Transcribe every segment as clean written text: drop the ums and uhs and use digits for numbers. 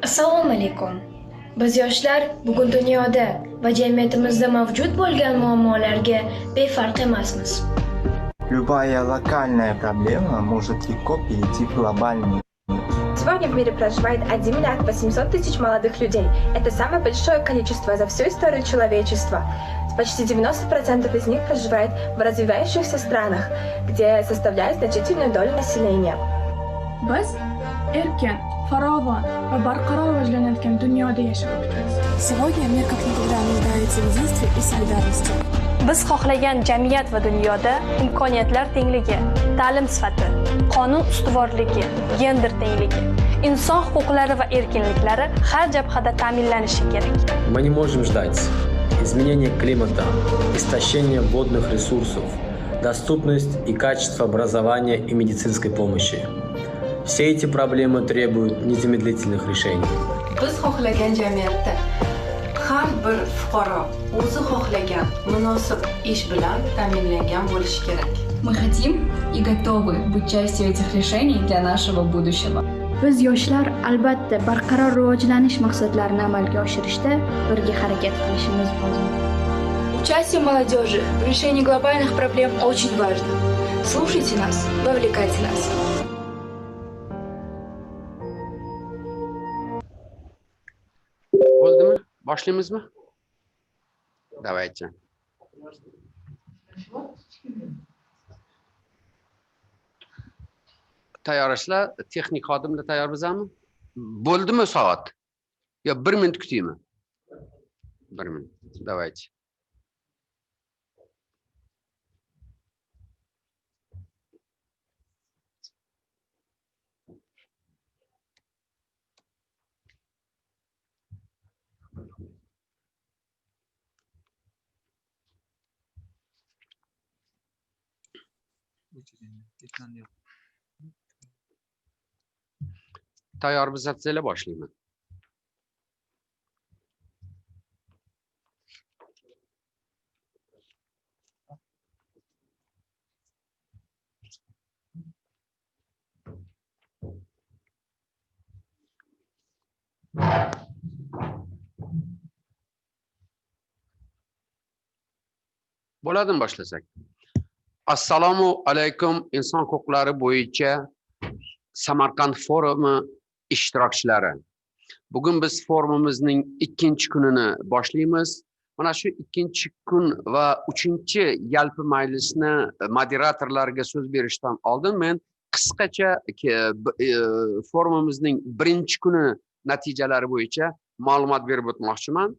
Assalomu alaykum. Biz yoshlar bugun dunyoda va jamiyatimizda mavjud bo'lgan muammolarga befarq emasmiz. Любая локальная проблема может легко перейти в глобальную. Сегодня в мире проживает 1 миллиард 800 тысяч молодых людей. Это самое большое количество за всю историю человечества. Почти 90% из них проживает в развивающихся странах, где составляет значительную долю населения. Biz erkin, farovon va barqaror rivojlanayotgan dunyoda yashayapmiz. Сегодня мир как никогда нуждается в единстве и солидарности. Biz xohlagan jamiyat va dunyoda imkoniyatlar tengligi, ta'lim sifati, qonun ustuvorligi, gender tengligi, inson huquqlari va erkinliklari har jabhada ta'minlanishi kerak. Мы не можем ждать. Изменение климата, истощение водных ресурсов, доступность и качество образования и медицинской помощи. Все эти проблемы требуют незамедлительных решений. Biz xohlagan jamiyatda har bir fuqaro o'zi xohlagan munosib ish bilan ta'minlangan bo'lishi kerak. Мы хотим и готовы быть частью этих решений для нашего будущего. Biz yoshlar albatta barqaror rivojlanish maqsadlarini amalga oshirishda birga harakat qilishimiz lozim. Участие молодежи в решении глобальных проблем очень важно. Слушайте нас, вовлекайте нас. Bo'ldimi? Boshlaymizmi? Давайте. Tayyorlashlar, texnik xodimlar tayyor bizami? Bo'ldimi soat? Yo 1 minut kutaymi? 1 minut. Давайте. Tayyor bizatsalar boshlayman. Bo'ladimi boshlasak? Assalomu alaykum inson huquqlari bo'yicha Samarkand forumi ishtirokchilari. Bugun biz forumimizning 2-chi kunini boshlaymiz. Mana shu 2-chi kun va 3-chi yalpi majlisni moderatorlarga so'z berishdan oldin men qisqacha forumimizning 1-chi kuni natijalari bo'yicha ma'lumot berib o'tmoqchiman.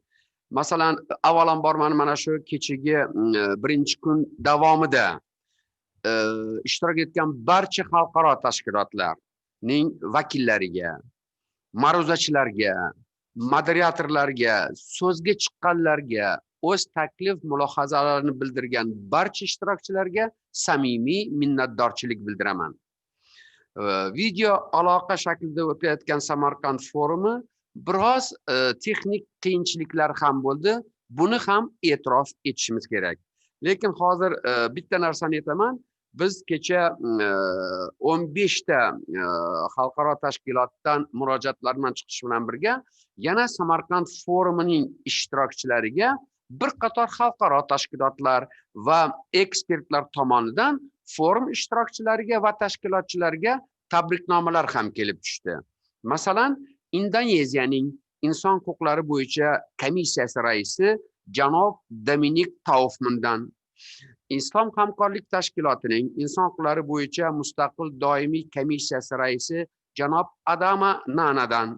Masalan, avvalambor mana shu kechagi 1-chi kun davomida ishtirok etgan barcha xalqaro tashkilotlarning vakillariga, ma'ruzachilarga, moderatorlarga, so'zga chiqqanlarga, o'z taklif mulohazalarini bildirgan barcha ishtirokchilarga samimiy minnatdorchilik bildiraman. Video aloqa shaklida o'tayotgan Samarkand forumi biroz texnik qiyinchiliklar ham bo'ldi. Buni ham e'tirof etishimiz kerak. Lekin hozir bitta narsani aytaman. Biz kecha 15 ta xalqaro tashkilotdan murojaatlar bilan chiqish bilan birga yana Samarkand forumining ishtirokchilariga bir qator xalqaro tashkilotlar va ekspertlar tomonidan forum ishtirokchilariga va tashkilotchilarga tabriknomalar ham kelib tushdi. Masalan, Indoneziyaning inson huquqlari bo'yicha komissiyasi raisi janob Dominik Taufmandan, Islom hamkorlik tashkilotining inson huquqlari bo'yicha mustaqil doimiy komissiyasi raisi janob Adama Nanadan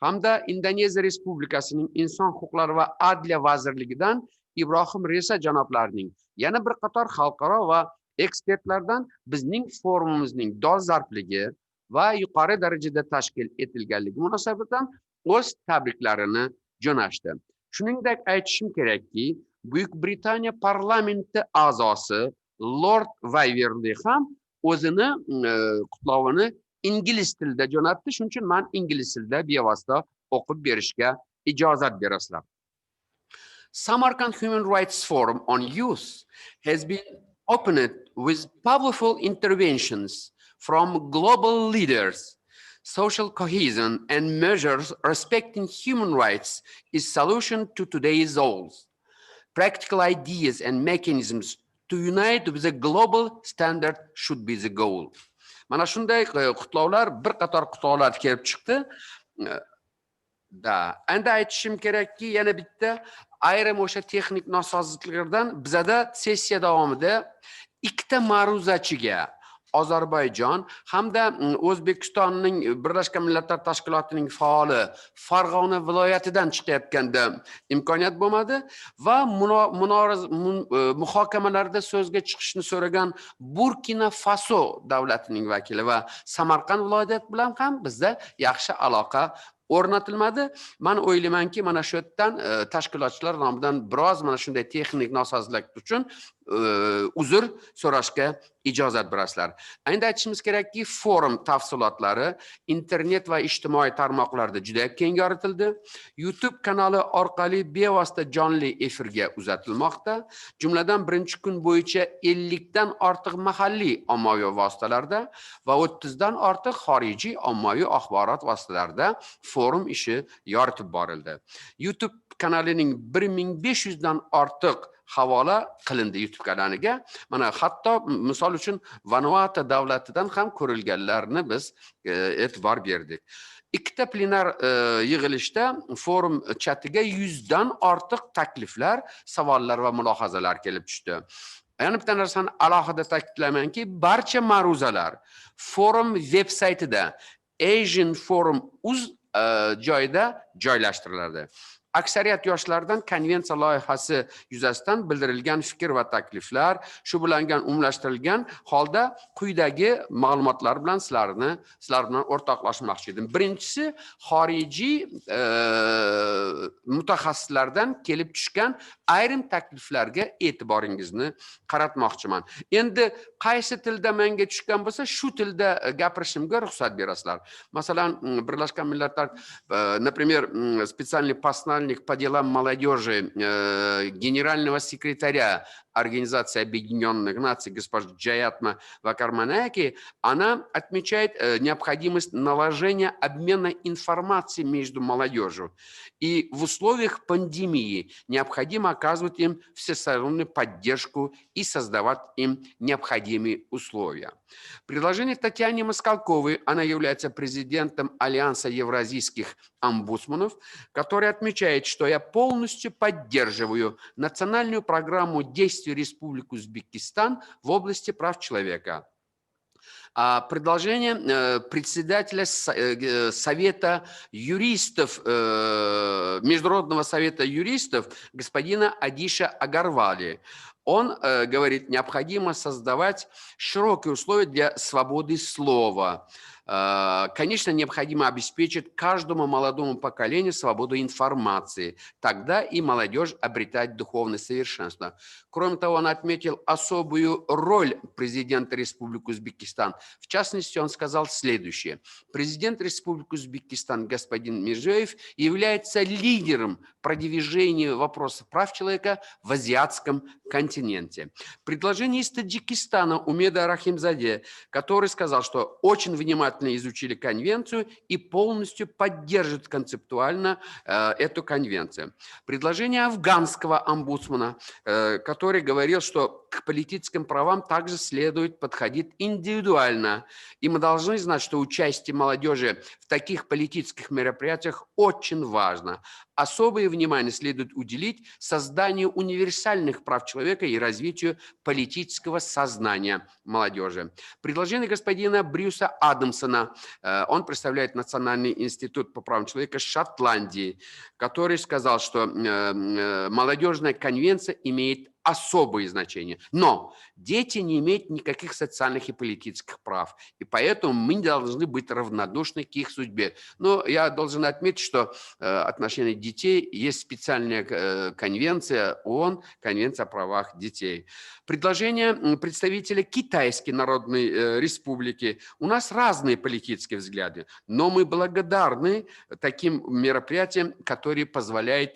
hamda Indoneziya Respublikasining inson huquqlari va adliya vazirligidan Ibrohim Resa janoblarining yana bir qator xalqaro va ekspertlardan bizning forumimizning dolzarbligi va yuqori darajada tashkil etilganligi munosabatan o'z tabriklarini jo'nashdi. Shuningdek aytishim kerakki, Buyuk Britaniya parlamenti a'zosi Lord Waverley ham o'zini qutlovini ingliz tilida jo'natdi. Shuning uchun men ingliz tilida bevosita o'qib berishga ijozat berasizlar. Samarkand Human Rights Forum on Youth has been opened with powerful interventions from global leaders social cohesion and measures respecting human rights is solution to today's goals. Practical ideas and mechanisms to unite with a global standard should be the goal. Mana shunday qutlovlar, bir qator qutlovlar kelib chiqdi. Da, endi aytishim kerakki, yana bitta ayrim o'sha texnik nosozliklardan bizada sessiya davomida ikkita ma'ruzachiga Ozarbayjon hamda O'zbekistonning Birlashgan Millatlar Tashkilotining faoli Farg'ona viloyatidan chiqayotganda imkoniyat bo'lmadi va muhokamalarda so'zga chiqishni so'ragan Burkina Faso davlatining vakili va Samarqand viloyati bilan ham bizda yaxshi aloqa o'rnatilmadi. Men o'ylaymanki, mana shu yerdan tashkilotchilar nomidan biroz mana shunday texnik nosozlik uchun uzr so'rashga ijozat berasizlar. Endi aytishimiz kerakki, forum tafsilotlari internet va ijtimoiy tarmoqlarda juda keng yoritildi. YouTube kanali orqali bevosita jonli efirga uzatilmoqda. Jumladan birinchi kun bo'yicha 50 dan ortiq mahalliy ommaviy vositalarda va 30 dan ortiq xorijiy ommaviy axborot vositalarida forum ishi yoritib borildi. YouTube kanalining 1500 dan ortiq havola qilindi YouTube kanaliga. Mana hatto misol uchun Vanuatu davlatidan ham ko'rilganlarni biz e'tibor berdik. Ikkita plenar yig'ilishda forum chatiga 100 dan ortiq takliflar, savollar va mulohazalar kelib tushdi. Yana bitta narsani alohida ta'kidlaymanki, barcha ma'ruzalar forum veb-saytida asianforum.uz joyida joylashtiriladi. Aksariyat yoshlardan konvensiya loyihasi yuzasidan bildirilgan fikr va takliflar, shu bilan umumlashtirilgan holda quyidagi ma'lumotlar bilan sizlar bilan o'rtoqlashmoqchi edim. Birinchisi, xorijiy mutaxassislardan kelib tushgan ayrim takliflarga e'tiboringizni qaratmoqchiman. Endi qaysi tilda menga tushgan bo'lsa, shu tilda gapirishimga ruxsat berasizlar. Masalan, Birlashgan Millatlar, например, специальный посланник по делам молодежи генерального секретаря Организации Объединенных Наций госпожа Джаятма Вакарманаки, она отмечает необходимость наложения обмена информацией между молодежью. И в условиях пандемии необходимо оказывать им всестороннюю поддержку и создавать им необходимые условия. Предложение Татьяны Москалковой, она является президентом Альянса евразийских омбудсменов, который отмечает, что я полностью поддерживаю национальную программу действий Республики Узбекистан в области прав человека. Предложение председателя Совета юристов, Международного совета юристов господина Адиша Агарвали. Он говорит, необходимо создавать широкие условия для свободы слова. Конечно, необходимо обеспечить каждому молодому поколению свободу информации. Тогда и молодежь обретает духовное совершенство. Кроме того, он отметил особую роль президента Республики Узбекистан. В частности, он сказал следующее. Президент Республики Узбекистан господин Мирзиёев является лидером продвижения вопросов прав человека в азиатском континенте. Предложение из Таджикистана Умеда Рахимзаде, который сказал, что очень внимательно изучили конвенцию и полностью поддерживают концептуально эту конвенцию. Предложение афганского омбудсмана, который говорил, что к политическим правам также следует подходить индивидуально. И мы должны знать, что участие молодежи в таких политических мероприятиях очень важно. Особое внимание следует уделить созданию универсальных прав человека и развитию политического сознания молодежи. Предложение господина Брюса Адамсона, он представляет Национальный институт по правам человека Шотландии, который сказал, что молодежная конвенция имеет особое значение. Но дети не имеют никаких социальных и политических прав. И поэтому мы не должны быть равнодушны к их судьбе. Но я должен отметить, что отношения детей есть специальная конвенция ООН, Конвенция о правах детей. Предложение представителя Китайской Народной Республики. У нас разные политические взгляды, но мы благодарны таким мероприятиям, которые позволяют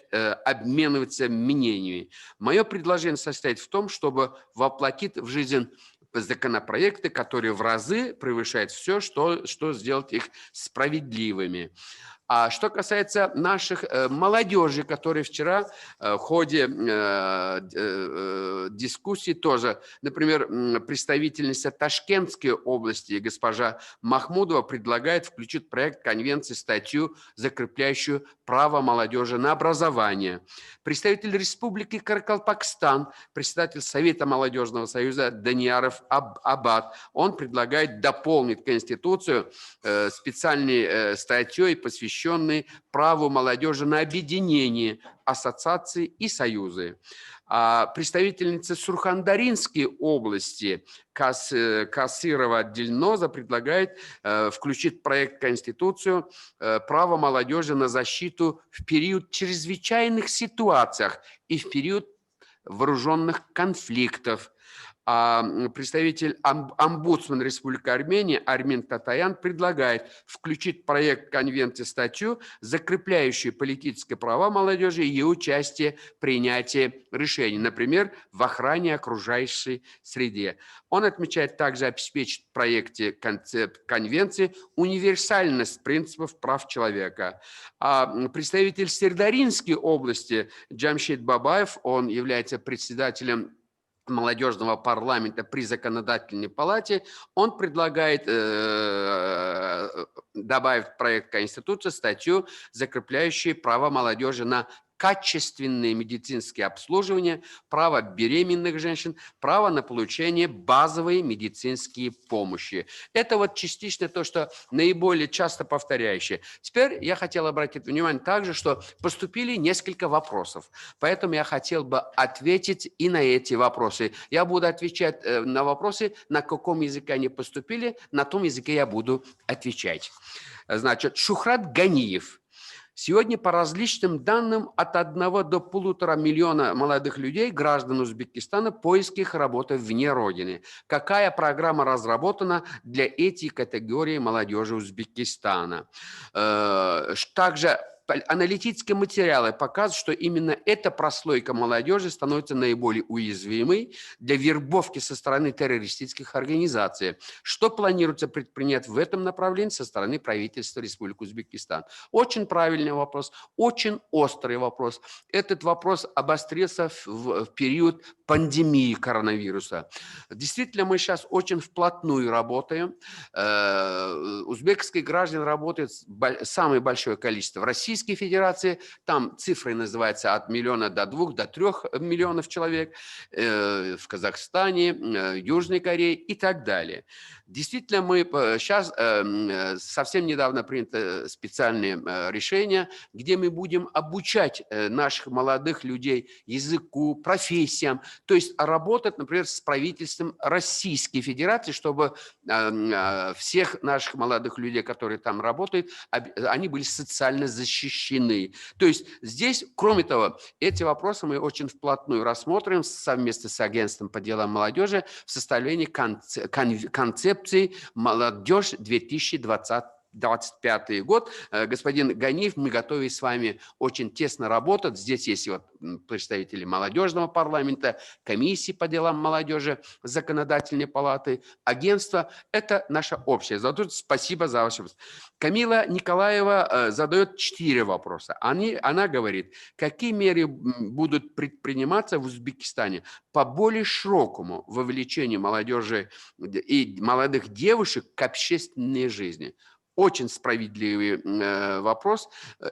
обмениваться мнениями. Мое предложение состоит в том, чтобы воплотить в жизнь законопроекты, которые в разы превышают все, что сделать их справедливыми. А что касается наших молодежи, которые вчера в ходе дискуссий тоже, например, представительница Ташкентской области госпожа Махмудова предлагает включить в проект конвенции статью, закрепляющую право молодежи на образование. Представитель Республики Каракалпакстан, председатель Совета молодежного союза Данияров Абад, он предлагает дополнить Конституцию специальной статьей, посвященной праву молодежи на объединение, ассоциации и союзы. А представительница Сурхандаринской области Касырова Дильноза предлагает включить в проект Конституцию право молодежи на защиту в период чрезвычайных ситуациях и в период вооруженных конфликтов. А представитель омбудсмана Республики Армения Армин Татаян предлагает включить в проект конвенции статью, закрепляющую политические права молодежи и ее участие в принятии решений, например, в охране окружающей среде. Он отмечает также обеспечить в проекте конвенции универсальность принципов прав человека. А представитель Сырдаринской области Джамшид Бабаев, он является председателем молодежного парламента при законодательной палате, он предлагает добавить в проект Конституции статью, закрепляющую право молодежи на качественное медицинское обслуживание, право беременных женщин, право на получение базовой медицинской помощи. Это вот частично то, что наиболее часто повторяющее. Теперь я хотел обратить внимание также, что поступили несколько вопросов. Поэтому я хотел бы ответить и на эти вопросы. Я буду отвечать на вопросы, на каком языке они поступили, на том языке я буду отвечать. Значит, Шухрат Ганиев. Сегодня по различным данным от 1 до 1,5 миллиона молодых людей, граждан Узбекистана, поиски их работы вне Родины. Какая программа разработана для этой категории молодежи Узбекистана? Также аналитические материалы показывают, что именно эта прослойка молодежи становится наиболее уязвимой для вербовки со стороны террористических организаций. Что планируется предпринять в этом направлении со стороны правительства Республики Узбекистан? Очень правильный вопрос, очень острый вопрос. Этот вопрос обострился в период пандемии коронавируса. Действительно, мы сейчас очень вплотную работаем. Узбекские граждане работают самое большое количество в Российской Федерации, там цифры называются от 1 миллиона до 2, до 3 миллионов человек, в Казахстане, Южной Корее и так далее. Действительно, мы сейчас совсем недавно принято специальное решение, где мы будем обучать наших молодых людей языку, профессиям, то есть работать, например, с правительством Российской Федерации, чтобы всех наших молодых людей, которые там работают, они были социально защищены. То есть здесь, кроме того, эти вопросы мы очень вплотную рассмотрим совместно с агентством по делам молодежи в составлении концепции «Молодежь 2025 год». Господин Ганиев, мы готовы с вами очень тесно работать. Здесь есть вот представители молодежного парламента, комиссии по делам молодежи, законодательной палаты, агентства. Это наша общая задача. Спасибо за ваш вопрос. Камила Николаева задает 4 вопроса. Она говорит, какие меры будут предприниматься в Узбекистане по более широкому вовлечению молодежи и молодых девушек к общественной жизни. Очень справедливый вопрос.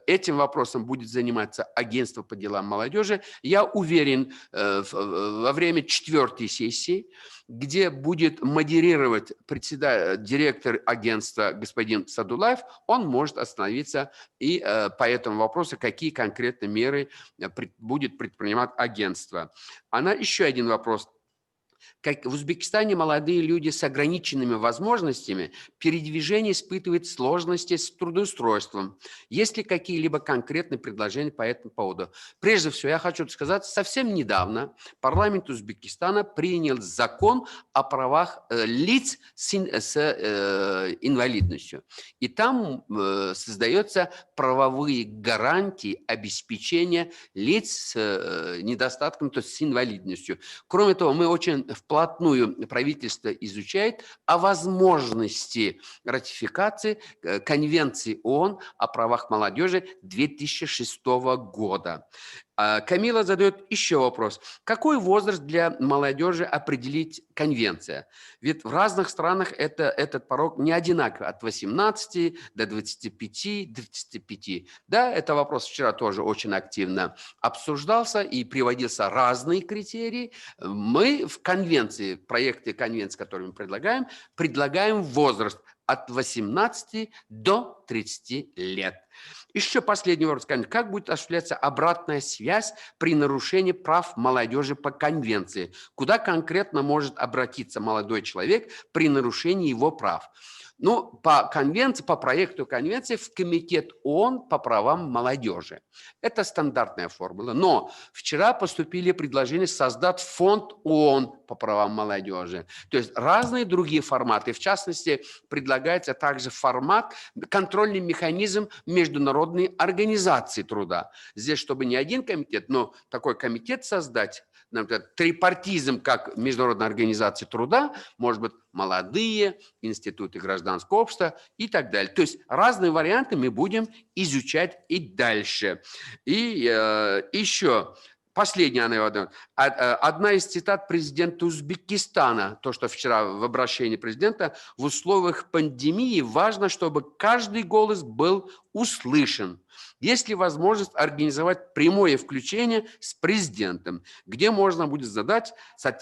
Этим вопросом будет заниматься агентство по делам молодежи. Я уверен, во время 4-й сессии, где будет модерировать директор агентства господин Садулаев, он может остановиться и по этому вопросу, какие конкретные меры будет предпринимать агентство. Еще один вопрос. Как в Узбекистане молодые люди с ограниченными возможностями передвижения испытывают сложности с трудоустройством. Есть ли какие-либо конкретные предложения по этому поводу? Прежде всего, я хочу сказать, совсем недавно парламент Узбекистана принял закон о правах лиц с инвалидностью. И там создаются правовые гарантии обеспечения лиц с недостатком, то есть с инвалидностью. Кроме того, мы очень вплотную правительство изучает о возможности ратификации Конвенции ООН о правах молодежи 2006 года. Камила задает еще вопрос. Какой возраст для молодежи определить конвенция? Ведь в разных странах этот порог не одинаковый, от 18 до 25, 35. Да, это вопрос вчера тоже очень активно обсуждался и приводился разные критерии. Мы в конвенции, в проекте конвенции, который мы предлагаем возраст от 18 до 30 лет. Еще последний вопрос. Как будет осуществляться обратная связь при нарушении прав молодежи по конвенции? Куда конкретно может обратиться молодой человек при нарушении его прав? Ну, по конвенции, по проекту конвенции в Комитет ООН по правам молодежи. Это стандартная формула. Но вчера поступили предложения создать фонд ООН по правам молодежи. То есть разные другие форматы. В частности, предлагается также формат, контрольный механизм международной организации труда. Здесь, чтобы не один комитет, но такой комитет создать, например, трипартизм, как Международная организация труда, может быть, молодые, институты гражданского общества и так далее. То есть разные варианты мы будем изучать и дальше. И еще последняя, одна из цитат президента Узбекистана, то, что вчера в обращении президента, в условиях пандемии важно, чтобы каждый голос был услышан. Есть ли возможность организовать прямое включение с президентом, где можно будет задать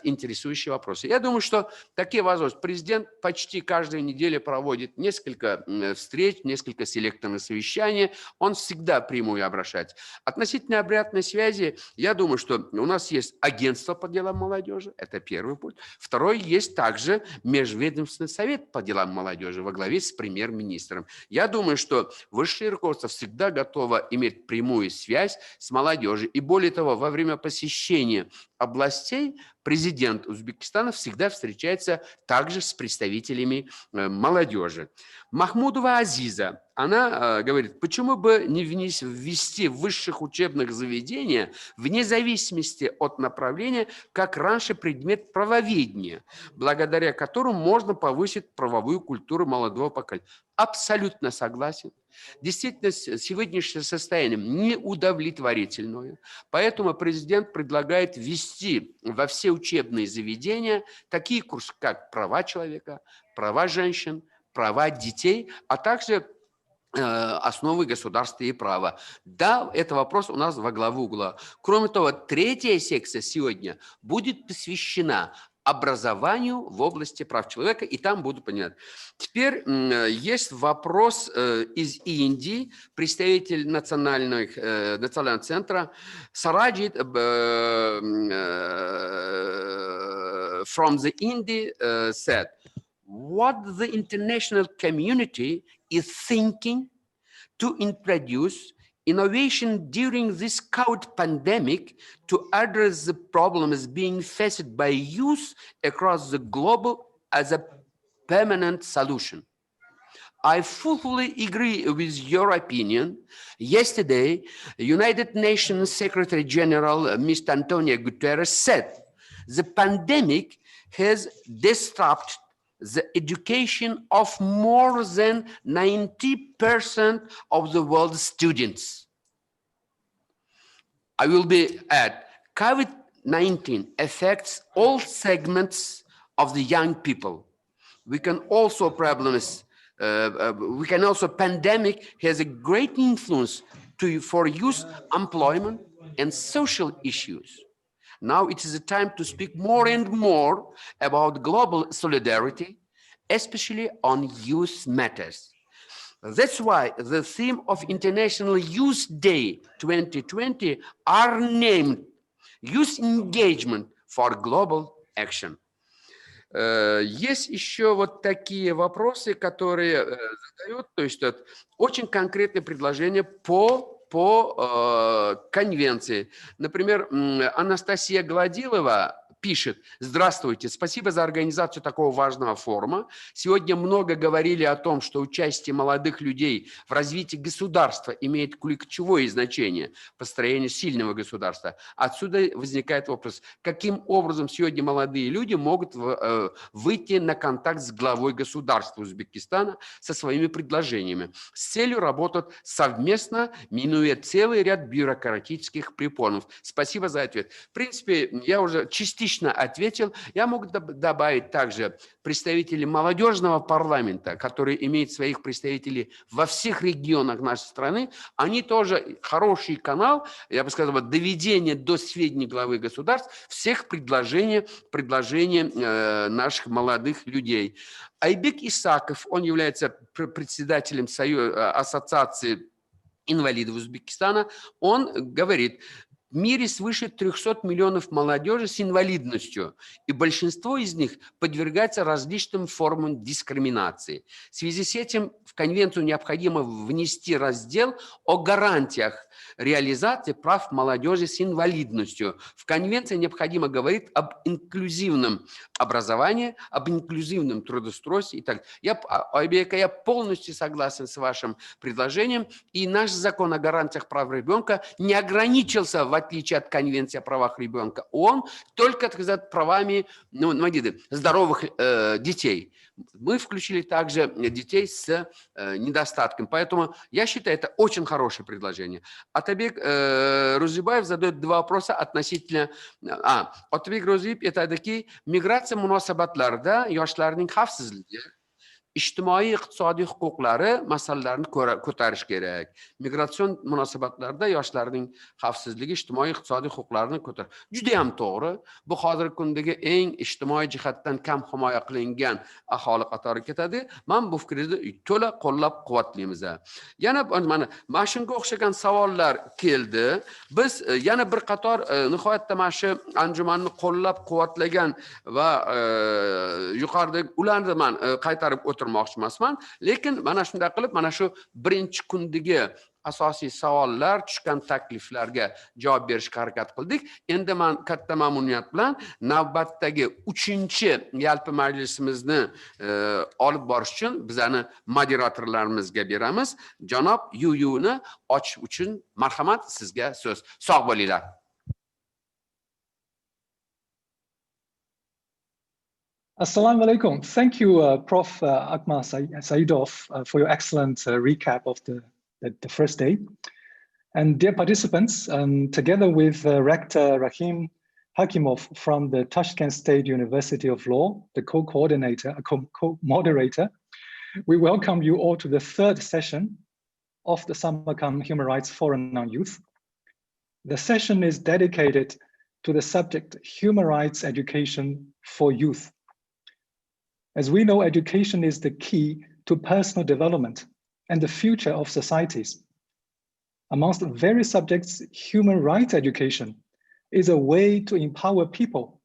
интересующие вопросы? Я думаю, что такие возможности. Президент почти каждую неделю проводит несколько встреч, несколько селекторных совещаний. Он всегда прямую обращается. Относительно обратной связи, я думаю, что у нас есть агентство по делам молодежи. Это первый путь. Второй, есть также межведомственный совет по делам молодежи во главе с премьер-министром. Я думаю, что высшее руководство всегда готово иметь прямую связь с молодежью. И более того, во время посещения областей президент Узбекистана всегда встречается также с представителями молодежи. Махмудова Азиза, она говорит, почему бы не ввести в высших учебных заведениях, вне зависимости от направления, как раньше предмет правоведения, благодаря которому можно повысить правовую культуру молодого поколения. Абсолютно согласен. Действительно, сегодняшнее состояние неудовлетворительное. Поэтому президент предлагает ввести во все учебные заведения такие курсы, как права человека, права женщин, права детей, а также основы государства и права. Да, это вопрос у нас во главу угла. Кроме того, третья секция сегодня будет посвящена образованию в области прав человека, и там буду понимать. Теперь есть вопрос из Индии, представитель национального центра Сараджит from the India said, what the international community is thinking to introduce innovation during this COVID pandemic to address the problems being faced by youth across the globe as a permanent solution. I fully agree with your opinion. Yesterday, United Nations Secretary General, Mr. Antonio Guterres said, the pandemic has disrupted the education of more than 90% of the world's students. I will add, COVID-19 affects all segments of the young people. Pandemic has a great influence for youth employment and social issues. Now it is a time to speak more and more about global solidarity, especially on youth matters. That's why the theme of International Youth Day 2020 are named Youth Engagement for Global Action. Есть еще вот такие вопросы, которые задают, то есть очень конкретные предложения по конвенции. Например, Анастасия Гладилова пишет: «Здравствуйте, спасибо за организацию такого важного форума. Сегодня много говорили о том, что участие молодых людей в развитии государства имеет ключевое значение в построении сильного государства. Отсюда возникает вопрос, каким образом сегодня молодые люди могут выйти на контакт с главой государства Узбекистана со своими предложениями с целью работать совместно, минуя целый ряд бюрократических препонов». Спасибо за ответ. В принципе, я уже частично ответил. Я могу добавить также представители молодежного парламента, которые имеют своих представителей во всех регионах нашей страны. Они тоже хороший канал, я бы сказал, доведение до сведения главы государств всех предложений наших молодых людей. Айбек Исаков, он является председателем Ассоциации инвалидов Узбекистана, он говорит: в мире свыше 300 миллионов молодежи с инвалидностью, и большинство из них подвергается различным формам дискриминации. В связи с этим в Конвенцию необходимо внести раздел о гарантиях реализации прав молодежи с инвалидностью. В Конвенции необходимо говорить об инклюзивном образовании, об инклюзивном трудоустройстве и так далее. Айбека, я полностью согласен с вашим предложением, и наш закон о гарантиях прав ребенка не ограничился, в отличие от Конвенции о правах ребенка, он только, так сказать, правами здоровых детей. Мы включили также детей с недостатком. Поэтому я считаю, это очень хорошее предложение. Атабек Рузибаев задает два вопроса относительно... Атабек Рузибаев aytadiki, migratsiya munosabatlarida yoshlarning xavfsizligi, ijtimoiy iqtisodiy huquqlari masalalarini ko'tarish kerak. Migratsion munosabatlarda yoshlarning xavfsizligi, ijtimoiy iqtisodiy huquqlarini ko'tarish. Juda ham to'g'ri. Bu hozirgi kundagi eng ijtimoiy jihatdan kam himoya qilingan aholi qatoriga ketadi. Men bu fikrni to'la qo'llab-quvvatlaymiz. Yana mana shunga o'xshagan savollar keldi. Biz yana bir qator nihoyatda mana shu anjumanni qo'llab-quvvatlagan va yuqoridagi ularni men qaytarib o'tirmoqchi emasman, lekin mana shunday qilib, mana shu birinchi kundagi asosiy savollar, tushgan takliflarga javob berishga harakat qildik. Endi men katta mamnuniyat bilan navbatdagi 3-yalpi majlisimizni olib borish uchun bizani moderatorlarimizga beramiz. Janob Yuyuni ochish uchun marhamat, sizga so'z. Sog' bo'linglar. Assalamu alaikum. Thank you, Prof. Akmal Saidov, for your excellent recap of the first day. And dear participants, together with Rector Rahim Hakimov from the Tashkent State University of Law, the co-moderator, we welcome you all to the third session of the Samarkand Human Rights Forum on Youth. The session is dedicated to the subject Human Rights Education for Youth. As we know, education is the key to personal development and the future of societies. Amongst various subjects, human rights education is a way to empower people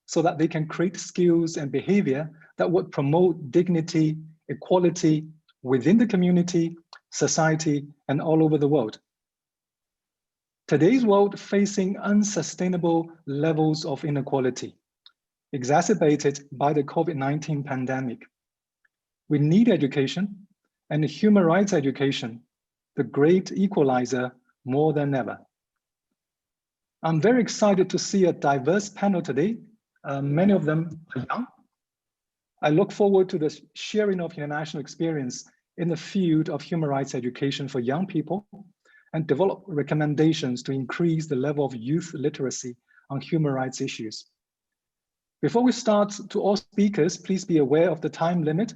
so that they can create skills and behavior that would promote dignity, equality within the community, society, and all over the world. Today's world facing unsustainable levels of inequality, exacerbated by the COVID-19 pandemic. We need education and human rights education, the great equalizer, more than ever. I'm very excited to see a diverse panel today. Many of them are young. I look forward to the sharing of international experience in the field of human rights education for young people and develop recommendations to increase the level of youth literacy on human rights issues. Before we start, to all speakers, please be aware of the time limit.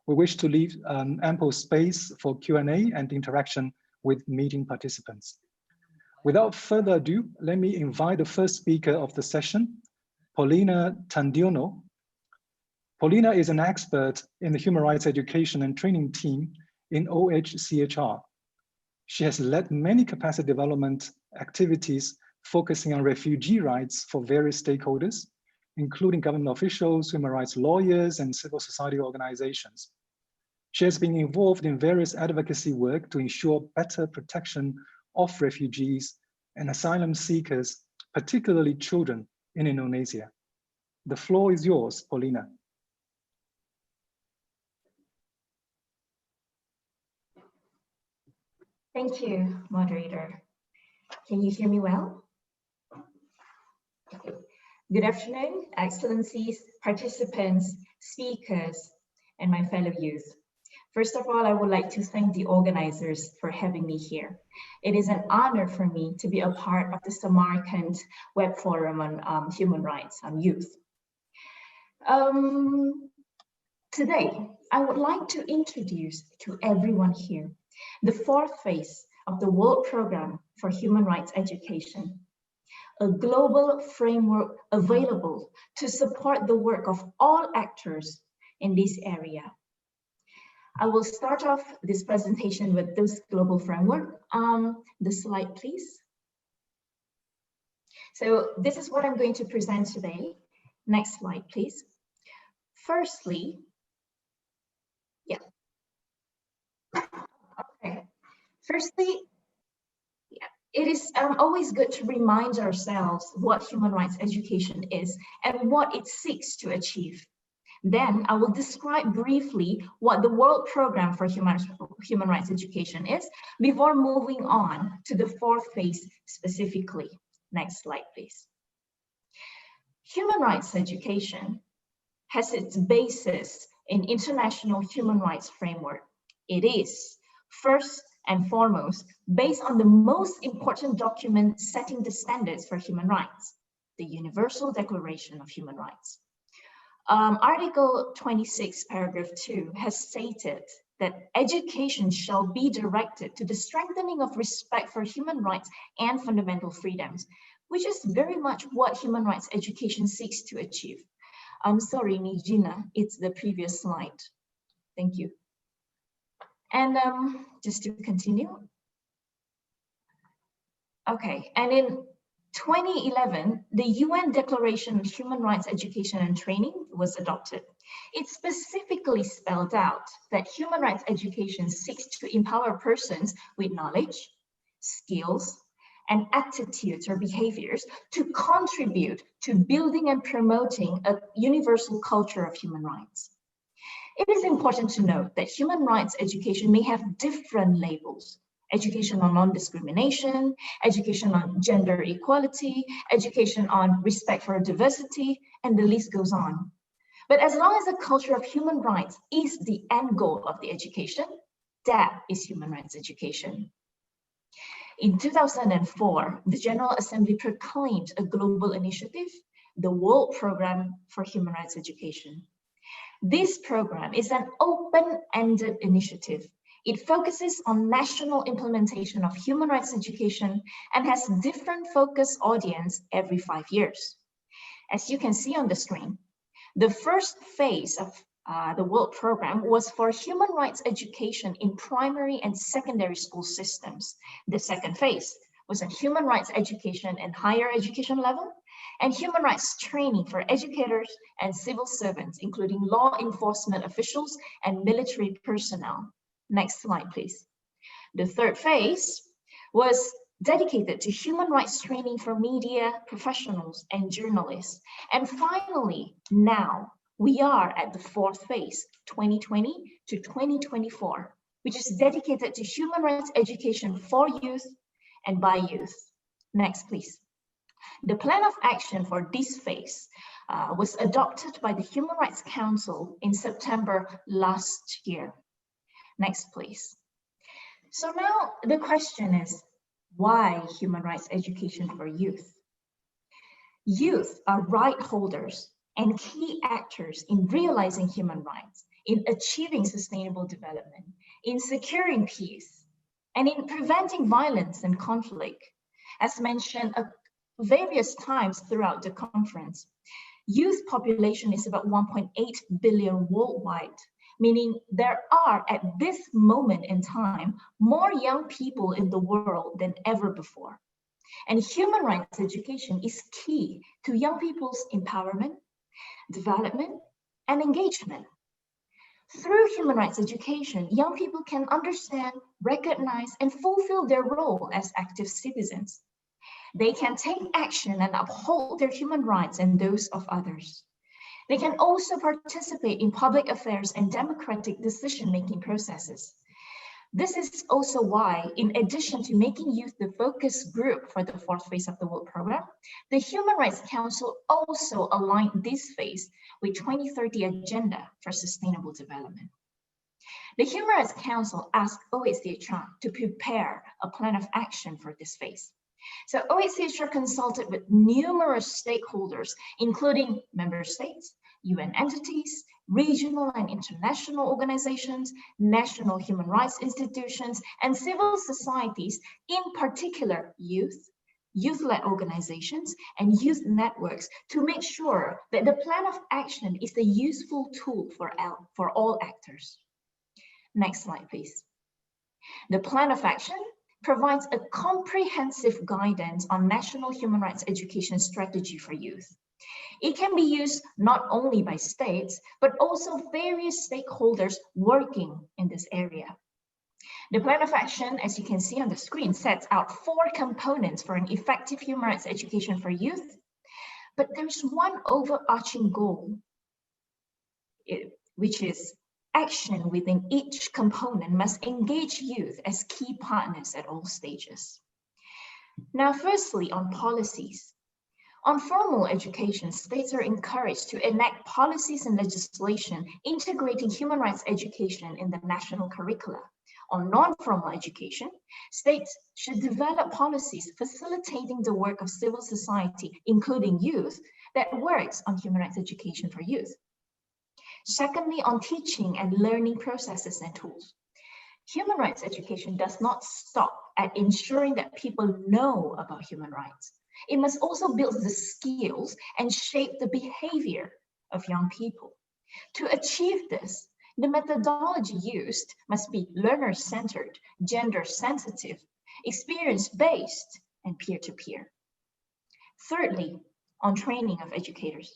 We wish to leave ample space for Q&A and interaction with meeting participants. Without further ado, let me invite the first speaker of the session, Paulina Tandiono. Paulina is an expert in the human rights education and training team in OHCHR. She has led many capacity development activities focusing on refugee rights for various stakeholders, including government officials, human rights lawyers, and civil society organizations. She has been involved in various advocacy work to ensure better protection of refugees and asylum seekers, particularly children, in Indonesia. The floor is yours, Paulina. Thank you, moderator. Can you hear me well? Okay. Good afternoon, excellencies, participants, speakers, and my fellow youth. First of all, I would like to thank the organizers for having me here. It is an honor for me to be a part of the Samarkand Web Forum on Human Rights on Youth. Today, I would like to introduce to everyone here the fourth phase of the World Programme for Human Rights Education, a global framework available to support the work of all actors in this area. I will start off this presentation with this global framework. The slide, please. So this is what I'm going to present today. Next slide, please. Firstly, it is always good to remind ourselves what human rights education is and what it seeks to achieve. Then I will describe briefly what the World Programme for Human Rights Education is before moving on to the fourth phase specifically. Next slide, please. Human rights education has its basis in international human rights framework. It is, first and foremost, based on the most important document setting the standards for human rights, the Universal Declaration of Human Rights. Article 26, paragraph 2 has stated that education shall be directed to the strengthening of respect for human rights and fundamental freedoms, which is very much what human rights education seeks to achieve. I'm sorry, Nijina, it's the previous slide. Thank you. And just to continue. Okay, and in 2011, the UN Declaration on Human Rights Education and Training was adopted. It specifically spelled out that human rights education seeks to empower persons with knowledge, skills, and attitudes or behaviors to contribute to building and promoting a universal culture of human rights. It is important to note that human rights education may have different labels: education on non-discrimination, education on gender equality, education on respect for diversity, and the list goes on. But as long as the culture of human rights is the end goal of the education, that is human rights education. In 2004, the General Assembly proclaimed a global initiative, the World Programme for Human Rights Education. This program is an open-ended initiative. It focuses on national implementation of human rights education and has different focus audience every 5 years. As you can see on the screen, the first phase of the World Programme was for human rights education in primary and secondary school systems. The second phase was on human rights education in higher education level and human rights training for educators and civil servants, including law enforcement officials and military personnel. Next slide, please. The third phase was dedicated to human rights training for media professionals and journalists. And finally, now we are at the fourth phase, 2020 to 2024, which is dedicated to human rights education for youth and by youth. Next, please. The plan of action for this phase was adopted by the Human Rights Council in September last year. Next, please. So now the question is, why human rights education for youth? Youth are right holders and key actors in realizing human rights, in achieving sustainable development, in securing peace, and in preventing violence and conflict. As mentioned various times throughout the conference, youth population is about 1.8 billion worldwide, meaning there are at this moment in time more young people in the world than ever before. And human rights education is key to young people's empowerment, development, and engagement. Through human rights education, young people can understand, recognize, and fulfill their role as active citizens. They can take action and uphold their human rights and those of others. They can also participate in public affairs and democratic decision-making processes. This is also why, in addition to making youth the focus group for the fourth phase of the World Programme, the Human Rights Council also aligned this phase with 2030 Agenda for Sustainable Development. The Human Rights Council asked OHCHR to prepare a plan of action for this phase. So OHCHR consulted with numerous stakeholders, including member states, UN entities, regional and international organizations, national human rights institutions, and civil societies, in particular youth, youth-led organizations, and youth networks, to make sure that the plan of action is a useful tool for all actors. Next slide, please. The plan of action provides a comprehensive guidance on national human rights education strategy for youth. It can be used not only by states, but also various stakeholders working in this area. The plan of action, as you can see on the screen, sets out 4 components for an effective human rights education for youth. But there's one overarching goal, which is action within each component must engage youth as key partners at all stages. Now, firstly, on policies. On formal education, states are encouraged to enact policies and legislation integrating human rights education in the national curricula. On non-formal education, states should develop policies facilitating the work of civil society, including youth, that works on human rights education for youth. Secondly, on teaching and learning processes and tools. Human rights education does not stop at ensuring that people know about human rights. It must also build the skills and shape the behavior of young people. To achieve this, the methodology used must be learner-centered, gender-sensitive, experience-based, and peer-to-peer. Thirdly, on training of educators.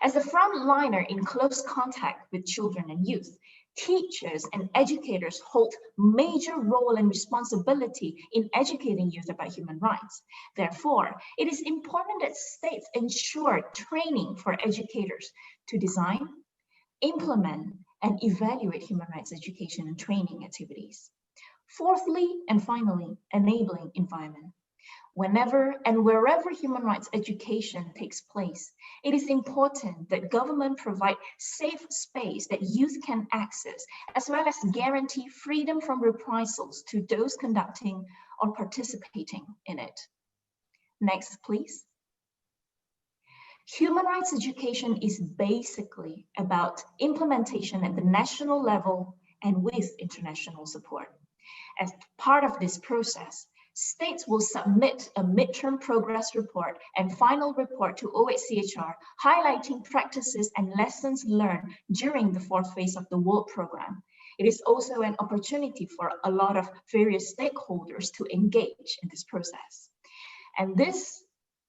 As a frontliner in close contact with children and youth, teachers and educators hold major role and responsibility in educating youth about human rights. Therefore, it is important that states ensure training for educators to design, implement, and evaluate human rights education and training activities. Fourthly, and finally, enabling environment. Whenever and wherever human rights education takes place, it is important that government provide safe space that youth can access, as well as guarantee freedom from reprisals to those conducting or participating in it. Next, please. Human rights education is basically about implementation at the national level and with international support. As part of this process, states will submit a midterm progress report and final report to OHCHR, highlighting practices and lessons learned during the fourth phase of the World Programme. It is also an opportunity for a lot of various stakeholders to engage in this process. And this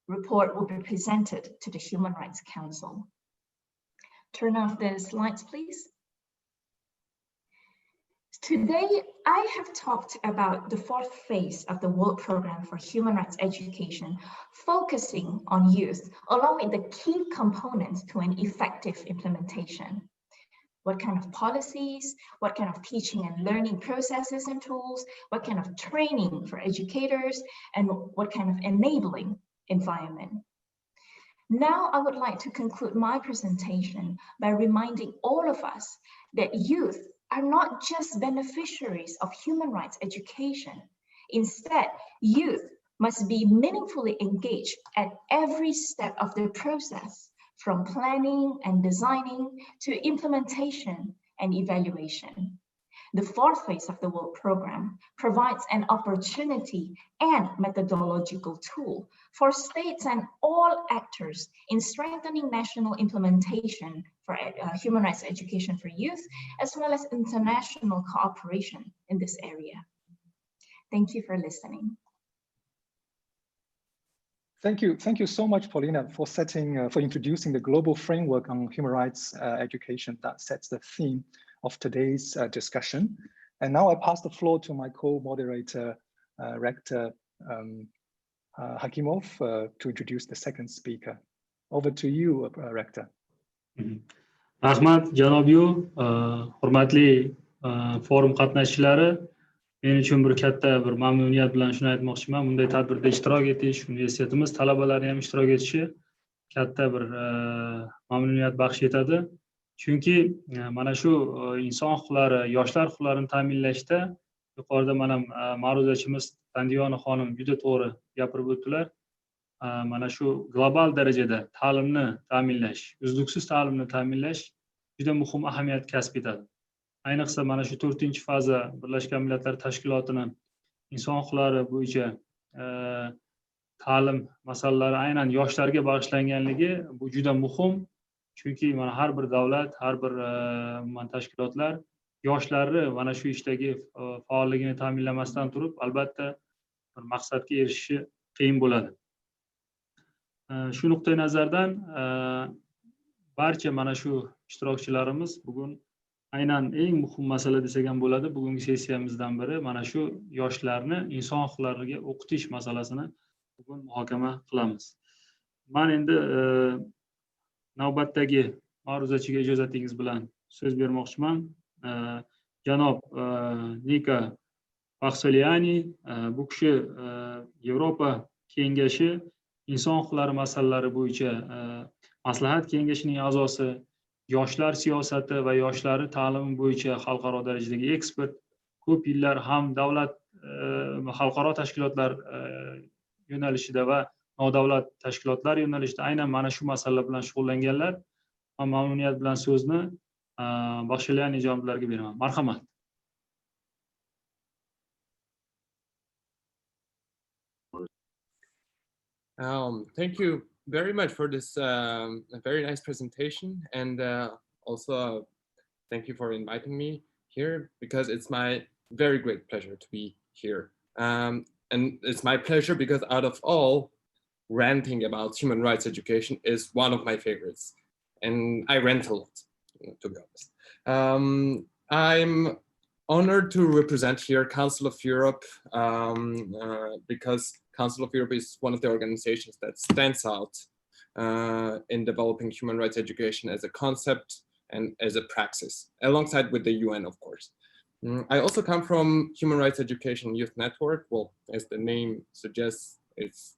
report will be presented to the Human Rights Council. Turn off the slides, please. Today, I have talked about the fourth phase of the World Programme for Human Rights Education, focusing on youth, along with the key components to an effective implementation. What kind of policies, what kind of teaching and learning processes and tools, what kind of training for educators, and what kind of enabling environment. Now, I would like to conclude my presentation by reminding all of us that youth are not just beneficiaries of human rights education. Instead, youth must be meaningfully engaged at every step of the process, from planning and designing to implementation and evaluation. The fourth phase of the World Programme provides an opportunity and methodological tool for states and all actors in strengthening national implementation for human rights education for youth, as well as international cooperation in this area. Thank you for listening. Thank you so much, Paulina, for introducing the global framework on human rights education that sets the theme of today's discussion. And now I pass the floor to my co-moderator, Rector Hakimov to introduce the second speaker. Over to you, Rector. Rahmat Janobyu, hurmatli forum qatnashchilari, men uchun bir katta bir mamnuniyat bilan shuni aytmoqchiman. Bunday tadbirda ishtirok etish, universitetimiz talabalari ham ishtirok etishi katta bir mamnuniyat baxsh etadi. Chunki mana shu inson huquqlari, yoshlar huquqlarini ta'minlashda yuqorida mana ma'ruzachimiz Tandiyona xonim juda to'g'ri gapirib o'tdilar. Mana shu global darajada ta'limni ta'minlash, uzluksiz ta'limni ta'minlash juda muhim ahamiyat kasb etadi. Ayniqsa mana shu 4-faza Birlashgan Millatlar Tashkilotini inson huquqlari bo'yicha ta'lim masalalari aynan yoshlarga bag'ishlanganligi bu juda muhim. Chunki mana har bir davlat, har bir tashkilotlar yoshlarni mana shu ishdagi faolligini ta'minlamasdan turib, albatta bir maqsadga erishishi qiyin bo'ladi. Shu nuqtai nazardan barcha mana shu ishtirokchilarimiz bugun aynan eng muhim masala desak ham bo'ladi, bugungi sessiyamizdan biri mana shu yoshlarni inson huquqlariga o'qitish masalasini bugun muhokama qilamiz. Men endi navbatdagi ma'ruzachiga ijozatingiz bilan so'z bermoqchiman. Janob Nika Paxsoliani, bu kishi Yevropa kengashi inson huquqlari masalalari bo'yicha maslahat kengashining a'zosi, yoshlar siyosati va yoshlar ta'limi bo'yicha xalqaro darajadagi ekspert, ko'p yillar ham davlat xalqaro tashkilotlar yo'nalishida va nodavlat tashkilotlar yo'nalishida aynan mana shu masalalar bilan shug'ullanganlar. Men mamnuniyat bilan so'zni Paxsoliani janoblariga beraman. Marhamat. Thank you very much for this very nice presentation, and also thank you for inviting me here, because it's my very great pleasure to be here. And it's my pleasure because out of all, ranting about human rights education is one of my favorites, and I rant a lot, to be honest. I'm honored to represent here Council of Europe, because Council of Europe is one of the organizations that stands out in developing human rights education as a concept and as a praxis, alongside with the UN, of course. I also come from Human Rights Education Youth Network. Well, as the name suggests, it's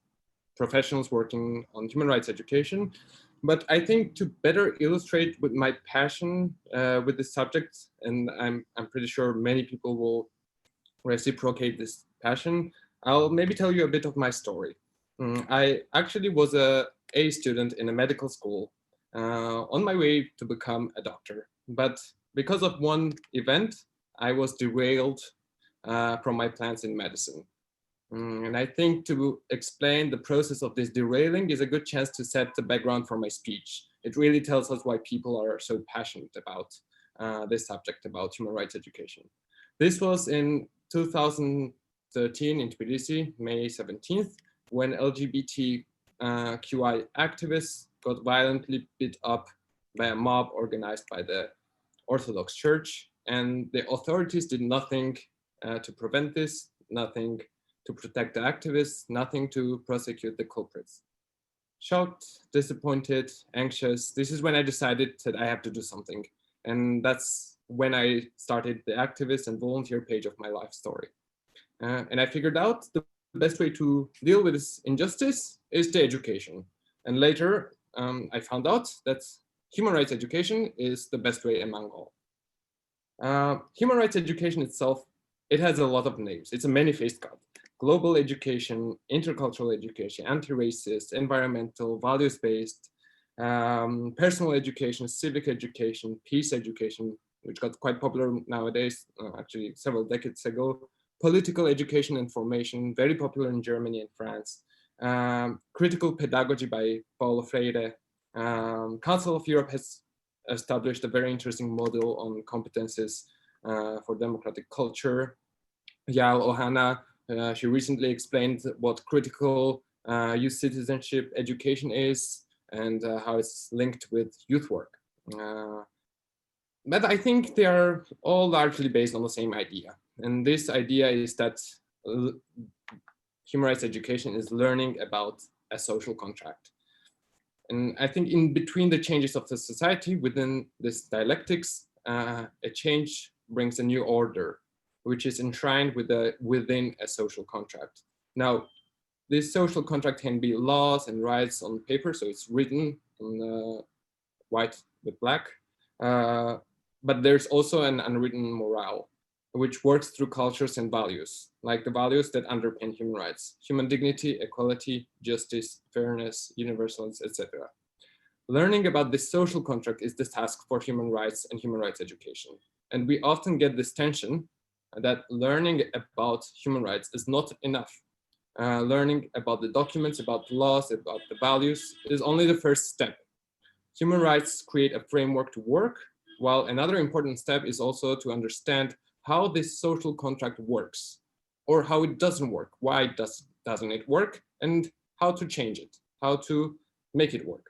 professionals working on human rights education. But I think to better illustrate with my passion with this subject, and I'm pretty sure many people will reciprocate this passion, I'll maybe tell you a bit of my story. I actually was a student in a medical school on my way to become a doctor. But because of one event, I was derailed from my plans in medicine. And I think to explain the process of this derailing is a good chance to set the background for my speech. It really tells us why people are so passionate about this subject, about human rights education. This was in 2013 in Tbilisi, May 17th, when LGBTQI activists got violently beat up by a mob organized by the Orthodox Church, and the authorities did nothing to prevent this, nothing to protect the activists, nothing to prosecute the culprits. Shocked, disappointed, anxious, this is when I decided that I have to do something. And that's when I started the activist and volunteer page of my life story. And I figured out the best way to deal with this injustice is the education. And later, I found out that human rights education is the best way among all. Human rights education itself, it has a lot of names. It's a many-faced god. Global education, intercultural education, anti-racist, environmental, values-based, personal education, civic education, peace education, which got quite popular nowadays, actually several decades ago, political education and formation, very popular in Germany and France, critical pedagogy by Paulo Freire. Council of Europe has established a very interesting model on competences for democratic culture. Yael Ohana, she recently explained what critical youth citizenship education is and how it's linked with youth work. But I think they are all largely based on the same idea. And this idea is that human rights education is learning about a social contract. And I think in between the changes of the society within this dialectics, a change brings a new order, which is enshrined within a social contract. Now, this social contract can be laws and rights on paper, so it's written in white with black, but there's also an unwritten morale, which works through cultures and values, like the values that underpin human rights: human dignity, equality, justice, fairness, universals, etc. Learning about this social contract is the task for human rights and human rights education. And we often get this tension that learning about human rights is not enough. Learning about the documents, about the laws, about the values is only the first step. Human rights create a framework to work, while another important step is also to understand how this social contract works, or how it doesn't work, why doesn't it work, and how to change it, how to make it work.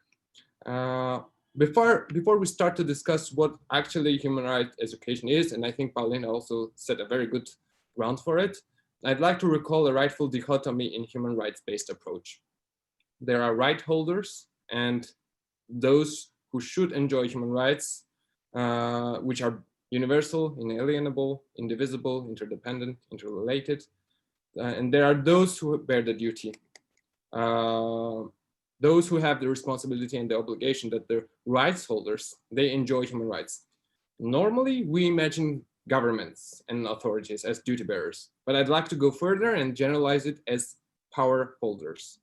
Before we start to discuss what actually human rights education is, and I think Paulina also set a very good ground for it, I'd like to recall a rightful dichotomy in human rights-based approach. There are right holders and those who should enjoy human rights, which are universal, inalienable, indivisible, interdependent, interrelated. And there are those who bear the duty, those who have the responsibility and the obligation that the rights holders, they enjoy human rights. Normally, we imagine governments and authorities as duty bearers, but I'd like to go further and generalize it as power holders.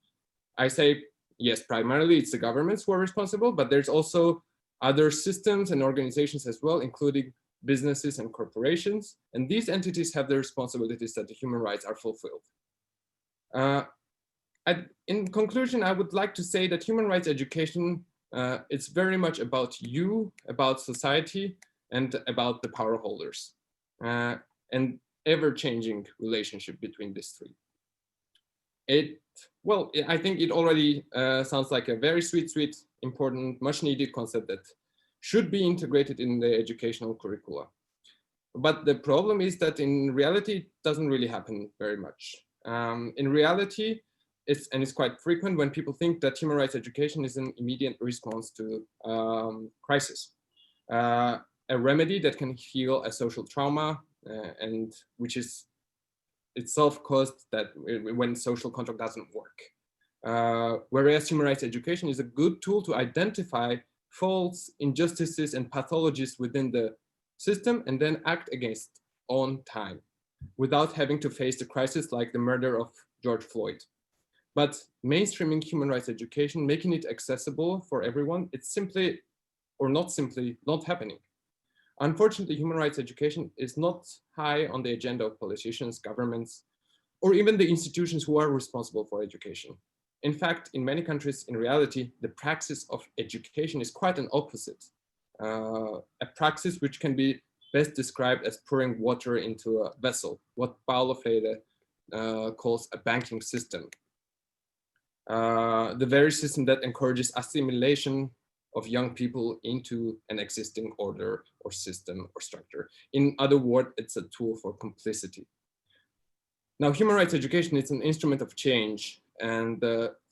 I say, yes, primarily it's the governments who are responsible, but there's also other systems and organizations as well, including businesses and corporations. And these entities have the responsibilities that the human rights are fulfilled. In conclusion, I would like to say that human rights education, it's very much about you, about society, and about the power holders, and ever-changing relationship between these three. Well, I think it already sounds like a very sweet, important, much-needed concept that should be integrated in the educational curricula. But the problem is that in reality, it doesn't really happen very much. In reality, it's quite frequent when people think that human rights education is an immediate response to crisis, a remedy that can heal a social trauma, and which is itself caused that when social contract doesn't work. Whereas human rights education is a good tool to identify faults, injustices, and pathologies within the system and then act against on time without having to face the crisis like the murder of George Floyd. But mainstreaming human rights education, making it accessible for everyone, it's simply, or not simply, not happening. Unfortunately, human rights education is not high on the agenda of politicians, governments, or even the institutions who are responsible for education. In fact, in many countries, in reality, the praxis of education is quite an opposite. A praxis which can be best described as pouring water into a vessel, what Paulo Freire calls a banking system. The very system that encourages assimilation of young people into an existing order or system or structure. In other words, it's a tool for complicity. Now, human rights education is an instrument of change, and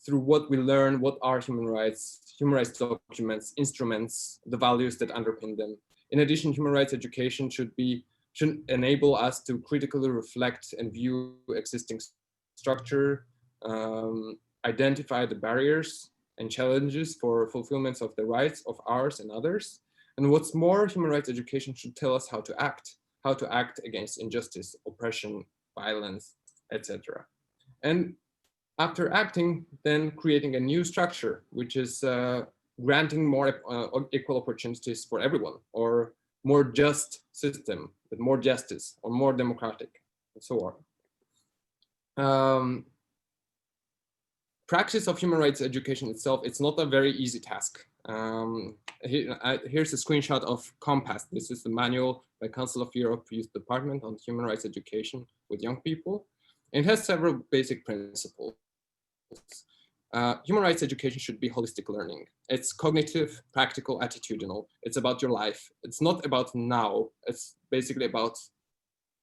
through what we learn, what are human rights documents, instruments, the values that underpin them. In addition, human rights education should enable us to critically reflect and view existing structure, identify the barriers and challenges for fulfillment of the rights of ours and others. And what's more, human rights education should tell us how to act against injustice, oppression, violence, etc. And after acting, then creating a new structure, which is granting more equal opportunities for everyone, or more just system with more justice, or more democratic, and so on. Practice of human rights education itself, it's not a very easy task. Here's a screenshot of Compass. This is the manual by Council of Europe Youth Department on human rights education with young people. It has several basic principles. Human rights education should be holistic learning. It's cognitive, practical, attitudinal. It's about your life. It's not about now. It's basically about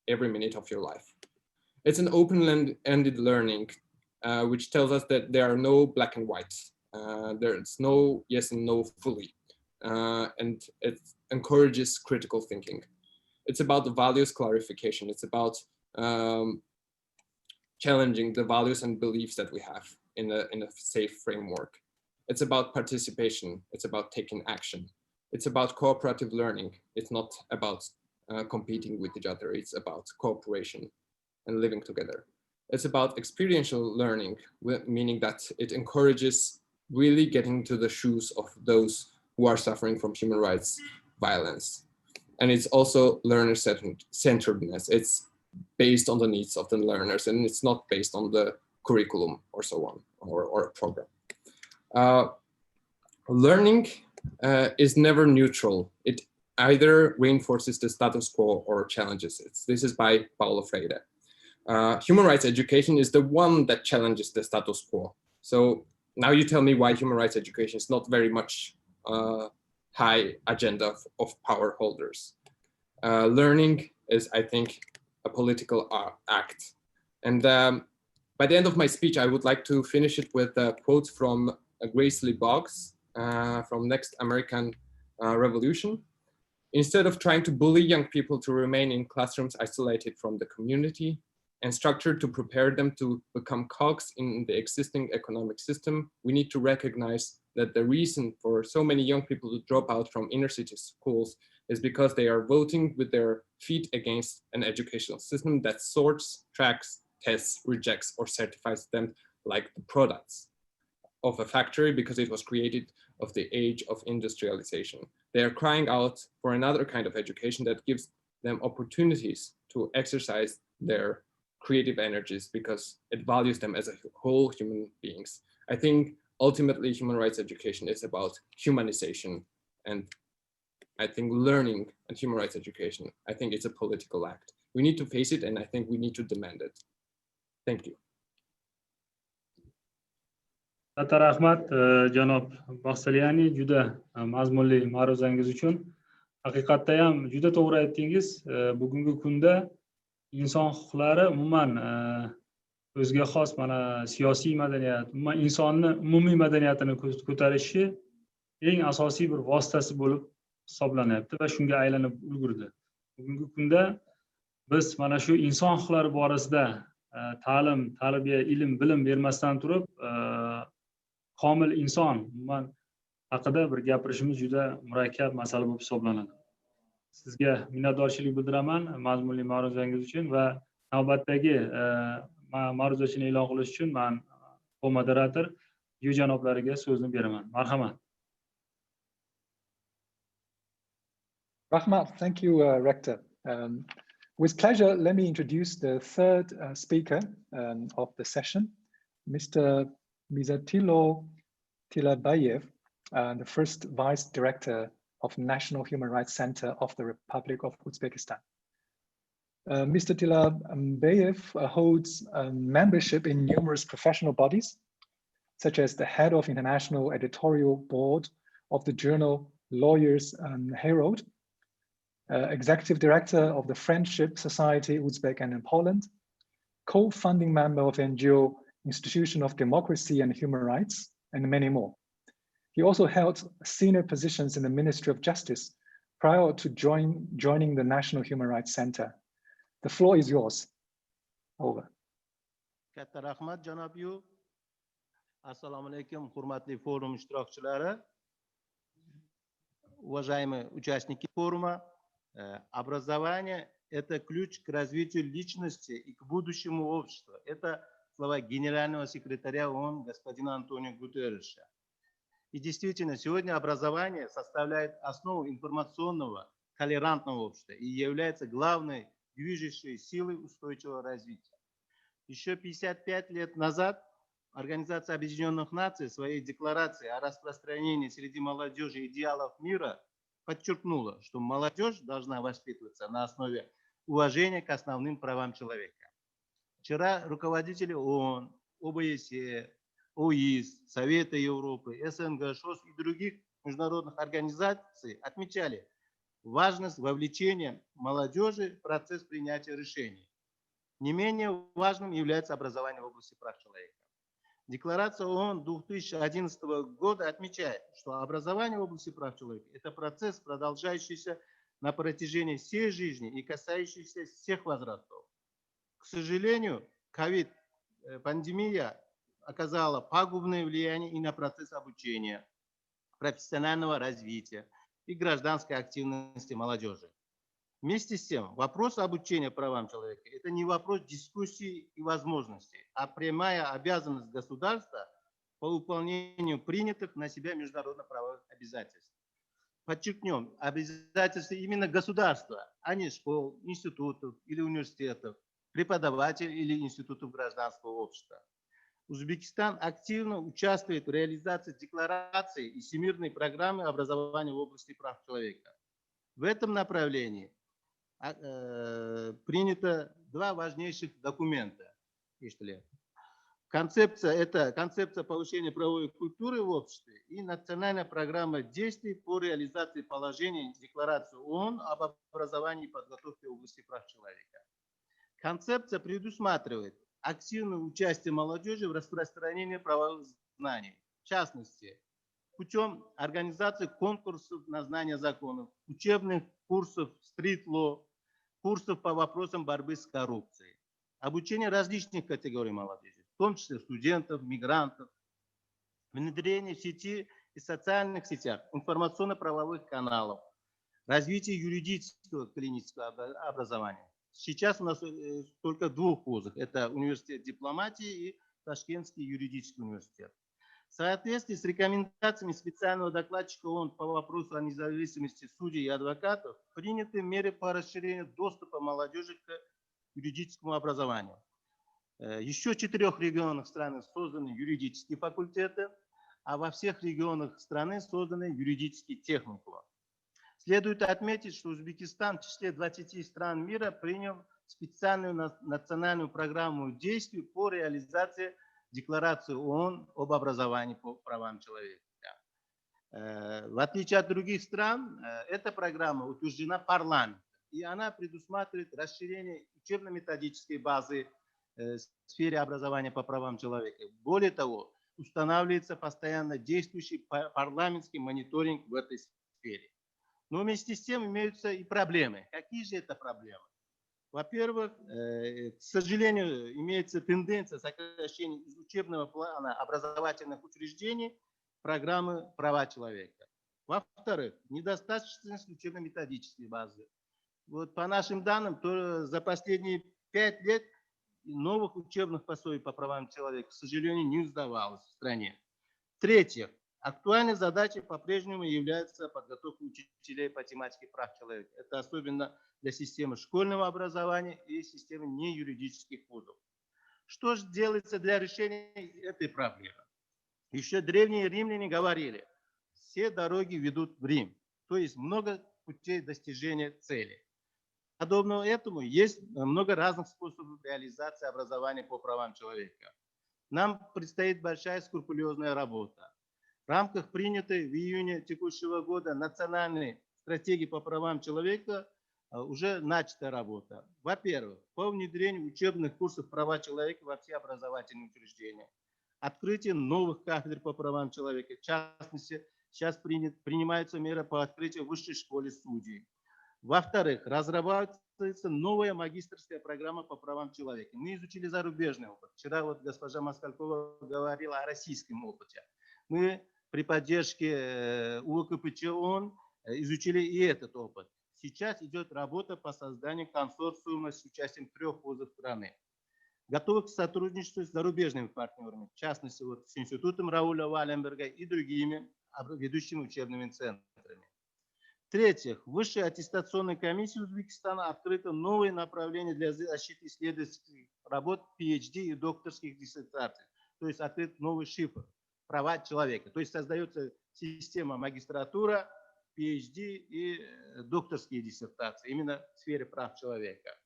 every minute of your life. It's an open-ended learning which tells us that there are no black and whites. There's no yes and no fully. And it encourages critical thinking. It's about the values clarification. It's about challenging the values and beliefs that we have in a safe framework. It's about participation. It's about taking action. It's about cooperative learning. It's not about competing with each other. It's about cooperation and living together. It's about experiential learning, meaning that it encourages really getting to the shoes of those who are suffering from human rights violence. And it's also learner-centeredness. It's based on the needs of the learners, and it's not based on the curriculum or so on, or a program. Learning is never neutral. It either reinforces the status quo or challenges it. This is by Paulo Freire. Human rights education is the one that challenges the status quo. So now you tell me why human rights education is not very much high agenda of power holders. Learning is, I think, a political act. And by the end of my speech, I would like to finish it with a quote from Grace Lee Boggs from Next American Revolution. Instead of trying to bully young people to remain in classrooms isolated from the community and structured to prepare them to become cogs in the existing economic system, we need to recognize that the reason for so many young people to drop out from inner city schools is because they are voting with their feet against an educational system that sorts, tracks, tests, rejects, or certifies them like the products of a factory because it was created of the age of industrialization. They are crying out for another kind of education that gives them opportunities to exercise their creative energies because it values them as a whole human beings. I think ultimately human rights education is about humanization, and I think learning and human rights education, I think it's a political act. We need to face it, and I think we need to demand it. Thank you. Katta rahmat janob Baxsalyani, juda mazmunli ma'ruzangiz uchun. Haqiqatda ham juda to'g'ri aytdingiz. Bugungi kunda inson huquqlari umuman o'ziga xos mana siyosiy madaniyat, umuman insonni umumiy madaniyatini ko'tarishi eng asosiy bir vositasi bo'lib hisoblanyapti va shunga aylanib ulgurdi. Bugungi kunda biz mana shu inson huquqlari borasida ta'lim, tarbiya, ilm, bilim bermasdan turib komil inson umuman haqida bir gapirishimiz juda murakkab masala bo'lib hisoblanadi. Sizga minnatdorchilik bildiraman mazmunli ma'ruzangiz uchun va navbatdagi ma'ruzachini e'lon qilish uchun men co-moderator yu janoblariga so'zni beraman. Marhamat. Rahmat, thank you, Rector. With pleasure, let me introduce the third speaker of the session, Mr. Mizatilo Tilabayev, the first Vice Director of National Human Rights Center of the Republic of Uzbekistan. Mr. Tilabayev holds membership in numerous professional bodies, such as the head of International Editorial Board of the journal Lawyers Herald, Executive Director of the Friendship Society Uzbek and in Poland, co-founding member of NGO Institution of Democracy and Human Rights, and many more. He also held senior positions in the Ministry of Justice prior to joining the National Human Rights Center. The floor is yours. Over. Katta rahmat janob yu. Assalomu alaykum, hurmatli forum ishtirokchilari. Уважаемые участники форума, образование – это ключ к развитию личности и к будущему общества. Это слова генерального секретаря ООН господина Антонио Гутерреша. И действительно, сегодня образование составляет основу информационного, толерантного общества и является главной движущей силой устойчивого развития. Еще 55 лет назад Организация Объединенных Наций в своей декларации о распространении среди молодежи идеалов мира подчеркнула, что молодежь должна воспитываться на основе уважения к основным правам человека. Вчера руководители ООН, ОБСЕ, ОИС, Совета Европы, СНГ, ШОС и других международных организаций отмечали важность вовлечения молодежи в процесс принятия решений. Не менее важным является образование в области прав человека. Декларация ООН 2011 года отмечает, что образование в области прав человека – это процесс, продолжающийся на протяжении всей жизни и касающийся всех возрастов. К сожалению, ковид-пандемия оказала пагубное влияние и на процесс обучения, профессионального развития и гражданской активности молодежи. Вместе с тем, вопрос обучения правам человека – это не вопрос дискуссии и возможностей, а прямая обязанность государства по выполнению принятых на себя международно-правовых обязательств. Подчеркнем, обязательства именно государства, а не школ, институтов или университетов, преподавателей или институтов гражданского общества. Узбекистан активно участвует в реализации декларации и всемирной программы образования в области прав человека. В этом направлении принято два важнейших документа. Это концепция повышения правовой культуры в обществе и национальная программа действий по реализации положений Декларации ООН об образовании и подготовке в области прав человека. Концепция предусматривает активное участие молодежи в распространении правовых знаний, в частности, путем организации конкурсов на знание законов, учебных курсов стрит-ло, курсов по вопросам борьбы с коррупцией, обучение различных категорий молодежи, в том числе студентов, мигрантов, внедрение в сети и социальных сетях информационно-правовых каналов, развитие юридического клинического образования. Сейчас у нас только в двух вузах. Это университет дипломатии и Ташкентский юридический университет. В соответствии с рекомендациями специального докладчика ООН по вопросу о независимости судей и адвокатов, приняты меры по расширению доступа молодежи к юридическому образованию. Еще в 4 регионах страны созданы юридические факультеты, а во всех регионах страны созданы юридические техникумы. Следует отметить, что Узбекистан в числе 20 стран мира принял специальную национальную программу действий по реализации Декларации ООН об образовании по правам человека. В отличие от других стран, эта программа утверждена парламентом, и она предусматривает расширение учебно-методической базы в сфере образования по правам человека. Более того, устанавливается постоянно действующий парламентский мониторинг в этой сфере. Но вместе с тем имеются и проблемы. Какие же это проблемы? Во-первых, к сожалению, имеется тенденция сокращения из учебного плана образовательных учреждений программы «Права человека». Во-вторых, недостаточность учебно-методической базы. Вот по нашим данным, то за последние 5 лет новых учебных пособий по правам человека, к сожалению, не издавалось в стране. В-третьих, актуальной задачей по-прежнему является подготовка учителей по тематике прав человека. Это особенно для системы школьного образования и системы неюридических вузов. Что же делается для решения этой проблемы? Еще древние римляне говорили, все дороги ведут в Рим, то есть много путей достижения цели. Подобно этому есть много разных способов реализации образования по правам человека. Нам предстоит большая скрупулезная работа. В рамках принятой в июне текущего года национальной стратегии по правам человека уже начата работа. Во-первых, по внедрению учебных курсов права человека во все образовательные учреждения. Открытие новых кафедр по правам человека. В частности, сейчас принимаются меры по открытию высшей школы судей. Во-вторых, разрабатывается новая магистерская программа по правам человека. Мы изучили зарубежный опыт. Вчера вот госпожа Москалькова говорила о российском опыте. Мы при поддержке УКПЧ ООН изучили и этот опыт. Сейчас идет работа по созданию консорциума с участием 3 вузов страны. Готовы к сотрудничеству с зарубежными партнерами, в частности, вот с институтом Рауля Валенберга и другими ведущими учебными центрами. В-третьих, в Высшей аттестационной комиссии Узбекистана открыто новые направления для защиты исследовательских работ, PhD и докторских диссертаций. То есть открыт новый шифр – права человека. То есть создается система магистратура, PhD и докторские диссертации именно в сфере прав человека.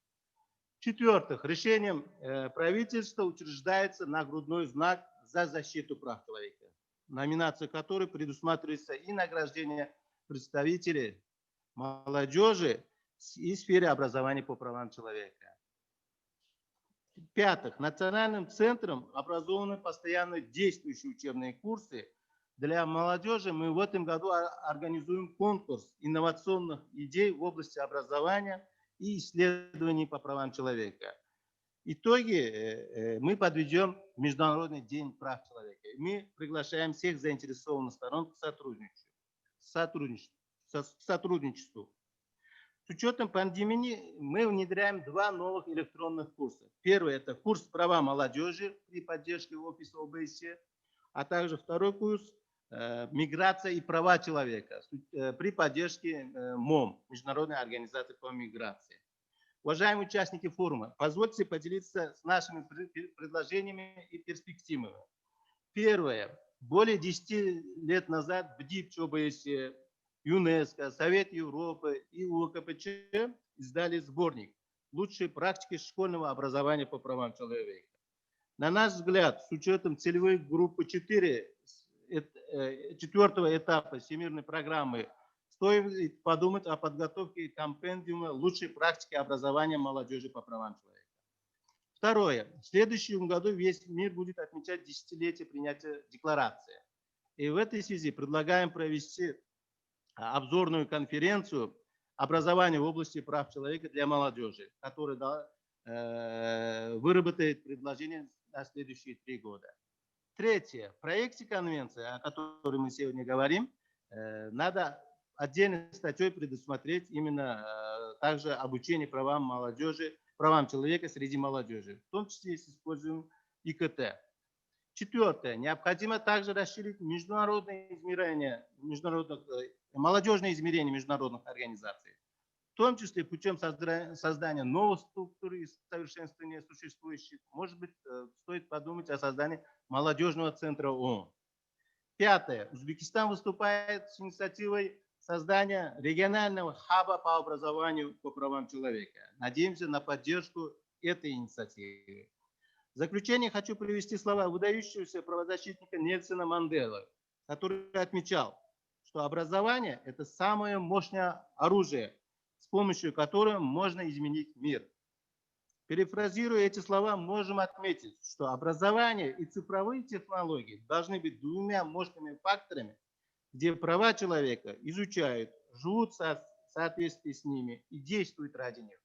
В-четвертых, решением правительства учреждается нагрудной знак за защиту прав человека, номинация которой предусматривается и награждение представителей молодежи и в сфере образования по правам человека. В-пятых, национальным центром образованы постоянно действующие учебные курсы. Для молодежи мы в этом году организуем конкурс инновационных идей в области образования и исследований по правам человека. Итоги мы подведем в Международный день прав человека. Мы приглашаем всех заинтересованных сторон к сотрудничеству. С учетом пандемии мы внедряем два новых электронных курса. Первый – это курс права молодежи при поддержке офиса ОБСЕ, а также второй курс «Миграция и права человека» при поддержке МОМ, Международной организации по миграции. Уважаемые участники форума, позвольте поделиться с нашими предложениями и перспективами. Первое. Более 10 лет назад в ДИПЧ, ОБСЕ, ЮНЕСКО, Совет Европы и УКПЧ издали сборник «Лучшие практики школьного образования по правам человека». На наш взгляд, с учетом целевой группы 4, четвертого этапа Всемирной программы, стоит подумать о подготовке компендиума «Лучшие практики образования молодежи по правам человека». Второе. В следующем году весь мир будет отмечать десятилетие принятия декларации. И в этой связи предлагаем провести обзорную конференцию «Образование в области прав человека для молодежи», которая выработает предложение на следующие 3 года. Третье. В проекте конвенции, о которой мы сегодня говорим, надо отдельной статьей предусмотреть именно также обучение правам молодежи, правам человека среди молодежи, в том числе с использованием ИКТ. Четвертое. Необходимо также расширить молодежные измерения международных организаций, в том числе путем создания новых структур и совершенствования существующих. Может быть, стоит подумать о создании молодежного центра ООН. Пятое. Узбекистан выступает с инициативой создания регионального хаба по образованию по правам человека. Надеемся на поддержку этой инициативы. В заключение хочу привести слова выдающегося правозащитника Нельсона Манделы, который отмечал, что образование – это самое мощное оружие, с помощью которого можно изменить мир. Перефразируя эти слова, можем отметить, что образование и цифровые технологии должны быть двумя мощными факторами, где права человека изучают, живут в соответствии с ними и действуют ради них.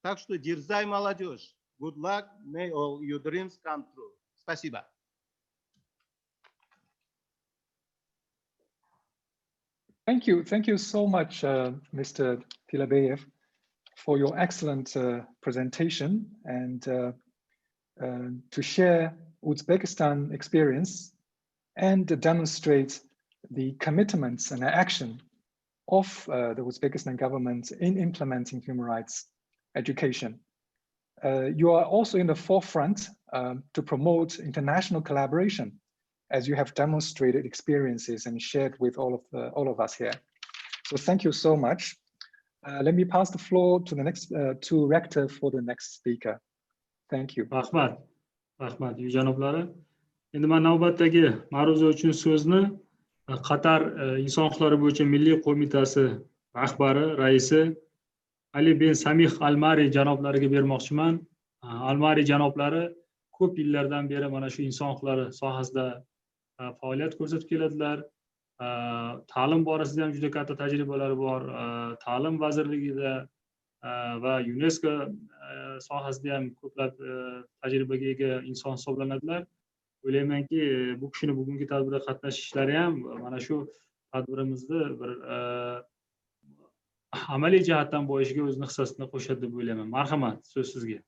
Так что дерзай, молодежь! Good luck, may all your dreams come true. Спасибо. Thank you so much, Mr. Tilabeyev, for your excellent presentation and to share Uzbekistan experience and demonstrate the commitments and action of the Uzbekistan government in implementing human rights education. You are also in the forefront to promote international collaboration, as you have demonstrated experiences and shared with all of us here. So thank you so much. Let me pass the floor to the next to Rector for the next speaker. Thank you. Rahmat, janoblari. Endi men navbatdagi ma'ruza uchun so'zni Qatar inson huquqlari bo'yicha Milliy qo'mitasi rahbari, raisi Ali bin Samih Almari janoblariga bermoqchiman. Almari janoblari ko'p yillardan beri mana shu inson huquqlari sohasida faoliyat ko'rsatib keladilar. Ta'lim borasida ham juda katta tajribalari bor. Ta'lim vazirligida va UNESCO sohasida ham ko'plab tajribaga ega inson hisoblanadilar. O'ylaymanki, bu kishini bugungi tadbirda qatnashishlari ham mana shu tadbirimizni bir amaliy jihatdan boyishiga o'zini hissasini qo'shadi deb o'ylayman. Marhamat, so'z sizga.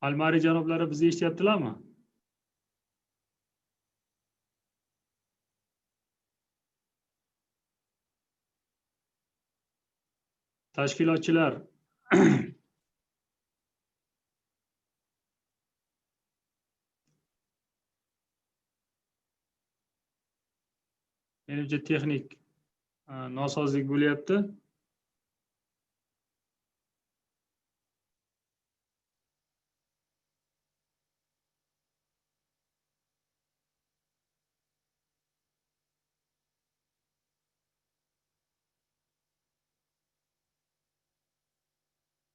Almari janoblari bizni eshityaptilarmi? Tashkilotchilar menimcha texnik nosozlik bo'lyapti.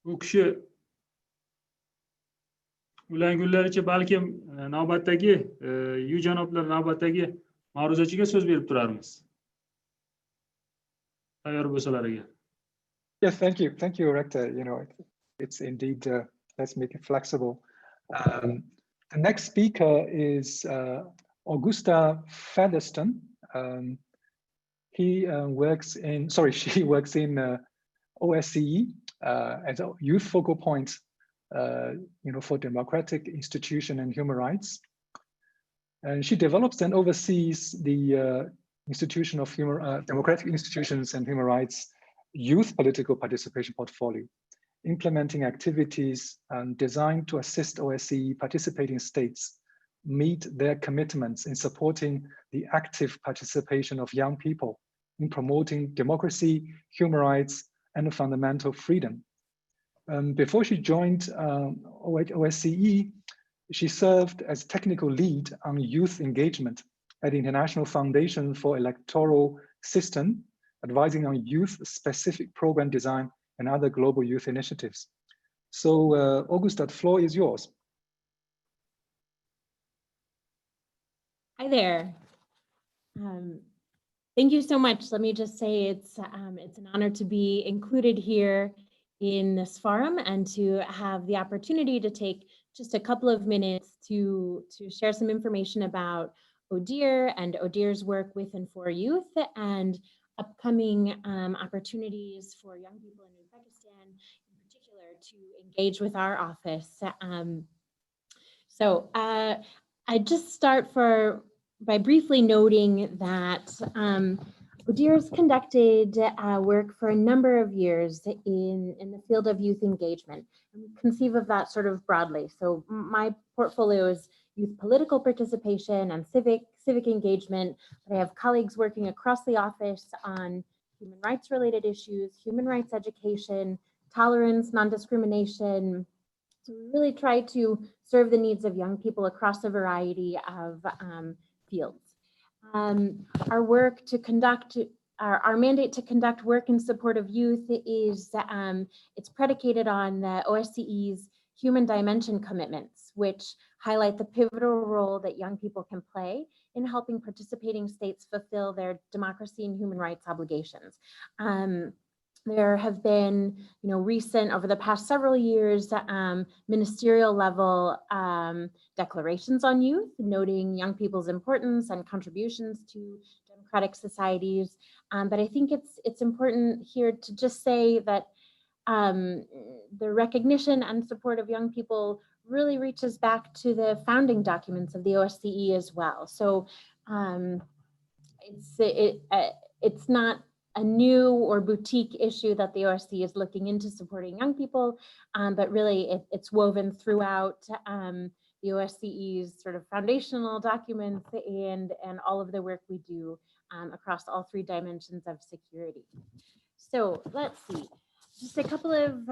u kishi ulangunlaricha balkim navbatdagi yu janoblar navbatdagi ma'ruzachiga so'z berib turarmiz. Tayyor bo'lsalar agar. Yes, thank you, Rector. You know, it's indeed let's make it flexible. The next speaker is Augusta Featherstone. She works in OSCE as a youth focal point, for democratic institution and human rights. And she develops and oversees the institution of democratic institutions and human rights youth political participation portfolio, implementing activities designed to assist OSCE participating states meet their commitments in supporting the active participation of young people in promoting democracy, human rights, and fundamental freedom. Before she joined OSCE, she served as technical lead on youth engagement at the International Foundation for Electoral System, advising on youth-specific program design and other global youth initiatives. So, Augusta, the floor is yours. Hi there. Thank you so much. Let me just say it's an honor to be included here in this forum and to have the opportunity to take just a couple of minutes to share some information about ODIHR and ODIHR's work with and for youth and upcoming opportunities for young people in Uzbekistan in particular to engage with our office. I just start by briefly noting that ODIHR's conducted work for a number of years in the field of youth engagement. And we conceive of that sort of broadly. So my portfolio is youth political participation and civic engagement. But I have colleagues working across the office on human rights related issues, human rights education, tolerance, non-discrimination. So we really try to serve the needs of young people across a variety of fields. Our work to conduct, our mandate to conduct work in support of youth is, it's predicated on the OSCE's human dimension commitments, which highlight the pivotal role that young people can play in helping participating states fulfill their democracy and human rights obligations. There have been, recent, over the past several years, ministerial level declarations on youth, noting young people's importance and contributions to democratic societies. But I think it's important here to just say that the recognition and support of young people really reaches back to the founding documents of the OSCE as well. So it's not a new or boutique issue that the OSCE is looking into supporting young people, but really it's woven throughout the OSCE's sort of foundational documents and all of the work we do across all three dimensions of security. So let's see, just a couple of,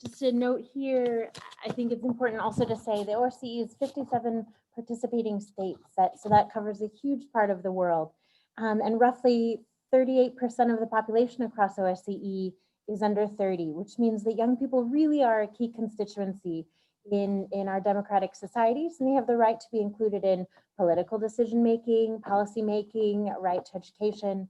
just a note here, I think it's important also to say the OSCE is 57 participating states, so that covers a huge part of the world, and roughly 38% of the population across OSCE is under 30, which means that young people really are a key constituency in our democratic societies, and they have the right to be included in political decision-making, policy-making, right to education,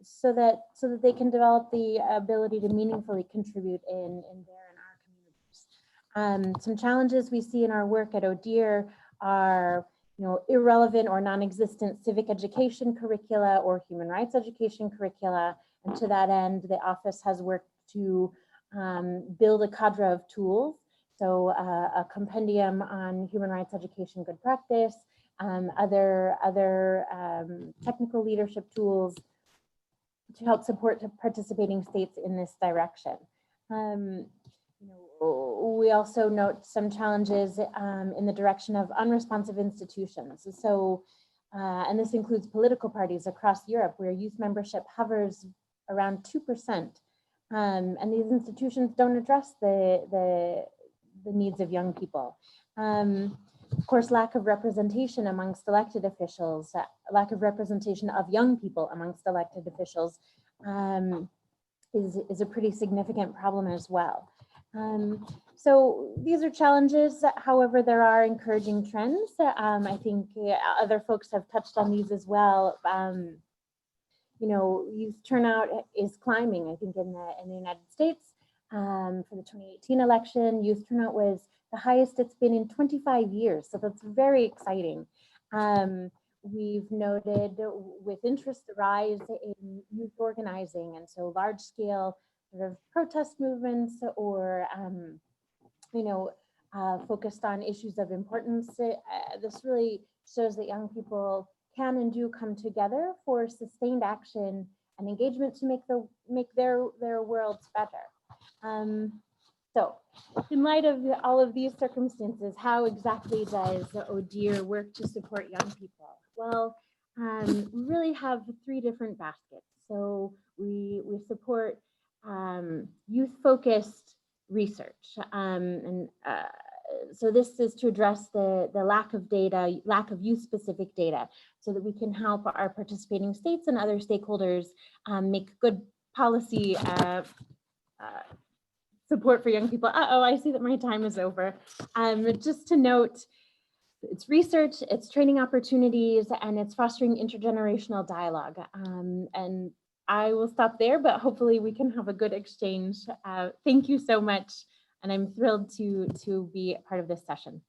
so that they can develop the ability to meaningfully contribute in their and our communities. Some challenges we see in our work at ODIHR are irrelevant or non-existent civic education curricula or human rights education curricula. And to that end, the office has worked to build a cadre of tools. So a compendium on human rights education good practice, other technical leadership tools to help support participating states in this direction. We also note some challenges in the direction of unresponsive institutions. So, and this includes political parties across Europe where youth membership hovers around 2%. And these institutions don't address the needs of young people. Of course, lack of representation amongst elected officials, lack of representation of young people amongst elected officials, is a pretty significant problem as well. So these are challenges. However, there are encouraging trends. I think other folks have touched on these as well. Youth turnout is climbing. I think in the United States, for the 2018 election, youth turnout was the highest it's been in 25 years. So that's very exciting. We've noted with interest the rise in youth organizing, and so large scale sort of protest movements or focused on issues of importance. This really shows that young people can and do come together for sustained action and engagement to make their worlds better. So in light of all of these circumstances, how exactly does ODIHR work to support young people? Well, we really have 3 different baskets. So we support youth-focused research. So this is to address the lack of data, lack of youth-specific data, so that we can help our participating states and other stakeholders make good policy support for young people. I see that my time is over. Just to note, it's research, it's training opportunities, and it's fostering intergenerational dialogue. And I will stop there, but hopefully we can have a good exchange. Thank you so much, and I'm thrilled to be part of this session.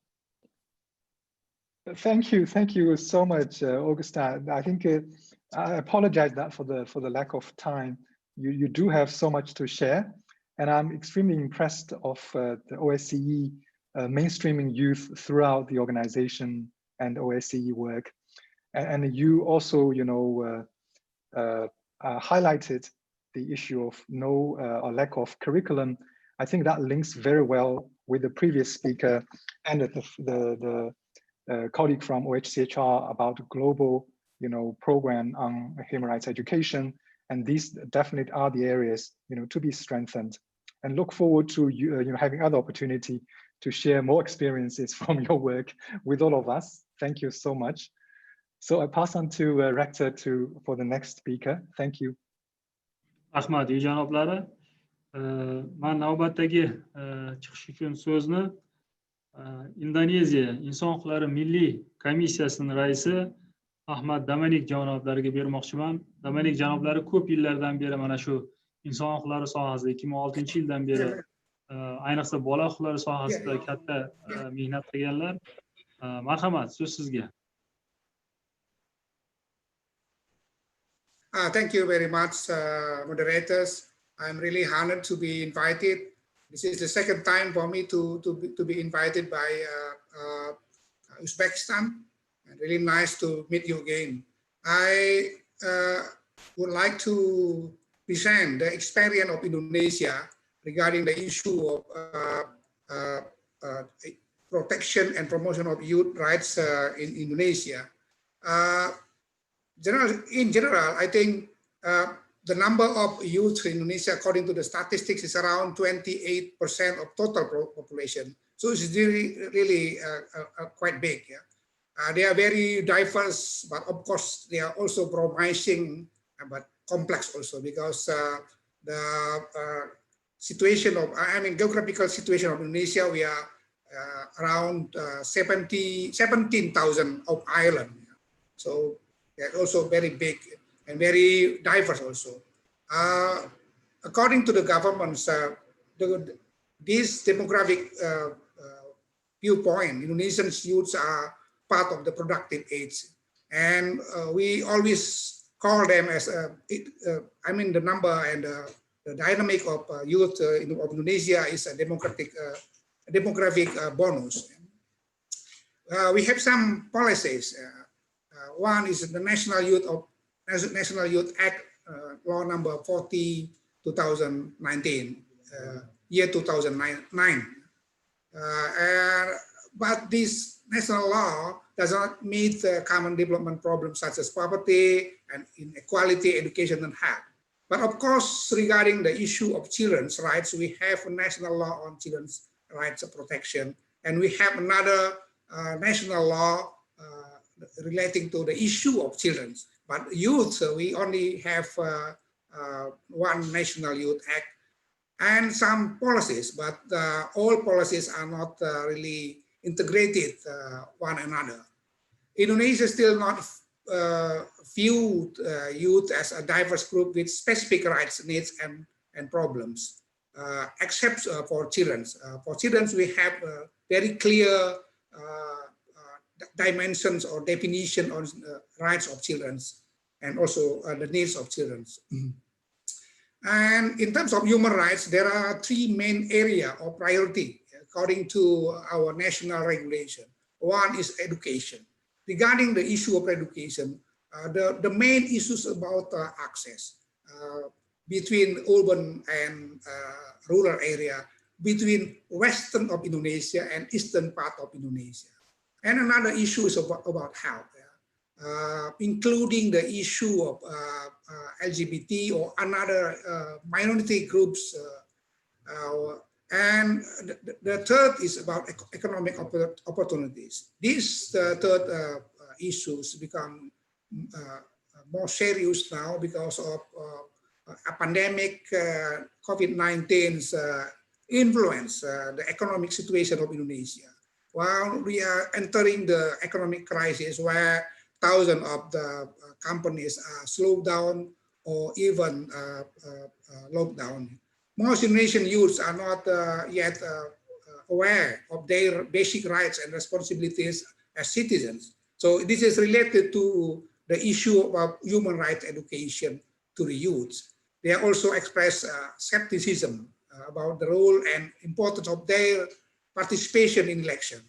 Thank you so much, Augusta. I think I apologize that for the lack of time. You do have so much to share, and I'm extremely impressed of the OSCE mainstreaming youth throughout the organization and OSCE work. And you also, highlighted the issue of no or lack of curriculum. I think that links very well with the previous speaker and the colleague from OHCHR about global, program on human rights education. And these definitely are the areas, to be strengthened. And look forward to having other opportunity to share more experiences from your work with all of us. Thank you so much. So I pass on to Rector for the next speaker. Thank you. Rahmat, janoblari. Men navbatdagi chiqish uchun so'zni Indoneziya Inson huquqlari milliy komissiyasining raisi Ahmad Damanik janoblariga bermoqchiman. Damanik janoblari ko'p yillardan beri mana shu inson huquqlari sohasida 2006-yildan beri ayniqsa bola huquqlari sohasida katta mehnat qilganlar. Marhamat, so'z sizga. Thank you very much, moderators. I'm really honored to be invited. This is the second time for me to be invited by Uzbekistan. Really nice to meet you again. I would like to present the experience of Indonesia regarding the issue of protection and promotion of youth rights in Indonesia. In general, I think the number of youth in Indonesia, according to the statistics, is around 28% of total population. So it's really quite big. Yeah? They are very diverse, but of course they are also promising, but complex also, because the situation of, geographical situation of Indonesia, we are around 17,000 of island. Yeah? So they're also very big and very diverse also. According to the governments, this demographic viewpoint, Indonesian youths are part of the productive age. And we always call them as, the number and the dynamic of youth of Indonesia is a demographic bonus. We have some policies. One is the National Youth Act, law number 40, 2019, year 2009. But this national law does not meet the common development problems such as poverty and inequality, education, and health. But of course, regarding the issue of children's rights, we have a national law on children's rights protection, and we have another national law relating to the issue of children. But youth, we only have one National Youth Act, and some policies, but all policies are not really integrated one another. Indonesia still not viewed youth as a diverse group with specific rights, needs, and problems, except for children. For children, we have very clear dimensions or definition on rights of children and also the needs of children. And in terms of human rights, there are three main areas of priority according to our national regulation. One is education. Regarding the issue of education, the main issues about access between urban and rural area, between western of Indonesia and eastern part of Indonesia. And another issue is about health, including the issue of LGBT or another minority groups. And the third is about economic opportunities. These third issues become more serious now because of a pandemic, COVID-19's influence the economic situation of Indonesia. While we are entering the economic crisis where thousands of the companies are slowed down or even locked down, most Indonesian youths are not yet aware of their basic rights and responsibilities as citizens. So this is related to the issue of human rights education to the youths. They also express skepticism about the role and importance of their participation in election.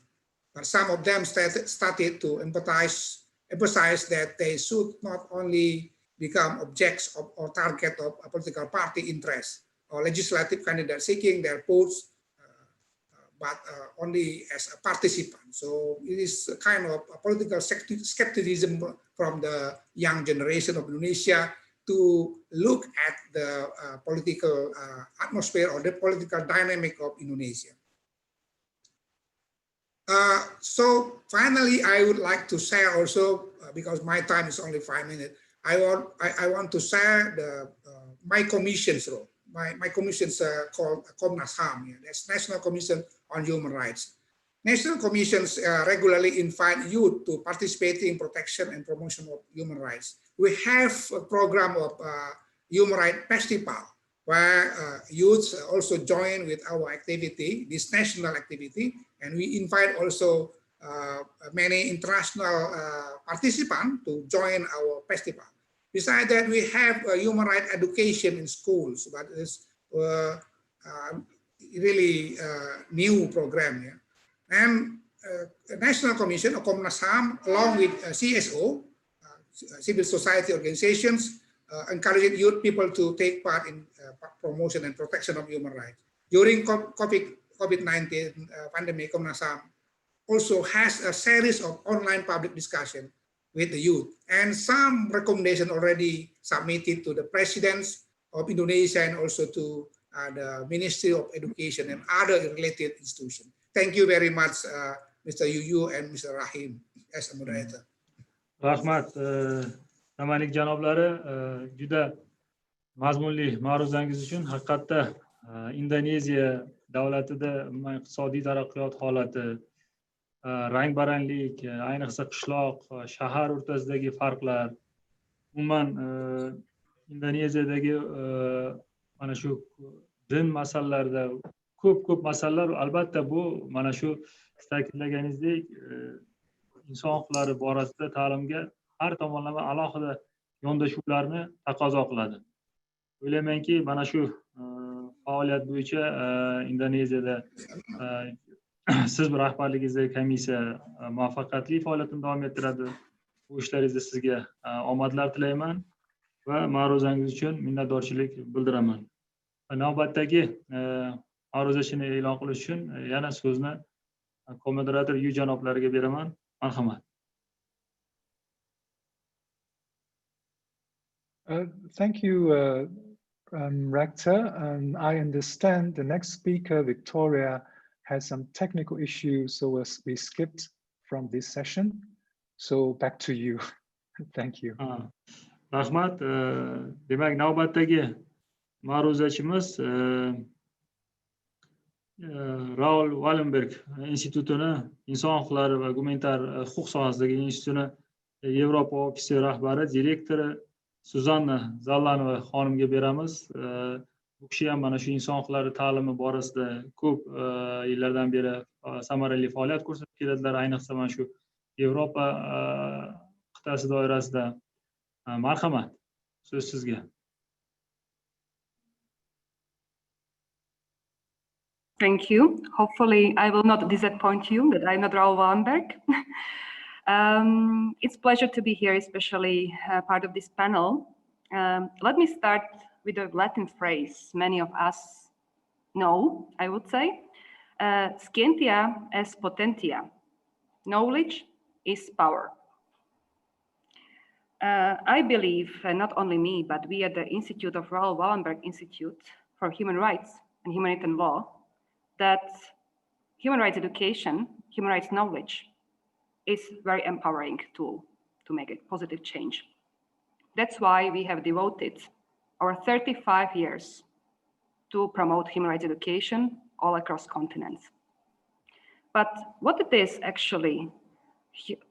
But some of them started to emphasize that they should not only become objects of or target of a political party interest or legislative candidate seeking their votes, but only as a participant. So it is a kind of a political skepticism from the young generation of Indonesia to look at the political atmosphere or the political dynamic of Indonesia. So finally, I would like to share also, because my time is only 5 minutes, I want to share my commission's role. My commission's called Komnas HAM, that's National Commission on Human Rights. National commissions regularly invite youth to participate in protection and promotion of human rights. We have a program of human rights festival where youths also join with our activity, this national activity, and we invite also many international participants to join our festival. Besides that, we have human rights education in schools, but it's really new program. Yeah? And National Commission of Komnas HAM, along with CSO, civil society organizations, encouraging youth people to take part in promotion and protection of human rights. During COVID-19 pandemic, Komnas HAM also has a series of online public discussion with the youth, and some recommendation already submitted to the presidents of Indonesia and also to the Ministry of Education and other related institutions. Thank you very much, Mr. Yuyu and Mr. Rahim, as a moderator. Rahmat, Samalik janoblari, juda mazmunli ma'ruzangiz uchun. Haqiqatda Indoneziya davlatida iqtisodiy taraqqiyot holati, rang-baranglik, ayniqsa qishloq, shahar o'rtasidagi farqlar, umuman Indoneziyadagi mana shu din masalalarida ko'p masalalar, albatta bu mana shu ta'kidlaganingizdek inson huquqlari borasida ta'limga har tomonlama alohida yondashuvlarni taqozo qiladi. O'ylaymanki, mana shu faoliyat bo'yicha Indoneziyada siz rahbarligingizdagi komissiya muvaffaqiyatli faoliyatini davom ettiradi. Bu ishlaringizda sizga omadlar tilayman va ma'ruzangiz uchun minnatdorchilik bildiraman. Navbatdagi ma'ruzashini e'lon qilish uchun yana so'zni moderator Yu janoblariga beraman. Marhamat. Thank you, Rector. I understand the next speaker, Victoria, has some technical issues, so we skipped from this session. So back to you. Thank you. Rahmat. Demak, navbatdagi ma'ruzachimiz Raul Wallenberg institutini, inson huquqlari va gumanitar huquq sohasidagi institutini Yevropa ofisi rahbari, direktori Suzanna Zallanova xonimga beramiz. Bu kishi ham mana shu inson huquqlari ta'limi borasida ko'p yillardan beri samarali faoliyat ko'rsatib keladilar, ayniqsa mana shu Yevropa qit'asi doirasida. Marhamat, so'z sizga. Thank you. Hopefully I will not disappoint you that I'm not Raoul Wallenberg. It's a pleasure to be here, especially part of this panel. Let me start with a Latin phrase many of us know, I would say. Scientia est potentia. Knowledge is power. I believe, not only me, but we at the Institute of Raoul Wallenberg Institute for Human Rights and Humanitarian Law, that human rights education, human rights knowledge is a very empowering tool to make a positive change. That's why we have devoted our 35 years to promote human rights education all across continents. But what it is actually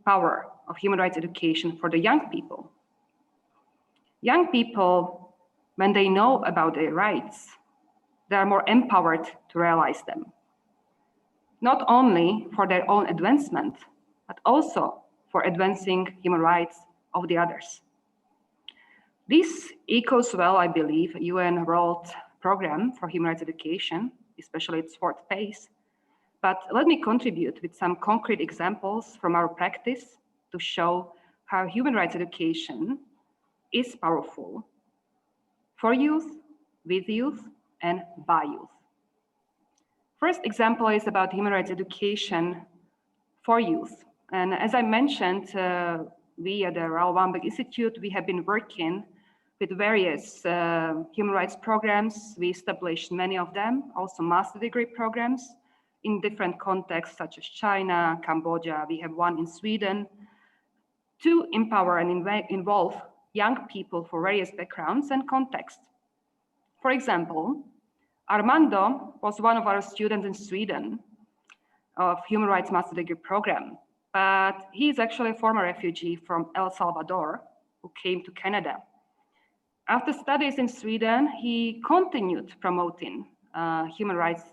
power of human rights education for the young people? Young people, when they know about their rights, they are more empowered to realize them. Not only for their own advancement, but also for advancing human rights of the others. This echoes well, I believe, UN World Program for Human Rights Education, especially its fourth phase. But let me contribute with some concrete examples from our practice to show how human rights education is powerful for youth, with youth, and by youth. First example is about human rights education for youth. And as I mentioned, we at the Raoul Wallenberg Institute, we have been working with various human rights programs. We established many of them, also master degree programs in different contexts such as China, Cambodia. We have one in Sweden to empower and involve young people for various backgrounds and contexts. For example, Armando was one of our students in Sweden of human rights master degree program, but he is actually a former refugee from El Salvador who came to Canada. After studies in Sweden, he continued promoting human rights,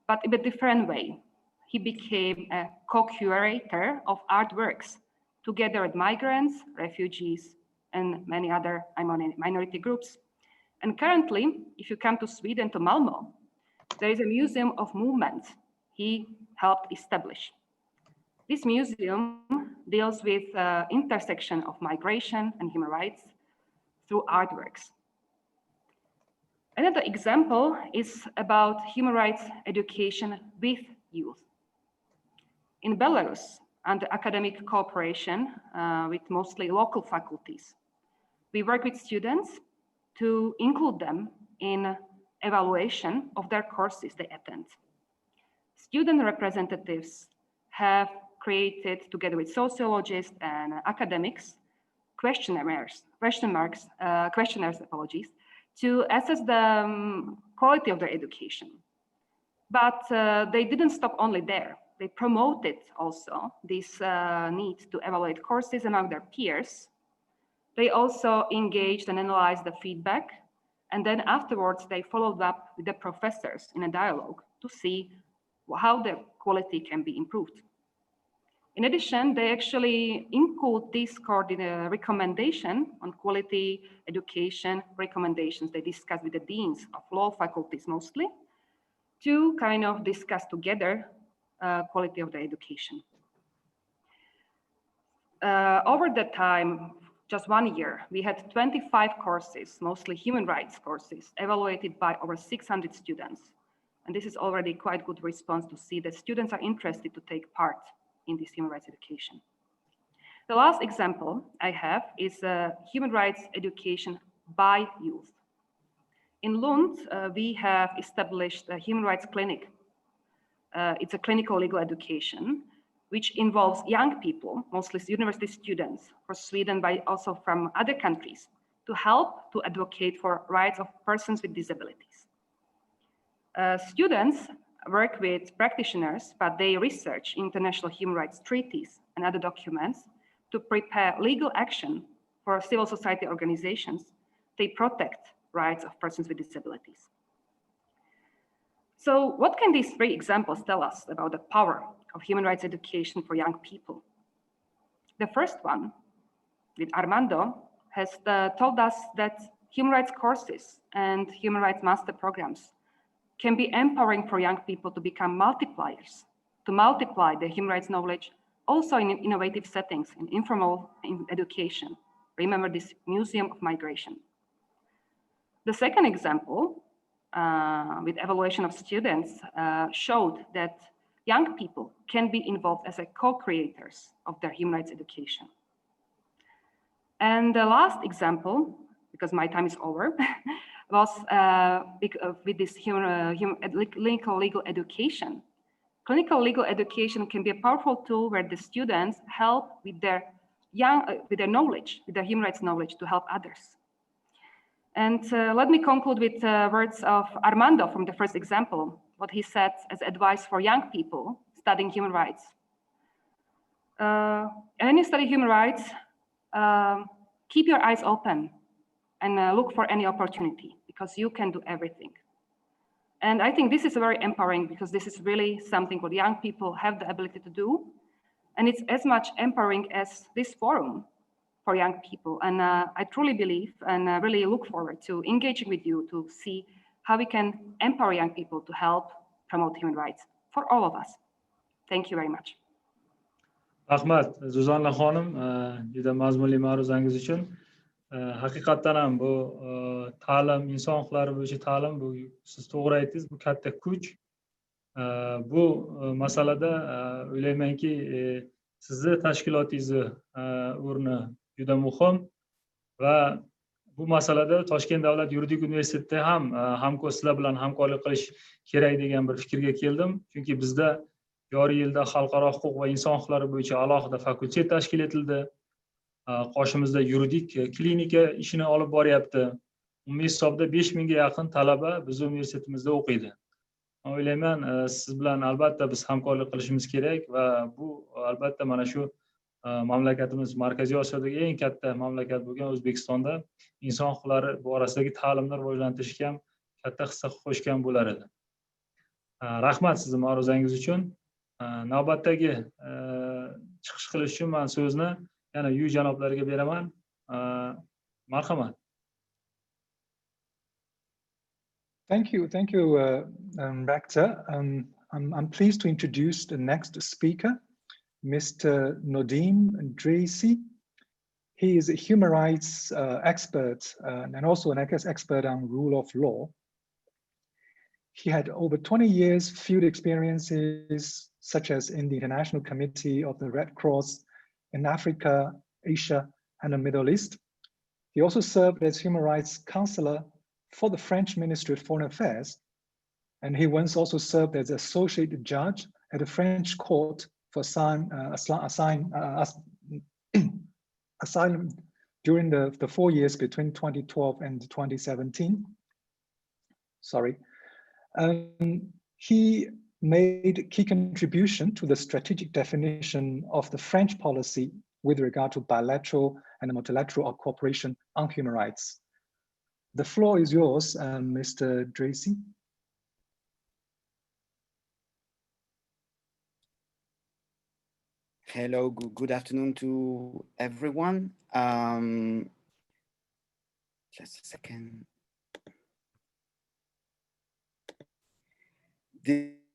but in a different way. He became a co-curator of artworks together with migrants, refugees, and many other minority groups. And currently, if you come to Sweden, to Malmö, there is a museum of movement he helped establish. This museum deals with intersection of migration and human rights through artworks. Another example is about human rights education with youth. In Belarus, under academic cooperation with mostly local faculties, we work with students to include them in evaluation of their courses they attend. Student representatives have created, together with sociologists and academics, questionnaires, to assess the quality of their education. But they didn't stop only there. They promoted also this need to evaluate courses among their peers. They also engaged and analyzed the feedback, and then afterwards they followed up with the professors in a dialogue to see how the quality can be improved. In addition, they actually include this recommendation on quality education recommendations they discuss with the deans of law faculties mostly, to kind of discuss together quality of the education. Over the time, just 1 year, we had 25 courses, mostly human rights courses, evaluated by over 600 students. And this is already quite good response to see that students are interested to take part in this human rights education. The last example I have is human rights education by youth. In Lund, we have established a human rights clinic. It's a clinical legal education which involves young people, mostly university students from Sweden, but also from other countries, to help to advocate for rights of persons with disabilities. Students work with practitioners, but they research international human rights treaties and other documents to prepare legal action for civil society organizations. They protect rights of persons with disabilities. So what can these three examples tell us about the power of human rights education for young people? The first one, with Armando, has told us that human rights courses and human rights master programs can be empowering for young people to become multipliers, to multiply their human rights knowledge also in innovative settings, in informal education. Remember this Museum of Migration. The second example, with evaluation of students, showed that young people can be involved as a co-creators of their human rights education. And the last example, because my time is over, was with this clinical legal education. Clinical legal education can be a powerful tool where the students help with their knowledge, with their human rights knowledge, to help others. And let me conclude with words of Armando from the first example, what he said as advice for young people studying human rights. When you study human rights, keep your eyes open and look for any opportunity, because you can do everything. And I think this is very empowering, because this is really something what young people have the ability to do. And it's as much empowering as this forum for young people. And I truly believe and really look forward to engaging with you to see how we can empower young people to help promote human rights for all of us. Thank you very much. Rahmat, Zuzanna xonim, juda mazmunli ma'ruzangiz uchun. Haqiqatdan ham bu ta'lim, inson huquqlari bo'yicha ta'lim, bu siz to'g'ri aytdingiz, bu katta kuch. Bu masalada o'ylaymanki, sizni tashkilotingizni o'rni juda muhim va bu masalada Toshkent davlat yuridik universitetida ham sizlar bilan hamkorlik qilish kerak degan bir fikrga keldim. Chunki bizda joriy yilda xalqaro huquq va inson huquqlari bo'yicha alohida fakultet tashkil etildi. Qoshimizda yuridik klinika ishini olib boryapti. Umumiy hisobda 5000 ga yaqin talaba bizning universitetimizda o'qiydi. O'ylayman, siz bilan albatta biz hamkorlik qilishimiz kerak va bu albatta mana shu mamlakatimiz Markaziy Osiyodagi eng katta mamlakat bo'lgan O'zbekistonda inson huquqlari borasidagi ta'limni rivojlantirishga ham katta hissa qo'shgan bo'lar edi. Rahmat sizning ma'ruzangiz uchun. Navbatdagi chiqish qilish uchun men so'zni yana yu janoblarga beraman. Marhamat. Thank you, Rector. I'm pleased to introduce the next speaker, Mr. Nodim Dracy. He is a human rights expert and also an expert on rule of law. He had over 20 years field experiences, such as in the International Committee of the Red Cross in Africa, Asia, and the Middle East. He also served as human rights counselor for the French Ministry of Foreign Affairs, and he once also served as associate judge at the French court for asylum during the 4 years between 2012 and 2017. Sorry. He made key contribution to the strategic definition of the French policy with regard to bilateral and multilateral cooperation on human rights. The floor is yours, Mr. Dracy. Hello, good afternoon to everyone. Just a second.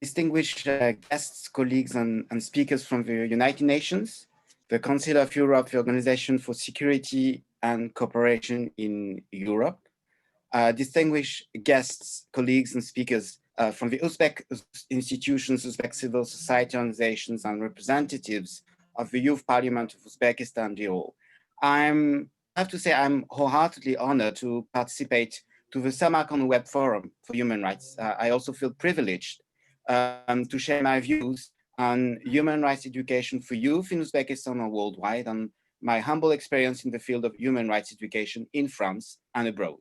Distinguished guests, colleagues, and speakers from the United Nations, the Council of Europe, the Organization for Security and Cooperation in Europe, distinguished guests, colleagues, and speakers from the Uzbek institutions, Uzbek civil society organizations, and representatives of the Youth Parliament of Uzbekistan, DIOL. I have to say I'm wholeheartedly honored to participate to the Samarkand Web Forum for Human Rights. I also feel privileged to share my views on human rights education for youth in Uzbekistan and worldwide, and my humble experience in the field of human rights education in France and abroad.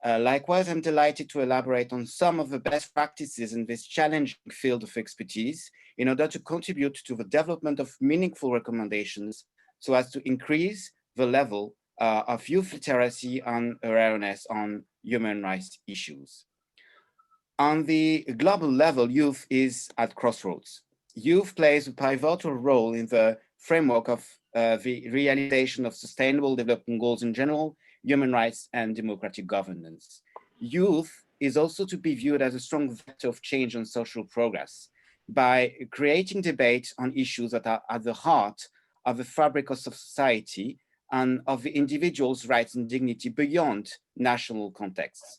Likewise, I'm delighted to elaborate on some of the best practices in this challenging field of expertise in order to contribute to the development of meaningful recommendations so as to increase the level of youth literacy and awareness on human rights issues. On the global level, youth is at crossroads. Youth plays a pivotal role in the framework of the realization of sustainable development goals in general, human rights, and democratic governance. Youth is also to be viewed as a strong vector of change and social progress by creating debate on issues that are at the heart of the fabric of society and of the individual's rights and dignity beyond national contexts.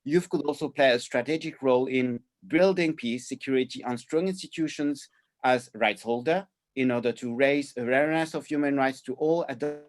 Youth could also play a strategic role in building peace, security, and strong institutions as rights holder in order to raise awareness of human rights to all adults.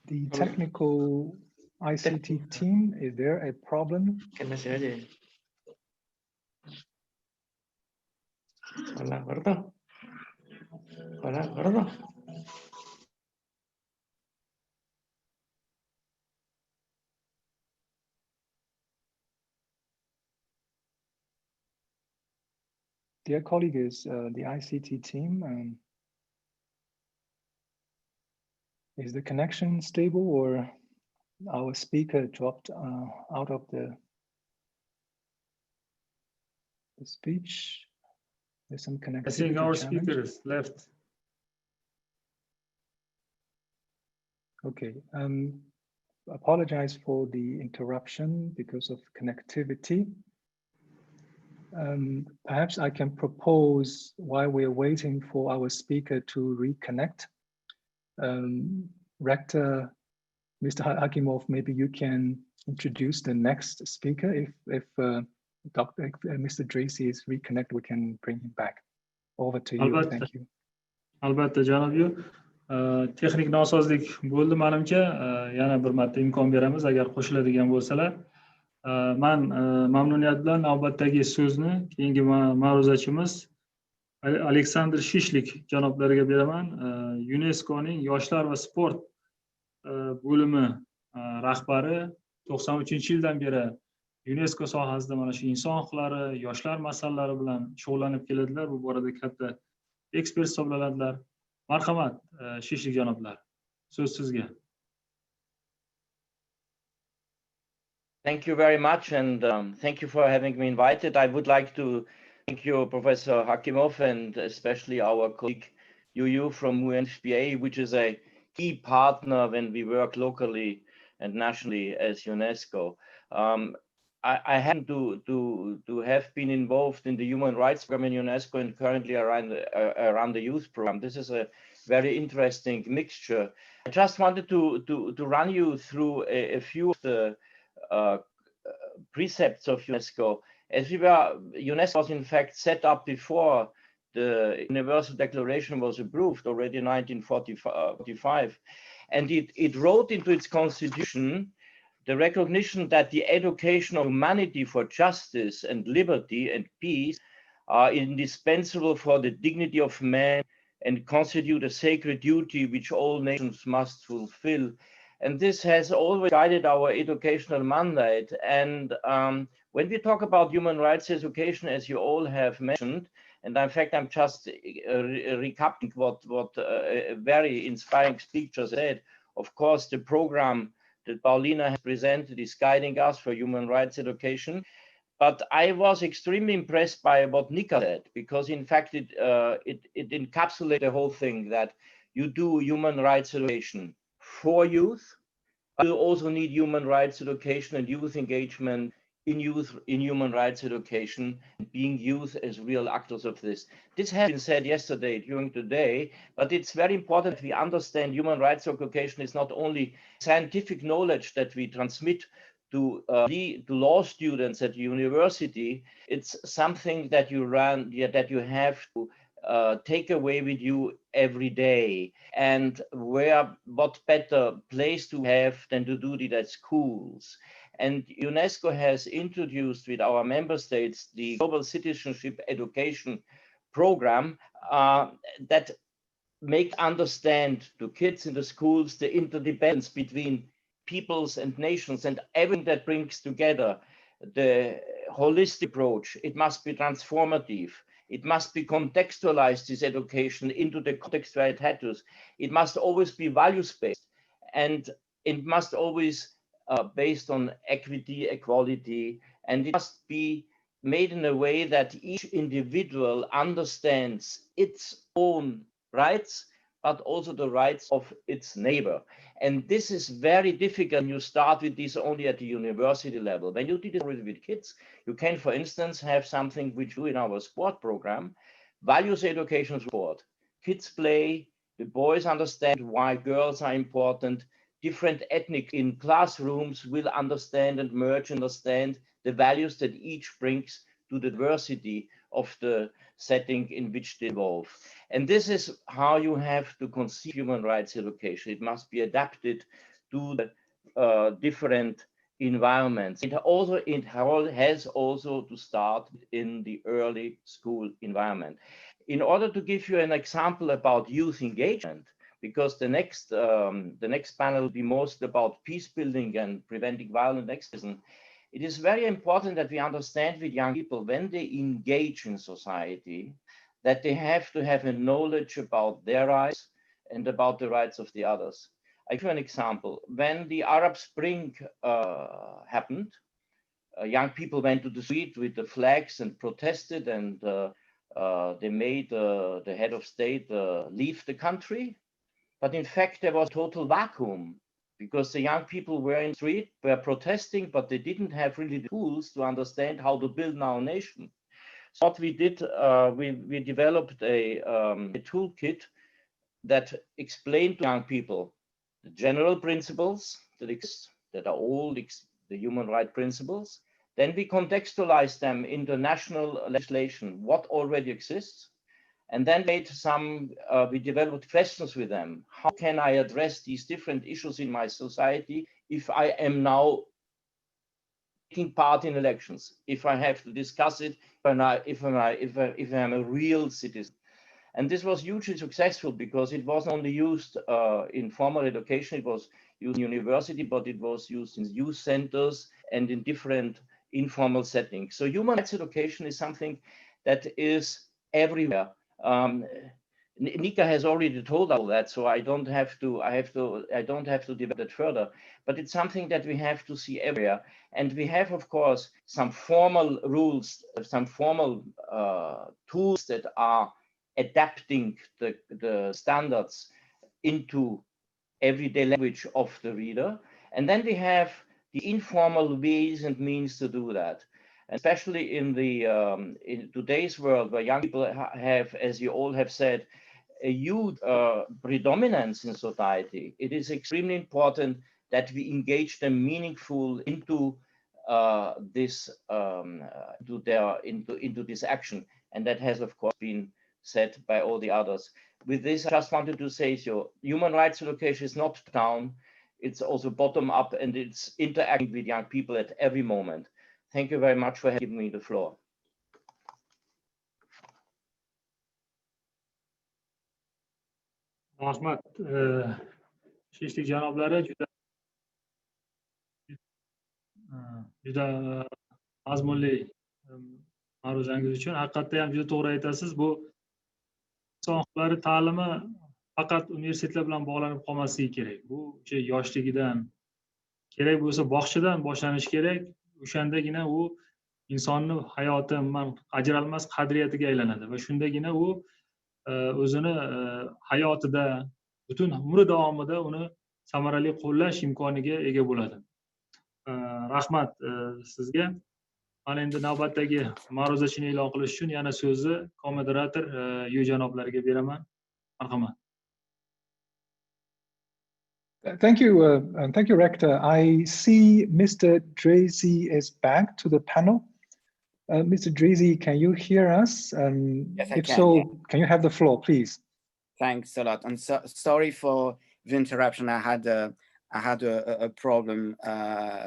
The technical ICT team, is there a problem? Dear colleagues, the ICT team, is the connection stable or our speaker dropped out of the speech? There's some connectivity I think our challenge. speaker is left. Okay, apologize for the interruption because of connectivity. Perhaps I can propose while we're waiting for our speaker to reconnect. Rector, Mr. Hakimov, maybe you can introduce the next speaker. If Mr. Tracy is reconnected, we can bring him back. Over to you. Albatta. Thank you. Albatta, janob yu. Texnik nosozlik bo'ldi menimcha. Yana bir marta imkon beramiz agar qo'shiladigan bo'lsalar. Men mamnuniyat bilan navbatdagi so'zni keyingi ma'ruzachimiz Aleksandr Shishlik janoblariga beraman. UNESCOning yoshlar va sport bo'limi rahbari 93-yildan beri UNESCO sohasida mana shu inson huquqlari, yoshlar masalalari bilan shug'ullanib keladilar. Bu borada katta ekspert hisoblanadilar. Marhamat, Shishlik janoblar. So'z sizga. Thank you very much, and thank you for having me invited. I would like to thank you, Professor Hakimov, and especially our colleague Yu from UNFPA, which is a key partner when we work locally and nationally as UNESCO. I happen to have been involved in the human rights program in UNESCO and currently around the youth program. This is a very interesting mixture. I just wanted to run you through a few of the precepts of UNESCO. UNESCO was in fact set up before the Universal Declaration was approved already in 1945, and it wrote into its constitution the recognition that the education of humanity for justice and liberty and peace are indispensable for the dignity of man and constitute a sacred duty which all nations must fulfill. And this has always guided our educational mandate. And when we talk about human rights education, as you all have mentioned, and in fact, I'm just recapping what a very inspiring speaker said. Of course, the program that Paulina has presented is guiding us for human rights education. But I was extremely impressed by what Nika said, because in fact, it encapsulates the whole thing that you do human rights education for youth. You also need human rights education and youth engagement in human rights education, and being youth as real actors of this. This has been said yesterday during the day, but it's very important that we understand human rights education is not only scientific knowledge that we transmit to law students at university, it's something that you that you have to take away with you every day. And what better place to have than to do it at schools? And UNESCO has introduced with our member states the Global Citizenship Education Program that make understand to kids in the schools the interdependence between peoples and nations and everything that brings together the holistic approach. It must be transformative. It must be contextualized, this education, into the context where it had to. It must always be values-based, and it must always based on equity, equality, and it must be made in a way that each individual understands its own rights, but also the rights of its neighbor. And this is very difficult when you start with this only at the university level. When you do this already with kids, you can, for instance, have something which we do in our sport program, values education sport. Kids play, the boys understand why girls are important, different ethnic in classrooms will understand and merge, understand the values that each brings to the diversity of the setting in which they evolve. And this is how you have to conceive human rights education. It must be adapted to the different environments. It has also to start in the early school environment. In order to give you an example about youth engagement, because the next panel will be most about peace building and preventing violent extremism, it is very important that we understand with young people when they engage in society that they have to have a knowledge about their rights and about the rights of the others. I give you an example. When the Arab Spring happened, young people went to the street with the flags and protested, and they made the head of state leave the country. But in fact, there was a total vacuum because the young people were in the street, were protesting, but they didn't have really the tools to understand how to build our nation. So what we did, we developed a toolkit that explained to young people the general principles that exist, that are all the human rights principles. Then we contextualized them into national legislation, what already exists. And then we developed questions with them. How can I address these different issues in my society if I am now taking part in elections, if I have to discuss it, if I'm a real citizen? And this was hugely successful because it wasn't only used in formal education, it was used in university, but it was used in youth centers and in different informal settings. So human rights education is something that is everywhere. Nika has already told all that, so I don't have to develop that further. But it's something that we have to see everywhere, and we have, of course, some formal rules, some formal tools that are adapting the standards into everyday language of the reader, and then we have the informal ways and means to do that. Especially in today's world, where young people have, as you all have said, a huge predominance in society, it is extremely important that we engage them meaningful into this action, and that has, of course, been said by all the others. With this, I just wanted to say, so human rights education is not down; it's also bottom up, and it's interacting with young people at every moment. Thank you very much for giving me the floor. Rahmat, shishlik janoblari juda mazmunli ma'ruzangiz uchun. Haqiqatda ham juda to'g'ri aytasiz. Bu inson huquqlari ta'limi faqat universitetlar bilan bog'lanib qolmasligi kerak. Bu o'sha yoshligidan, kerak bo'lsa bog'chadan boshlanishi kerak. O'shandagina u insonni hayoti ajralmas qadriyatiga aylanadi va shundagina u o'zini hayotida butun umri davomida uni samarali qo'llash imkoniga ega bo'ladi. Rahmat sizga. Mana endi navbatdagi ma'ruzachini e'lon qilish uchun yana so'zni ko-moderator yu janoblariga beraman. Marhamat. Thank you, Rector. I see Mr. Drazy is back to the panel. Mr. Drazy, can you hear us? Yes, I if can. so, Yeah. can you have the floor, please? Thanks a lot. I'm sorry for the interruption. I had a problem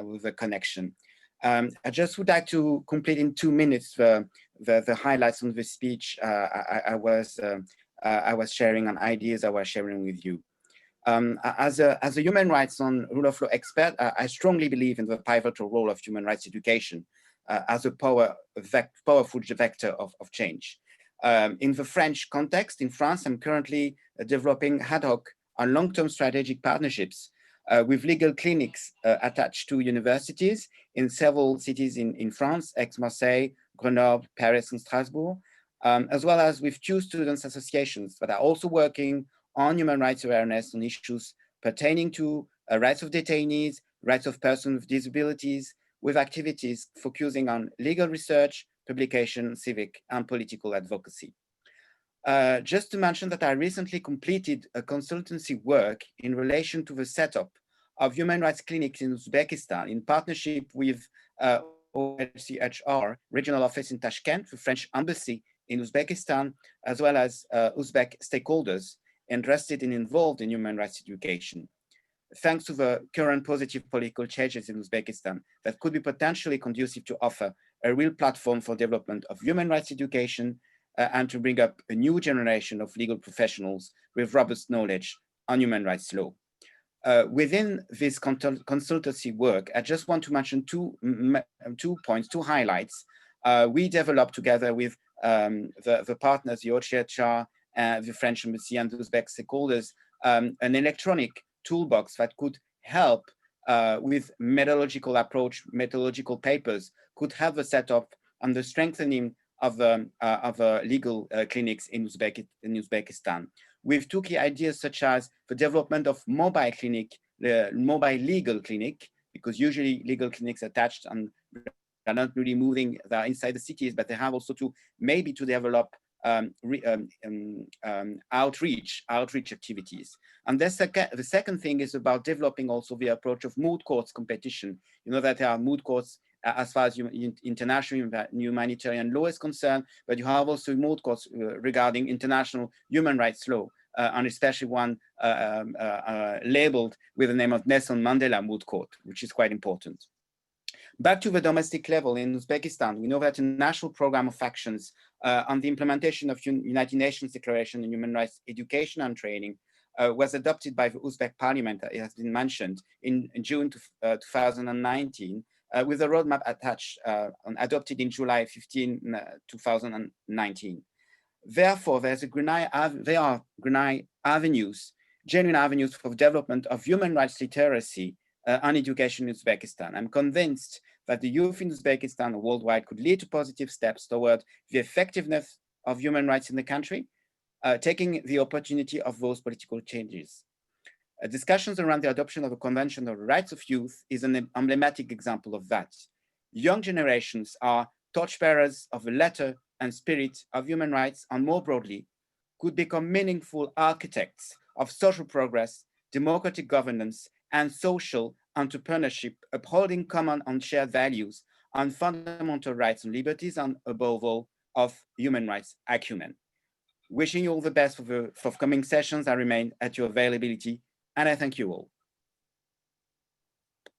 with the connection. I just would like to complete in 2 minutes the highlights on the speech I was sharing and ideas I was sharing with you. As a human rights and rule of law expert, I strongly believe in the pivotal role of human rights education as a powerful vector of change. In the French context, in France, I'm currently developing ad hoc and long-term strategic partnerships with legal clinics attached to universities in several cities in France, Aix-Marseille, Grenoble, Paris, and Strasbourg, as well as with 2 students' associations that are also working on human rights awareness on issues pertaining to rights of detainees, rights of persons with disabilities, with activities focusing on legal research, publication, civic, and political advocacy. Just to mention that I recently completed a consultancy work in relation to the setup of human rights clinics in Uzbekistan in partnership with OHCHR regional office in Tashkent, the French embassy in Uzbekistan, as well as Uzbek stakeholders interested and involved in human rights education. Thanks to the current positive political changes in Uzbekistan that could be potentially conducive to offer a real platform for development of human rights education and to bring up a new generation of legal professionals with robust knowledge on human rights law. Within this consultancy work, I just want to mention two points, 2 highlights. We developed together with the partners, the OHCHR, the French embassy and the Uzbek stakeholders, an electronic toolbox that could help with methodological approach, methodological papers, could have a setup and the strengthening of legal clinics in Uzbekistan, with 2 key ideas such as the development of mobile legal clinic, because usually legal clinics attached and are not really moving, they're inside the cities, but they have also to maybe to develop outreach activities. And the second thing is about developing also the approach of moot courts competition. You know that there are moot courts as far as international humanitarian law is concerned, but you have also moot courts regarding international human rights law, and especially one labeled with the name of Nelson Mandela Moot Court, which is quite important. Back to the domestic level in Uzbekistan, we know that a national program of actions on the implementation of United Nations Declaration on Human Rights Education and Training was adopted by the Uzbek parliament, it has been mentioned, in June 2019, with a roadmap attached and adopted in July 15, 2019. Therefore, there are genuine avenues for development of human rights literacy and education in Uzbekistan. I'm convinced that the youth in Uzbekistan and worldwide could lead to positive steps toward the effectiveness of human rights in the country, taking the opportunity of those political changes. Discussions around the adoption of a Convention on the Rights of Youth is an emblematic example of that. Young generations are torchbearers of the letter and spirit of human rights, and more broadly, could become meaningful architects of social progress, democratic governance, and social entrepreneurship, upholding common and shared values on fundamental rights and liberties, and above all, of human rights acumen. Wishing you all the best for the forthcoming sessions. I remain at your availability, and I thank you all.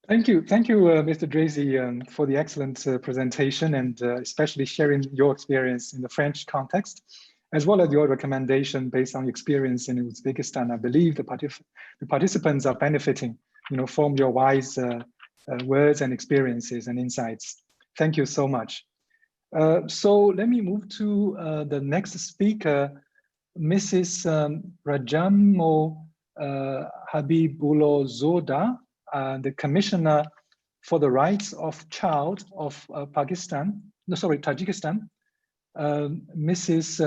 Thank you, Mr. Drazy, for the excellent presentation and especially sharing your experience in the French context, as well as your recommendation based on experience in Uzbekistan. I believe the participants are benefiting, from your wise words and experiences and insights. Thank you so much. So let me move to the next speaker, Mrs. Rajamo Habibullozoda, the Commissioner for the Rights of Child of Tajikistan. Mrs.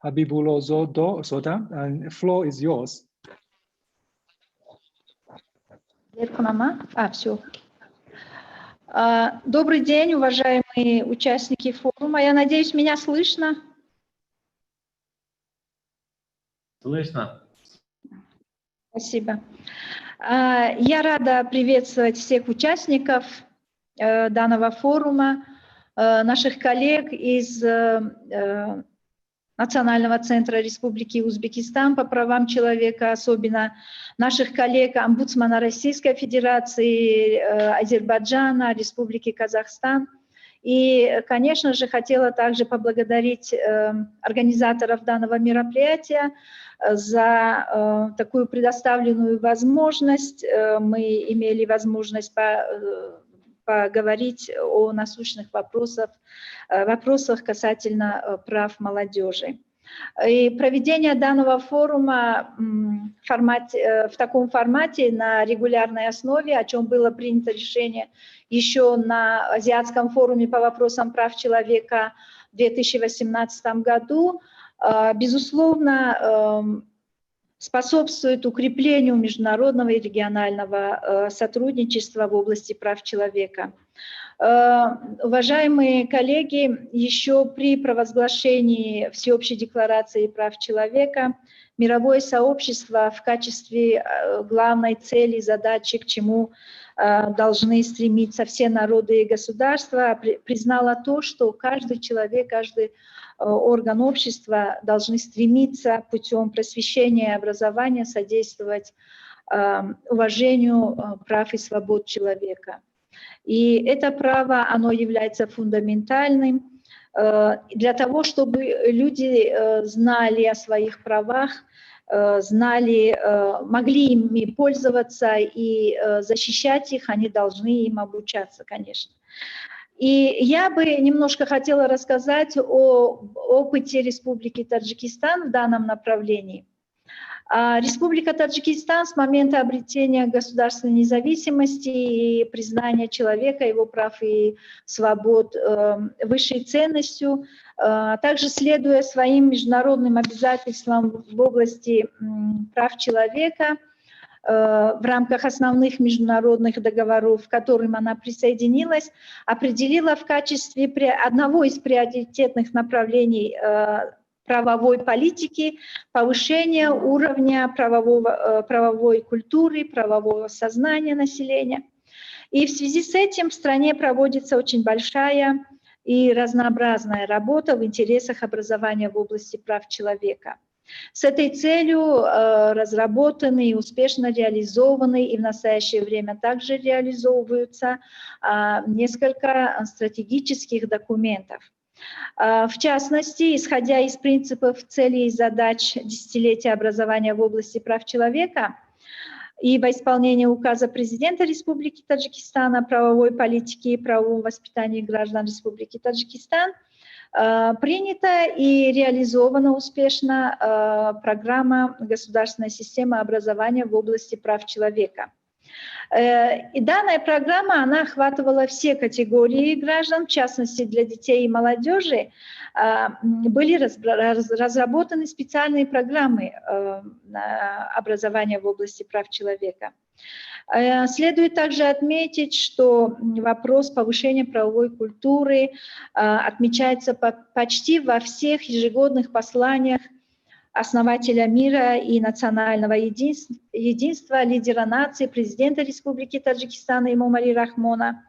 Habibullozoda, and the floor is yours. Добрый день, уважаемые участники форума. Я надеюсь, меня слышно? Слышно. Спасибо. Я рада приветствовать всех участников данного форума, наших коллег из Национального центра Республики Узбекистан по правам человека, особенно наших коллег омбудсмана Российской Федерации, Азербайджана, Республики Казахстан. И, конечно же, хотела также поблагодарить организаторов данного мероприятия за такую предоставленную возможность. Мы имели возможность поговорить о насущных вопросах касательно прав молодежи. И проведение данного форума в таком формате на регулярной основе, о чем было принято решение еще на Азиатском форуме по вопросам прав человека в 2018 году, безусловно, способствует укреплению международного и регионального сотрудничества в области прав человека. Уважаемые коллеги, еще при провозглашении Всеобщей декларации прав человека мировое сообщество в качестве главной цели, задачи, к чему должны стремиться все народы и государства, признало то, что каждый человек, каждый орган общества должны стремиться путем просвещения и образования содействовать уважению прав и свобод человека. И это право, оно является фундаментальным для того, чтобы люди знали о своих правах, знали, могли ими пользоваться и защищать их, они должны им обучаться, конечно. И я бы немножко хотела рассказать о опыте Республики Таджикистан в данном направлении. Республика Таджикистан с момента обретения государственной независимости и признания человека, его прав и свобод высшей ценностью, также следуя своим международным обязательствам в области прав человека, в рамках основных международных договоров, к которым она присоединилась, определила в качестве одного из приоритетных направлений правовой политики повышение уровня правовой культуры, правового сознания населения. И в связи с этим в стране проводится очень большая и разнообразная работа в интересах образования в области прав человека. С этой целью разработаны и успешно реализованы, и в настоящее время также реализовываются несколько стратегических документов. В частности, исходя из принципов, целей и задач десятилетия образования в области прав человека и во исполнение указа президента Республики Таджикистан о правовой политике и правовом воспитании граждан Республики Таджикистан, принята и реализована успешно программа «Государственная система образования в области прав человека». И данная программа, она охватывала все категории граждан, в частности для детей и молодежи были разработаны специальные программы образования в области прав человека. Следует также отметить, что вопрос повышения правовой культуры отмечается почти во всех ежегодных посланиях основателя мира и национального единства, лидера нации, президента Республики Таджикистан Эмомали Рахмона.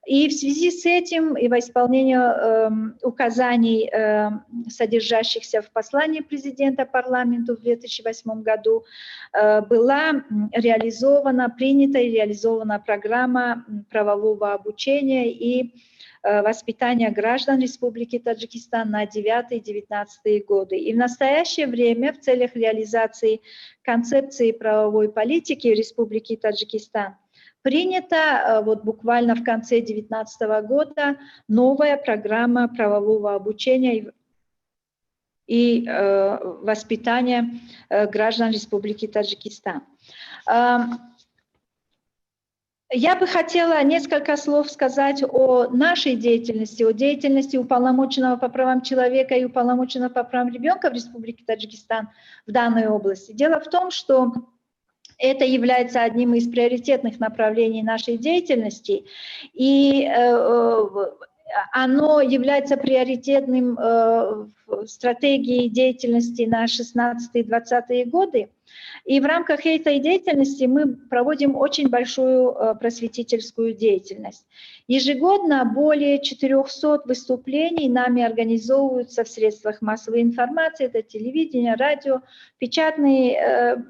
И в связи с этим и во исполнение указаний, содержащихся в послании президента парламенту в 2008 году, была принята и реализована программа правового обучения и воспитания граждан Республики Таджикистан на 9-19 годы. И в настоящее время в целях реализации концепции правовой политики Республики Таджикистан принята буквально в конце 2019 года новая программа правового обучения и воспитания граждан Республики Таджикистан. Я бы хотела несколько слов сказать о нашей деятельности, о деятельности уполномоченного по правам человека и уполномоченного по правам ребенка в Республике Таджикистан в данной области. Дело в том, что это является одним из приоритетных направлений нашей деятельности, и оно является приоритетным в стратегии деятельности на 16-20 годы. И в рамках этой деятельности мы проводим очень большую просветительскую деятельность. Ежегодно более 400 выступлений нами организовываются в средствах массовой информации, это телевидение, радио, печатные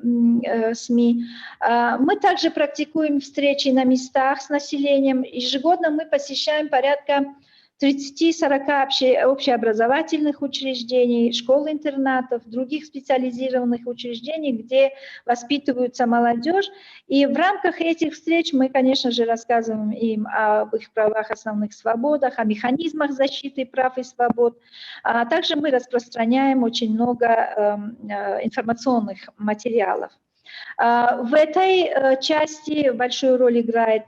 СМИ. Мы также практикуем встречи на местах с населением. Ежегодно мы посещаем порядка 30-40 общеобразовательных учреждений, школ-интернатов, других специализированных учреждений, где воспитываются молодежь. И в рамках этих встреч мы, конечно же, рассказываем им об их правах, основных свободах, о механизмах защиты прав и свобод. А также мы распространяем очень много информационных материалов. В этой части большую роль играют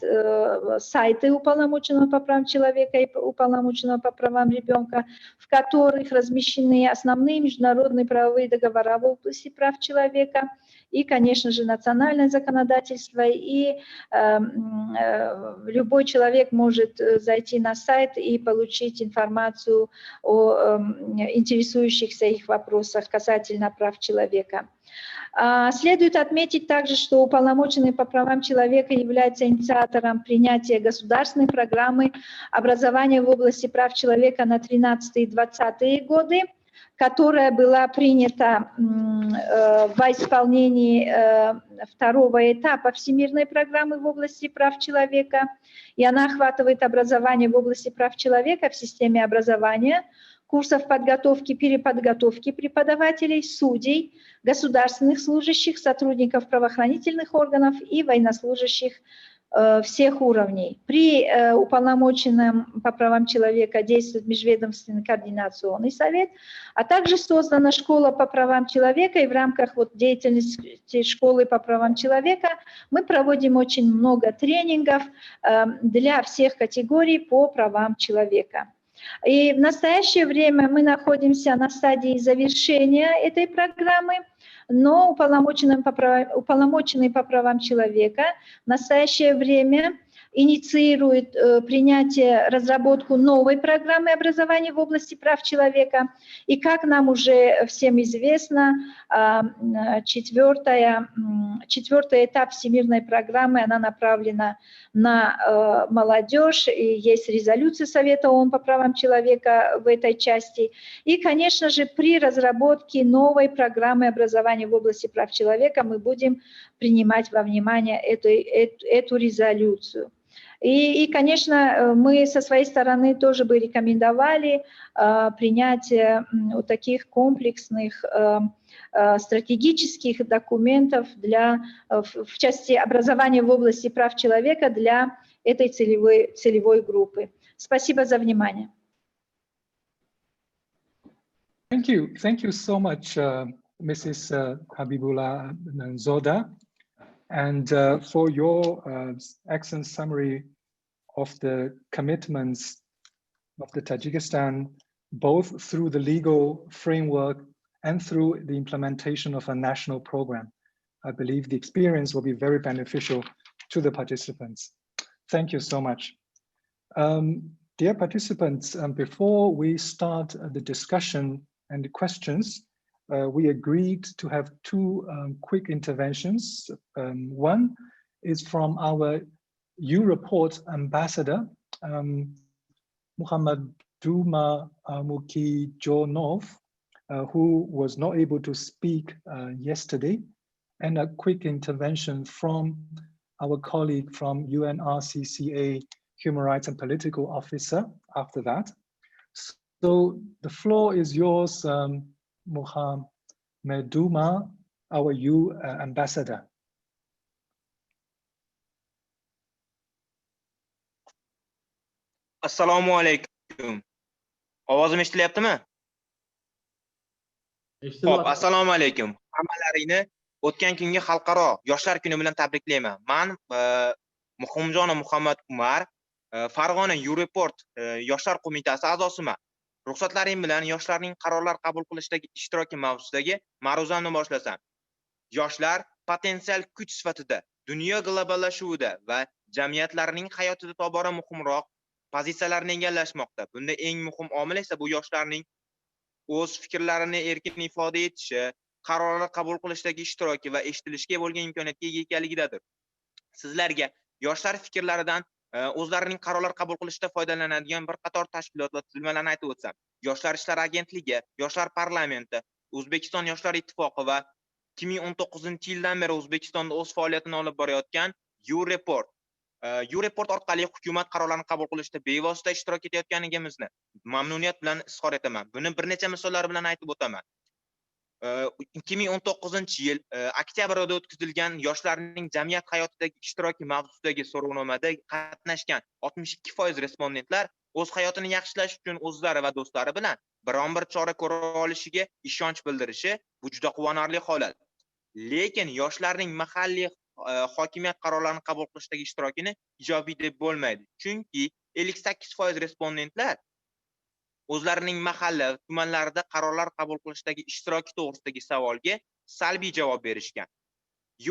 сайты уполномоченного по правам человека и уполномоченного по правам ребенка, в которых размещены основные международные правовые договора в области прав человека и, конечно же, национальное законодательство. И любой человек может зайти на сайт и получить информацию о интересующихся их вопросах касательно прав человека. Следует отметить также, что уполномоченный по правам человека является инициатором принятия государственной программы образования в области прав человека на 13-20 годы, которая была принята во исполнении второго этапа Всемирной программы в области прав человека. И она охватывает образование в области прав человека в системе образования, курсов подготовки, переподготовки преподавателей, судей, государственных служащих, сотрудников правоохранительных органов и военнослужащих всех уровней. При уполномоченном по правам человека действует Межведомственный координационный совет, а также создана школа по правам человека, и в рамках деятельности школы по правам человека мы проводим очень много тренингов для всех категорий по правам человека. И в настоящее время мы находимся на стадии завершения этой программы, но уполномоченный по правам человека в настоящее время инициирует принятие, разработку новой программы образования в области прав человека. И как нам уже всем известно, четвертый этап Всемирной программы, она направлена на молодежь, и есть резолюция Совета ООН по правам человека в этой части. И, конечно же, при разработке новой программы образования в области прав человека мы будем принимать во внимание эту резолюцию. И, конечно, мы со своей стороны тоже бы рекомендовали принятие вот таких комплексных стратегических документов в части образования в области прав человека для этой целевой группы. Спасибо за внимание. Thank you so much, Mrs. Habibullah Zoda, and for your excellent summary of the commitments of the Tajikistan, both through the legal framework and through the implementation of a national program. I believe the experience will be very beneficial to the participants. Thank you so much. Dear participants, before we start the discussion and the questions, we agreed to have two quick interventions. One is from our Europort ambassador, Muhammad Duma Mukijonov, who was not able to speak yesterday, and a quick intervention from our colleague from UNRCCA Human Rights and Political Officer after that. So the floor is yours, Muhammad Duma, our EU ambassador. Assalomu alaykum. Ovozim eshitilyaptimi? Xo'p, assalomu alaykum. Hammalaringni o'tgan kungi xalqaro yoshlar kuni bilan tabriklayman. Men Muhimjonov Muhammad Umar, Farg'ona Europort yoshlar qo'mitasi a'zosiman. Ruxsatlaring bilan yoshlarning qarorlar qabul qilishdagi ishtiroki mavzusidagi ma'ruzamni boshlasam. Yoshlar potensial kuch sifatida dunyo globallashuvida va jamiyatlarning hayotida tobora muhimroq pozitsiyalarni egallashmoqda. Bunda eng muhim omil esa bu yoshlarning o'z fikrlarini erkin ifoda etishi, qarorlar qabul qilishdagi ishtiroki va eshitilishga bo'lgan imkoniyatga ega ekanligidadir. Sizlarga yoshlar fikrlaridan o'zlarining qarorlar qabul qilishda foydalanadigan bir qator tashkilot va tuzilmalarni aytib o'tsam, Yoshlar ishlari agentligi, Yoshlar parlamenti, O'zbekiston yoshlar ittifoqi va 2019-yildan beri O'zbekistonda o'z faoliyatini olib borayotgan U-Report. U-Report orqali hukumat qarorlarini qabul qilishda bevosita ishtirok etayotganligimizni mamnuniyat bilan izhor etaman. Buni bir necha misollar bilan aytib o'taman. 2019-yil oktyabr oyida o'tkazilgan yoshlarning jamiyat hayotidagi ishtiroki mavzusidagi so'rovnomada qatnashgan 62% respondentlar o'z hayotini yaxshilash uchun o'zlari va do'stlari bilan biron bir chora ko'ra olishiga ishonch bildirishi bu juda quvonarli holat. Lekin yoshlarning mahalliy hokimiyat qarorlarini qabul qilishdagi ishtirokini ijobiy deb bo'lmaydi. Chunki 58% respondentlar o'zlarining mahalla, tumanlarida qarorlar qabul qilishdagi ishtiroki to'g'risidagi savolga salbiy javob berishgan.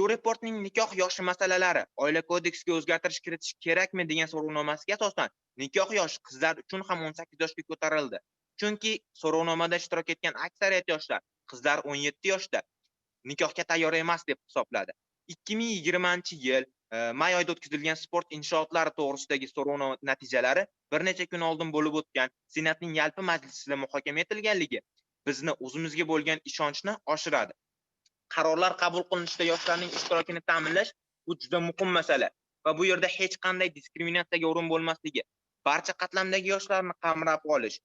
U-Reportning nikoh yoshi masalalari oila kodeksiga o'zgartirish kiritish kerakmi degan so'rovnomasiga asosan nikoh yoshi qizlar uchun ham 18 yoshga ko'tarildi. Chunki so'rovnomada ishtirok etgan aksariyat yoshlar qizlar 17 yoshda nikohga tayyor emas deb hisobladi. 2020-yil may oyida o'tkazilgan sport inshootlari to'g'risidagi so'rovnoma natijalari bir necha kun oldin bo'lib o'tgan Senatning yalpi majlisida muhokama etilganligi bizni o'zimizga bo'lgan ishonchni oshiradi. Qarorlar qabul qilinishda yoshlarning ishtirokini ta'minlash bu juda muhim masala va bu yerda hech qanday diskriminatsiyaga o'rin bo'lmasligi, barcha qatlamdagi yoshlarni qamrab olish,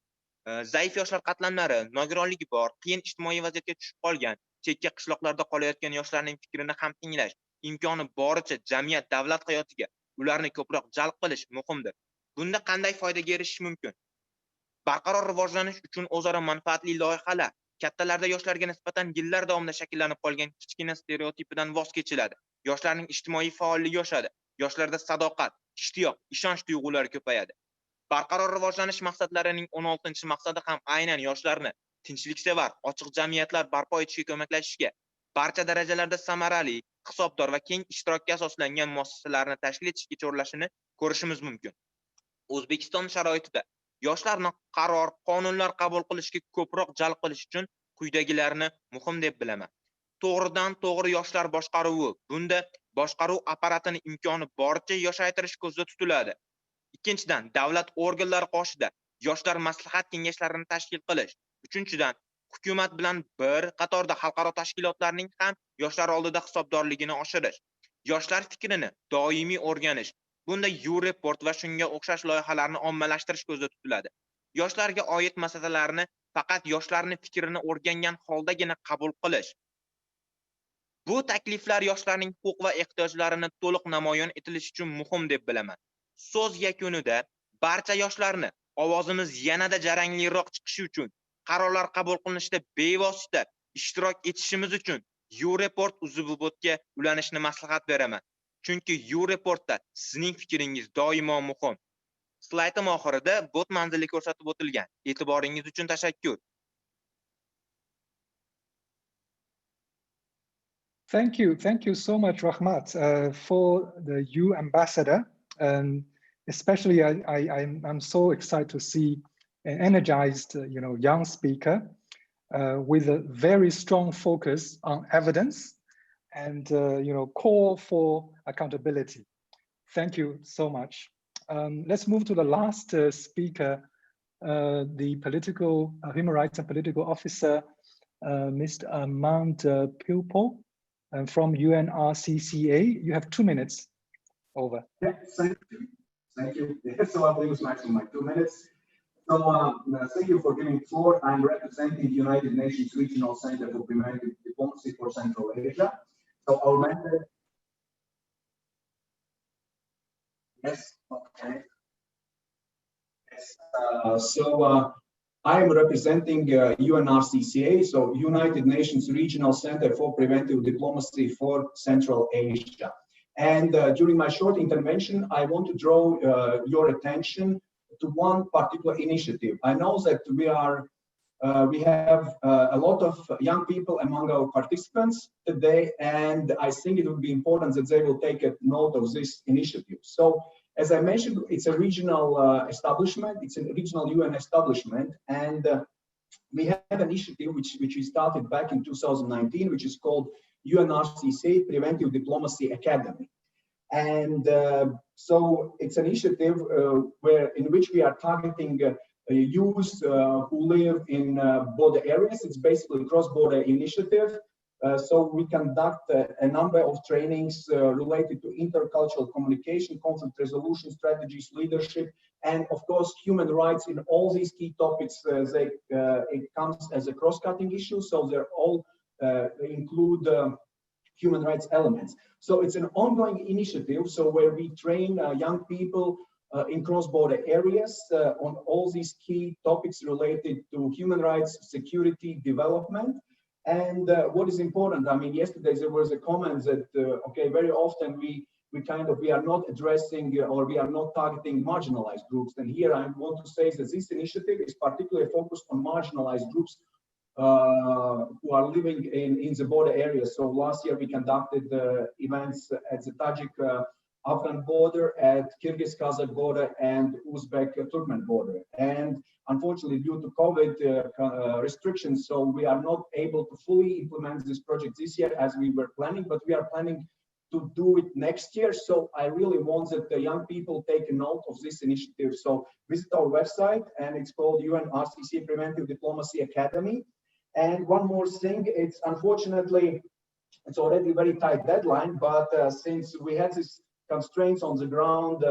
zaif yoshlar qatlamlari, nogironligi bor, qiyin ijtimoiy vaziyatga tushib qolgan, chekka qishloqlarda qolayotgan yoshlarning fikrini ham tinglash, imkoni boricha jamiyat, davlat hayotiga ularni ko'proq jalb qilish muhimdir. Bunda qanday foydaga erishish mumkin? Barqaror rivojlanish uchun o'zaro manfaatli loyihalar, kattalarda yoshlarga nisbatan yillar davomida shakllanib qolgan kichkina stereotipidan voz kechiladi. Yoshlarning ijtimoiy faolligi oshadi. Yoshlarda sadoqat, ishtiyoq, ishonch tuyg'ulari ko'payadi. Barqaror rivojlanish maqsadlarining 16-maqsadi ham aynan yoshlarni tinchliksevar, ochiq jamiyatlar barpo etishga ko'maklashishga, barcha darajalarda samarali, hisobdor va keng ishtirokka asoslangan muassasalarni tashkil etishga chorlashini ko'rishimiz mumkin. O'zbekiston sharoitida yoshlarni qaror, qonunlar qabul qilishga ko'proq jalb qilish uchun quyidagilarni muhim deb bilaman. To'g'ridan to'g'ri yoshlar boshqaruvi. Bunda boshqaruv apparatini imkoni boricha yoshaytirish ko'zda tutiladi. Ikkinchidan, davlat organlari qoshida yoshlar maslahat kengashlarini tashkil qilish. Uchinchidan, hukumat bilan bir qatorda xalqaro tashkilotlarning ham yoshlar oldida hisobdorligini oshirish. Yoshlar fikrini doimiy o'rganish. Bunda U-Report va shunga o'xshash loyihalarni ommalashtirish ko'zda tutiladi. Yoshlarga oid masalalarni faqat yoshlarning fikrini o'rgangan holdagina qabul qilish. Bu takliflar yoshlarning huquq va ehtiyojlarini to'liq namoyon etilishi uchun muhim deb bilaman. So'z yakunida barcha yoshlarni ovozimiz yanada jarangliroq chiqishi uchun qarorlar qabul qilinishda bevosita ishtirok etishimiz uchun U-Report uzubotga ulanishni maslahat beraman. Chunki U-Reportda sizning fikringiz doimo muhim. Slaydim oxirida bot manzili ko'rsatib o'tilgan. E'tiboringiz uchun tashakkur. Thank you so much, Rahmat, for the U ambassador. Especially, I'm so excited to see an energized, young speaker with a very strong focus on evidence and call for accountability. Thank you so much. Let's move to the last speaker, the human rights and political officer, Mr. Armand Pupol from UNRCCA. You have 2 minutes. Over. Yeah, thank you. So I will use maximum my 2 minutes. So thank you for giving the floor. I'm representing the United Nations Regional Center for Preventive Diplomacy for Central Asia. So our mandate. Yes, okay. Yes. I am representing UNRCCA, so United Nations Regional Center for Preventive Diplomacy for Central Asia. And during my short intervention, I want to draw your attention to one particular initiative. I know that we have a lot of young people among our participants today, and I think it would be important that they will take a note of this initiative. So, as I mentioned, it's a regional establishment. It's a regional UN establishment, and we have an initiative which we started back in 2019, which is called UNRCC Preventive Diplomacy Academy. And so it's an initiative in which we are targeting youth who live in border areas. It's basically a cross-border initiative. So we conduct a number of trainings related to intercultural communication, conflict resolution strategies, leadership, and of course, human rights in all these key topics. It comes as a cross-cutting issue, so they're all include human rights elements. So it's an ongoing initiative, so where we train young people in cross-border areas on all these key topics related to human rights, security, development. And what is important, I mean, yesterday there was a comment that, okay, very often we are not addressing or we are not targeting marginalized groups. And here I want to say that this initiative is particularly focused on marginalized groups who are living in the border areas. So last year we conducted events at the Tajik-Afghan border, at Kyrgyz-Kazakh border, and Uzbek-Turkmen border. And unfortunately, due to COVID restrictions, so we are not able to fully implement this project this year as we were planning, but we are planning to do it next year. So I really want that the young people take a note of this initiative. So visit our website, and it's called UNRCC Preventive Diplomacy Academy. And one more thing, it's unfortunately, it's already a very tight deadline, but since we had these constraints on the ground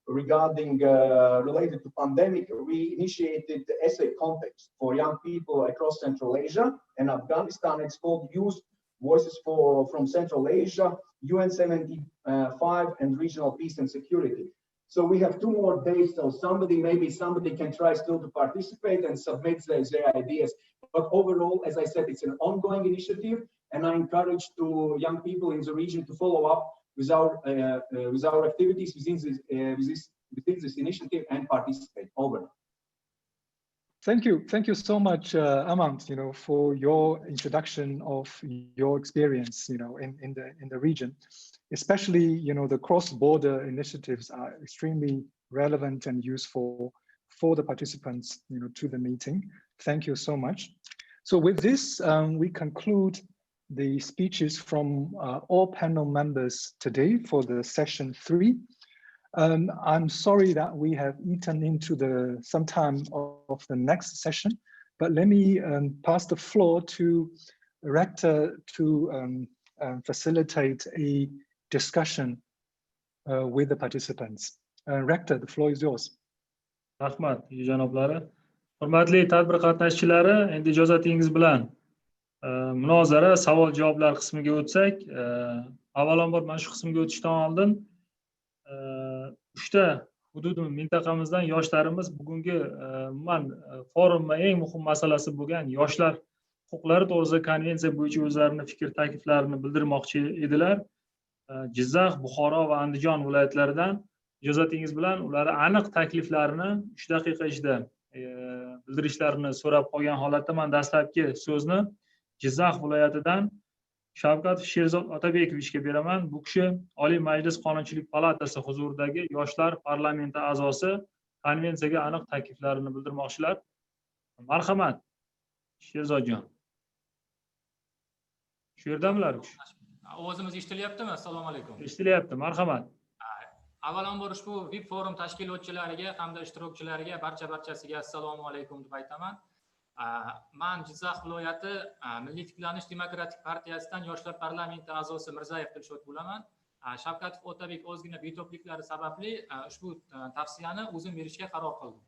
regarding related to pandemic, we initiated the essay contest for young people across Central Asia and Afghanistan. It's called Youth Voices from Central Asia, UN 75 and Regional Peace and Security. So we have 2 more days, so maybe somebody can try still to participate and submit their ideas. But overall, as I said, it's an ongoing initiative, and I encourage young people in the region to follow up with our activities within this initiative and participate. Over. Thank you so much, Amand, for your introduction of your experience, in the region. Especially, the cross-border initiatives are extremely relevant and useful for the participants, to the meeting. Thank you so much. So with this, we conclude the speeches from all panel members today for the session 3. I'm sorry that we have eaten into some time of the next session, but let me pass the floor to Rector to facilitate a discussion with the participants. Rector, the floor is yours. Rahmat, janoblari. Hurmatli tadbir qatnashchilari, endi ijozatingiz bilan munozara, savol-javoblar qismiga o'tsak, avvalambor mana shu qismga o'tishdan oldin 3 ta mintaqamizdan yoshlarimiz bugungi forumning eng muhim masalasi bo'lgan yoshlar huquqlari to'g'risida konvensiya bo'yicha o'zlarini fikr takliflarini bildirmoqchi edilar. Jizzax, Buxoro va Andijon viloyatlaridan ijozatingiz bilan ular aniq takliflarini 3 daqiqa ichida bildirishlarini so'rab qolgan holatda men dastlabki so'zni Jizzax viloyatidan Shavkat Sherzod Otabekovichga beraman. Bu kishi Oliy Majlis Qonunchilik palatasi huzuridagi yoshlar parlamenti a'zosi, konvensiyaga aniq takliflarini bildirmoqchilar. Marhamat, Sherzodjon. Shu yerdamilar? Ovozimiz eshitilyaptimi? Assalomu alaykum. Eshitilyapti. Marhamat. Avvalambor ushbu VIP forum tashkilotchilariga hamda ishtirokchilariga barchasiga assalomu alaykum deb aytaman. Men Jizzax viloyati Milliy tiklanish demokratik partiyasidan yoshlar parlamenti a'zosi Mirzayev Dilshod bo'laman. Shavkat Otabek ozgina betobliklari sababli ushbu tavsiyani o'zim berishga qaror qildim.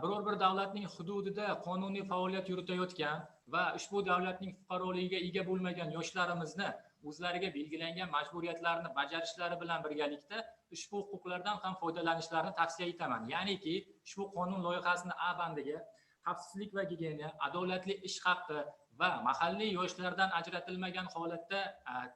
Biror bir davlatning hududida qonuniy faoliyat yuritayotgan va ushbu davlatning fuqaroligiga ega bo'lmagan yoshlarimizni o'zlariga belgilangan majburiyatlarni bajarishlari bilan birgalikda ushbu huquqlardan ham foydalanishlarini tavsiya etaman. Ya'niki, ushbu qonun loyihasini A bandiga xavfsizlik va gigiyena, adolatli ish haqqi va mahalliy yoshlardan ajratilmagan holatda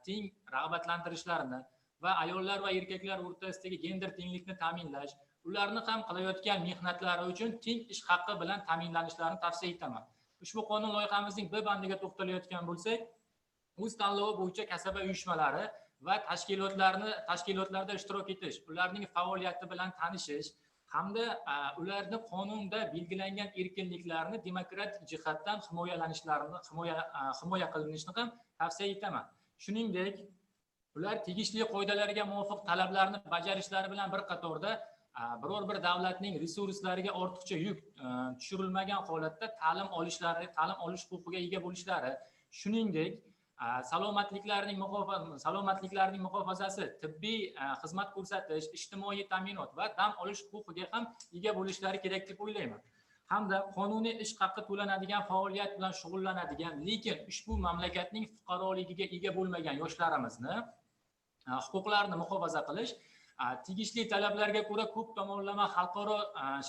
teng rag'batlantirishlarini va ayollar va erkaklar o'rtasidagi gender tenglikni ta'minlash, ularni ham qilayotgan mehnatlari uchun teng ish haqqi bilan ta'minlanishlarini tavsiya etaman. Ushbu qonun loyihamizning B bandiga to'xtalayotgan bo'lsak, o'z tanlovi bo'yicha kasaba uyushmalari va tashkilotlarda ishtirok etish, ularning faoliyati bilan tanishish hamda ularni qonunda belgilangan erkinliklarni demokratik jihatdan himoya qilinishini ham tavsiya etaman. Shuningdek, ular tegishli qoidalarga muvofiq talablarni bajarishlari bilan bir qatorda biror bir davlatning resurslariga ortiqcha yuk tushirilmagan holatda ta'lim olish huquqiga ega bo'lishlari, shuningdek salomatliklarining muhofazasi, tibbiy xizmat ko'rsatish, ijtimoiy ta'minot va dam olish huquqiga ham ega bo'lishlari kerak deb o'ylayman. Hamda qonuniy ish haqi to'lanadigan faoliyat bilan shug'ullanadigan, lekin ushbu mamlakatning fuqaroligiga ega bo'lmagan yoshlarimizni huquqlarini muhofaza qilish tegishli talablarga ko'ra ko'p tomonlama xalqaro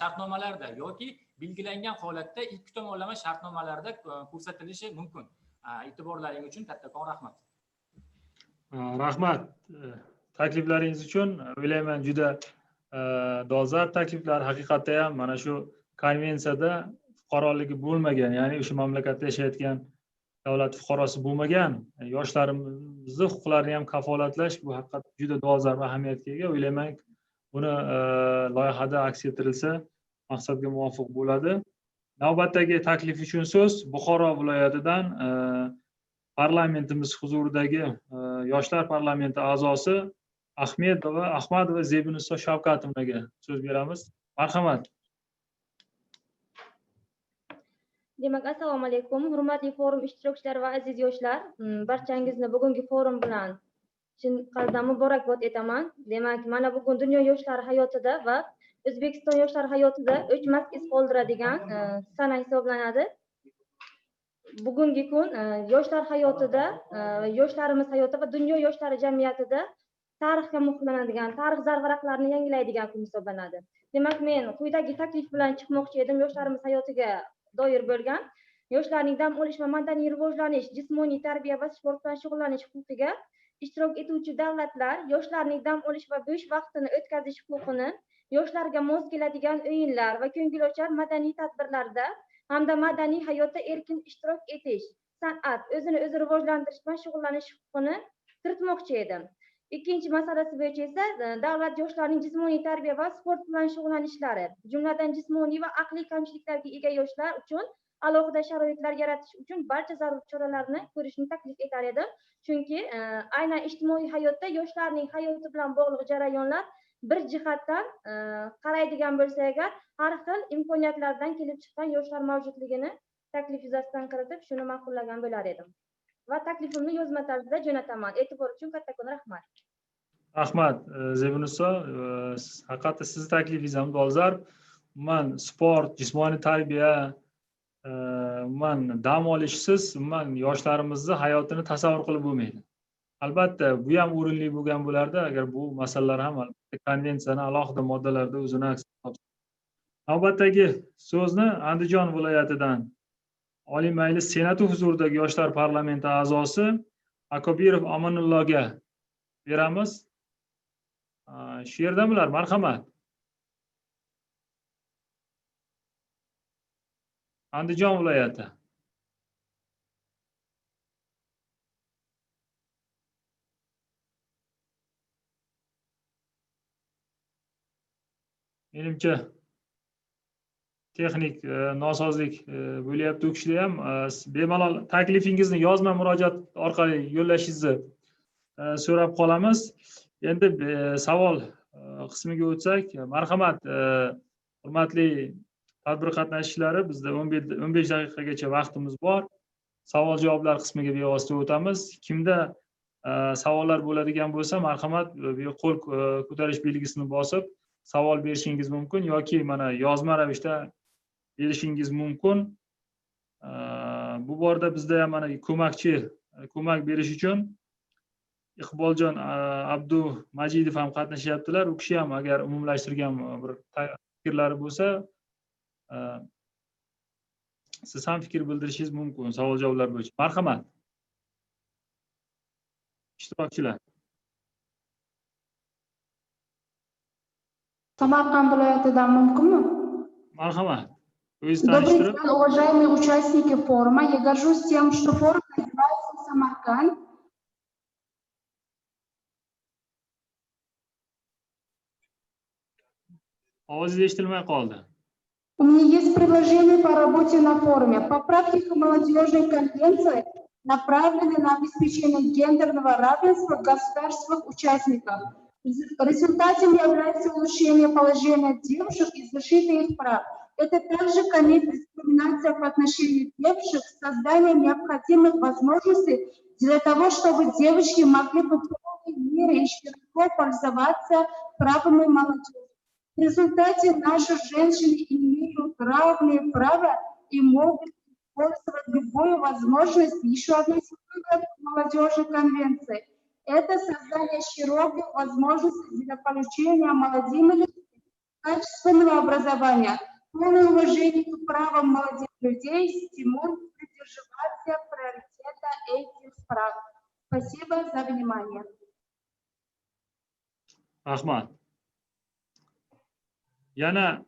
shartnomalarda yoki belgilangan holatda ikki tomonlama shartnomalarda ko'rsatilishi mumkin. E'tiborlaring uchun kattakon rahmat. Rahmat. Takliflaringiz uchun o'ylayman juda dolzarb takliflar. Haqiqatda ham mana shu konvensiyada fuqaroligi bo'lmagan, ya'ni o'sha mamlakatda yashayotgan davlat fuqarosi bo'lmagan yoshlarimizni huquqlarini ham kafolatlash bu haqiqatda juda dolzarb ahamiyatga ega. O'ylayman, buni loyihada aks ettirilsa maqsadga muvofiq bo'ladi. Navbatdagi taklif uchun so'z Buxoro viloyatidan parlamentimiz huzuridagi yoshlar parlamenti a'zosi Ahmadova Zebiniso Shavkatovnaga so'z beramiz. Marhamat. Demak, assalomu alaykum, hurmatli forum ishtirokchilari va aziz yoshlar. Barchangizni bugungi forum bilan chin qalbdan muborakbod etaman. Demak, mana bugun dunyo yoshlari hayotida va O'zbekiston yoshlari hayotida o'chmas iz qoldiradigan sana hisoblanadi. Bugungi kun yoshlar hayotida, yoshlarimiz hayotida va dunyo yoshlari jamiyatida tarixga muhrlanadigan, tarix zarvaraqlarini yangilaydigan kun hisoblanadi. Demak, men quyidagi taklif bilan chiqmoqchi edim yoshlarimiz hayotiga doir bo'lgan yoshlarning dam olish va madaniy rivojlanish, jismoniy tarbiya va sport bilan shug'ullanish huquqiga ishtirok etuvchi davlatlar yoshlarning dam olish va bo'sh vaqtini o'tkazish huquqini yoshlarga mos keladigan o'yinlar va ko'ngilochar madaniy tadbirlarda hamda madaniy hayotda erkin ishtirok etish, san'at, o'zini o'zi rivojlantirish bilan shug'ullanish huquqini kiritmoqchi edim. Ikkinchi masalasi bo'yicha esa davlat yoshlarning jismoniy tarbiya va sport bilan shug'ullanishlari, jumladan jismoniy va aqliy kamchiliklarga ega yoshlar uchun alohida sharoitlar yaratish uchun barcha zarur choralarni ko'rishni taklif etar edim. Chunki aynan ijtimoiy hayotda yoshlarning hayoti bilan bog'liq jarayonlar bir jihatdan qaraydigan bo'lsa agar har xil imkoniyatlardan kelib chiqqan yoshlar mavjudligini taklif yuzasidan kiritib shuni ma'qullagan bo'lar edim. Va taklifimni yozma tarzida jo'nataman. E'tibor uchun kattakon rahmat. Rahmat Zebiniso, haqiqatda sizni taklifingiz ham dolzarb. Umuman sport, jismoniy tarbiya, umuman dam olishsiz umuman yoshlarimizni hayotini tasavvur qilib bo'lmaydi. Albatta, bu ham o'rinli bo'lgan bo'lardi agar bu masalalar ham konvensiyani alohida moddalarda o'zini aks ettirsa. Navbatdagi so'zni Andijon viloyatidan Oliy Majlis Senati huzuridagi yoshlar parlamenti a'zosi Akobirov Amanullohga beramiz. Shu yerdamirlar, marhamat. Andijon viloyati. Menimcha texnik nosozlik bo'lyapti u kishida ham. Bemalol taklifingizni yozma murojaat orqali yo'llashingizni so'rab qolamiz. Endi savol qismiga o'tsak, marhamat, hurmatli tadbir qatnashchilari, bizda 15 daqiqagacha vaqtimiz bor. Savol-javoblar qismiga bevosita o'tamiz. Kimda savollar bo'ladigan bo'lsa, marhamat, qo'l ko'tarish belgisini bosib savol berishingiz mumkin yoki mana yozma ravishda berishingiz mumkin. Bu borada bizda ham mana ko'mak berish uchun Iqboljon Abdumajidov ham qatnashyaptilar. U kishi ham agar umumlashtirgan bir fikrlari bo'lsa, siz ham fikr bildirishingiz mumkin savol-javoblar bo'yicha. Marhamat. Ishtirokchilar. Samarqand viloyatidan mumkinmi? Marhamat. Добрый день, уважаемые участники форума. Я горжусь тем, что форум называется «Самарканд». Ovozingiz eshitilmay qoldi. У меня есть предложение по работе на форуме. Поправки к молодежной конвенции направлены на обеспечение гендерного равенства в государствах участников. Результатом является улучшение положения девушек и защита их прав. Это также конец дискриминации в отношении девушек, создание необходимых возможностей для того, чтобы девочки могли бы в полной мере и широко пользоваться правами молодежи. В результате наши женщины имеют равные права и могут использовать любую возможность. Еще одной молодежной конвенции – это создание широких возможностей для получения молодыми людьми качественного образования, полное уважение к правам молодых людей, стимул придерживаться приоритета этих прав. Спасибо за внимание. Rahmat. Yana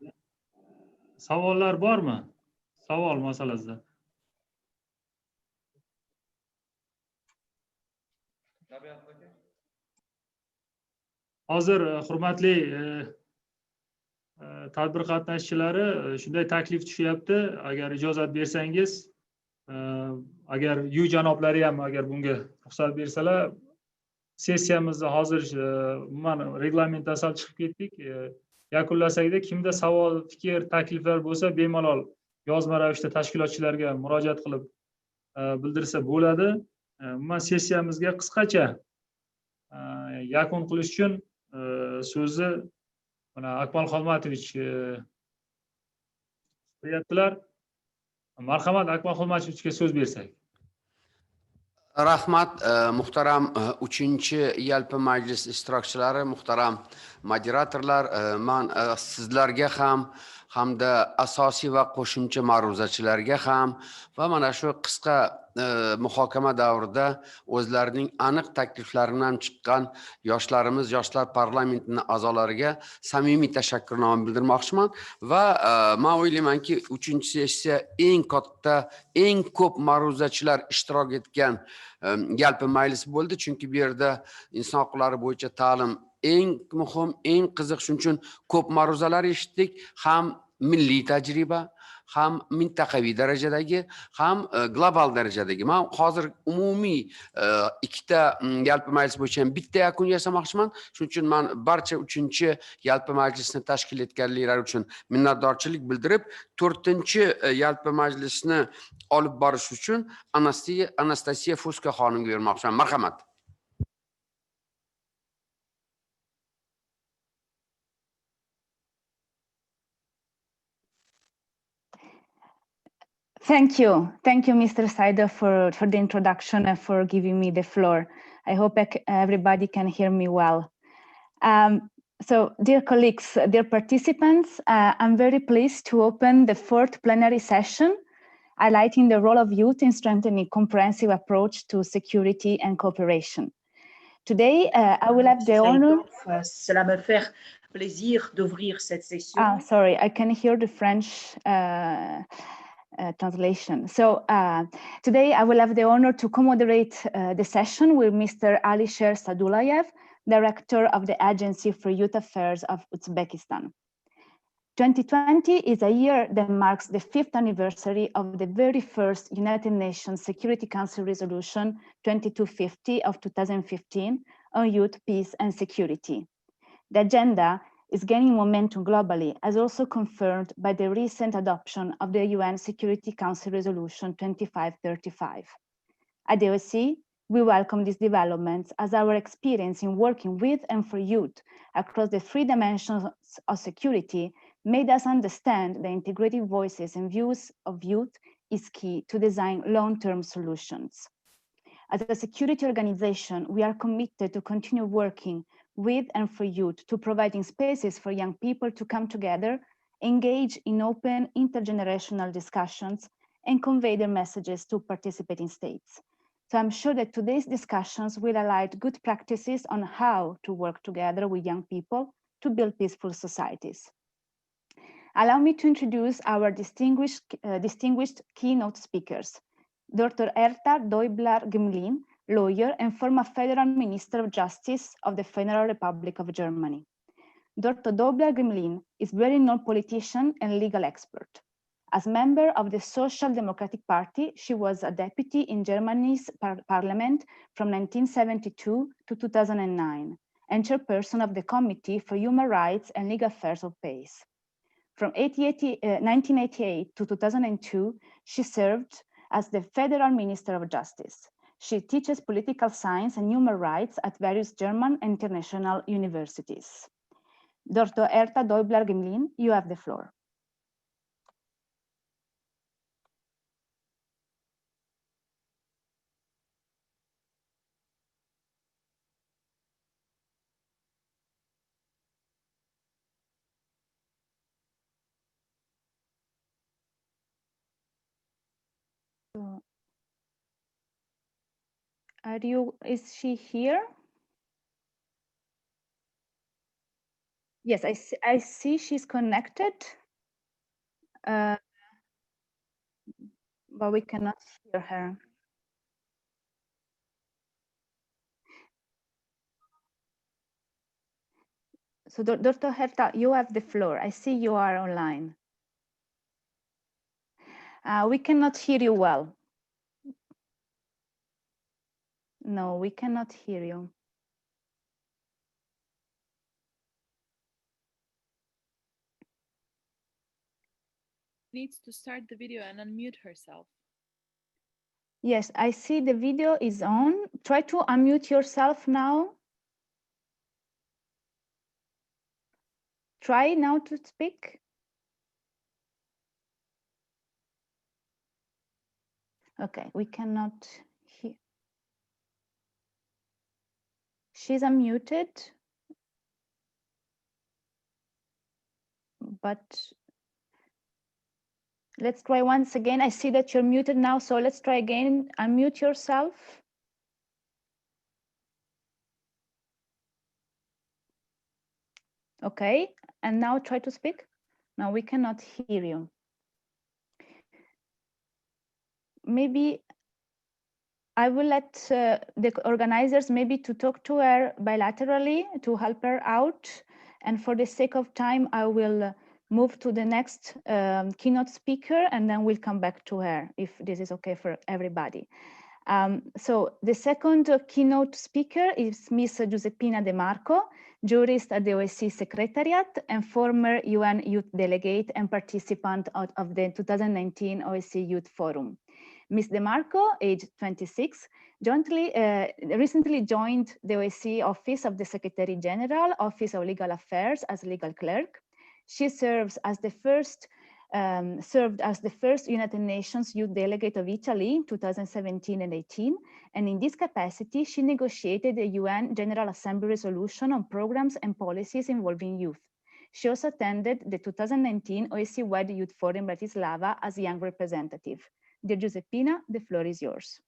savollar bormi? Savol masalasida. Hozir hurmatli tadbir qatnashchilari shunday taklif tushyapti, agar ijozat bersangiz, agar yu janoblari ham agar bunga ruxsat bersalar, sessiyamizni hozir umuman reglamentdan sal chiqib ketdik. Yakunlasakda kimda savol, fikr, takliflar bo'lsa, bemalol yozma ravishda tashkilotchilarga murojaat qilib bildirsa bo'ladi. Umuman sessiyamizga qisqacha yakun qilish uchun so'zni mana Akmal Xolmatovich beryaptilar. Marhamat, Akmal Xolmatovichga so'z bersak. Rahmat, muhtaram 3-chi yalpi majlis ishtirokchilari, muhtaram moderatorlar, men sizlarga ham hamda asosiy va qo'shimcha ma'ruzachilarga ham va mana shu qisqa muhokama davrida o'zlarining aniq takliflaridan chiqqan yoshlar parlamentining a'zolariga samimiy tashakkurnoma bildirmoqchiman va men o'ylaymanki 3-chi sessiya eng katta, eng ko'p ma'ruzachilar ishtirok etgan yalpi majlis bo'ldi, chunki bu yerda inson huquqlari bo'yicha ta'lim eng muhim, eng qiziq, shuning uchun ko'p ma'ruzalar eshitdik, ham milliy tajriba, ham mintaqaviy darajadagi, ham global darajadagi. Men hozir umumiy ikkita yalpi majlis bo'yicha bitta yakun yasamoqchiman. Shuning uchun men barcha 3-chi yalpi majlisni tashkil etganliklari uchun minnatdorchilik bildirib, 4-chi yalpi majlisni olib borish uchun Anastasiya Fuska xonimga bermoqchiman. Marhamat. Thank you, Mr. Saider, for the introduction and for giving me the floor. I hope everybody can hear me well. So, dear colleagues, dear participants, I'm very pleased to open the 4th plenary session, highlighting the role of youth in strengthening comprehensive approach to security and cooperation. Today, I will have the honor. Cela me fait plaisir d'ouvrir cette session. Sorry, I can hear the French translation. So today I will have the honor to co-moderate the session with Mr. Alisher Sadulayev, Director of the Agency for Youth Affairs of Uzbekistan. 2020 is a year that marks the 5th anniversary of the very first United Nations Security Council Resolution 2250 of 2015 on youth, peace and security. The agenda is gaining momentum globally, as also confirmed by the recent adoption of the UN Security Council Resolution 2535. At the OSCE, we welcome these developments as our experience in working with and for youth across the 3 dimensions of security made us understand the integrated voices and views of youth is key to design long-term solutions. As a security organization, we are committed to continue working with and for youth, to providing spaces for young people to come together, engage in open intergenerational discussions, and convey their messages to participating states. So I'm sure that today's discussions will highlight good practices on how to work together with young people to build peaceful societies. Allow me to introduce our distinguished keynote speakers. Dr. Erta Deubler-Gmelin, lawyer and former Federal Minister of Justice of the Federal Republic of Germany. Dr. Dobler Grimlin is a very known politician and legal expert. As member of the Social Democratic Party, she was a deputy in Germany's parliament from 1972 to 2009, and chairperson of the Committee for Human Rights and Legal Affairs of PACE. From 1988 to 2002, she served as the Federal Minister of Justice. She teaches political science and human rights at various German and international universities. Dr. Herta Deubler-Gimlin, you have the floor. Is she here? Yes, I see she's connected, but we cannot hear her. So Dr. Herta, you have the floor. I see you are online. We cannot hear you well. No, we cannot hear you. Needs to start the video and unmute herself. Yes, I see the video is on. Try to unmute yourself now. Try now to speak. Okay, we cannot hear. She's unmuted, but let's try once again. I see that you're muted now, so let's try again. Unmute yourself. Okay, and now try to speak. No, we cannot hear you. Maybe I will let the organizers maybe to talk to her bilaterally to help her out. And for the sake of time, I will move to the next keynote speaker, and then we'll come back to her if this is okay for everybody. So the second keynote speaker is Ms. Giuseppina De Marco, jurist at the OSCE Secretariat and former UN Youth Delegate and participant of the 2019 OSCE Youth Forum. Ms. De Marco, age 26, recently joined the OSCE Office of the Secretary General, Office of Legal Affairs as legal clerk. She served as the first United Nations Youth Delegate of Italy in 2017 and 18. And in this capacity, she negotiated the UN General Assembly resolution on programs and policies involving youth. She also attended the 2019 OSCE-wide Youth Forum in Bratislava as young representative. Dear Giuseppina, the floor is yours.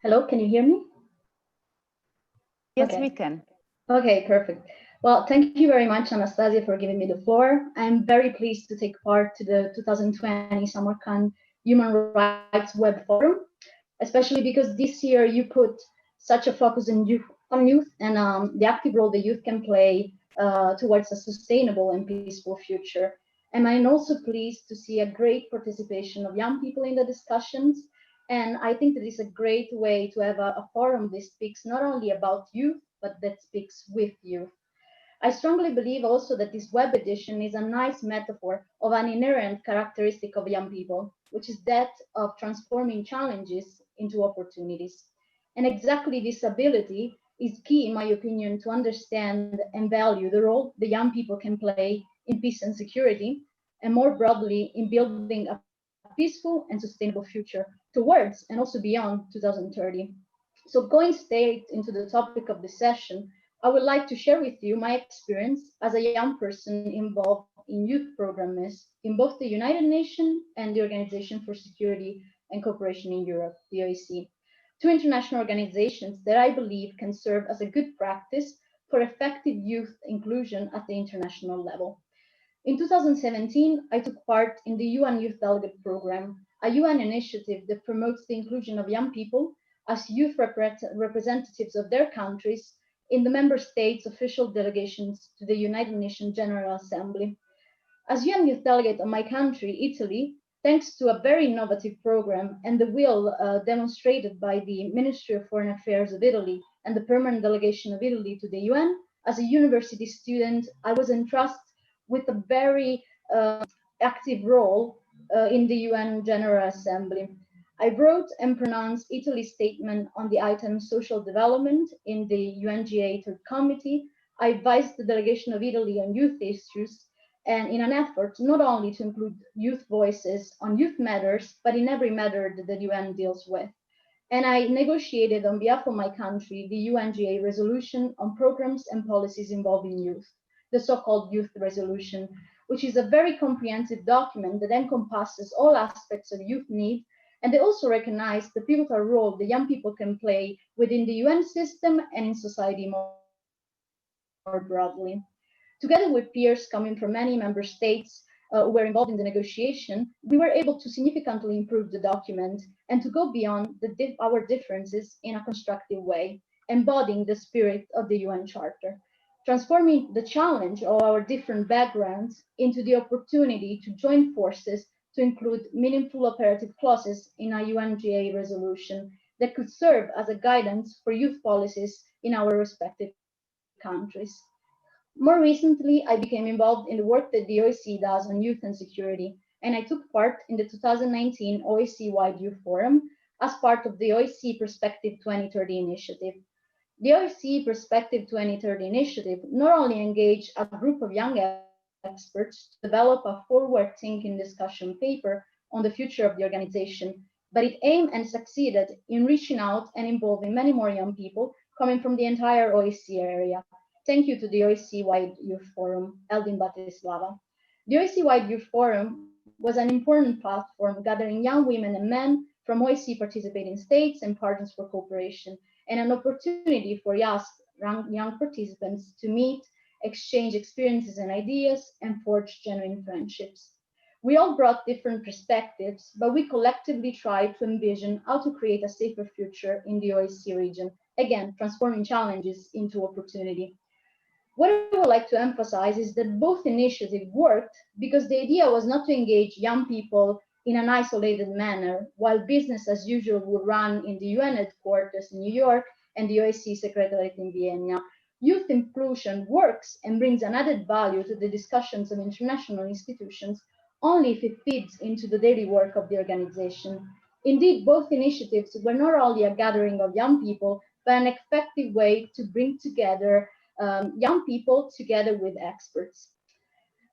Hello, can you hear me? Yes, okay. we can. Okay, perfect. Well, thank you very much, Anastasia, for giving me the floor. I'm very pleased to take part to the 2020 Samarkand Human Rights Web Forum, especially because this year you put such a focus on youth and the active role the youth can play towards a sustainable and peaceful future. And I'm also pleased to see a great participation of young people in the discussions. And I think that it's a great way to have a forum that speaks not only about youth, but that speaks with youth. I strongly believe also that this web edition is a nice metaphor of an inherent characteristic of young people, which is that of transforming challenges into opportunities. And exactly this ability is key, in my opinion, to understand and value the role the young people can play in peace and security, and more broadly in building a peaceful and sustainable future towards and also beyond 2030. So going straight into the topic of the session, I would like to share with you my experience as a young person involved in youth programs in both the United Nations and the Organization for Security and Cooperation in Europe, the OSCE, two international organizations that I believe can serve as a good practice for effective youth inclusion at the international level. In 2017, I took part in the UN Youth Delegate Program, a UN initiative that promotes the inclusion of young people as youth representatives of their countries in the member states' official delegations to the United Nations General Assembly. As UN Youth Delegate of my country, Italy, thanks to a very innovative program and the will demonstrated by the Ministry of Foreign Affairs of Italy and the Permanent Delegation of Italy to the UN, as a university student, I was entrusted with a very active role in the UN General Assembly. I wrote and pronounced Italy's statement on the item social development in the UNGA Third Committee. I advised the delegation of Italy on youth issues, and in an effort not only to include youth voices on youth matters, but in every matter that the UN deals with. And I negotiated on behalf of my country the UNGA resolution on programs and policies involving youth, the so-called Youth Resolution, which is a very comprehensive document that encompasses all aspects of youth need, and they also recognize the pivotal role the young people can play within the UN system and in society more broadly. Together with peers coming from many member states who were involved in the negotiation, we were able to significantly improve the document and to go beyond our differences in a constructive way, embodying the spirit of the UN Charter, transforming the challenge of our different backgrounds into the opportunity to join forces to include meaningful operative clauses in a UNGA resolution that could serve as a guidance for youth policies in our respective countries. More recently, I became involved in the work that the OSCE does on youth and security, and I took part in the 2019 OSCE-wide Youth Forum as part of the OSCE Perspective 2030 initiative. The OSCE Perspective 2030 initiative not only engaged a group of young experts to develop a forward-thinking discussion paper on the future of the organization, but it aimed and succeeded in reaching out and involving many more young people coming from the entire OSCE area. Thank you to the OSCE-wide Youth Forum held in Bratislava. The OSCE-wide Youth Forum was an important platform gathering young women and men from OSCE participating states and partners for cooperation, and an opportunity for young participants to meet, exchange experiences and ideas, and forge genuine friendships. We all brought different perspectives, but we collectively tried to envision how to create a safer future in the OSCE region, again, transforming challenges into opportunity. What I would like to emphasize is that both initiatives worked because the idea was not to engage young people in an isolated manner, while business as usual would run in the UN headquarters in New York and the OSCE Secretariat in Vienna. Youth inclusion works and brings an added value to the discussions of international institutions only if it feeds into the daily work of the organization. Indeed, both initiatives were not only a gathering of young people, but an effective way to bring together young people together with experts.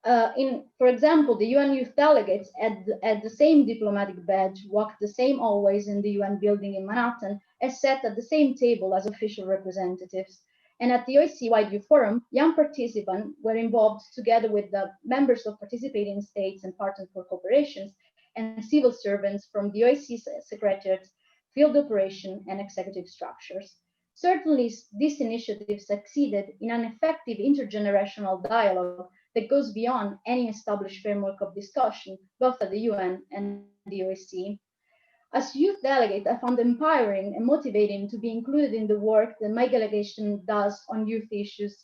For example, the UN youth delegates had the same diplomatic badge, walked the same hallways in the UN building in Manhattan, and sat at the same table as official representatives. And at the OSCE-wide Youth Forum, young participants were involved together with the members of participating states and partners for cooperations and civil servants from the OSCE Secretariat, field operation, and executive structures. Certainly, this initiative succeeded in an effective intergenerational dialogue that goes beyond any established framework of discussion, both at the UN and the OSCE. As youth delegate, I found empowering and motivating to be included in the work that my delegation does on youth issues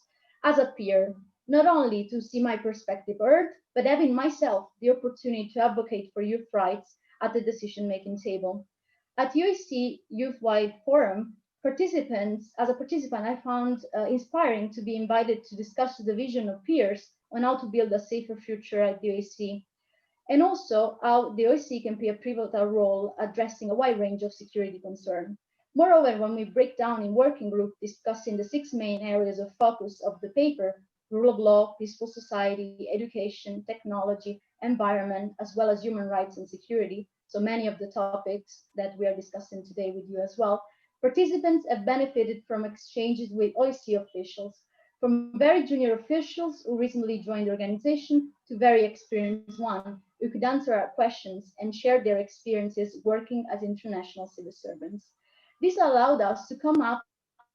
as a peer, not only to see my perspective heard, but having myself the opportunity to advocate for youth rights at the decision-making table. At OSCE Youth-wide Forum, as a participant, I found inspiring to be invited to discuss the vision of peers on how to build a safer future at the OSCE, and also how the OSCE can play a pivotal role addressing a wide range of security concerns. Moreover, when we break down in working group discussing the 6 main areas of focus of the paper, rule of law, peaceful society, education, technology, environment, as well as human rights and security, so many of the topics that we are discussing today with you as well, participants have benefited from exchanges with OSCE officials, from very junior officials who recently joined the organization to very experienced ones who could answer our questions and share their experiences working as international civil servants. This allowed us to come up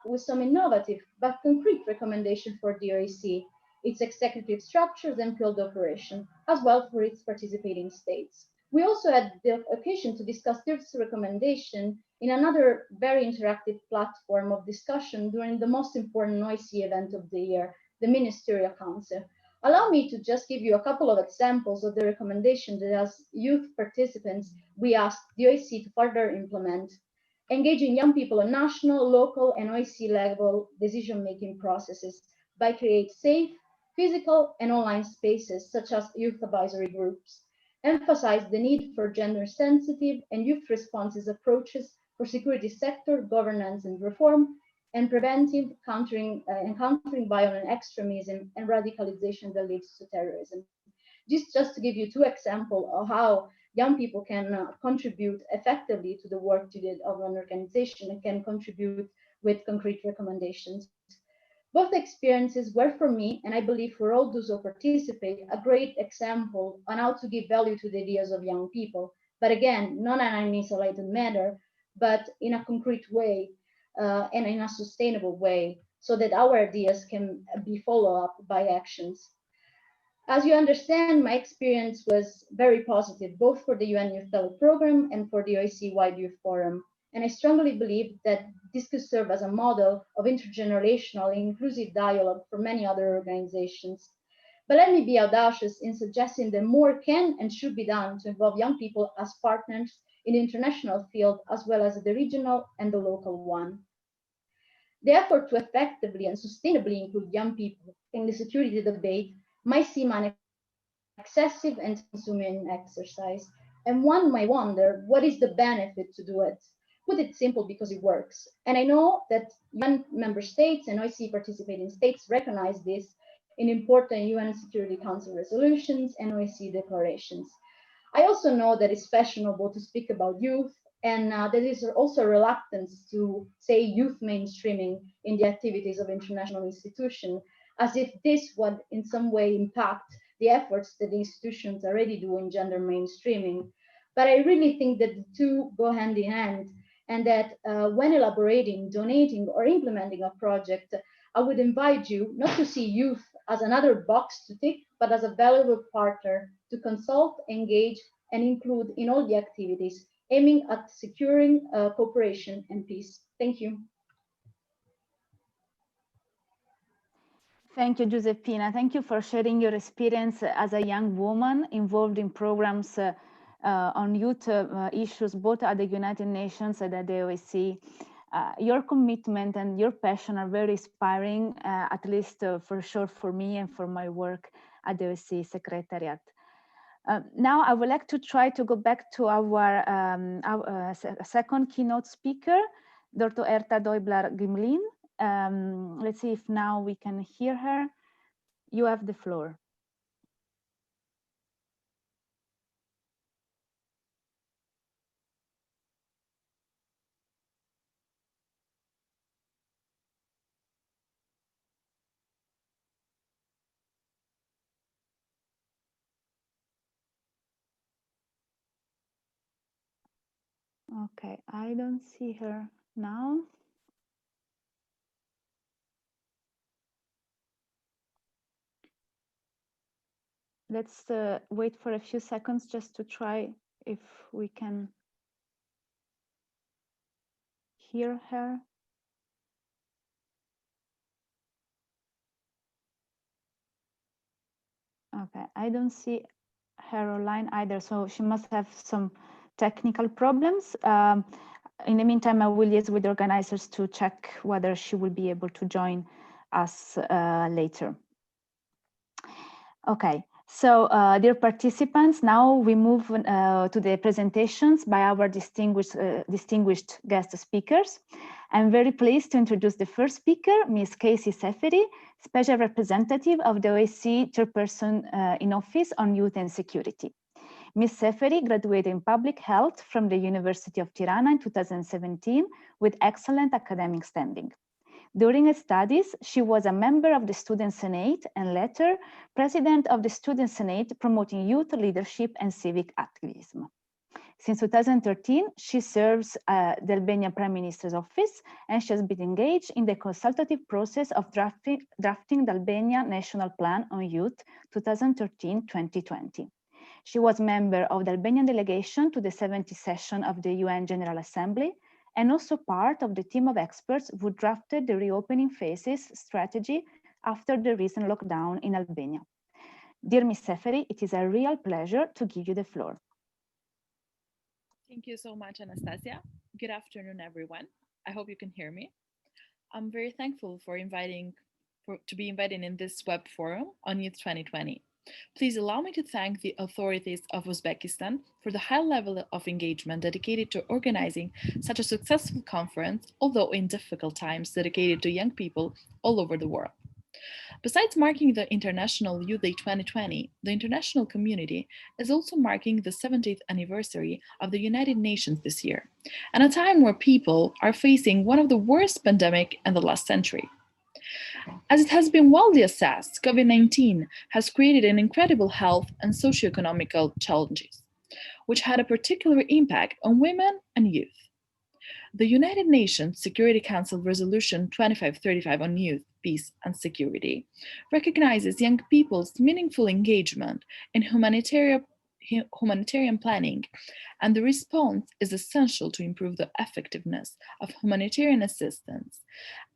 with some innovative but concrete recommendations for the OAC, its executive structures and field operation, as well for its participating states. We also had the occasion to discuss this recommendation in another very interactive platform of discussion during the most important OIC event of the year, the Ministerial Council. Allow me to just give you a couple of examples of the recommendations that as youth participants, we asked the OIC to further implement, engaging young people on national, local, and OIC level decision-making processes by creating safe, physical, and online spaces such as youth advisory groups. Emphasize the need for gender-sensitive and youth-responsive approaches for security sector governance and reform, and preventing countering violent extremism and radicalization that leads to terrorism. Just to give you two examples of how young people can contribute effectively to the work of an organization and can contribute with concrete recommendations. Both experiences were for me, and I believe for all those who participate, a great example on how to give value to the ideas of young people. But again, not in an isolated manner, but in a concrete way and in a sustainable way, so that our ideas can be followed up by actions. As you understand, my experience was very positive, both for the UN Youth Fellow Program and for the OIC-wide Youth Forum. And I strongly believe that this could serve as a model of intergenerational and inclusive dialogue for many other organizations. But let me be audacious in suggesting that more can and should be done to involve young people as partners in the international field, as well as the regional and the local one. The effort to effectively and sustainably include young people in the security debate might seem an excessive and consuming exercise, and one might wonder what is the benefit to do it. Put it simple, because it works. And I know that UN member states and OIC participating states recognize this in important UN Security Council resolutions and OIC declarations. I also know that it's fashionable to speak about youth, and there is also a reluctance to say youth mainstreaming in the activities of international institutions, as if this would in some way impact the efforts that the institutions already do in gender mainstreaming. But I really think that the two go hand in hand, and that when elaborating, donating, or implementing a project, I would invite you not to see youth as another box to tick, but as a valuable partner to consult, engage, and include in all the activities, aiming at securing cooperation and peace. Thank you. Thank you, Giuseppina. Thank you for sharing your experience as a young woman involved in programs on youth issues, both at the United Nations and at the OIC. Your commitment and your passion are very inspiring, at least for sure for me and for my work at the OIC Secretariat. Now I would like to try to go back to our second keynote speaker, Dr. Erta Deubler-Gimlin. Let's see if now we can hear her. You have the floor. Okay, I don't see her now. Let's wait for a few seconds just to try if we can hear her. Okay, I don't see her online either, so she must have some technical problems. In the meantime, I will liaise with the organizers to check whether she will be able to join us later. Okay, so dear participants, now we move to the presentations by our distinguished guest speakers. I'm very pleased to introduce the first speaker, Ms. Casey Seferi, Special Representative of the OIC Chairperson in Office on Youth and Security. Ms. Seferi graduated in Public Health from the University of Tirana in 2017 with excellent academic standing. During her studies, she was a member of the Student Senate and later president of the Student Senate promoting youth leadership and civic activism. Since 2013, she serves the Albanian Prime Minister's office, and she has been engaged in the consultative process of drafting the Albanian National Plan on Youth 2013-2020. She was member of the Albanian delegation to the 70th session of the UN General Assembly, and also part of the team of experts who drafted the reopening phases strategy after the recent lockdown in Albania. Dear Ms. Seferi, it is a real pleasure to give you the floor. Thank you so much, Anastasia. Good afternoon, everyone. I hope you can hear me. I'm very thankful for to be invited in this web forum on Youth 2020. Please allow me to thank the authorities of Uzbekistan for the high level of engagement dedicated to organizing such a successful conference, although in difficult times, dedicated to young people all over the world. Besides marking the International Youth Day 2020, the international community is also marking the 70th anniversary of the United Nations this year, and a time where people are facing one of the worst pandemics in the last century. As it has been widely assessed, COVID-19 has created an incredible health and socioeconomic challenges, which had a particular impact on women and youth. The United Nations Security Council Resolution 2535 on Youth, Peace and Security recognizes young people's meaningful engagement in humanitarian planning, and the response is essential to improve the effectiveness of humanitarian assistance,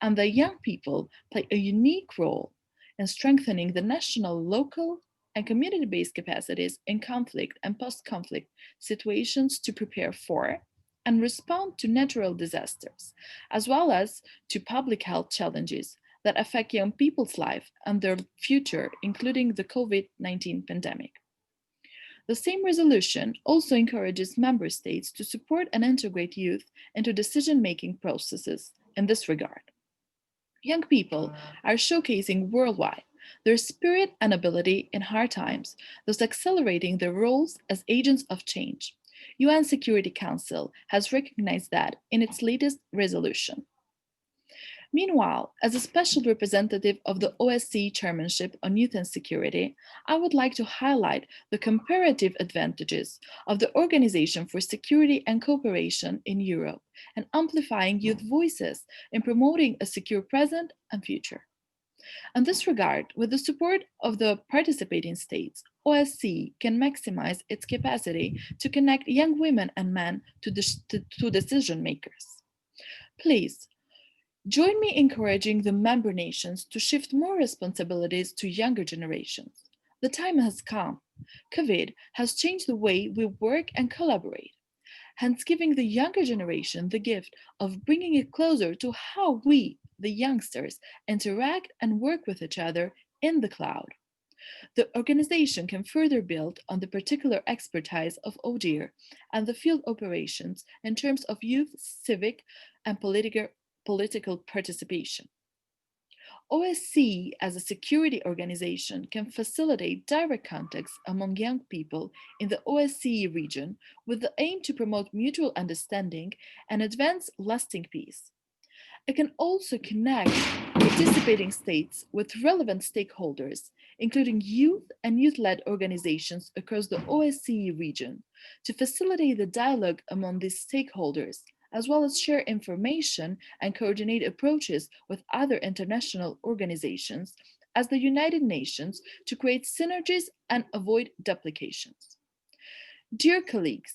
and the young people play a unique role in strengthening the national, local, and community-based capacities in conflict and post-conflict situations to prepare for and respond to natural disasters, as well as to public health challenges that affect young people's life and their future, including the COVID-19 pandemic. The same resolution also encourages member states to support and integrate youth into decision-making processes in this regard. Young people are showcasing worldwide their spirit and ability in hard times, thus accelerating their roles as agents of change. UN Security Council has recognized that in its latest resolution. Meanwhile, as a special representative of the OSCE Chairmanship on Youth and Security, I would like to highlight the comparative advantages of the Organization for Security and Cooperation in Europe and amplifying youth voices in promoting a secure present and future. In this regard, with the support of the participating states, OSCE can maximize its capacity to connect young women and men to decision makers. Please, join me encouraging the member nations to shift more responsibilities to younger generations. The time has come. COVID has changed the way we work and collaborate, hence giving the younger generation the gift of bringing it closer to how we, the youngsters, interact and work with each other in the cloud. The organization can further build on the particular expertise of ODIHR and the field operations in terms of youth, civic, and political participation. OSCE as a security organization can facilitate direct contacts among young people in the OSCE region with the aim to promote mutual understanding and advance lasting peace. It can also connect participating states with relevant stakeholders, including youth and youth-led organizations across the OSCE region, to facilitate the dialogue among these stakeholders, as well as share information and coordinate approaches with other international organizations as the United Nations to create synergies and avoid duplications. Dear colleagues,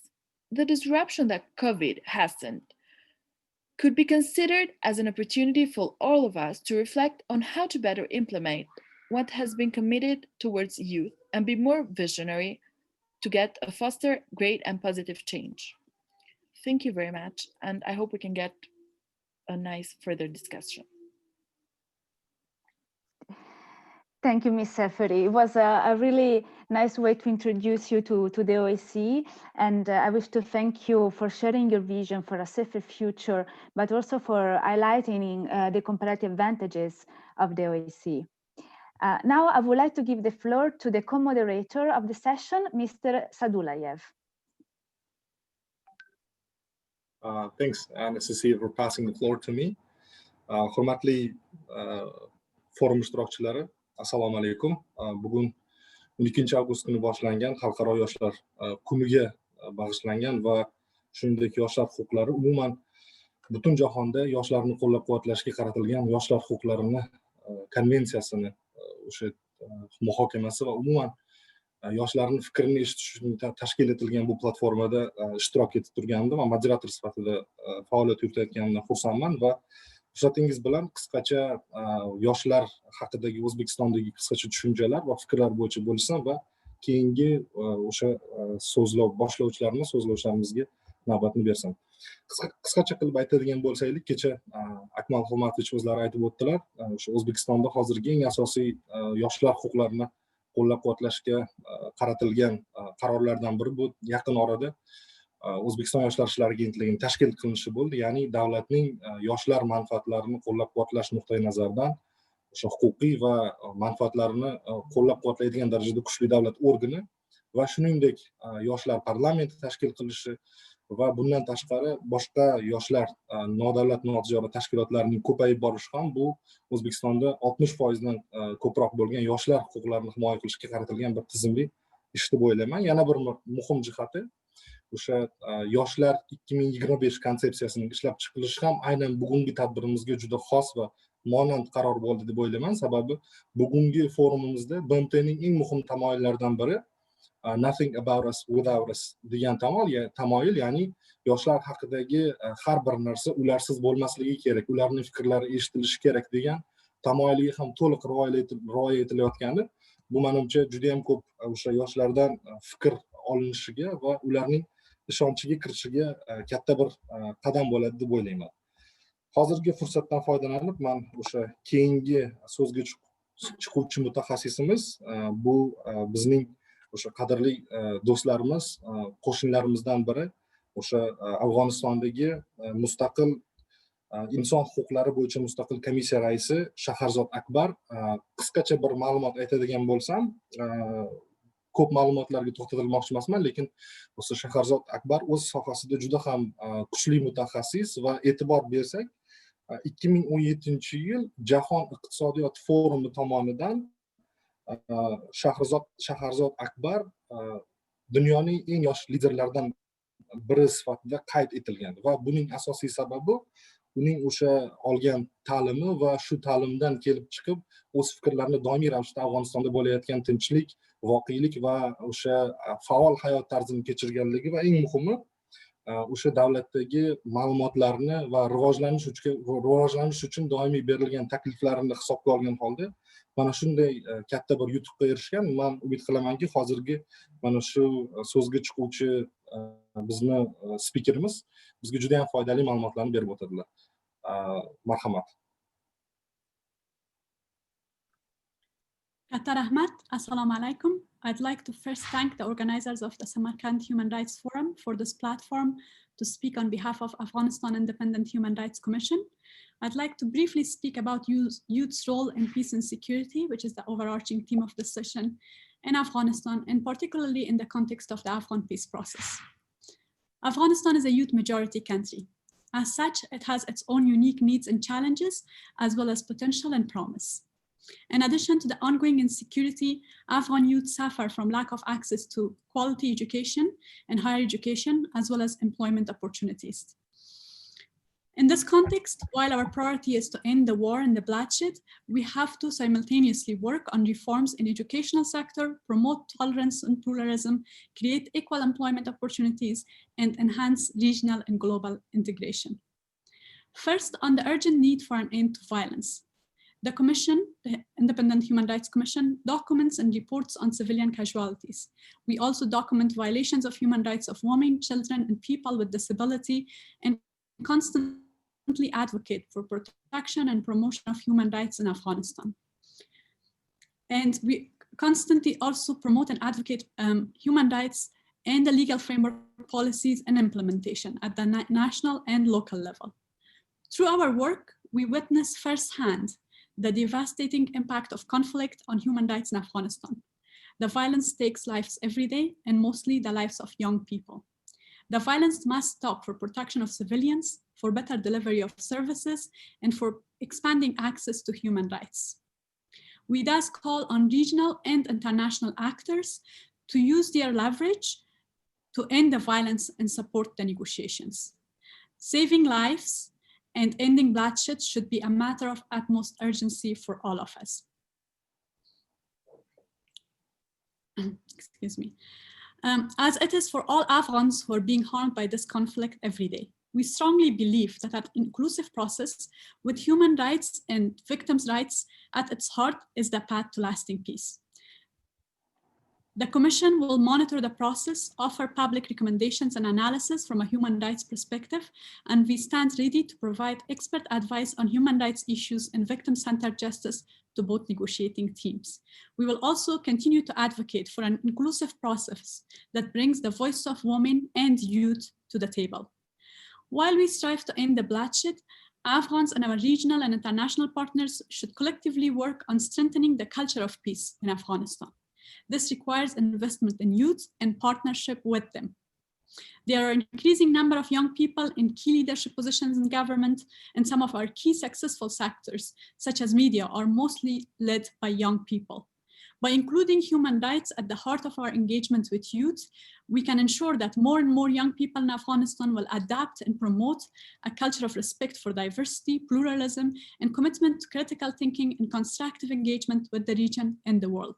the disruption that COVID has sent could be considered as an opportunity for all of us to reflect on how to better implement what has been committed towards youth and be more visionary to get a foster great and positive change. Thank you very much, and I hope we can get a nice further discussion. Thank you, Ms. Seferi. It was a really nice way to introduce you to the OSCE, and I wish to thank you for sharing your vision for a safer future, but also for highlighting the comparative advantages of the OSCE. Now, I would like to give the floor to the co-moderator of the session, Mr. Sadulayev. Thanks, Anastasia, for passing the floor to me. Hurmatli forum ishtirokchilari, assalomu alaykum. Bugun 12 avgust kuni boshlangan Xalqaro yoshlar kuniga bag'ishlangan va shuningdek yoshlar huquqlari umuman butun jahonda yoshlarni qo'llab-quvvatlashga qaratilgan yoshlar huquqlarini konvensiyasini o'sha muhokamasi va umuman yoshlarning fikrini eshitish uchun tashkil etilgan bu platformada ishtirok etib turganimda va moderator sifatida faoliyat yuritayotganimdan xursandman va ruxsatingiz bilan qisqacha yoshlar haqidagi O'zbekistondagi qisqacha tushunchalar va fikrlar bo'yicha bo'lsam va keyingi o'sha so'zlovchilarimizga navbatni bersam. Qisqacha qilib aytadigan bo'lsaylik, kecha Akmal Xolmatovich o'zlari aytib o'tdilar, o'sha O'zbekistonda hozirgi eng asosiy yoshlar huquqlarini qo'llab-quvvatlashga qaratilgan qarorlardan biri bu yaqin orada O'zbekiston yoshlar ishlari agentligining tashkil qilinishi bo'ldi. Ya'ni davlatning yoshlar manfaatlarini qo'llab-quvvatlash nuqtai nazaridan o'sha huquqiy va manfaatlarini qo'llab-quvvatlaydigan darajada kuchli davlat organi va shuningdek yoshlar parlamenti tashkil qilishi va bundan tashqari boshqa yoshlar nodavlat notijorat tashkilotlarining ko'payib borishi ham bu O'zbekistonda 60% dan ko'proq bo'lgan yoshlar huquqlarini himoya qilishga qaratilgan bir tizimli ish deb o'ylayman. Yana bir muhim jihati o'sha yoshlar 2025 konsepsiyasining ishlab chiqilishi ham aynan bugungi tadbirimizga juda xos va monand qaror bo'ldi deb o'ylayman. Sababi bugungi forumimizda BMTning eng muhim tamoyillaridan biri nothing about us without us degan tamoyil, ya'ni yoshlar haqidagi har bir narsa ularsiz bo'lmasligi kerak, ularning fikrlari eshitilishi kerak degan tamoyilga ham to'liq rioya etilayotgani bu menimcha juda ham ko'p o'sha yoshlardan fikr olinishiga va ularning ishonchiga kirishiga katta bir qadam bo'ladi deb o'ylayman. Hozirgi fursatdan foydalanib men o'sha keyingi so'zga chiquvchi mutaxassisimiz bu bizning o'sha qadrli do'stlarimiz, qo'shnilarimizdan biri, o'sha Afg'onistondagi mustaqil inson huquqlari bo'yicha mustaqil komissiya raisi Shaharzod Akbar. Qisqacha bir ma'lumot aytadigan bo'lsam, ko'p ma'lumotlarga to'xtatilmoqchi emasman, lekin o'sha Shaharzod Akbar o'z sohasida juda ham kuchli mutaxassis va e'tibor bersak, 2017-yil Jahon iqtisodiyot forumi tomonidan Shaharzod Akbar dunyoning eng yosh liderlaridan biri sifatida qayd etilgan va buning asosiy sababi uning o'sha olgan ta'limi va shu ta'limdan kelib chiqib o'z fikrlarini doimiy ravishda Afg'onistonda bo'layotgan tinchlik, voqelik va o'sha faol hayot tarzini kechirganligi va eng muhimi o'sha davlatdagi ma'lumotlarni va rivojlanish uchun doimiy berilgan takliflarni hisobga olgan holda mana shunday katta bir yutuqqa erishgan. Men umid qilamanki, hozirgi mana shu so'zga chiquvchi bizni spikerimiz bizga juda ham foydali ma'lumotlarni berib o'tadilar. Marhamat. Katta rahmat. Assalomu alaykum. I'd like to first thank the organizers of the Samarkand Human Rights Forum for this platform to speak on behalf of Afghanistan Independent Human Rights Commission. I'd like to briefly speak about youth's role in peace and security, which is the overarching theme of this session in Afghanistan, and particularly in the context of the Afghan peace process. Afghanistan is a youth majority country. As such, it has its own unique needs and challenges, as well as potential and promise. In addition to the ongoing insecurity, Afghan youth suffer from lack of access to quality education and higher education, as well as employment opportunities. In this context, while our priority is to end the war and the bloodshed, we have to simultaneously work on reforms in the educational sector, promote tolerance and pluralism, create equal employment opportunities, and enhance regional and global integration. First, on the urgent need for an end to violence. The Commission, the Independent Human Rights Commission, documents and reports on civilian casualties. We also document violations of human rights of women, children, and people with disability, and constantly advocate for protection and promotion of human rights in Afghanistan. And we constantly also promote and advocate human rights and the legal framework policies and implementation at the national and local level. Through our work, we witness firsthand the devastating impact of conflict on human rights in Afghanistan. The violence takes lives every day, and mostly the lives of young people. The violence must stop for protection of civilians, for better delivery of services, and for expanding access to human rights. We thus call on regional and international actors to use their leverage to end the violence and support the negotiations. Saving lives and ending bloodshed should be a matter of utmost urgency for all of us. Excuse me. As it is for all Afghans who are being harmed by this conflict every day. We strongly believe that an inclusive process with human rights and victims' rights at its heart is the path to lasting peace. The Commission will monitor the process, offer public recommendations and analysis from a human rights perspective, and we stand ready to provide expert advice on human rights issues and victim-centered justice to both negotiating teams. We will also continue to advocate for an inclusive process that brings the voice of women and youth to the table. While we strive to end the bloodshed, Afghans and our regional and international partners should collectively work on strengthening the culture of peace in Afghanistan. This requires investment in youth and partnership with them. There are an increasing number of young people in key leadership positions in government, and some of our key successful sectors, such as media, are mostly led by young people. By including human rights at the heart of our engagement with youth, we can ensure that more and more young people in Afghanistan will adapt and promote a culture of respect for diversity, pluralism, and commitment to critical thinking and constructive engagement with the region and the world.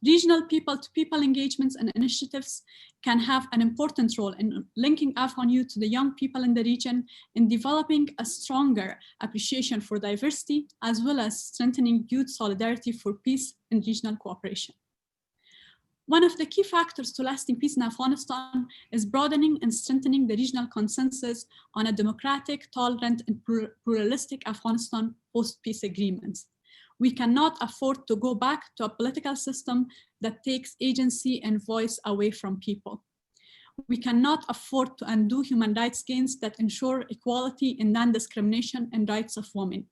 Regional people-to-people engagements and initiatives can have an important role in linking Afghan youth to the young people in the region and developing a stronger appreciation for diversity, as well as strengthening youth solidarity for peace and regional cooperation. One of the key factors to lasting peace in Afghanistan is broadening and strengthening the regional consensus on a democratic, tolerant, and pluralistic Afghanistan post-peace agreements. We cannot afford to go back to a political system that takes agency and voice away from people. We cannot afford to undo human rights gains that ensure equality and non-discrimination and rights of women.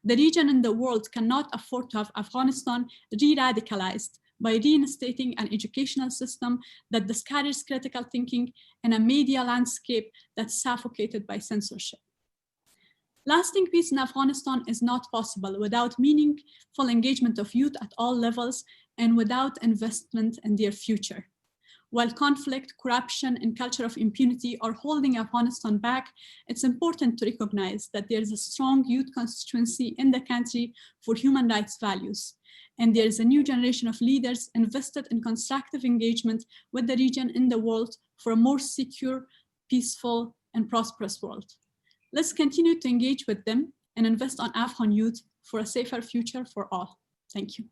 The region and the world cannot afford to have Afghanistan re-radicalized by reinstating an educational system that discourages critical thinking and a media landscape that's suffocated by censorship. Lasting peace in Afghanistan is not possible without meaningful engagement of youth at all levels and without investment in their future. While conflict, corruption, and culture of impunity are holding Afghanistan back, it's important to recognize that there is a strong youth constituency in the country for human rights values. And there is a new generation of leaders invested in constructive engagement with the region and the world for a more secure, peaceful, and prosperous world. Let's continue to engage with them and invest on Afghan youth for a safer future for all. Thank you.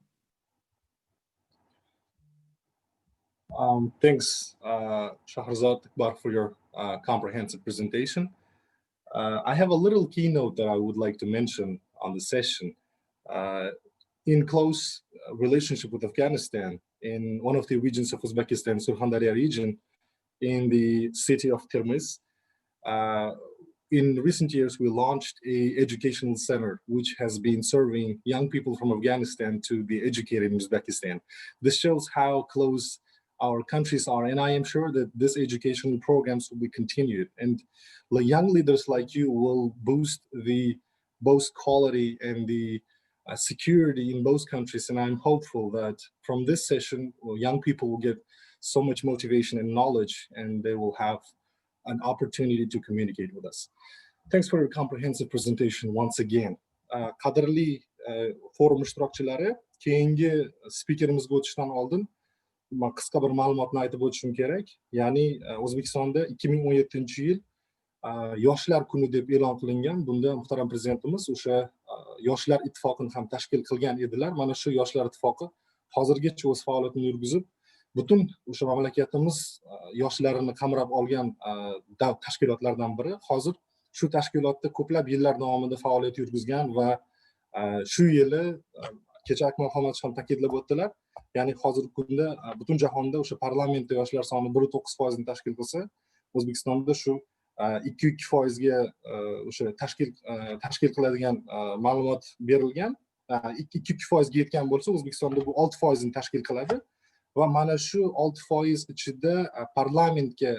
Thanks, Shahrazad Iqbal, for your comprehensive presentation. I have a little keynote that I would like to mention on the session. In close relationship with Afghanistan, in one of the regions of Uzbekistan, Surxondaryo region, in the city of Termiz, in recent years, we launched an educational center which has been serving young people from Afghanistan to be educated in Uzbekistan. This shows how close our countries are, and I am sure that this educational programs will be continued. And the young leaders like you will boost the both quality and the security in both countries. And I'm hopeful that from this session, young people will get so much motivation and knowledge, and they will have an opportunity to communicate with us. Thanks for your comprehensive presentation once again. Qadrli forum ishtirokchilari, keyingi spikerimizga o'tishdan oldin qisqa bir ma'lumotni aytib o'tishim kerak. Ya'ni O'zbekistonda 2017-yil yoshlar kuni deb e'lon qilingan. Bunda muhtaram prezidentimiz o'sha yoshlar ittifoqini ham tashkil qilgan edilar. Mana shu yoshlar ittifoqi hozirgacha o'z faoliyatini yurgizib, butun o'sha mamlakatimiz yoshlarini qamrab olgan tashkilotlardan biri. Hozir shu tashkilotda ko'plab yillar davomida faoliyat yurgizgan va shu yili kecha Akmal Xomatov ham ta'kidlab o'tdilar. Ya'ni hozirgi kunda butun jahonda o'sha parlamentda yoshlar soni 1.9% ni tashkil qilsa, O'zbekistonda shu 2.2% ga o'sha tashkil qiladigan ma'lumot berilgan. 2.2% ga yetgan bo'lsa, O'zbekistonda bu 6% ni tashkil qiladi. Va mana shu 6% ichida parlamentga,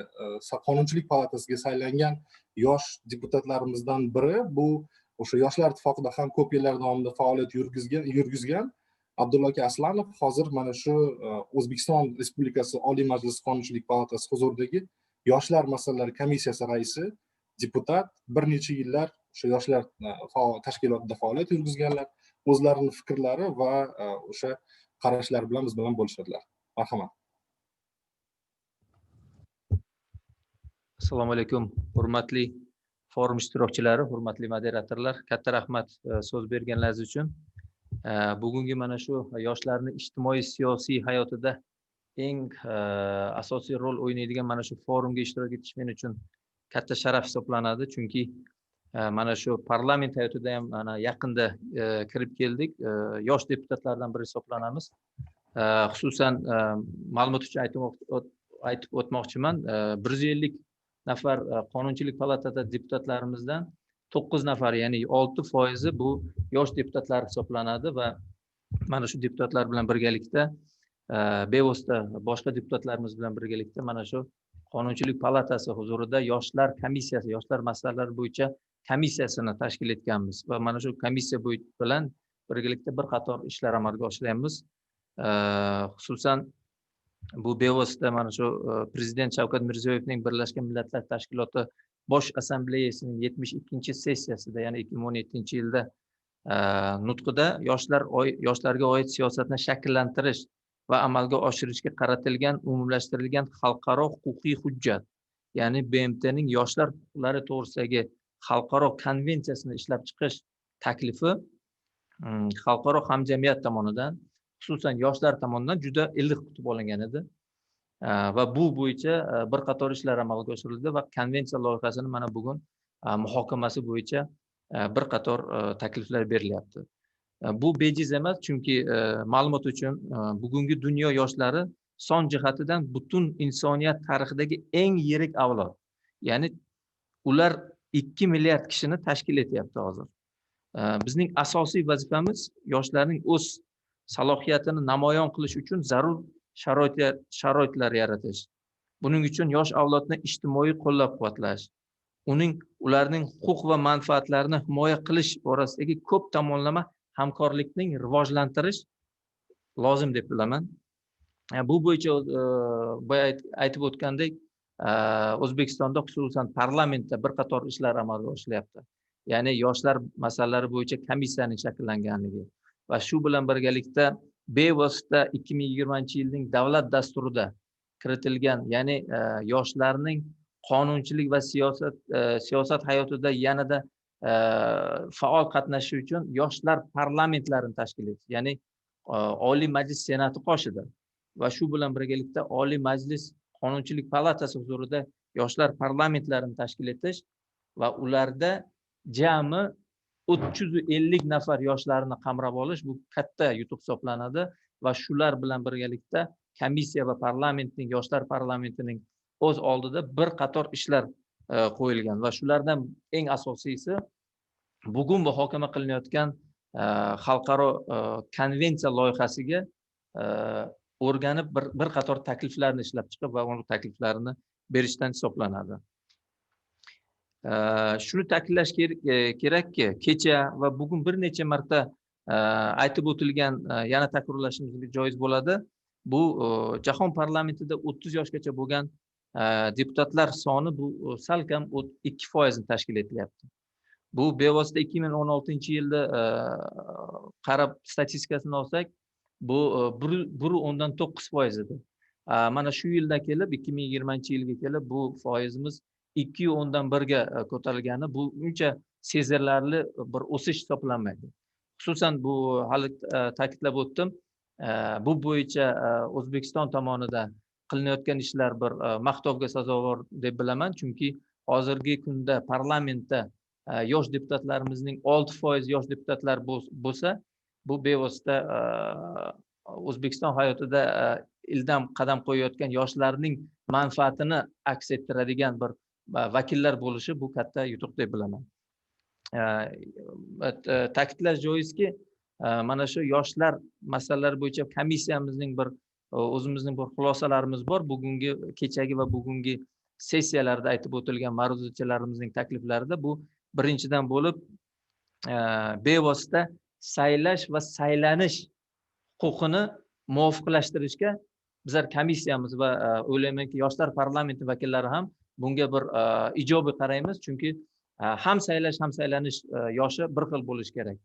Qonunchilik palatasiga saylangan yosh deputatlarimizdan biri bu o'sha yoshlar ittifoqida ham ko'p yillar davomida faoliyat yurgizgan Abdulla aka Aslanov hozir mana shu O'zbekiston Respublikasi Oliy Majlisi Qonunchilik palatasi huzuridagi yoshlar masalalari komissiyasi raisi, deputat, bir necha yillar o'sha yoshlar tashkilotida faoliyat yurgizganlar, o'zlarini fikrlari va o'sha qarashlari bilan biz bilan bo'lishadilar. Marhamat. Assalomu alaykum, hurmatli forum ishtirokchilari, hurmatli moderatorlar, katta rahmat so'z berganlaringiz uchun. Bugungi mana shu yoshlarni ijtimoiy siyosiy hayotida eng asosiy rol o'ynaydigan mana shu forumga ishtirok etish men uchun katta sharaf hisoblanadi, chunki mana shu parlament hayotida ham mana yaqinda kirib keldik, yosh deputatlardan biri hisoblanamiz. Xususan ma'lumot uchun aytib o'tmoqchiman, 150 nafar qonunchilik palatada deputatlarimizdan 9 nafar, ya'ni 6% bu yosh deputatlar hisoblanadi va mana shu deputatlar bilan birgalikda bevosita boshqa deputatlarimiz bilan birgalikda mana shu qonunchilik palatasi huzurida yoshlar komissiyasi, yoshlar masalalari bo'yicha komissiyasini tashkil etganmiz va mana shu komissiya bilan birgalikda bir qator ishlar amalga oshiryapmiz. Xususan bu bevosita mana shu Prezident Shavkat Mirziyoyevning Birlashgan Millatlar Tashkiloti Bosh Assambleyasining 72-sessiyasida, ya'ni 2017-yilda nutqida yoshlarga oid siyosatni shakllantirish va amalga oshirishga qaratilgan umumlashtirilgan xalqaro huquqiy hujjat, ya'ni BMTning yoshlar huquqlari to'g'risidagi xalqaro konvensiyasini ishlab chiqish taklifi xalqaro hamjamiyat tomonidan, xususan yoshlar tomonidan juda iliq kutib olingan edi va bu bo'yicha bir qator ishlar amalga oshirildi va konvensiya loyihasini mana bugun muhokamasi bo'yicha bir qator takliflar berilyapti. Bu bejiz emas, chunki ma'lumot uchun bugungi dunyo yoshlari son jihatidan butun insoniyat tarixidagi eng yirik avlod, ya'ni ular 2 milliard kishini tashkil etyapti hozir. Bizning asosiy vazifamiz yoshlarning o'z salohiyatini namoyon qilish uchun zarur sharoitlar yaratish. Buning uchun yosh avlodni ijtimoiy qo'llab-quvvatlash, ularning huquq va manfaatlarini himoya qilish borasidagi ko'p tomonlama hamkorlikning rivojlantirish lozim deb bilaman. Bu bo'yicha boya aytib o'tgandek, O'zbekistonda xususan parlamentda bir qator ishlar amalga oshirilyapti. Ya'ni yoshlar masalalari bo'yicha komissiyaning shakllanganligi va shu bilan birgalikda bevosita 2020-yilning davlat dasturida kiritilgan, ya'ni yoshlarning qonunchilik va siyosat hayotida yanada faol qatnashishi uchun yoshlar parlamentlarini tashkil etish, ya'ni Oliy Majlis Senati qoshida va shu bilan birgalikda Oliy Majlis Qonunchilik palatasi huzurida yoshlar parlamentlarini tashkil etish va ularda jami 350 nafar yoshlarni qamrab olish bu katta yutuq hisoblanadi va shular bilan birgalikda komissiya va parlamentning, yoshlar parlamentining o'z oldida bir qator ishlar qo'yilgan va shulardan eng asosiysi bugun muhokama qilinayotgan xalqaro konvensiya loyihasiga o'rganib bir qator takliflarni ishlab chiqib va uning takliflarini berishdan hisoblanadi. Shuni ta'kidlash kerakki, kecha va bugun bir necha marta aytib o'tilgan, yana takrorlashimizga joiz bo'ladi. Bu jahon parlamentida 30 yoshgacha bo'lgan deputatlar soni bu salkam 2% ni tashkil etilyapti. Bu bevosita 2016-yilda qarab statistikasini olsak, bu 1.9% edi. Mana shu yilda kelib 2020-yilga kelib bu foizimiz 2.1 ga ko'tarilgani bu uncha sezilarli bir o'sish hisoblanmaydi. Xususan bu hali ta'kidlab o'tdim, bu bo'yicha O'zbekiston tomonidan qilinayotgan ishlar bir maqtovga sazovor deb bilaman, chunki hozirgi kunda parlamentda yosh deputatlarimizning 6% yosh deputatlar bo'lsa, bu bevosita O'zbekiston hayotida ildam qadam qo'yayotgan yoshlarning manfaatini aks ettiradigan bir vakillar bo'lishi bu katta yutuq deb bilaman. Ta'kidlash joizki, mana shu yoshlar masalalari bo'yicha komissiyamizning o'zimizning bir xulosalarimiz bor. Bugungi kechagi va bugungi sessiyalarda aytib o'tilgan ma'ruzachalarimizning takliflarida bu birinchidan bo'lib bevosita saylash va saylanish huquqini muvofiqlashtirishga bizlar komissiyamiz va o'ylaymanki yoshlar parlamenti vakillari ham bunga bir ijobiy qaraymiz, chunki ham saylash ham saylanish yoshi bir xil bo'lishi kerak.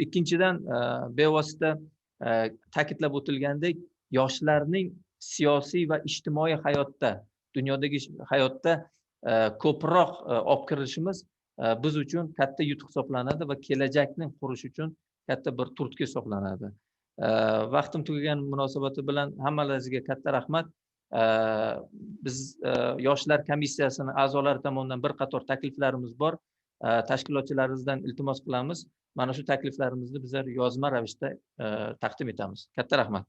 Ikkinchidan, bevosita ta'kidlab o'tilgandek, yoshlarning siyosiy va ijtimoiy hayotda, dunyodagi hayotda ko'proq olib kirilishimiz biz uchun katta yutuq hisoblanadi va kelajakni qurish uchun katta bir turtki hisoblanadi. Vaqtim tugagan munosabati bilan hammalaringizga katta rahmat. Biz yoshlar komissiyasini a'zolari tomonidan bir qator takliflarimiz bor. Tashkilotchilarimizdan iltimos qilamiz. Mana shu takliflarimizni bizlar yozma ravishda taqdim etamiz. Katta rahmat.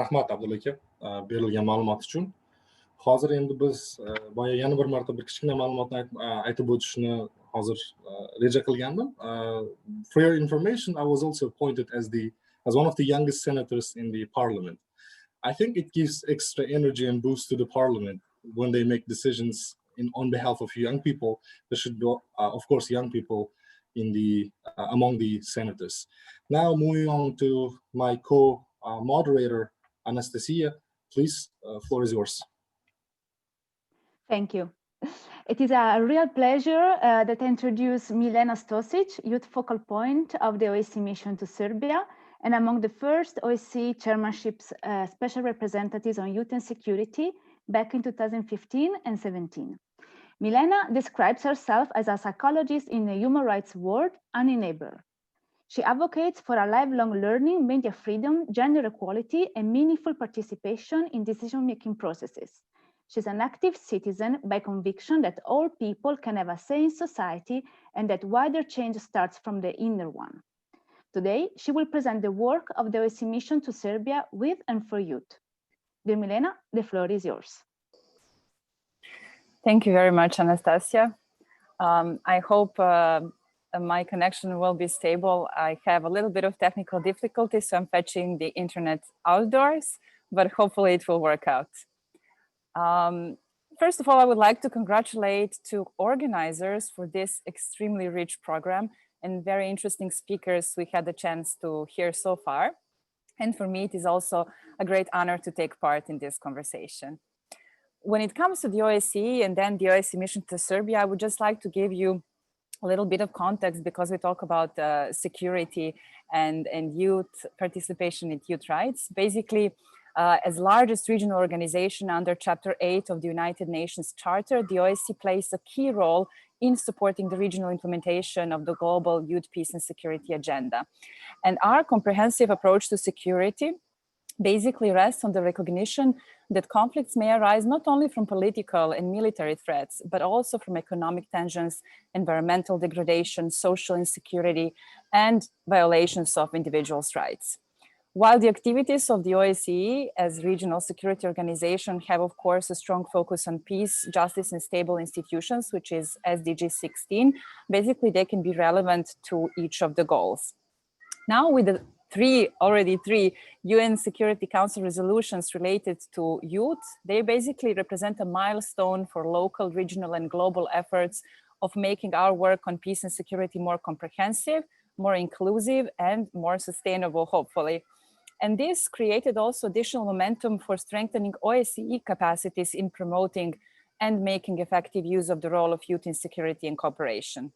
Rahmat Abdulla aka berilgan ma'lumot uchun. Hozir endi biz boya yana bir marta bir kichkina ma'lumotni aytib o'tishni hozir reja qilgandim. For your information, I was also appointed as one of the youngest senators in the parliament. I think it gives extra energy and boost to the parliament when they make decisions on behalf of young people. There should be, of course, young people in among the senators. Now, moving on to my co-moderator, Anastasia, please, floor is yours. Thank you. It is a real pleasure that I introduce Milena Stosic, youth focal point of the OSCE mission to Serbia, and among the first OSCE chairmanship's special representatives on youth and security back in 2015 and 17. Milena describes herself as a psychologist in the human rights world and enabler. She advocates for a lifelong learning, media freedom, gender equality, and meaningful participation in decision-making processes. She's an active citizen by conviction that all people can have a say in society and that wider change starts from the inner one. Today, she will present the work of the OSCE mission to Serbia with and for youth. Dear Milena, the floor is yours. Thank you very much, Anastasia. I hope my connection will be stable. I have a little bit of technical difficulties, so I'm fetching the internet outdoors, but hopefully it will work out. First of all, I would like to congratulate two organizers for this extremely rich program and very interesting speakers we had the chance to hear so far. And for me, it is also a great honor to take part in this conversation. When it comes to the OSCE and then the OSCE mission to Serbia, I would just like to give you a little bit of context because we talk about security and youth participation in youth rights. Basically, as largest regional organization under Chapter 8 of the United Nations Charter, the OSCE plays a key role in supporting the regional implementation of the global youth, peace and security agenda. And our comprehensive approach to security basically rests on the recognition that conflicts may arise not only from political and military threats, but also from economic tensions, environmental degradation, social insecurity, and violations of individuals' rights. While the activities of the OSCE as regional security organization have, of course, a strong focus on peace, justice, and stable institutions, which is SDG 16, basically they can be relevant to each of the goals. Now with the already three UN Security Council resolutions related to youth, they basically represent a milestone for local, regional, and global efforts of making our work on peace and security more comprehensive, more inclusive, and more sustainable, hopefully. And this created also additional momentum for strengthening OSCE capacities in promoting and making effective use of the role of youth in security and cooperation.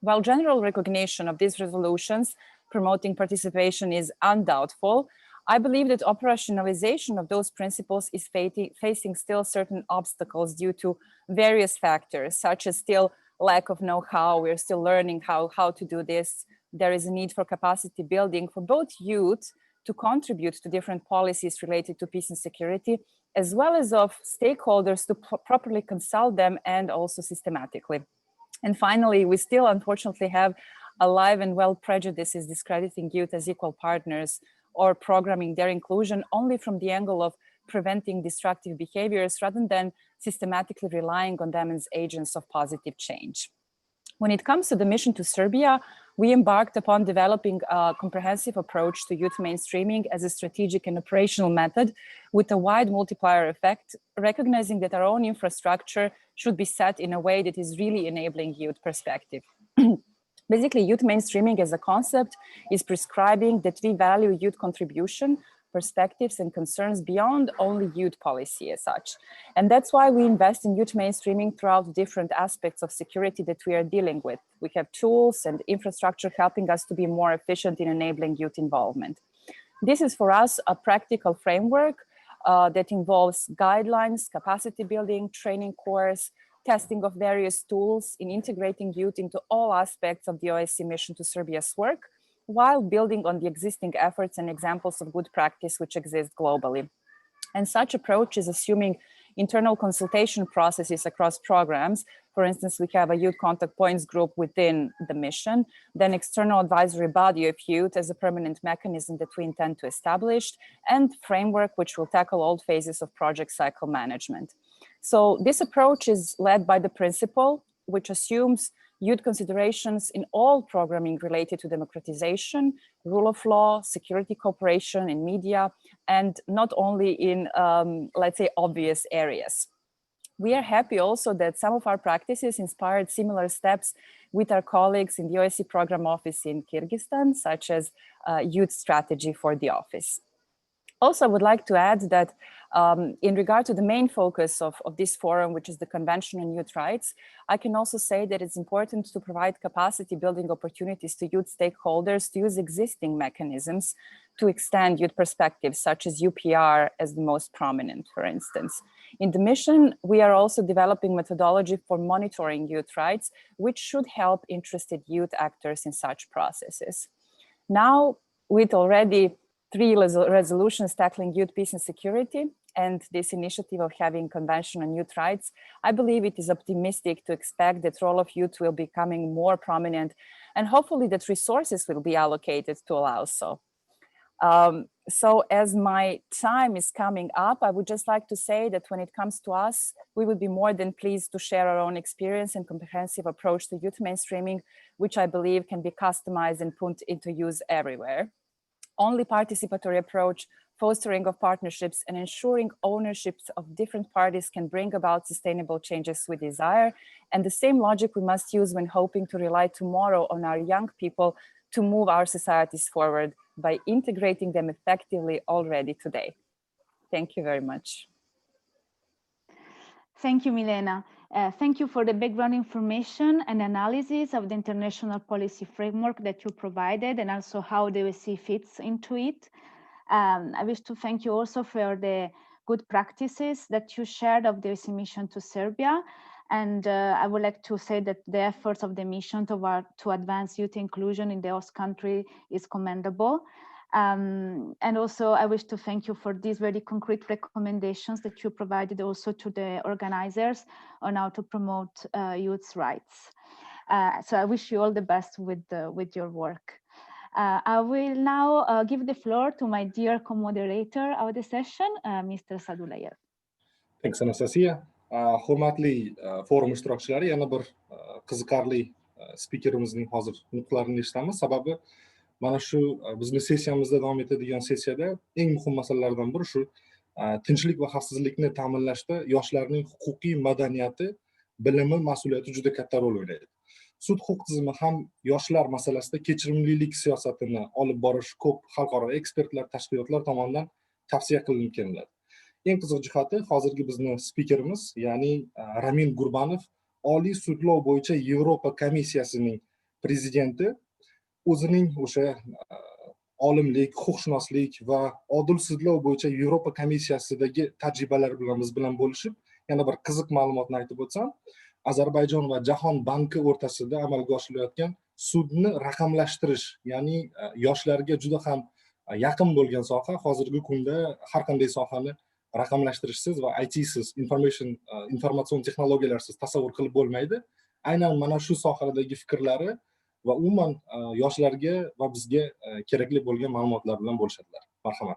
While general recognition of these resolutions promoting participation is undoubtful, I believe that operationalization of those principles is facing still certain obstacles due to various factors, such as still lack of know-how. We're still learning how to do this. There is a need for capacity building for both youth to contribute to different policies related to peace and security, as well as of stakeholders to properly consult them and also systematically. And finally, we still unfortunately have alive and well prejudices discrediting youth as equal partners or programming their inclusion only from the angle of preventing destructive behaviors rather than systematically relying on them as agents of positive change. When it comes to the mission to Serbia, we embarked upon developing a comprehensive approach to youth mainstreaming as a strategic and operational method with a wide multiplier effect, recognizing that our own infrastructure should be set in a way that is really enabling youth perspective. Basically, youth mainstreaming as a concept is prescribing that we value youth contribution, perspectives, and concerns beyond only youth policy as such. And that's why we invest in youth mainstreaming throughout different aspects of security that we are dealing with. We have tools and infrastructure helping us to be more efficient in enabling youth involvement. This is for us a practical framework that involves guidelines, capacity building, training course, testing of various tools in integrating youth into all aspects of the OSCE mission to Serbia's work, while building on the existing efforts and examples of good practice which exist globally. And such approach is assuming internal consultation processes across programs. For instance, we have a youth contact points group within the mission, then external advisory body of youth as a permanent mechanism that we intend to establish, and framework which will tackle all phases of project cycle management. So this approach is led by the principle, which assumes youth considerations in all programming related to democratization, rule of law, security cooperation in media, and not only in, let's say, obvious areas. We are happy also that some of our practices inspired similar steps with our colleagues in the OSCE program office in Kyrgyzstan, such as youth strategy for the office. Also, I would like to add that in regard to the main focus of this forum, which is the Convention on Youth Rights, I can also say that it's important to provide capacity building opportunities to youth stakeholders to use existing mechanisms to extend youth perspectives, such as UPR as the most prominent, for instance. In the mission, we are also developing methodology for monitoring youth rights, which should help interested youth actors in such processes. Now, with already 3 resolutions tackling youth, peace, and security, and this initiative of having Convention on Youth Rights, I believe it is optimistic to expect that role of youth will be becoming more prominent, and hopefully that resources will be allocated to allow so. So as my time is coming up, I would just like to say that when it comes to us, we would be more than pleased to share our own experience and comprehensive approach to youth mainstreaming, which I believe can be customized and put into use everywhere. Only participatory approach, fostering of partnerships, and ensuring ownerships of different parties can bring about sustainable changes we desire. And the same logic we must use when hoping to rely tomorrow on our young people to move our societies forward by integrating them effectively already today. Thank you very much. Thank you, Milena. Thank you for the background information and analysis of the international policy framework that you provided, and also how the OSCE fits into it. I wish to thank you also for the good practices that you shared of the OSCE mission to Serbia. And I would like to say that the efforts of the mission to advance youth inclusion in the host country is commendable. And also I wish to thank you for these very concrete recommendations that you provided also to the organizers on how to promote youth rights. So I wish you all the best with your work. I will now give the floor to my dear co-moderator of the session, Mr. Sadulayev. Thanks, Anastasia. Hurmatli forum ishtirokchilari, yana bir qiziqarli spikerimizning hozir nutqlarini eshitamiz. Sababi mana shu bizni sessiyamizda davom etadigan sessiyada eng muhim masalalardan biri shu tinchlik va xavfsizlikni ta'minlashda yoshlarning huquqiy madaniyati, bilimi, mas'uliyati juda katta rol o'ynaydi. Sud huquq tizimi ham yoshlar masalasida kechirimlilik siyosatini olib borish ko'p xalqaro ekspertlar, tashkilotlar tomonidan tavsiya qilinib kelinadi. Eng qiziq jihati hozirgi bizni spikerimiz, ya'ni Ramin Gurbanov, Oliy sudlov bo'yicha Yevropa komissiyasining prezidenti, o'zining o'sha olimlik, huquqshunoslik va odil sudlov bo'yicha Yevropa komissiyasidagi tajribalari bilan biz bilan bo'lishib, yana bir qiziq ma'lumotni aytib o'tsam, Ozarbayjon va Jahon banki o'rtasida amalga oshirilayotgan sudni raqamlashtirish, ya'ni yoshlarga juda ham yaqin bo'lgan soha. Hozirgi kunda har qanday sohani raqamlashtirishsiz va ITsiz, informatsion texnologiyalarsiz tasavvur qilib bo'lmaydi. Aynan mana shu sohadagi fikrlari va umuman yoshlarga va bizga kerakli bo'lgan ma'lumotlar bilan bo'lishadilar. Marhamat.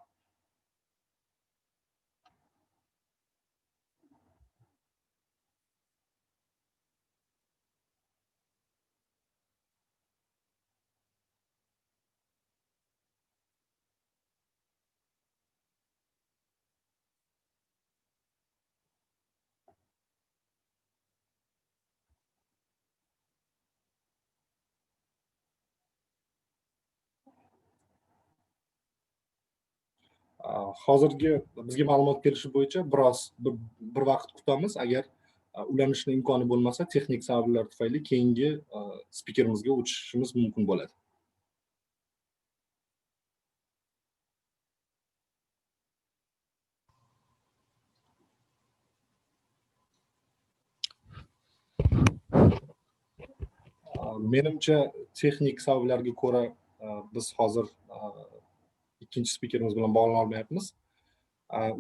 hozirgi bizga ma'lumot kelishi bo'yicha biroz bir vaqt kutamiz. Agar ulanishni imkoni bo'lmasa, texnik sabablar tufayli keyingi spikerimizga o'tishimiz mumkin bo'ladi. Menimcha texnik sabablarga ko'ra biz hozir ikkinchi spikerimiz bilan bog'lana olmayapmiz.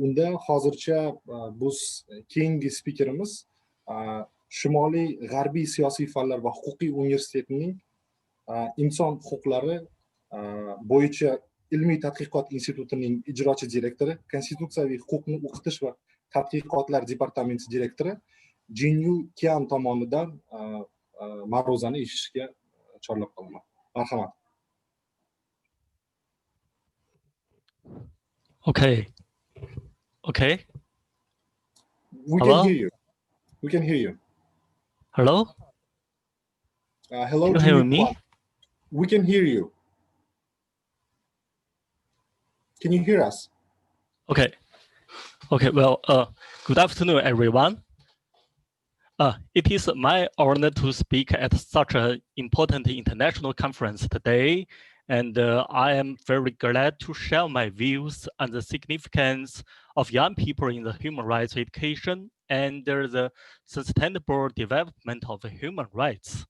Unda hozircha biz keyingi spikerimiz Shimoliy G'arbiy siyosiy fanlar va huquqiy universitetining inson huquqlari bo'yicha ilmiy tadqiqot institutining ijrochi direktori, konstitutsiyaviy huquqni o'qitish va tadqiqotlar departamenti direktori Jinyu Kian tomonidan ma'ruzani eshitishga chorlab qolaman. Marhamat. Okay. We Hello? can hear you. We can hear you. Hello? Hello. Can you hear me? We can hear you. Can you hear us? Okay. Well, good afternoon, everyone. It is my honor to speak at such an important international conference today, and I am very glad to share my views on the significance of young people in the human rights education and the sustainable development of human rights.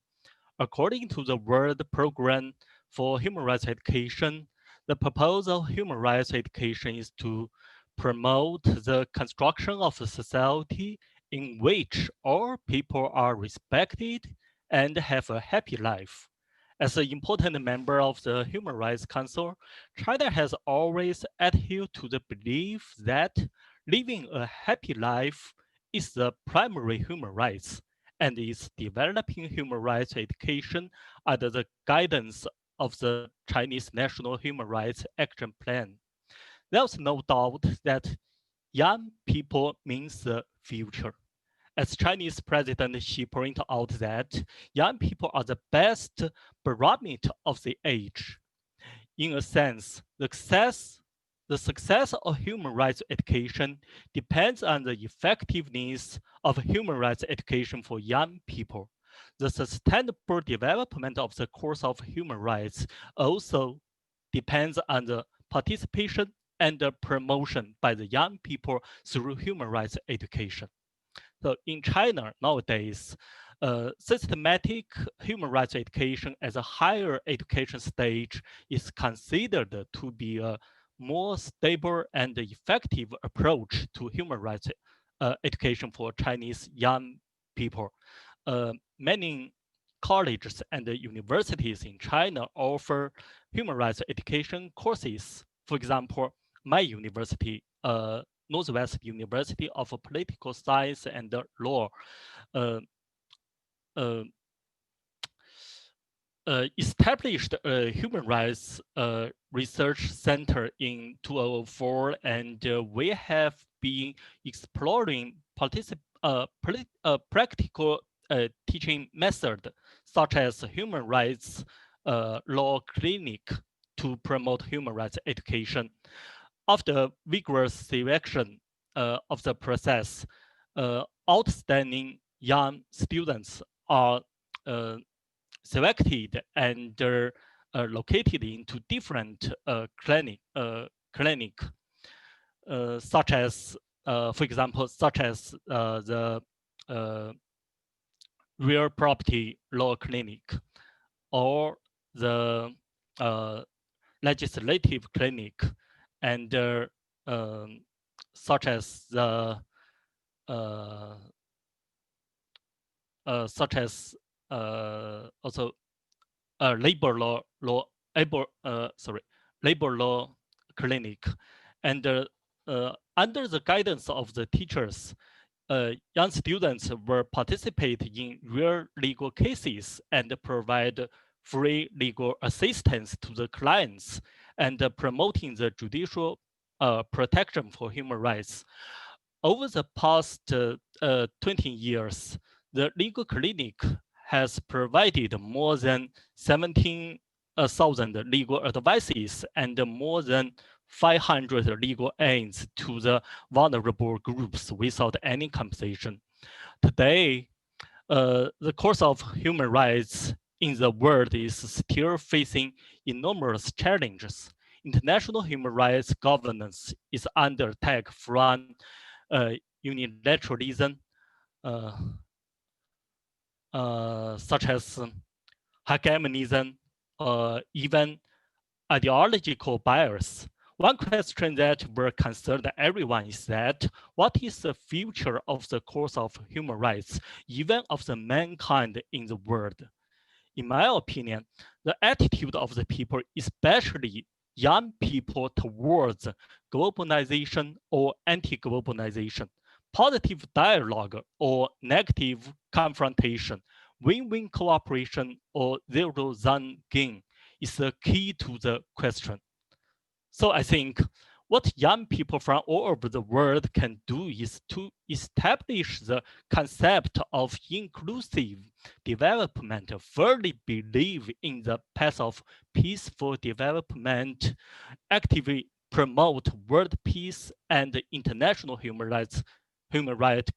According to the World Programme for Human Rights Education, the purpose of human rights education is to promote the construction of a society in which all people are respected and have a happy life. As an important member of the Human Rights Council, China has always adhered to the belief that living a happy life is the primary human rights, and is developing human rights education under the guidance of the Chinese National Human Rights Action Plan. There's no doubt that young people means the future. As Chinese President Xi pointed out that young people are the best barometer of the age. In a sense, the success of human rights education depends on the effectiveness of human rights education for young people. The sustainable development of the course of human rights also depends on the participation and the promotion by the young people through human rights education. So in China nowadays, systematic human rights education as a higher education stage is considered to be a more stable and effective approach to human rights education for Chinese young people. Many colleges and universities in China offer human rights education courses. For example, my university, Northwest University of Political Science and Law, established a human rights research center in 2004, and we have been exploring practical teaching method such as human rights law clinic to promote human rights education. After vigorous selection of the process, outstanding young students are selected and located into different clinic, such as, for example, such as the real property law clinic or the legislative clinic, and such as the also labor law clinic, and under the guidance of the teachers, young students will participate in real legal cases and provide free legal assistance to the clients, and promoting the judicial protection for human rights. Over the past 20 years, the legal clinic has provided more than 17,000 legal advices and more than 500 legal aids to the vulnerable groups without any compensation. Today, the course of human rights in the world is still facing enormous challenges. International human rights governance is under attack from unilateralism, such as hegemonism, even ideological bias. One question that will concern everyone is that what is the future of the course of human rights, even of the mankind in the world? In my opinion, the attitude of the people, especially young people, towards globalization or anti-globalization, positive dialogue or negative confrontation, win-win cooperation or zero-sum game is the key to the question. So I think what young people from all over the world can do is to establish the concept of inclusive development, firmly believe in the path of peaceful development, actively promote world peace and international human rights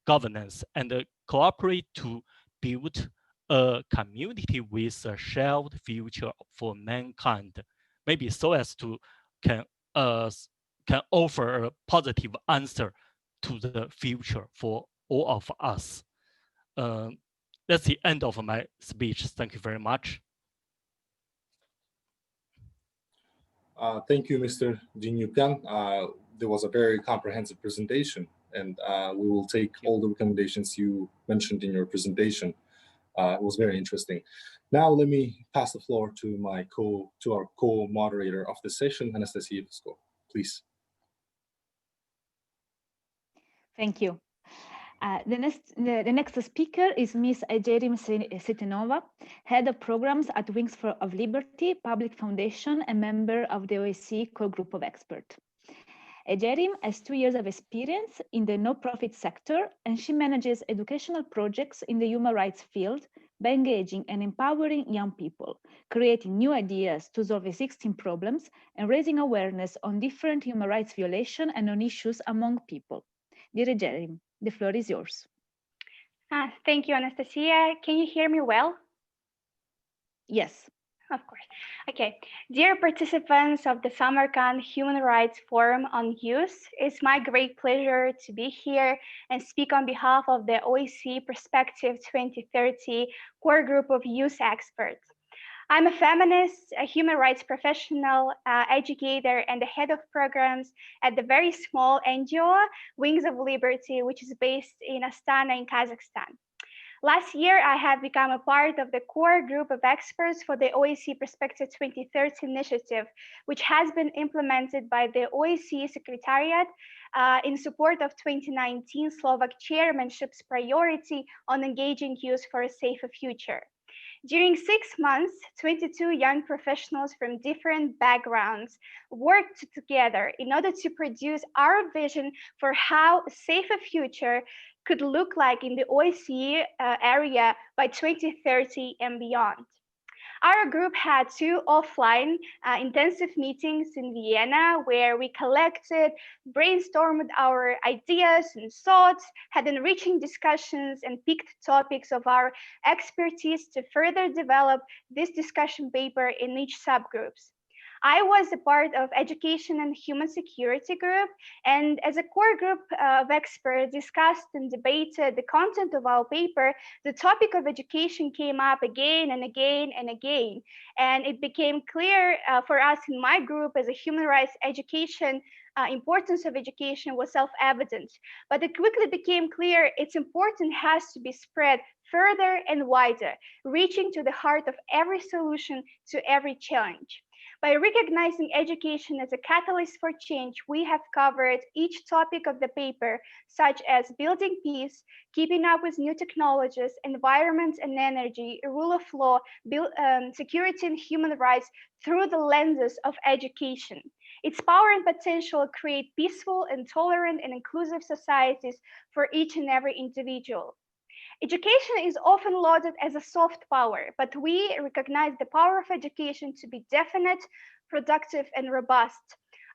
governance, and cooperate to build a community with a shared future for mankind. Maybe so as to can offer a positive answer to the future for all of us. That's the end of my speech. Thank you very much. Thank you, Mr. Jin Yukan. There was a very comprehensive presentation, and we will take all the recommendations you mentioned in your presentation. It was very interesting. Now let me pass the floor to our co-moderator of the session, Anastasia Fusko. Please. Thank you. The next speaker is Ms. Ejerim Sitinova, Head of Programs at Wings of Liberty Public Foundation and member of the OSCE core group of experts. Ejerim has 2 years of experience in the no-profit sector, and she manages educational projects in the human rights field by engaging and empowering young people, creating new ideas to solve existing problems, and raising awareness on different human rights violations and on issues among people. Dear Ejerim, the floor is yours. Thank you, Anastasia. Can you hear me well? Yes. Of course. Okay. Dear participants of the Samarkand Human Rights Forum on Youth, it's my great pleasure to be here and speak on behalf of the OSCE Perspective 2030 core group of youth experts. I'm a feminist, a human rights professional, educator, and the head of programs at the very small NGO, Wings of Liberty, which is based in Astana in Kazakhstan. Last year, I have become a part of the core group of experts for the OSCE Perspective 2030 initiative, which has been implemented by the OSCE Secretariat in support of 2019 Slovak chairmanship's priority on engaging youth for a safer future. During 6 months, 22 young professionals from different backgrounds worked together in order to produce our vision for how a safer future could look like in the OSCE area by 2030 and beyond. Our group had 2 offline intensive meetings in Vienna where we collected, brainstormed our ideas and thoughts, had enriching discussions, and picked topics of our expertise to further develop this discussion paper in each subgroups. I was a part of Education and Human Security group, and as a core group of experts discussed and debated the content of our paper, the topic of education came up again and again and again. And it became clear for us in my group as a human rights education, importance of education was self-evident. But it quickly became clear its importance has to be spread further and wider, reaching to the heart of every solution to every challenge. By recognizing education as a catalyst for change, we have covered each topic of the paper, such as building peace, keeping up with new technologies, environment and energy, rule of law, security and human rights through the lenses of education. Its power and potential create peaceful and tolerant and inclusive societies for each and every individual. Education is often lauded as a soft power, but we recognize the power of education to be definite, productive, and robust.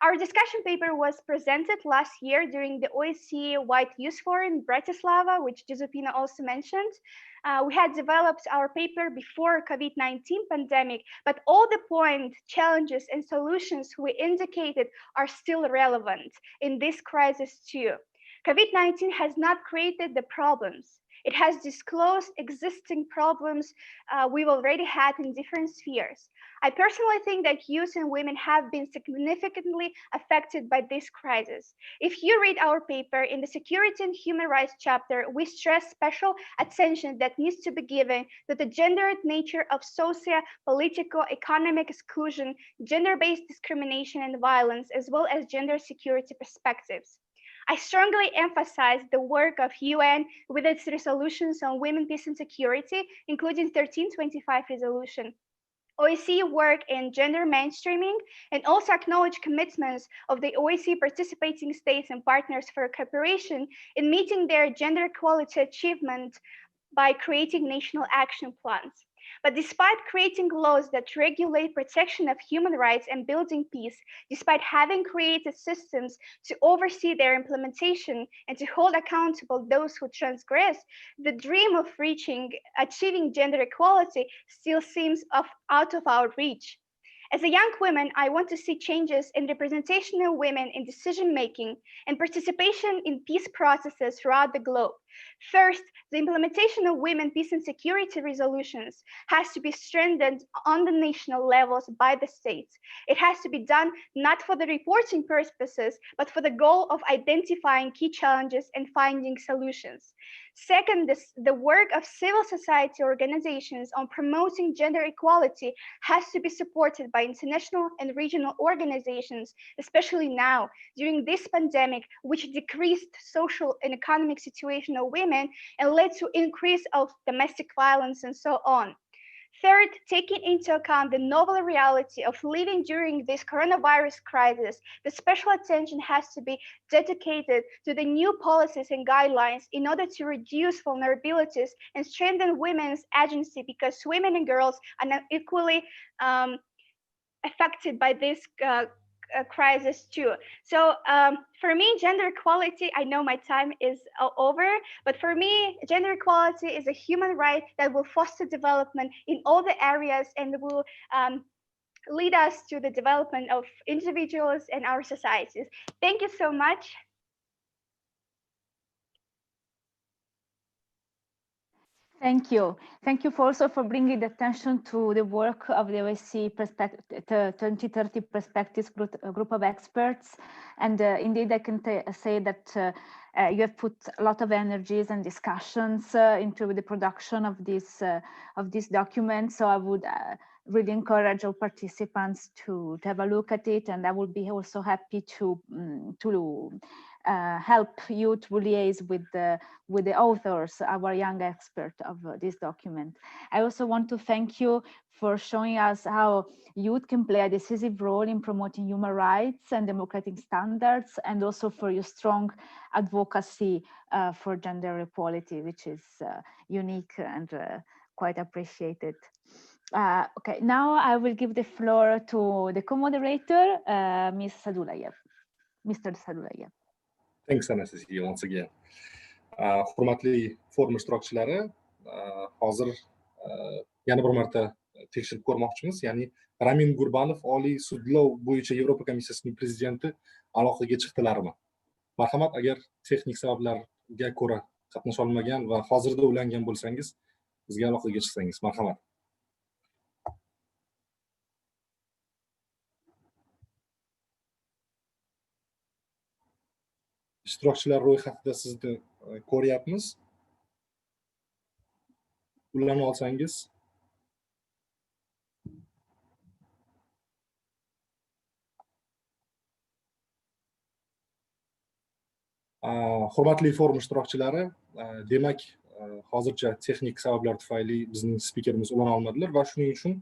Our discussion paper was presented last year during the OSCE White Youth Forum in Bratislava, which Giuseppina also mentioned. We had developed our paper before COVID-19 pandemic, but all the points, challenges, and solutions we indicated are still relevant in this crisis too. COVID-19 has not created the problems. It has disclosed existing problems we've already had in different spheres. I personally think that youth and women have been significantly affected by this crisis. If you read our paper in the Security and Human Rights chapter, we stress special attention that needs to be given to the gendered nature of socio-political, economic exclusion, gender-based discrimination and violence, as well as gender security perspectives. I strongly emphasize the work of UN with its resolutions on women, peace, and security, including 1325 resolution. OSCE work in gender mainstreaming, and also acknowledge commitments of the OSCE participating states and partners for cooperation in meeting their gender equality achievement by creating national action plans. But despite creating laws that regulate protection of human rights and building peace, despite having created systems to oversee their implementation and to hold accountable those who transgress, the dream of achieving gender equality still seems out of our reach. As a young woman, I want to see changes in representation of women in decision-making and participation in peace processes throughout the globe. First, the implementation of women, peace, and security resolutions has to be strengthened on the national levels by the states. It has to be done not for the reporting purposes, but for the goal of identifying key challenges and finding solutions. Second, the work of civil society organizations on promoting gender equality has to be supported by international and regional organizations, especially now, during this pandemic, which decreased social and economic situation of women and led to increase of domestic violence and so on. Third, taking into account the novel reality of living during this coronavirus crisis, the special attention has to be dedicated to the new policies and guidelines in order to reduce vulnerabilities and strengthen women's agency, because women and girls are not equally affected by this crisis too. So for me, gender equality, I know my time is over, but for me, gender equality is a human right that will foster development in all the areas and will lead us to the development of individuals and our societies. Thank you so much. Thank you. Thank you also for bringing the attention to the work of the OSCE 2030 Perspectives group of experts. And indeed, I can say that you have put a lot of energies and discussions into the production of this document. So I would really encourage all participants to have a look at it, and I would be also happy to help you to liaise with the authors, our young expert of this document. I also want to thank you for showing us how youth can play a decisive role in promoting human rights and democratic standards, and also for your strong advocacy for gender equality, which is unique and quite appreciated. Okay, now I will give the floor to the co-moderator, Ms. Sadulayev, Mr. Sadulayev. Thanks, Anastasia, once again. Hurmatli forum ishtirokchilari, hozir yana bir marta tekshirib ko'rmoqchimiz. Ya'ni Ramin Gurbanov Oliy sudlov bo'yicha Yevropa komissiyasining prezidenti aloqaga chiqdilarmi? Marhamat, agar texnik sabablarga ko'ra qatnasha olmagan va hozirda ulangan bo'lsangiz, bizga aloqaga chiqsangiz, marhamat. ishtirokchilar ro'yxatida sizni ko'ryapmiz. Ulanib olsangiz. Hurmatli forum ishtirokchilari, demak, hozircha texnik sabablar tufayli bizning spikerimiz ulana olmadilar va shuning uchun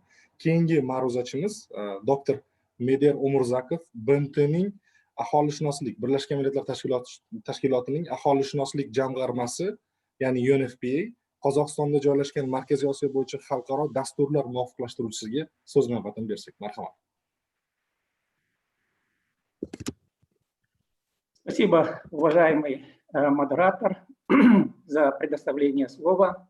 keyingi ma'ruzachimiz doktor Meder Umurzakov BMTning aholishunoslik, Birlashgan Millatlar Tashkilotining aholishunoslik jamg'armasi, ya'ni UNFPA, Qozog'istonda joylashgan Markaziy Osiyo bo'yicha xalqaro dasturlar muvofiqlashtiruvchisiga so'z navbatini bersak, marhamat. Спасибо, уважаемый модератор, за предоставление слова.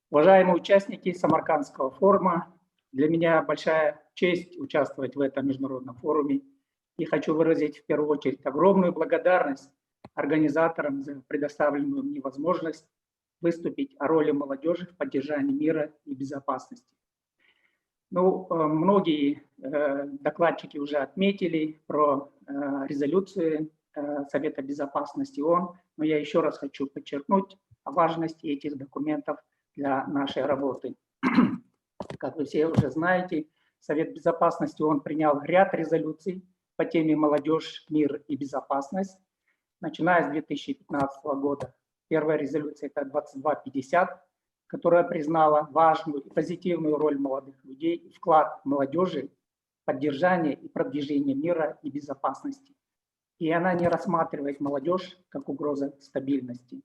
Уважаемые участники Самаркандского форума, для меня большая честь участвовать в этом международном форуме. И хочу выразить в первую очередь огромную благодарность организаторам за предоставленную мне возможность выступить о роли молодежи в поддержании мира и безопасности. Ну, многие докладчики уже отметили про резолюции Совета Безопасности ООН, но я еще раз хочу подчеркнуть о важности этих документов для нашей работы. Как вы все уже знаете, Совет Безопасности ООН принял ряд резолюций по теме «Молодежь, мир и безопасность», начиная с 2015 года. Первая резолюция – это 2250, которая признала важную и позитивную роль молодых людей и вклад молодежи в поддержание и продвижение мира и безопасности. И она не рассматривает молодежь как угрозу стабильности.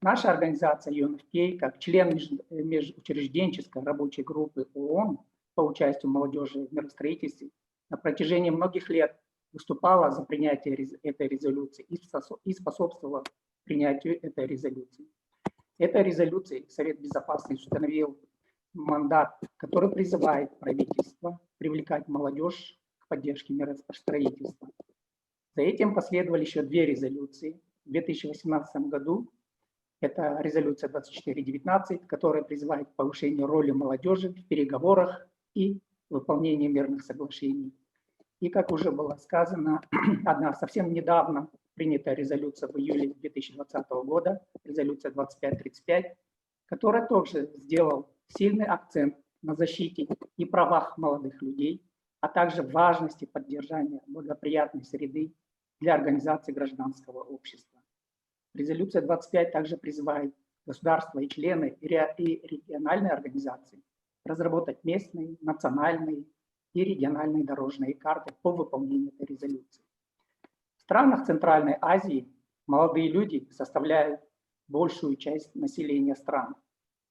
Наша организация UNFPA, как член межучрежденческой рабочей группы ООН по участию молодежи в миростроительстве, на протяжении многих лет выступала за принятие этой резолюции и способствовала принятию этой резолюции. Этой резолюцией Совет Безопасности установил мандат, который призывает правительство привлекать молодежь к поддержке миростроительства. За этим последовали еще две резолюции. В 2018 году это резолюция 2419, которая призывает к повышению роли молодежи в переговорах и выполнении мирных соглашений. И, как уже было сказано, одна совсем недавно принятая резолюция в июле 2020 года, резолюция 2535, которая тоже сделала сильный акцент на защите и правах молодых людей, а также важности поддержания благоприятной среды для организации гражданского общества. Резолюция 25 также призывает государства и члены и региональные организации разработать местные, национальные и региональные дорожные карты по выполнению этой резолюции. В странах Центральной Азии молодые люди составляют большую часть населения стран.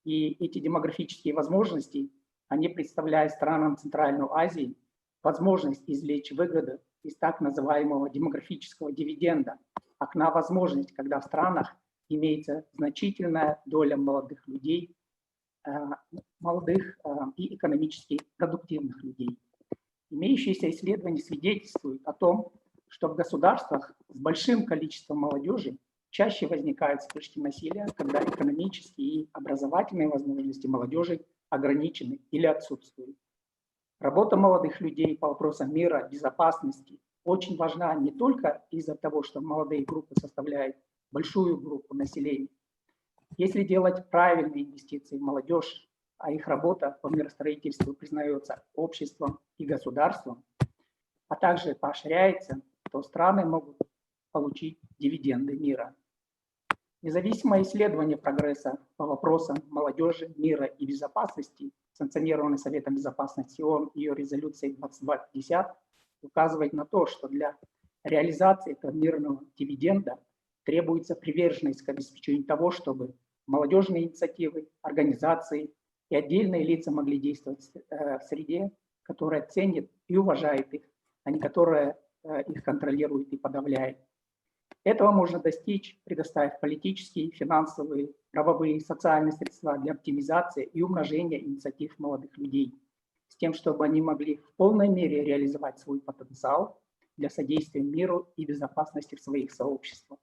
И эти демографические возможности, они представляют странам Центральной Азии возможность извлечь выгоду из так называемого демографического дивиденда, окна возможностей, когда в странах имеется значительная доля молодых людей, молодых и экономически продуктивных людей. Имеющиеся исследования свидетельствуют о том, что в государствах с большим количеством молодежи чаще возникают вспышки насилия, когда экономические и образовательные возможности молодежи ограничены или отсутствуют. Работа молодых людей по вопросам мира, безопасности очень важна не только из-за того, что молодые группы составляют большую группу населения. Если делать правильные инвестиции в молодежь, а их работа по миростроительству признается обществом и государством, а также поощряется, то страны могут получить дивиденды мира. Независимое исследование прогресса по вопросам молодежи, мира и безопасности, санкционированное Советом Безопасности ООН и ее резолюцией 2250, указывает на то, что для реализации этого мирного дивиденда требуется приверженность к обеспечению того, чтобы молодежные инициативы, организации и отдельные лица могли действовать в среде, которая ценит и уважает их, а не которая их контролирует и подавляет. Этого можно достичь, предоставив политические, финансовые, правовые и социальные средства для оптимизации и умножения инициатив молодых людей, с тем, чтобы они могли в полной мере реализовать свой потенциал для содействия миру и безопасности в своих сообществах.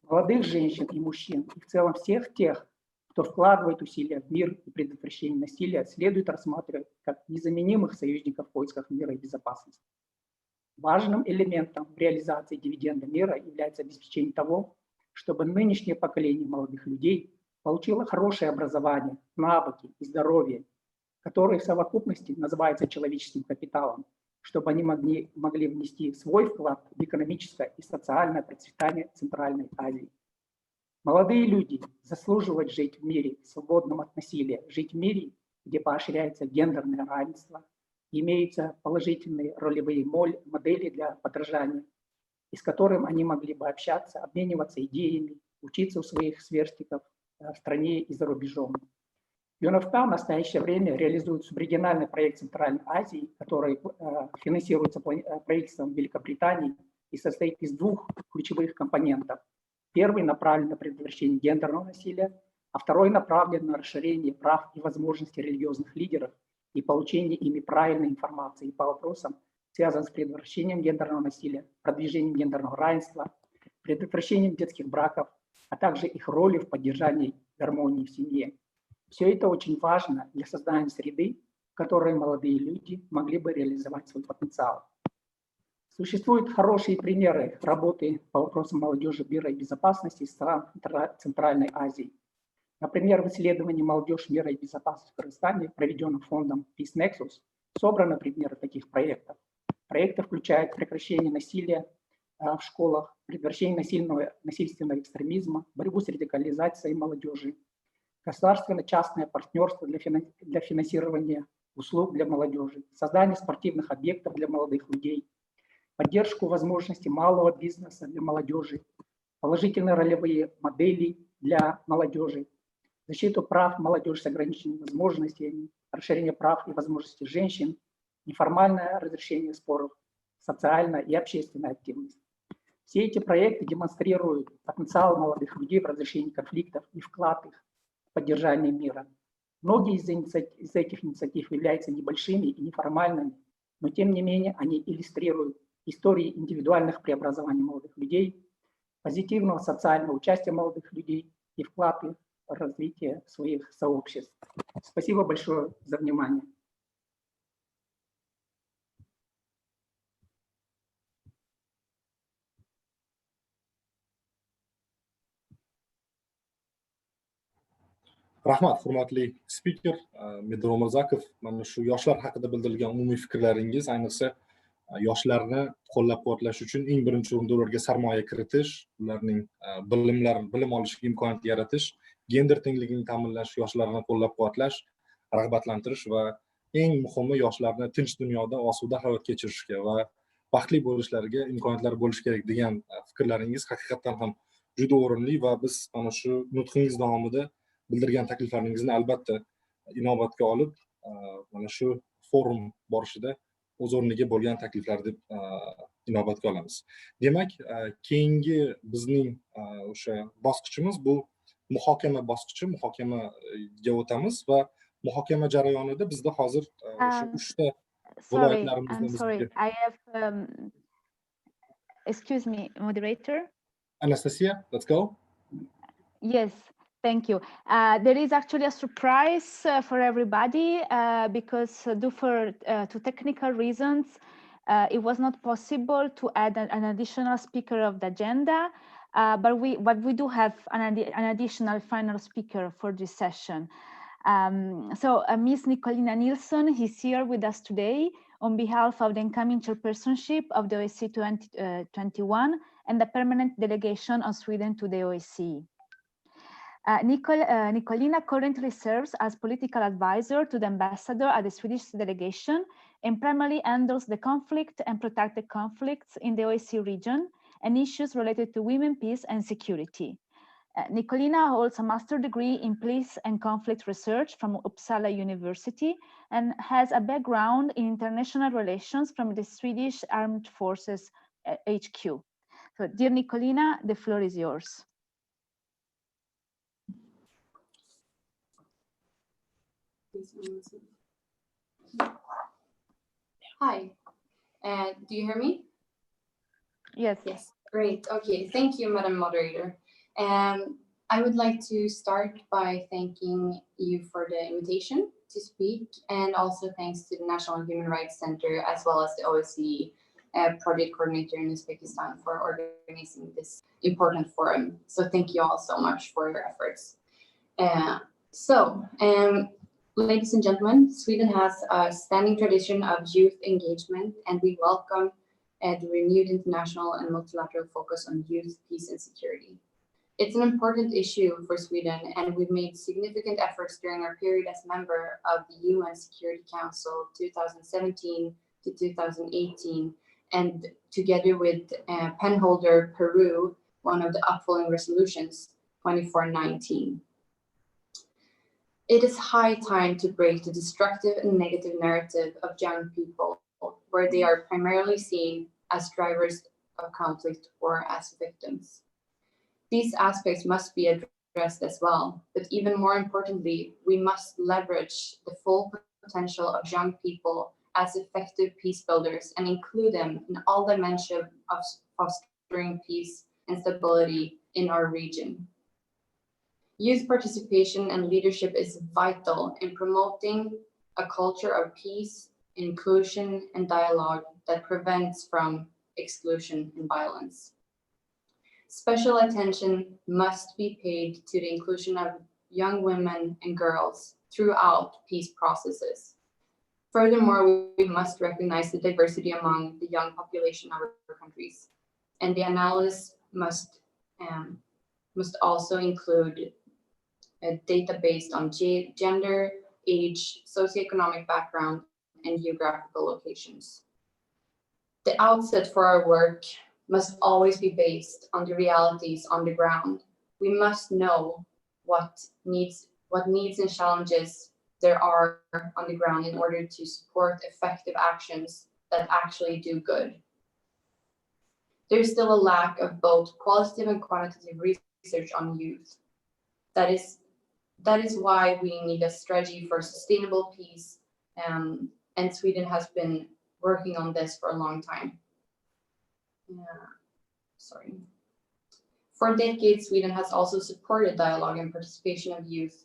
Молодых женщин и мужчин, и в целом всех тех, кто вкладывает усилия в мир и предотвращение насилия, следует рассматривать как незаменимых союзников в поисках мира и безопасности. Важным элементом в реализации дивиденда мира является обеспечение того, чтобы нынешнее поколение молодых людей получило хорошее образование, навыки и здоровье, которые в совокупности называются человеческим капиталом, чтобы они могли внести свой вклад в экономическое и социальное процветание Центральной Азии. Молодые люди заслуживают жить в мире, свободном от насилия, жить в мире, где поощряется гендерное равенство, имеются положительные ролевые модели для подражания, и с которым они могли бы общаться, обмениваться идеями, учиться у своих сверстников в стране и за рубежом. ЮНФК в настоящее время реализует субрегиональный проект Центральной Азии, который финансируется правительством Великобритании и состоит из двух ключевых компонентов. Первый направлен на предотвращение гендерного насилия, а второй направлен на расширение прав и возможностей религиозных лидеров и получение ими правильной информации по вопросам, связанным с предотвращением гендерного насилия, продвижением гендерного равенства, предотвращением детских браков, а также их роли в поддержании гармонии в семье. Все это очень важно для создания среды, в которой молодые люди могли бы реализовать свой потенциал. Существуют хорошие примеры работы по вопросам молодежи, мира и безопасности из стран Центральной Азии. Например, в исследовании «Молодежь, мира и безопасности в Кыргызстане», проведенном фондом Peace Nexus, собраны примеры таких проектов. Проекты включают прекращение насилия в школах, предотвращение насильственного экстремизма, борьбу с радикализацией молодежи, государственно-частное партнерство для финансирования услуг для молодежи, создание спортивных объектов для молодых людей, поддержку возможностей малого бизнеса для молодежи, положительные ролевые модели для молодежи, защиту прав молодежи с ограниченными возможностями, расширение прав и возможностей женщин, неформальное разрешение споров, социальная и общественная активность. Все эти проекты демонстрируют потенциал молодых людей в разрешении конфликтов и вклад их в поддержание мира. Многие из этих инициатив являются небольшими и неформальными, но тем не менее они иллюстрируют истории индивидуальных преобразований молодых людей, позитивного социального участия молодых людей и вклад их в развитие своих сообществ. Спасибо большое за внимание. Rahmat, hurmatli spiker Medro Mirzakov. Mana shu yoshlar haqida bildirilgan umumiy fikrlaringiz, ayniqsa yoshlarni qo'llab-quvvatlash uchun eng birinchi o'rinda ularga sarmoya kiritish, ularning bilim olishiga imkoniyat yaratish, gender tengligini ta'minlash, yoshlarni qo'llab-quvvatlash, rag'batlantirish va eng muhimi yoshlarni tinch dunyoda osuda hayot kechirishga va baxtli bo'lishlariga imkoniyatlar bo'lishi kerak degan fikrlaringiz haqiqatan ham juda o'rinli va biz mana shu nutqingiz davomida bildirgan takliflaringizni albatta inobatga olib, mana shu forum borishida o'z o'rniga bo'lgan takliflar deb inobatga olamiz. Demak, keyingi bizning o'sha bosqichimiz bu muhokama bosqichi, muhokamaga o'tamiz va muhokama jarayonida bizda hozir o'sha 3 ta viloyatlarimizni I have excuse me, moderator. Anastasia, let's go. Yes. Thank you. There is actually a surprise for everybody because due to technical reasons, it was not possible to add an additional speaker of the agenda, but we do have an additional final speaker for this session. So Ms. Nicolina Nilsson is here with us today on behalf of the incoming chairpersonship of the OSCE 2021 and the permanent delegation of Sweden to the OSCE. Nicolina currently serves as political advisor to the ambassador at the Swedish delegation and primarily handles the conflict and protected conflicts in the OSCE region and issues related to women, peace and security. Nicolina holds a master's degree in peace and conflict research from Uppsala University and has a background in international relations from the Swedish Armed Forces HQ. So, dear Nicolina, the floor is yours. Hi, do you hear me? Yes. Yes, great. Okay, thank you, Madam Moderator. I would like to start by thanking you for the invitation to speak, and also thanks to the National Human Rights Center as well as the OSCE project coordinator in Uzbekistan for organizing this important forum. So thank you all so much for your efforts. Ladies and gentlemen, Sweden has a standing tradition of youth engagement, and we welcome the renewed international and multilateral focus on youth, peace, and security. It's an important issue for Sweden, and we've made significant efforts during our period as member of the UN Security Council 2017 to 2018, and together with penholder Peru, one of the upfolding resolutions, 2419. It is high time to break the destructive and negative narrative of young people, where they are primarily seen as drivers of conflict or as victims. These aspects must be addressed as well, but even more importantly, we must leverage the full potential of young people as effective peace builders and include them in all dimensions of fostering peace and stability in our region. Youth participation and leadership is vital in promoting a culture of peace, inclusion, and dialogue that prevents from exclusion and violence. Special attention must be paid to the inclusion of young women and girls throughout peace processes. Furthermore, we must recognize the diversity among the young population of our countries, and the analysis must also include a data based on gender, age, socioeconomic background, and geographical locations. The outset for our work must always be based on the realities on the ground. We must know what needs and challenges there are on the ground in order to support effective actions that actually do good. There's still a lack of both qualitative and quantitative research on youth. That is why we need a strategy for sustainable peace, and Sweden has been working on this for a long time. For decades, Sweden has also supported dialogue and participation of youth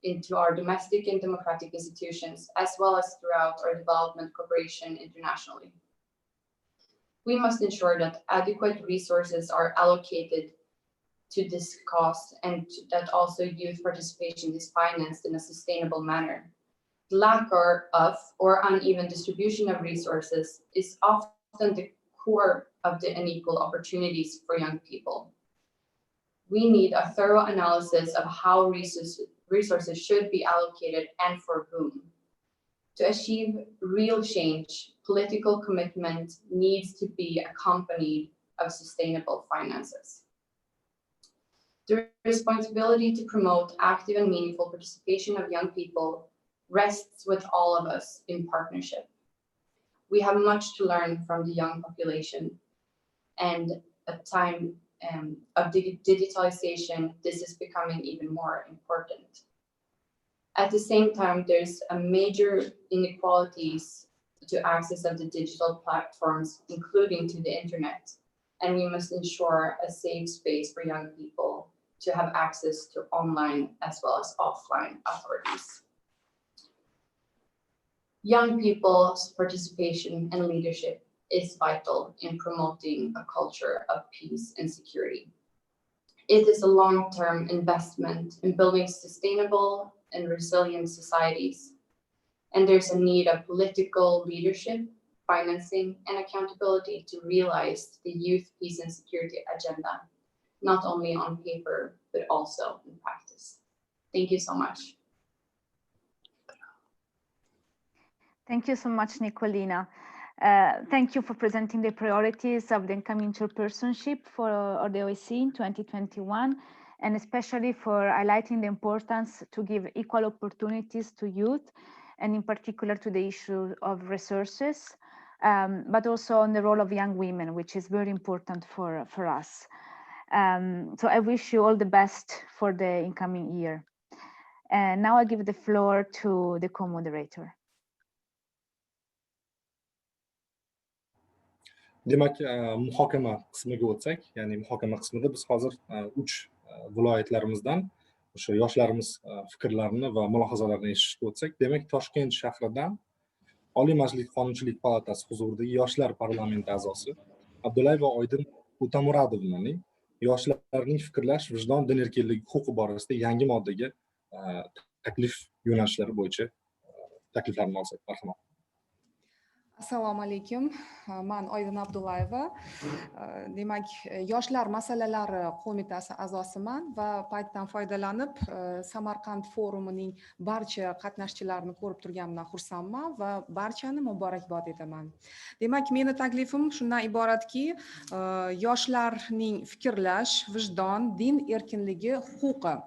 into our domestic and democratic institutions, as well as throughout our development cooperation internationally. We must ensure that adequate resources are allocated to this cause and that also youth participation is financed in a sustainable manner. The lack of or uneven distribution of resources is often the core of the unequal opportunities for young people. We need a thorough analysis of how resources should be allocated and for whom. To achieve real change, political commitment needs to be accompanied of sustainable finances. The responsibility to promote active and meaningful participation of young people rests with all of us in partnership. We have much to learn from the young population, and at time of digitalization, this is becoming even more important. At the same time, there's a major inequalities to access of the digital platforms, including to the internet, and we must ensure a safe space for young people to have access to online as well as offline authorities. Young people's participation and leadership is vital in promoting a culture of peace and security. It is a long-term investment in building sustainable and resilient societies, and there's a need of political leadership, financing, and accountability to realize the youth peace and security agenda, not only on paper, but also in practice. Thank you so much. Thank you so much, Nicolina. Thank you for presenting the priorities of the incoming chairpersonship for the OSCE in 2021, and especially for highlighting the importance to give equal opportunities to youth, and in particular to the issue of resources, but also on the role of young women, which is very important for us. So I wish you all the best for the incoming year. And now I give the floor to the co-moderator. Demak, muhokama qismiga o'tsak, ya'ni muhokama qismida biz hozir 3 viloyatlarimizdan o'sha yoshlarimiz fikrlarini va mulohazalarini eshitishga o'tsak, demak, Toshkent shahridan Oliy Majlis Qonunchilik palatasi huzuridagi yoshlar parlamenti a'zosi Abdullayeva Oydin Utamuradovnaning yoshlarning fikrlash, vijdon, din erkinligi huquqi borasida yangi moddaga taklif yo'nalishlari bo'yicha takliflarni olsak, marhamat. Assalomu alaykum. Men Oydin Abdullayeva. Demak, yoshlar masalalari qo'mitasi a'zosiman va paytdan foydalanib Samarkand forumining barcha qatnashchilarini ko'rib turganimdan xursandman va barchani muborakbod etaman. Demak, meni taklifim shundan iboratki, yoshlarning fikrlash, vijdon, din erkinligi huquqi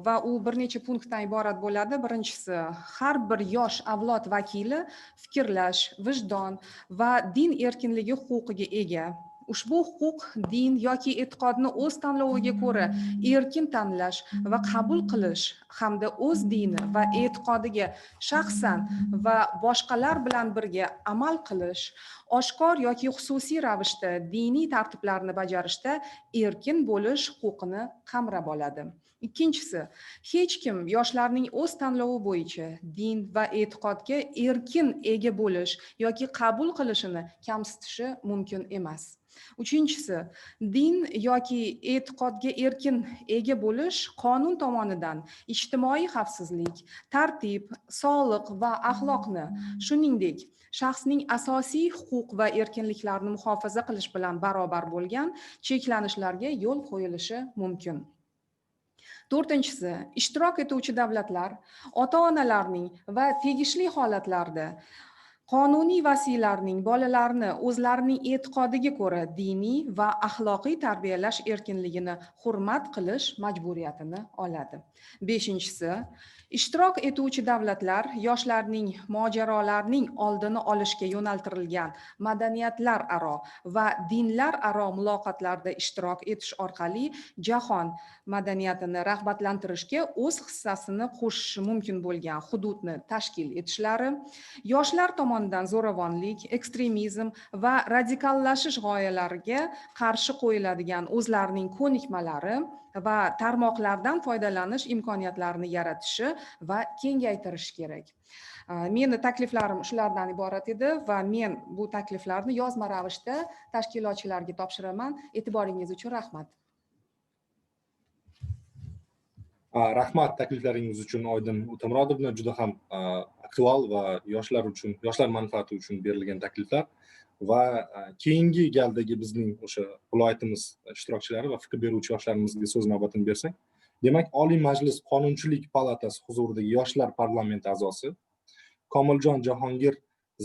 va u bir necha punktdan iborat bo'ladi. Birinchisi, har bir yosh avlod vakili fikrlash, vijdon va din erkinligi huquqiga ega. Ushbu huquq din yoki e'tiqodni o'z tanloviga ko'ra erkin tanlash va qabul qilish hamda o'z dini va e'tiqodiga shaxsan va boshqalar bilan birga amal qilish, oshkor yoki xususiy ravishda diniy tartiblarni bajarishda erkin bo'lish huquqini qamrab oladi. Ikkinchisi, hech kim yoshlarning o'z tanlovi bo'yicha din va e'tiqodga erkin ega bo'lish yoki qabul qilishini kamsitishi mumkin emas. Uchinchisi, din yoki e'tiqodga erkin ega bo'lish qonun tomonidan ijtimoiy xavfsizlik, tartib, sog'liq va axloqni, shuningdek, shaxsning asosiy huquq va erkinliklarini muhofaza qilish bilan barobar bo'lgan cheklanishlarga yo'l qo'yilishi mumkin. To'rtinchisi, ishtirok etuvchi davlatlar ota-onalarning va tegishli holatlarda qonuniy vasiylarning bolalarni o'zlarining e'tiqodiga ko'ra diniy va axloqiy tarbiyalash erkinligini hurmat qilish majburiyatini oladi. Beshinchisi, ishtirok etuvchi davlatlar yoshlarning mojarolarning oldini olishga yo'naltirilgan madaniyatlar aro va dinlar aro muloqotlarda ishtirok etish orqali jahon madaniyatini rag'batlantirishga o'z hissasini qo'shishi mumkin bo'lgan hududni tashkil etishlari, yoshlar tomonidan zo'ravonlik, ekstremizm va radikallashish g'oyalariga qarshi qo'yiladigan o'zlarining ko'nikmalari va tarmoqlardan foydalanish imkoniyatlarini yaratishi va kengaytirishi kerak. Meni takliflarim shulardan iborat edi va men bu takliflarni yozma ravishda tashkilotchilarga topshiraman. E'tiboringiz uchun rahmat. Rahmat takliflaringiz uchun Oydin O'tamurodovna, juda ham aktual va yoshlar uchun, yoshlar manfaati uchun berilgan takliflar va keyingi galdagi bizning o'sha viloyatimiz ishtirokchilari va fikr beruvchi yoshlarımizga so'z navbatini bersak, demak, Oliy Majlis Qonunchilik palatasi huzuridagi yoshlar parlamenti a'zosi Komiljon Jahongir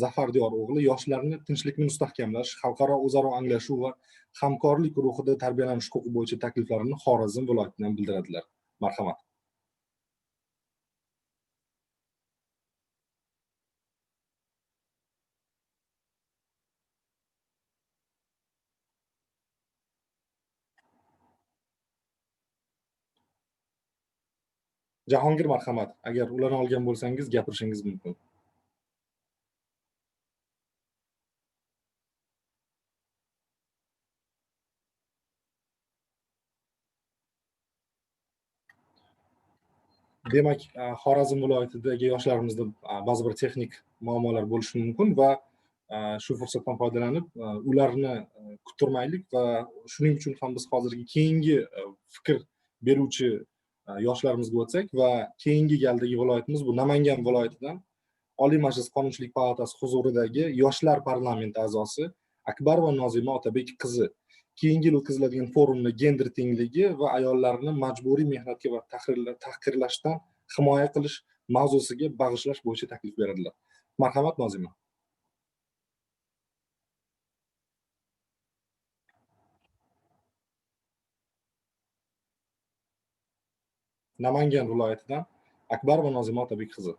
Zafardiyor o'g'li yoshlarni tinchlikni mustahkamlash, xalqaro o'zaro anglashuv va hamkorlik ruhida tarbiyalanish huquqi bo'yicha takliflarini Xorazm viloyatidan bildiradilar. Marhamat. Jahongir, marhamat. Agar ulana olgan bo'lsangiz, gapirishingiz mumkin. Demak, Xorazm viloyatidagi yoshlarimizda ba'zi bir texnik muammolar bo'lishi mumkin va shu fursatdan foydalanib ularni kuttirmaylik va shuning uchun ham biz hozirgi keyingi fikr beruvchi yoshlarimizga o'tsak va keyingi galdagi viloyatimiz bu Namangan viloyatidan Oliy Majlis Qonunchilik palatasi huzuridagi yoshlar parlamenti a'zosi Akbarova Nozima Otabek qizi keyingi yil o'tkaziladigan forumni gender tengligi va ayollarni majburiy mehnatga va tahqirlashdan himoya qilish mavzusiga bag'ishlash bo'yicha taklif beradilar. Marhamat, Nozima. Namangan viloyatidan Akbarova Nozima Otabek qizi.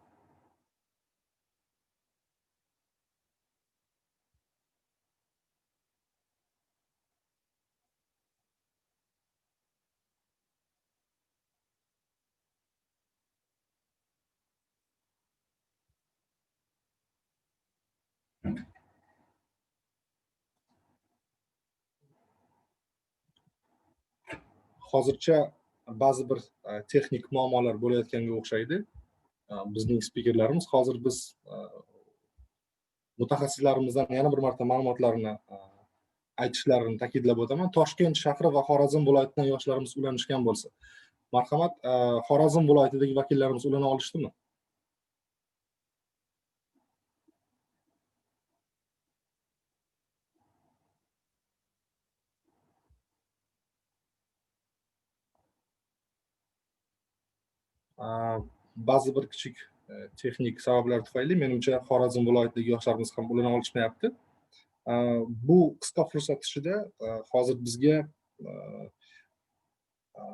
Hozircha ba'zi bir texnik muammolar bo'layotganga o'xshaydi. Bizning spikerlarimiz hozir biz mutaxassislarimizdan yana bir marta ma'lumotlarni aytishlarini ta'kidlab o'taman. Toshkent shahri va Xorazm viloyatidan yoshlarimiz ulanishgan bo'lsa. Marhamat, Xorazm viloyatidagi vakillarimiz ulana olishdimi? Ba'zi bir kichik texnik sabablar tufayli menimcha Xorazm viloyatidagi yoshlarimiz ham ulana olishmayapti. Bu qisqa fursat ichida hozir bizga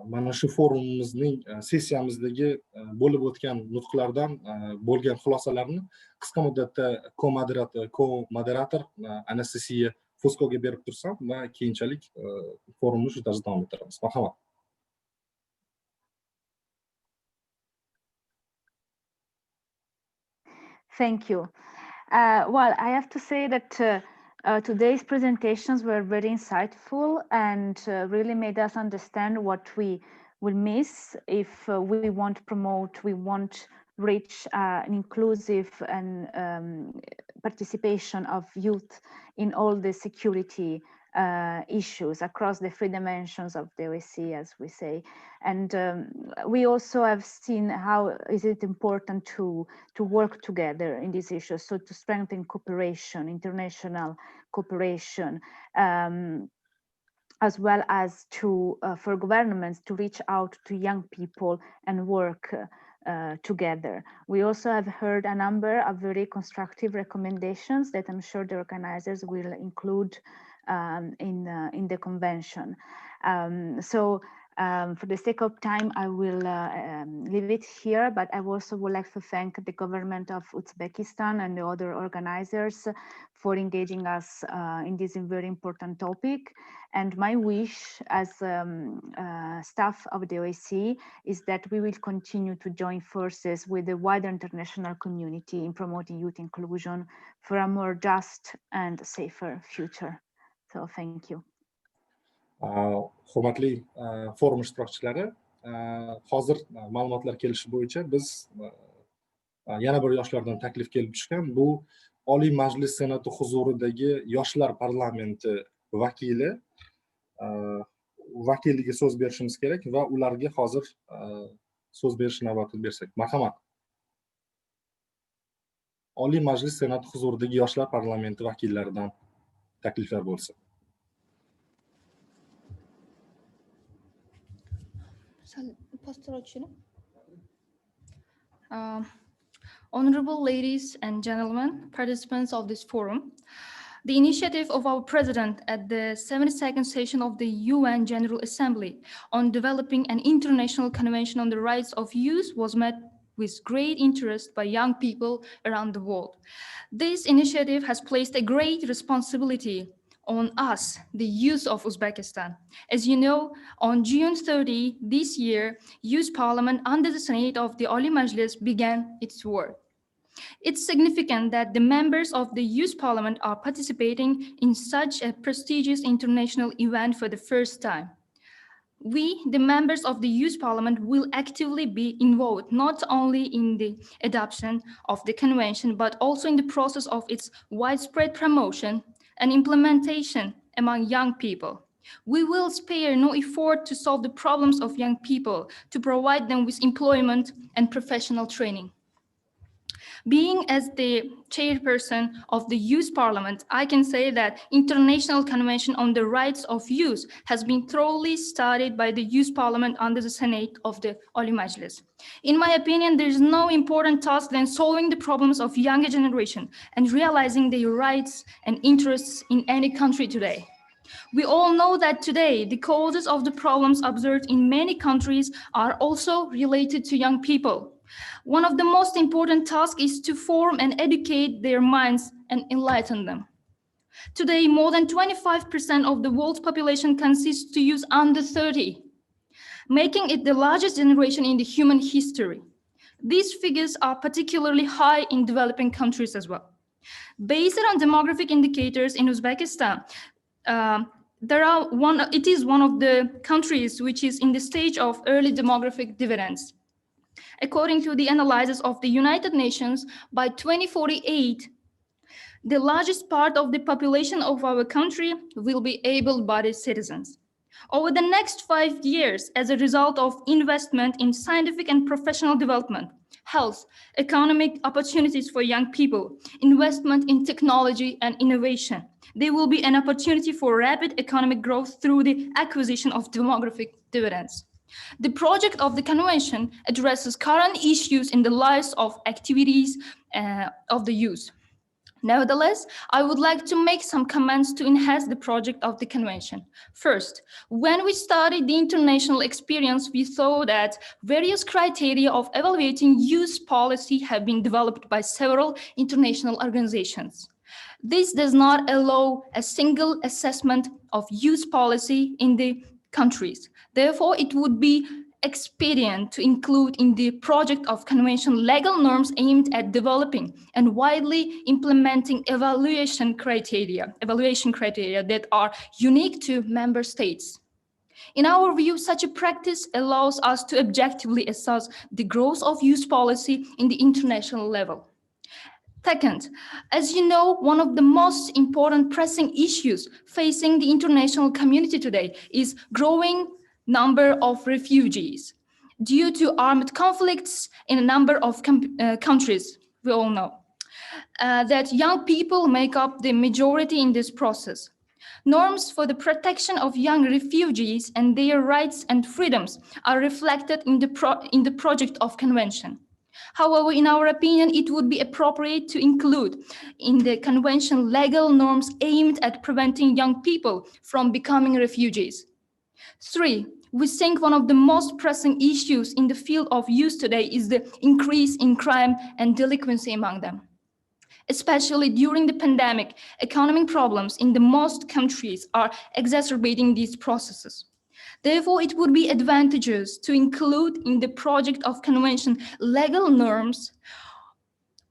mana shu forumimizning sessiyamizdagi bo'lib o'tgan nutqlardan bo'lgan xulosalarni qisqa muddatda ko-moderator Anastasiya Fuskoga berib tursam va keyinchalik forumni shu tarzda davom ettiramiz. Marhamat. Thank you. Well, I have to say that today's presentations were very insightful and really made us understand what we will miss if we want to promote, we want reach an inclusive and participation of youth in all the security issues across the three dimensions of the OSCE, as we say. And we also have seen how is it important to work together in these issues, so to strengthen cooperation, international cooperation, as well as to for governments to reach out to young people and work together. We also have heard a number of very constructive recommendations that I'm sure the organizers will include in the convention. For the sake of time, I will leave it here, but I also would like to thank the government of Uzbekistan and the other organizers for engaging us in this very important topic. And my wish as staff of the OSCE is that we will continue to join forces with the wider international community in promoting youth inclusion for a more just and safer future. So thank you. Hurmatli forum ishtirokchilari, hozir ma'lumotlar kelishi bo'yicha biz yana bir yoshlardan taklif kelib tushgan. Bu Oliy Majlis Senati huzuridagi yoshlar parlamenti vakiliga so'z berishimiz kerak va ularga hozir so'z berish navbatini bersak. Marhamat. Oliy Majlis Senati huzuridagi yoshlar parlamenti vakillaridan takliflar bo'lsin. Honorable ladies and gentlemen, participants of this forum, the initiative of our president at the 72nd session of the UN General Assembly on developing an international convention on the rights of youth was met with great interest by young people around the world. This initiative has placed a great responsibility on us, the youth of Uzbekistan. As you know, on June 30 this year, Youth Parliament under the Senate of the Oliy Majlis began its work. It's significant that the members of the Youth Parliament are participating in such a prestigious international event for the first time. We, the members of the Youth Parliament, will actively be involved not only in the adoption of the convention, but also in the process of its widespread promotion and implementation among young people. We will spare no effort to solve the problems of young people, to provide them with employment and professional training. Being as the chairperson of the Youth Parliament, I can say that International Convention on the Rights of Youth has been thoroughly studied by the Youth Parliament under the Senate of the Oliy Majlis. In my opinion, there is no important task than solving the problems of younger generation and realizing their rights and interests in any country today. We all know that today the causes of the problems observed in many countries are also related to young people. One of the most important tasks is to form and educate their minds and enlighten them. Today, more than 25% of the world's population consists to youth under 30, making it the largest generation in the human history. These figures are particularly high in developing countries as well. Based on demographic indicators in Uzbekistan, it is one of the countries which is in the stage of early demographic dividends. According to the analysis of the United Nations, by 2048, the largest part of the population of our country will be able-bodied citizens. Over the next 5 years, as a result of investment in scientific and professional development, health, economic opportunities for young people, investment in technology and innovation, there will be an opportunity for rapid economic growth through the acquisition of demographic dividends. The project of the convention addresses current issues in the lives of activities of the youth. Nevertheless, I would like to make some comments to enhance the project of the convention. First, when we studied the international experience, we saw that various criteria of evaluating youth policy have been developed by several international organizations. This does not allow a single assessment of youth policy in the countries. Therefore, it would be expedient to include in the project of convention legal norms aimed at developing and widely implementing evaluation criteria that are unique to member states. In our view, such a practice allows us to objectively assess the growth of youth policy in the international level. Second, as you know, one of the most important pressing issues facing the international community today is growing number of refugees due to armed conflicts in a number of countries. We all know that young people make up the majority in this process. Norms for the protection of young refugees and their rights and freedoms are reflected in the project of convention. However, in our opinion, it would be appropriate to include in the convention legal norms aimed at preventing young people from becoming refugees. 3, we think one of the most pressing issues in the field of youth today is the increase in crime and delinquency among them. Especially during the pandemic, economic problems in the most countries are exacerbating these processes. Therefore, it would be advantageous to include in the project of convention legal norms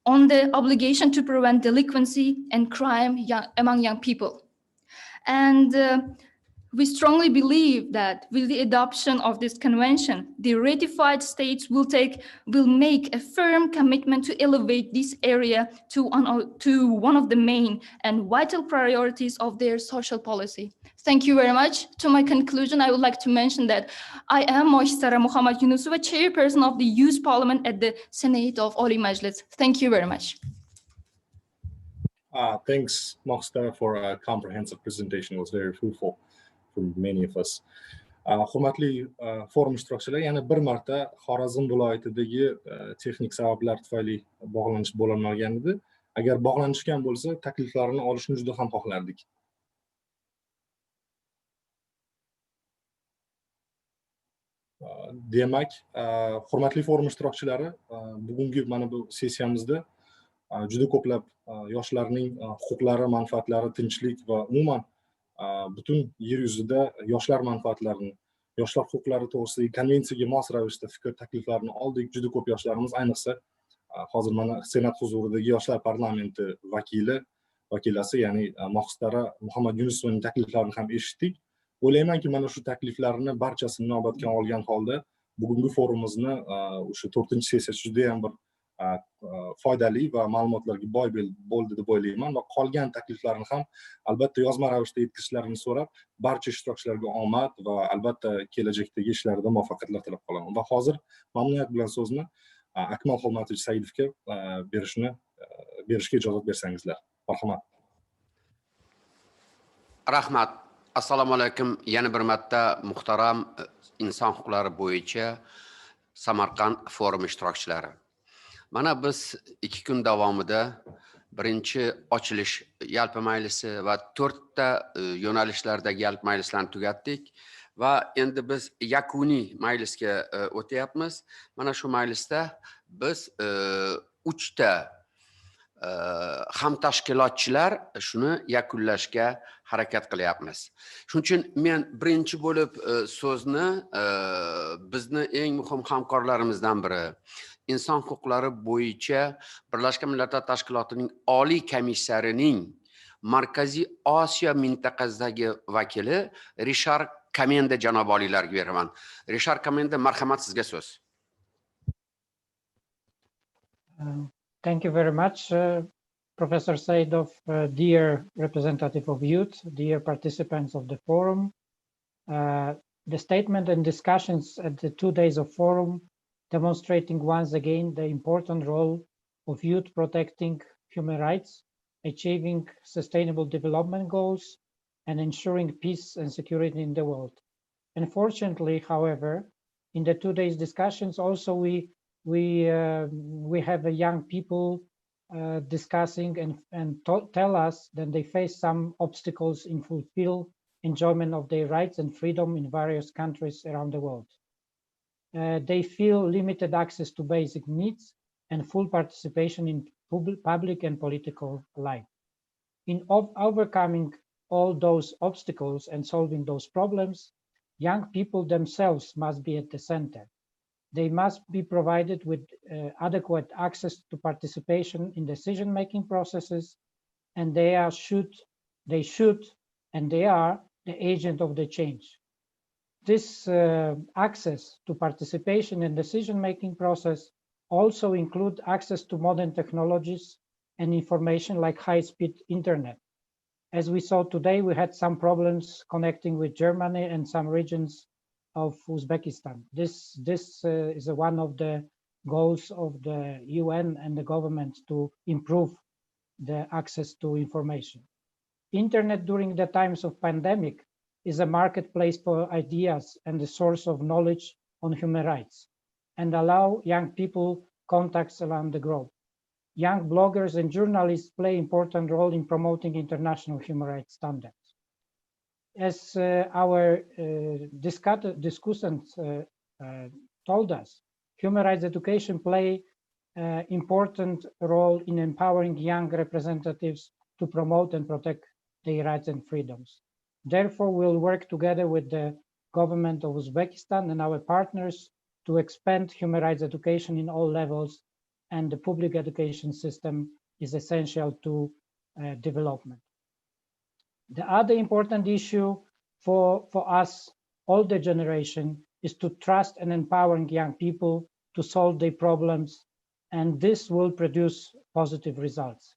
on the obligation to prevent delinquency and crime among young people. And we strongly believe that with the adoption of this convention, the ratified states will make a firm commitment to elevate this area to one of the main and vital priorities of their social policy. Thank you very much. To my conclusion, I would like to mention that I am Moishtara Muhammad Yunusova, chairperson of the Youth Parliament at the Senate of Oli Majlis. Thank you very much. Thanks, Mokhtar, for a comprehensive presentation. It was very fruitful for many of us. Hurmatli forum ishtirokchilari, yana bir marta Xorazm viloyatidagi texnik sabablar tufayli bog'lanish bo'lolmagan edi. Agar bog'lanishgan bo'lsa, takliflarini olishni juda ham xohlardik. Demak, hurmatli forum ishtirokchilari, bugungi mana bu sessiyamizda juda ko'plab yoshlarning huquqlari, manfaatlari, tinchlik va umuman butun yer yuzida yoshlar manfaatlarini, yoshlar huquqlari to'g'risidagi konvensiyaga mos ravishda fikr takliflarini oldik. Juda ko'p yoshlarimiz, ayniqsa hozir mana Senat huzuridagi yoshlar parlamenti vakilasi, ya'ni Moxtara Muhammad Yunusovaning takliflarini ham eshitdik. O'ylaymanki, mana shu takliflarni barchasini inobatga olgan holda bugungi forumimizni o'sha 4-sessiya juda ham bir foydali va ma'lumotlarga boy bo'ldi deb o'ylayman va qolgan takliflarni ham albatta yozma ravishda yetkazishlarini so'rab, barcha ishtirokchilarga omad va albatta kelajakdagi ishlarida muvaffaqiyatlar tilab qolaman. Va hozir mamnuniyat bilan so'zni Akmal Xolmatovich Saidovga berishga ijozat bersangizlar. Marhamat. Rahmat. Assalomu alaykum. Yana bir marta muhtaram inson huquqlari bo'yicha Samarqand forum ishtirokchilari. Mana biz 2 kun davomida birinchi ochilish yalpi majlisi va 4 ta yo'nalishlardagi yalpi majlislarni tugatdik va endi biz yakuniy majlisga o'tyapmiz. Mana shu majlisda biz 3 ta ham tashkilotchilar shuni yakunlashga harakat qilyapmiz. Shuning uchun men birinchi bo'lib so'zni bizni eng muhim hamkorlarimizdan biri, inson huquqlari bo'yicha Birlashgan Millatlar Tashkilotining oliy komissarining Markaziy Osiyo mintaqasidagi vakili Rishar Kamenda janob oliylarga beraman. Rishar Kamenda, marhamat, sizga so'z. Thank you very much, Professor Saidov, dear representative of youth, dear participants of the forum. The statement and discussions at the 2 days of forum demonstrating once again the important role of youth protecting human rights, achieving sustainable development goals, and ensuring peace and security in the world. Unfortunately, however, in the 2 days discussions also we have young people discussing and tell us that they face some obstacles in fulfill enjoyment of their rights and freedom in various countries around the world. They feel limited access to basic needs and full participation in public and political life. In overcoming all those obstacles and solving those problems, young people themselves must be at the center. They must be provided with adequate access to participation in decision-making processes, and they should, and they are the agent of the change. This access to participation in decision-making process also include access to modern technologies and information like high-speed internet. As we saw today, we had some problems connecting with Germany and some regions of Uzbekistan. This is one of the goals of the UN and the government to improve the access to information. Internet during the times of pandemic is a marketplace for ideas and a source of knowledge on human rights, and allow young people contacts around the globe. Young bloggers and journalists play an important role in promoting international human rights standards. As our discussants told us, human rights education play an important role in empowering young representatives to promote and protect their rights and freedoms. Therefore, we'll work together with the government of Uzbekistan and our partners to expand human rights education in all levels, and the public education system is essential to development. The other important issue for us, older generation, is to trust and empowering young people to solve their problems, and this will produce positive results.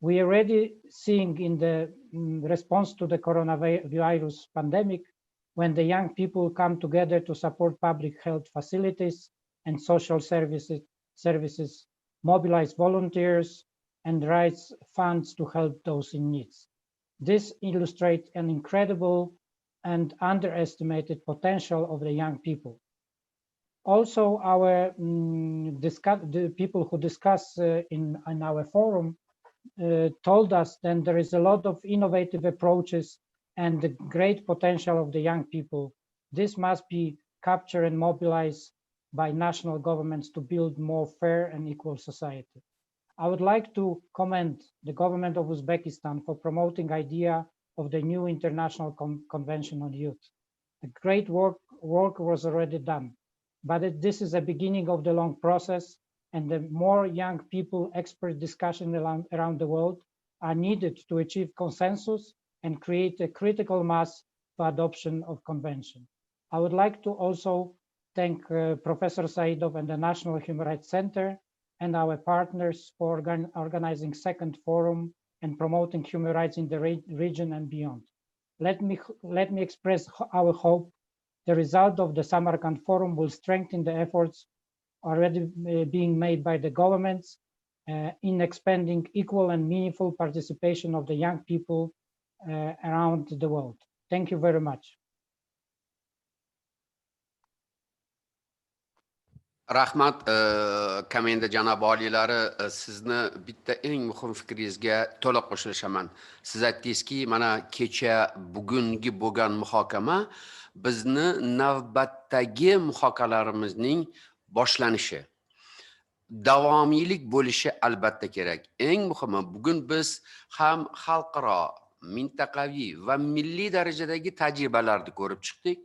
We are already seeing in the response to the coronavirus pandemic, when the young people come together to support public health facilities and social services, mobilize volunteers, and raise funds to help those in need. This illustrates an incredible and underestimated potential of the young people. Also, our the people who discuss in our forum told us that there is a lot of innovative approaches and the great potential of the young people. This must be captured and mobilized by national governments to build more fair and equal society. I would like to commend the government of Uzbekistan for promoting the idea of the new International Convention on Youth. A great work was already done, but this is a beginning of the long process, and the more young people expert discussion around the world are needed to achieve consensus and create a critical mass for adoption of convention. I would like to also thank Professor Saidov and the National Human Rights Center and our partners for organizing second forum and promoting human rights in the region and beyond. Let me express our hope the result of the Samarkand Forum will strengthen the efforts already being made by the governments in expanding equal and meaningful participation of the young people around the world. Thank you very much. Rahmat, komenda janob oliylari, sizni bitta eng muhim fikringizga to'liq qo'shilaman. Siz aytdingizki, mana kecha bugungi bo'lgan muhokama bizni navbatdagi muhokamalarımızning boshlanishi. Davomiylik bo'lishi albatta kerak. Eng muhimi, bugun biz ham xalqaro, mintaqaviy va milliy darajadagi tajribalarni ko'rib chiqdik.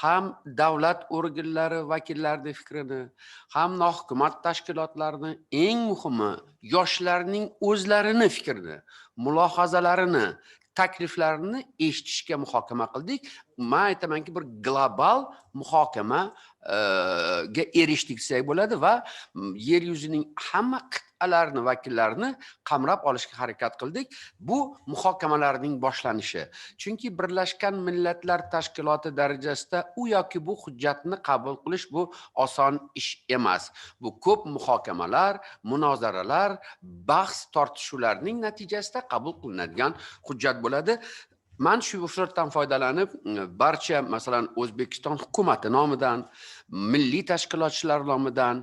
Ham davlat organlari vakillarining fikrini, ham nohukumat tashkilotlarini, eng muhimi yoshlarning o'zlarini fikrini, mulohazalarini, takliflarini eshitishga muhokama qildik. Men aytamanki, bir global muhokama ga erishdik desak bo'ladi va yer yuzining hamma qit'alarini vakillarini qamrab olishga harakat qildik. Bu muhokamalarning boshlanishi. Chunki Birlashgan Millatlar Tashkiloti darajasida u yoki bu hujjatni qabul qilish bu oson ish emas. Bu ko'p muhokamalar, munozaralar, bahs tortishuvlarning natijasida qabul qilinadigan hujjat bo'ladi. man shu fursatdan foydalanib barcha masalan O'zbekiston hukumati nomidan, milliy tashkilotchilar nomidan,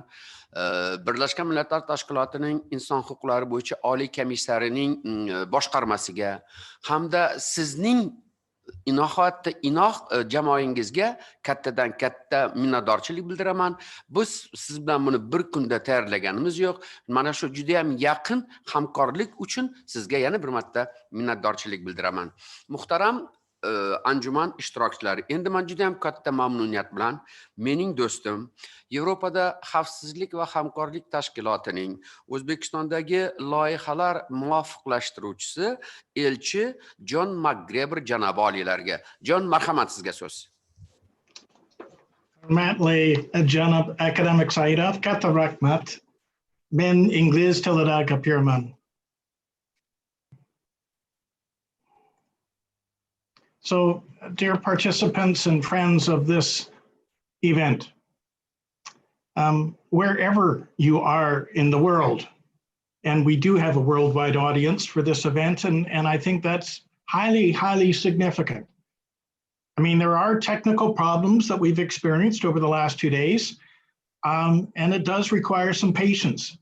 Birlashgan Millatlar Tashkilotining inson huquqlari bo'yicha oliy komissarining boshqarmasiga hamda sizning inoqatda inoq jamoangizga kattadan katta minnatdorchilik bildiraman. Biz siz bilan buni bir kunda tayyorlaganimiz yo'q. Mana shu juda ham yaqin hamkorlik uchun sizga yana bir marta minnatdorchilik bildiraman. Muhtaram anjuman ishtirokchilari, endi men juda ham katta mamnuniyat bilan mening do'stim Yevropada xavfsizlik va hamkorlik tashkilotining O'zbekistondagi loyihalar muvofiqlashtiruvchisi elchi Jon McGregor janobi oliylarga. Jon, marhamat, sizga so'z. Hurmatli janob akademik Saidov, katta rahmat. Men ingliz tilida gapiraman. So, dear participants and friends of this event, wherever you are in the world, and we do have a worldwide audience for this event, and I think that's highly, highly significant. I mean, there are technical problems that we've experienced over the last 2 days, and it does require some patience.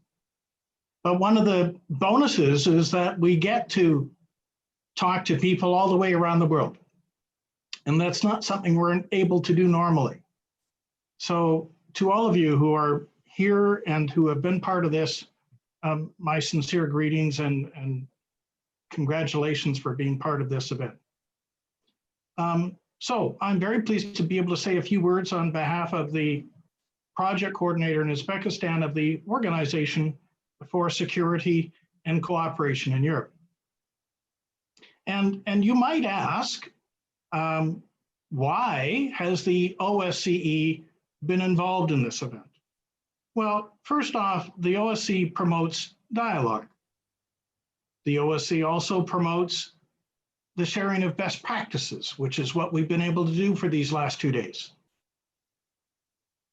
But one of the bonuses is that we get to talk to people all the way around the world. And that's not something we're able to do normally. So to all of you who are here and who have been part of this, my sincere greetings and congratulations for being part of this event. So I'm very pleased to be able to say a few words on behalf of the project coordinator in Uzbekistan of the Organization for Security and Cooperation in Europe. And you might ask, why has the OSCE been involved in this event? Well, first off, the OSCE promotes dialogue. The OSCE also promotes the sharing of best practices, which is what we've been able to do for these last 2 days.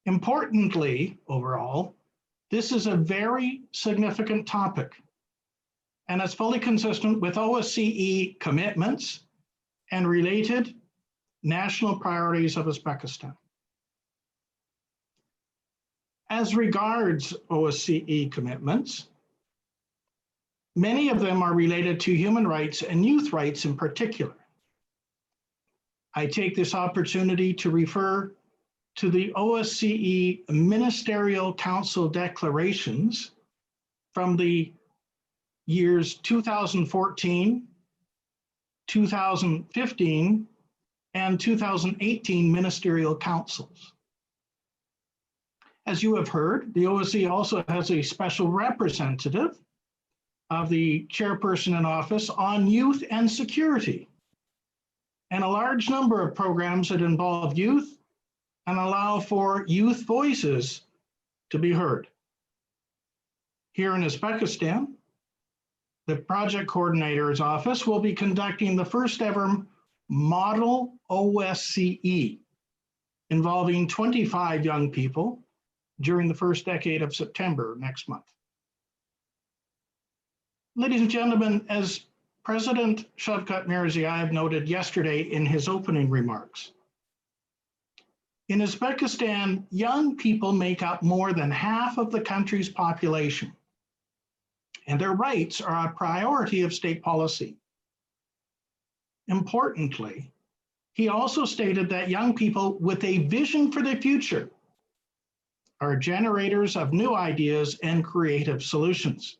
Importantly, overall, this is a very significant topic, and it's fully consistent with OSCE commitments and related national priorities of Uzbekistan. As regards OSCE commitments, many of them are related to human rights and youth rights in particular. I take this opportunity to refer to the OSCE Ministerial Council declarations from the years 2014, 2015, and 2018 ministerial councils. As you have heard, the OSCE also has a special representative of the chairperson in office on youth and security, and a large number of programs that involve youth and allow for youth voices to be heard. Here in Uzbekistan, the project coordinator's office will be conducting the first ever model OSCE involving 25 young people during the first decade of September next month. Ladies and gentlemen, as President Shavkat Mirziyoyev noted yesterday in his opening remarks, in Uzbekistan, young people make up more than half of the country's population, and their rights are a priority of state policy. Importantly, he also stated that young people with a vision for the future are generators of new ideas and creative solutions.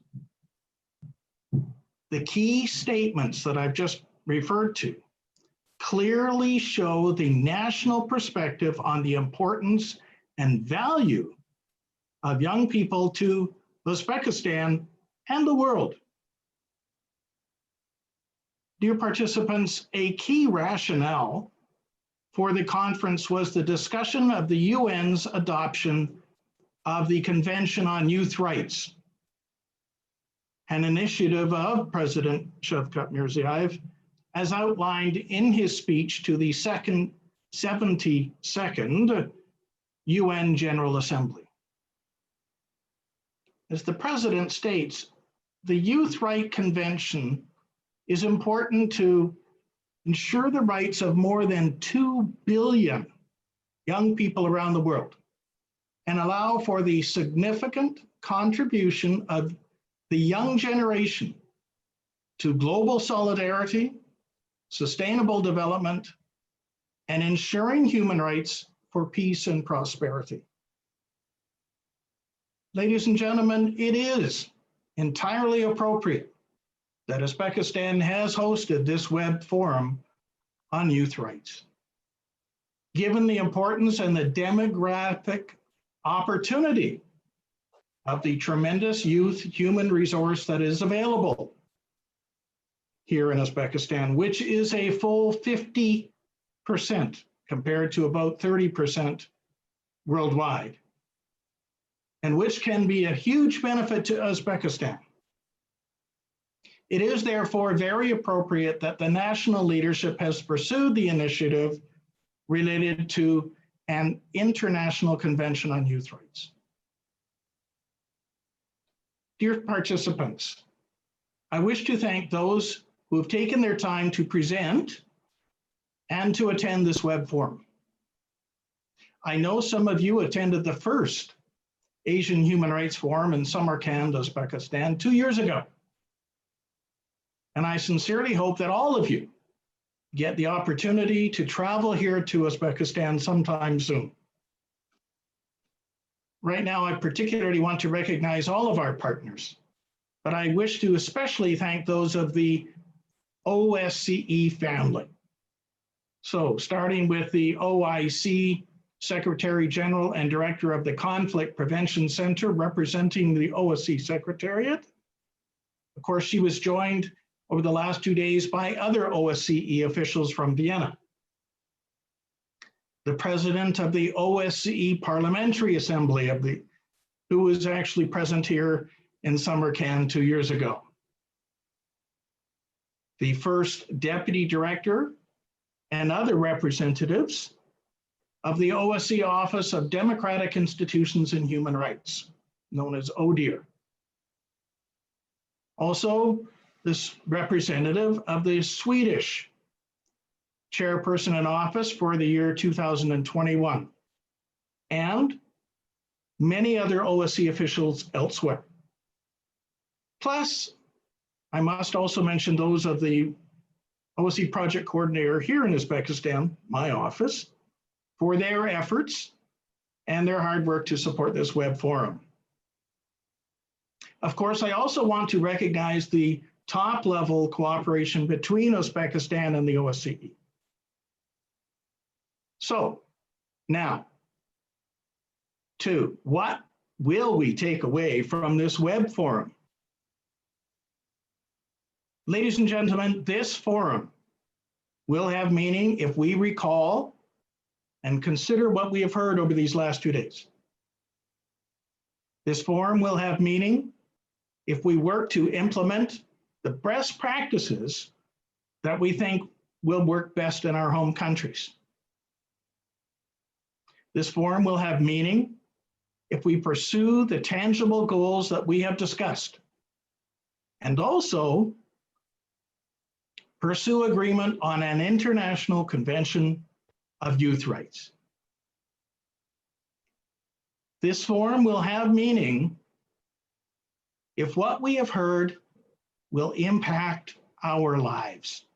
The key statements that I've just referred to clearly show the national perspective on the importance and value of young people to Uzbekistan and the world. Dear participants, a key rationale for the conference was the discussion of the UN's adoption of the Convention on Youth Rights, an initiative of President Shavkat Mirziyoyev, as outlined in his speech to the 72nd UN General Assembly. As the President states, the Youth Right Convention is important to ensure the rights of more than 2 billion young people around the world, and allow for the significant contribution of the young generation to global solidarity, sustainable development, and ensuring human rights for peace and prosperity. Ladies and gentlemen, it is entirely appropriate that Uzbekistan has hosted this web forum on youth rights. Given the importance and the demographic opportunity of the tremendous youth human resource that is available here in Uzbekistan, which is a full 50% compared to about 30% worldwide, and which can be a huge benefit to Uzbekistan. It is therefore very appropriate that the national leadership has pursued the initiative related to an international convention on youth rights. Dear participants, I wish to thank those who have taken their time to present and to attend this web forum. I know some of you attended the first Asian Human Rights Forum in Samarkand, Uzbekistan 2 years ago. And I sincerely hope that all of you get the opportunity to travel here to Uzbekistan sometime soon. Right now, I particularly want to recognize all of our partners, but I wish to especially thank those of the OSCE family. So starting with the OIC Secretary General and Director of the Conflict Prevention Center representing the OSCE Secretariat. Of course, she was joined over the last 2 days by other OSCE officials from Vienna. The president of the OSCE Parliamentary Assembly who was actually present here in Samarkand 2 years ago. The first deputy director and other representatives of the OSCE Office of Democratic Institutions and Human Rights, known as ODIHR. Also, this representative of the Swedish chairperson in office for the year 2021, and many other OSCE officials elsewhere. Plus, I must also mention those of the OSCE project coordinator here in Uzbekistan, my office, for their efforts and their hard work to support this web forum. Of course, I also want to recognize the top-level cooperation between Uzbekistan and the OSCE. So now, what will we take away from this web forum? Ladies and gentlemen, this forum will have meaning if we recall and consider what we have heard over these last 2 days. This forum will have meaning if we work to implement the best practices that we think will work best in our home countries. This forum will have meaning if we pursue the tangible goals that we have discussed, and also pursue agreement on an international convention of youth rights. This forum will have meaning if what we have heard will impact our lives.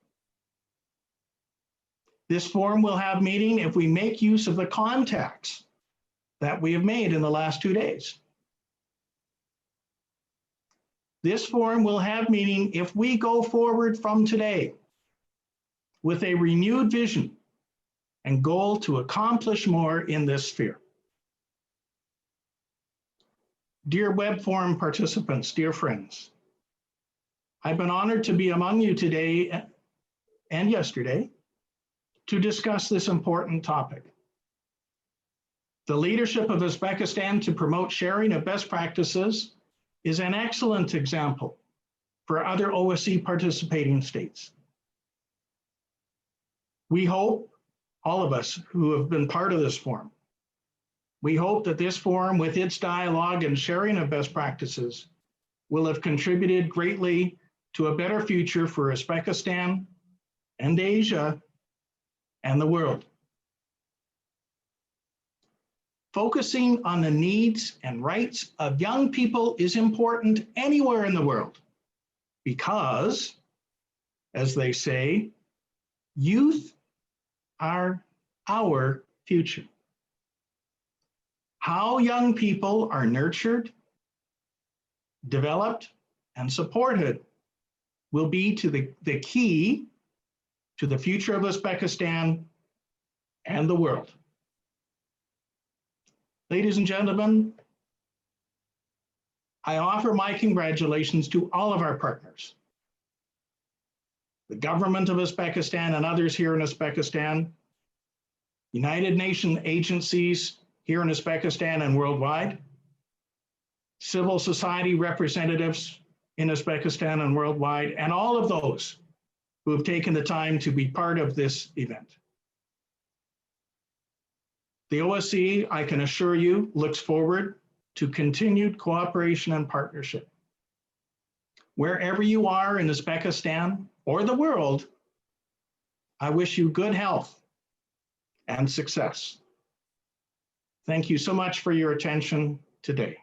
This forum will have meaning if we make use of the contacts that we have made in the last 2 days. This forum will have meaning if we go forward from today with a renewed vision and goal to accomplish more in this sphere. Dear web forum participants, dear friends, I've been honored to be among you today and yesterday to discuss this important topic. The leadership of Uzbekistan to promote sharing of best practices is an excellent example for other OSCE participating states. We hope, all of us who have been part of this forum, we hope that this forum, with its dialogue and sharing of best practices, will have contributed greatly to a better future for Uzbekistan and Asia and the world. Focusing on the needs and rights of young people is important anywhere in the world because, as they say, youth are our future. How young people are nurtured, developed, and supported will be the key to the future of Uzbekistan and the world. Ladies and gentlemen, I offer my congratulations to all of our partners, the government of Uzbekistan and others here in Uzbekistan, United Nations agencies here in Uzbekistan and worldwide, civil society representatives in Uzbekistan and worldwide, and all of those who have taken the time to be part of this event. The OSCE, I can assure you, looks forward to continued cooperation and partnership. Wherever you are in Uzbekistan or the world, I wish you good health and success. Thank you so much for your attention today.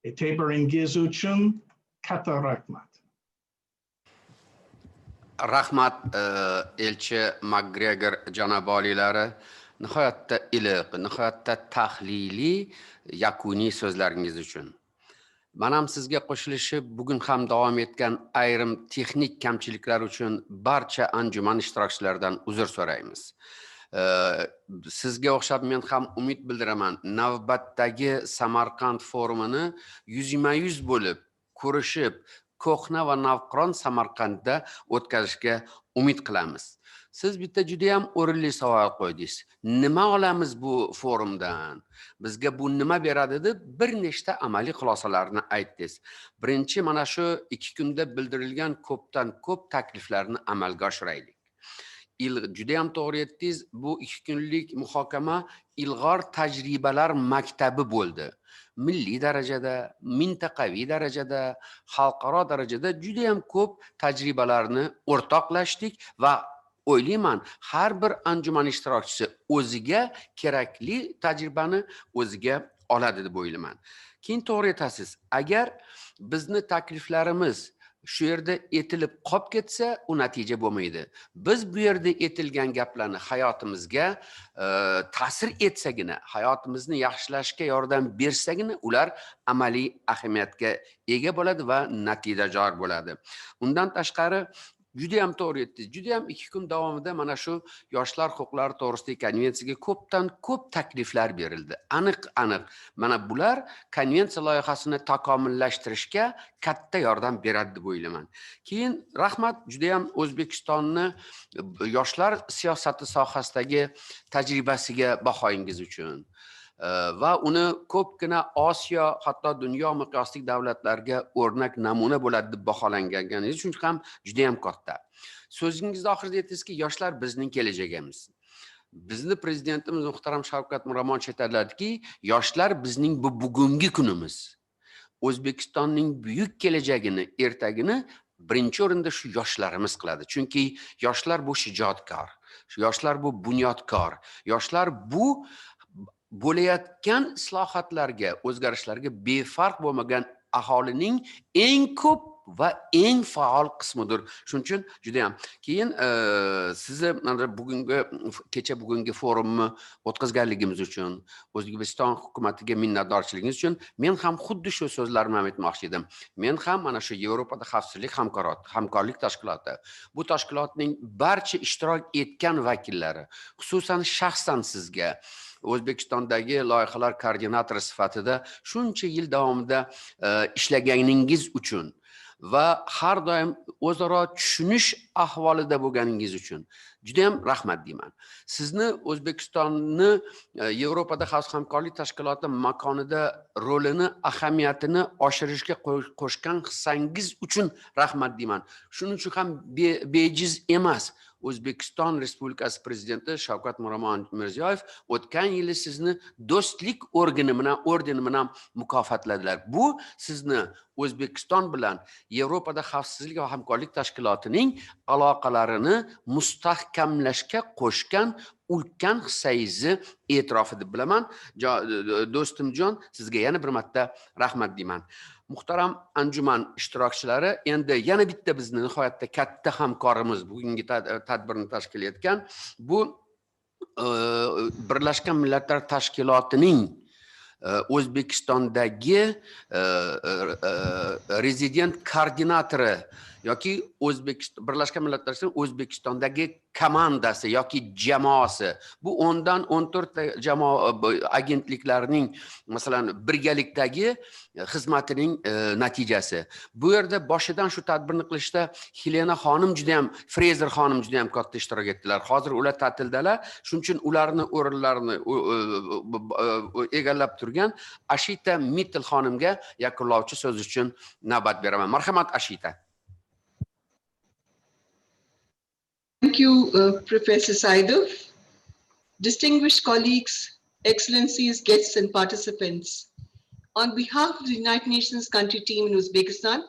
E'tiboringiz uchun katta rahmat. Rahmat elchi McGregor janob oliylari, nihoyatda iliq, nihoyatda tahliliy yakuniy so'zlaringiz uchun. Men ham sizga qo'shilishib, bugun ham davom etgan ayrim texnik kamchiliklar uchun barcha anjuman ishtirokchilaridan uzr so'raymiz. Sizga o'xshab men ham umid bildiraman, navbatdagi Samarqand forumini yuzma-yuz bo'lib, ko'rishib, ko'hna va navqiron Samarqandda o'tkazishga umid qilamiz. Siz bitta juda ham o'rinli savol qo'ydingiz. Nima olamiz bu forumdan? Bizga bu nima beradi deb bir nechta amaliy xulosalarni aytdingiz. Birinchi, mana shu 2 kunda bildirilgan ko'pdan ko'p takliflarni amalga oshiraylik. Juda ham to'g'ri aytdingiz, bu 2 kunlik muhokama ilg'or tajribalar maktabi bo'ldi. Milliy darajada, mintaqaviy darajada, xalqaro darajada juda ham ko'p tajribalarni o'rtoqlashdik va o'ylayman, har bir anjuman ishtirokchisi o'ziga kerakli tajribani o'ziga oladi deb o'ylayman. Keyin to'g'ri aytasiz, agar bizni takliflarimiz shu yerda etilib qolib ketsa, u natija bo'lmaydi. Biz bu yerda etilgan gaplarni hayotimizga ta'sir etsagina, hayotimizni yaxshilashga yordam bersagina, ular amaliy ahamiyatga ega bo'ladi va natijador bo'ladi. Undan tashqari, juda ham to'g'ri aytdingiz. Juda ham 2 kun davomida mana shu yoshlar huquqlari to'g'risidagi konvensiyaga ko'pdan ko'p takliflar berildi. Aniq. Mana bular konvensiya loyihasini takomillashtirishga katta yordam beradi deb o'ylayman. Keyin rahmat, juda ham O'zbekistonni yoshlar siyosati sohasidagi tajribasiga bahoyingiz uchun va uni ko'pgina Osiyo, hatto dunyo miqyosidagi davlatlarga o'rnak namuna bo'ladi deb baholanganingiz uchun ham juda ham katta. So'zingizda oxirida aytdingizki, yoshlar bizning kelajagimiz. Bizni prezidentimiz muhtaram Shavkat Miromonovich aytadilarki, yoshlar bizning bu bugungi kunimiz. O'zbekistonning buyuk kelajagini, ertagini birinchi o'rinda shu yoshlarimiz qiladi. Chunki yoshlar bu shijoatkor, yoshlar bu bunyodkor, yoshlar bu bo'layotgan islohotlarga, o'zgarishlarga befarq bo'lmagan aholining eng ko'p va eng faol qismidir. Shuning uchun juda ham. Keyin sizni bugungi forumni o'tkazganligimiz uchun, O'zbekiston hukumatiga minnatdorchiligingiz uchun men ham xuddi shu so'zlarni aytmoqchi edim. Men ham mana shu Yevropada xavfsizlik hamkorlik tashkiloti, bu tashkilotning barcha ishtirok etgan vakillari, xususan shaxsan sizga O'zbekistondagi loyihalar koordinatori sifatida shuncha yil davomida ishlaganingiz uchun va har doim o'zaro tushunish ahvolida bo'lganingiz uchun juda ham rahmat deyman. Sizni O'zbekistonni Yevropada xavfsizlik hamkorlik tashkiloti makonida rolini, ahamiyatini oshirishga qo'shgan hissangiz uchun rahmat deyman. Shuning uchun ham bejiz emas. O'zbekiston Respublikasi prezidenti Shavkat Mirziyoyev o'tgan yili sizni do'stlik ordeni bilan mukofotladilar. Bu sizni O'zbekiston bilan Yevropada xavfsizlik va hamkorlik tashkilotining aloqalarini mustahkamlashga qo'shgan ulkan hissangizni e'tirof etib bilaman. Do'stimjon, sizga yana bir marta rahmat deyman. Muhtaram anjuman ishtirokchilari, endi yana bitta bizni nihoyatda katta hamkorimiz bugungi tadbirni tashkil etgan bu Birlashgan Millatlar Tashkilotining O'zbekistondagi rezident koordinatori yoki Birlashgan Millatlar O'zbekistondagi komandasi yoki jamoasi. Bu 10dan 14 ta jamoa agentliklarning masalan birgalikdagi xizmatining natijasi. Bu yerda boshidan shu tadbirni qilishda Helena xonim juda ham, Fraser xonim juda ham katta ishtirok etdilar. Hozir ular ta'tildalar, shuning uchun ularni o'rinlarini egallab turgan Ashita Mittel xonimga yakunlovchi so'z uchun navbat beraman. Marhamat Ashita. Thank you, Professor Saidov. Distinguished colleagues, excellencies, guests, and participants. On behalf of the United Nations country team in Uzbekistan,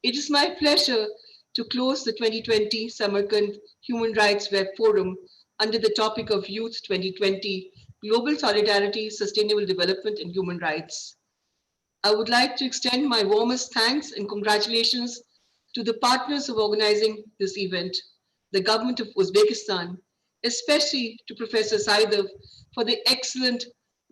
it is my pleasure to close the 2020 Samarkand Human Rights Web Forum under the topic of Youth 2020, Global Solidarity, Sustainable Development, and Human Rights. I would like to extend my warmest thanks and congratulations to the partners of organizing this event, the government of Uzbekistan, especially to Professor Saidov for the excellent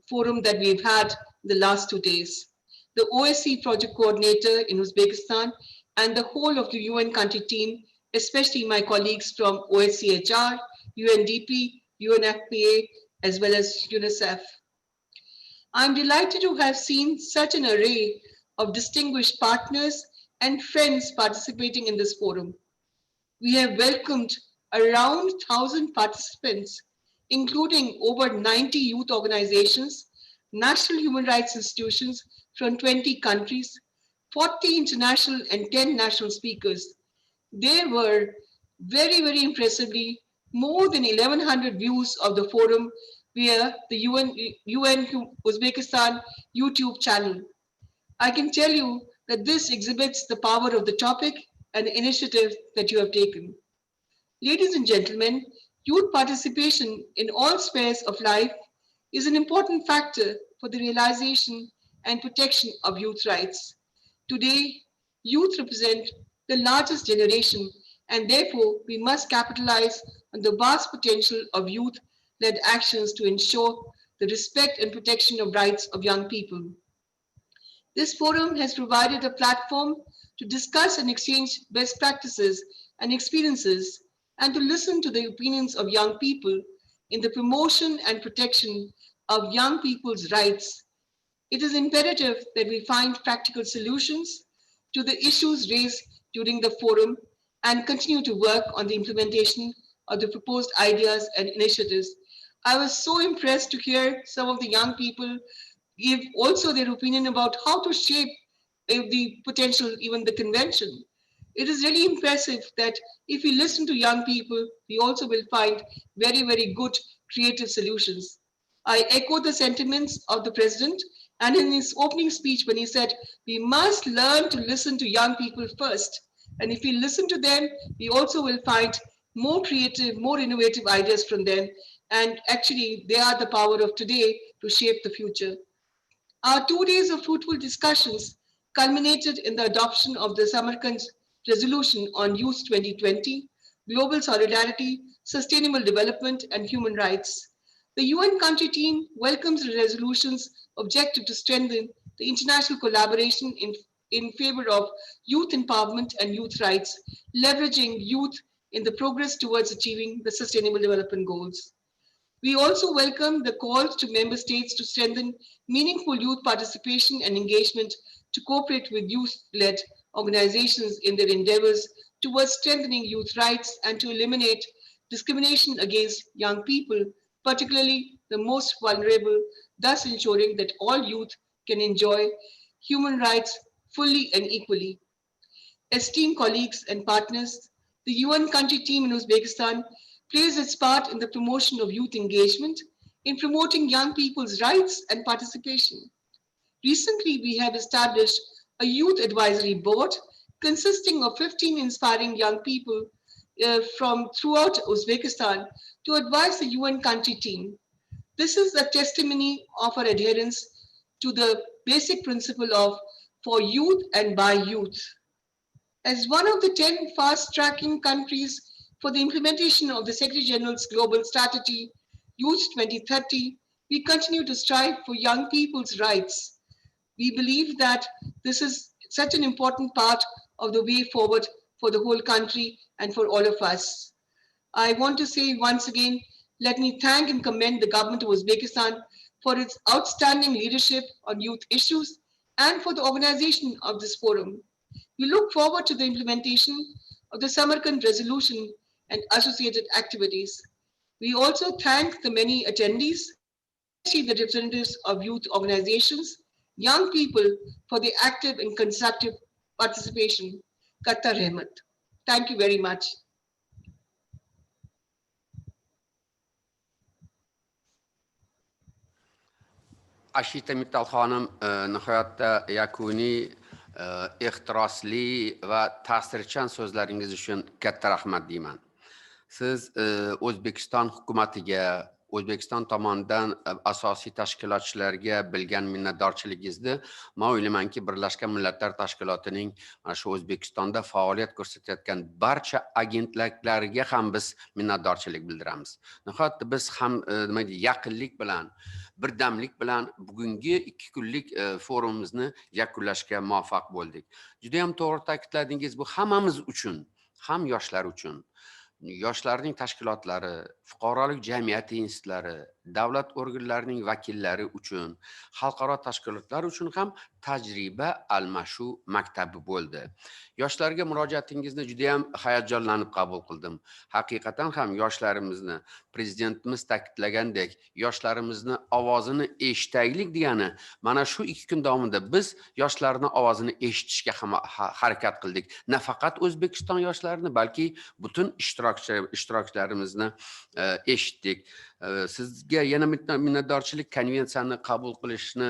forum that we've had the last 2 days, the OSCE project coordinator in Uzbekistan, and the whole of the UN country team, especially my colleagues from OSCHR, UNDP, UNFPA, as well as UNICEF. I'm delighted to have seen such an array of distinguished partners and friends participating in this forum. We have welcomed around 1,000 participants, including over 90 youth organizations, national human rights institutions from 20 countries, 40 international and 10 national speakers. There were very impressively more than 1,100 views of the forum via the UN Uzbekistan YouTube channel. I can tell you that this exhibits the power of the topic and the initiative that you have taken. Ladies and gentlemen, youth participation in all spheres of life is an important factor for the realization and protection of youth rights. Today, youth represent the largest generation, and therefore we must capitalize on the vast potential of youth-led actions to ensure the respect and protection of rights of young people. This forum has provided a platform to discuss and exchange best practices and experiences, and to listen to the opinions of young people in the promotion and protection of young people's rights. It is imperative that we find practical solutions to the issues raised during the forum and continue to work on the implementation of the proposed ideas and initiatives. I was so impressed to hear some of the young people give also their opinion about how to shape the potential, even the convention. It is really impressive that if we listen to young people, we also will find very good creative solutions. I echo the sentiments of the president and in his opening speech when he said, we must learn to listen to young people first. And if we listen to them, we also will find more creative, more innovative ideas from them. And actually, they are the power of today to shape the future. Our 2 days of fruitful discussions culminated in the adoption of the Samarkand Resolution on Youth 2020, Global Solidarity, Sustainable Development, and Human Rights. The UN country team welcomes the resolution's objective to strengthen the international collaboration in favor of youth empowerment and youth rights, leveraging youth in the progress towards achieving the Sustainable Development Goals. We also welcome the calls to member states to strengthen meaningful youth participation and engagement, to cooperate with youth-led organizations in their endeavors towards strengthening youth rights and to eliminate discrimination against young people, particularly the most vulnerable, thus ensuring that all youth can enjoy human rights fully and equally. Esteemed colleagues and partners, the UN country team in Uzbekistan plays its part in the promotion of youth engagement, in promoting young people's rights and participation. Recently, we have established a youth advisory board consisting of 15 inspiring young people from throughout Uzbekistan to advise the UN country team. This is a testimony of our adherence to the basic principle of for youth and by youth. As one of the 10 fast-tracking countries for the implementation of the Secretary General's Global Strategy, Youth 2030, we continue to strive for young people's rights. We believe that this is such an important part of the way forward for the whole country and for all of us. I want to say once again, let me thank and commend the government of Uzbekistan for its outstanding leadership on youth issues and for the organization of this forum. We look forward to the implementation of the Samarkand resolution and associated activities. We also thank the many attendees, especially the representatives of youth organizations, young people for the active and constructive participation. Kattar Rahmat. Thank you very much. Ashita Mittal xonim nihoyatda yakuniy ehtirosli va ta'sirchan so'zlaringiz uchun katta rahmat deyman. Siz O'zbekiston hukumatiga, O'zbekiston tomonidan asosiy tashkilotchilarga bilgan minnatdorchiligingizni men o'ylaymanki Birlashgan Millatlar Tashkilotining mana shu O'zbekistonda faoliyat ko'rsatayotgan barcha agentliklariga ham biz minnatdorchilik bildiramiz. Nihoyatda biz ham nima deydi, yaqinlik bilan, birdamlik bilan bugungi 2 kunlik forumimizni yakunlashga muvaffaq bo'ldik. Juda ham to'g'ri ta'kidladingiz, bu hammamiz uchun, ham yoshlar uchun. Yoshlarning tashkilotlari, fuqarolik jamiyati institutlari, davlat organlarining vakillari uchun, xalqaro tashkilotlar uchun ham tajriba almashuv maktabi bo'ldi. Yoshlarga murojaatingizni juda ham hayajonlanib qabul qildim. Haqiqatan ham yoshlarimizni prezidentimiz ta'kidlagandek, yoshlarimizni ovozini eshitaylik degani, mana shu 2 kun davomida biz yoshlarning ovozini eshitishga ham harakat qildik. Nafaqat O'zbekiston yoshlarini, balki butun ishtirokchilarimizni eshitdik. Sizga yana minnatdorchilik konvensiyani qabul qilishni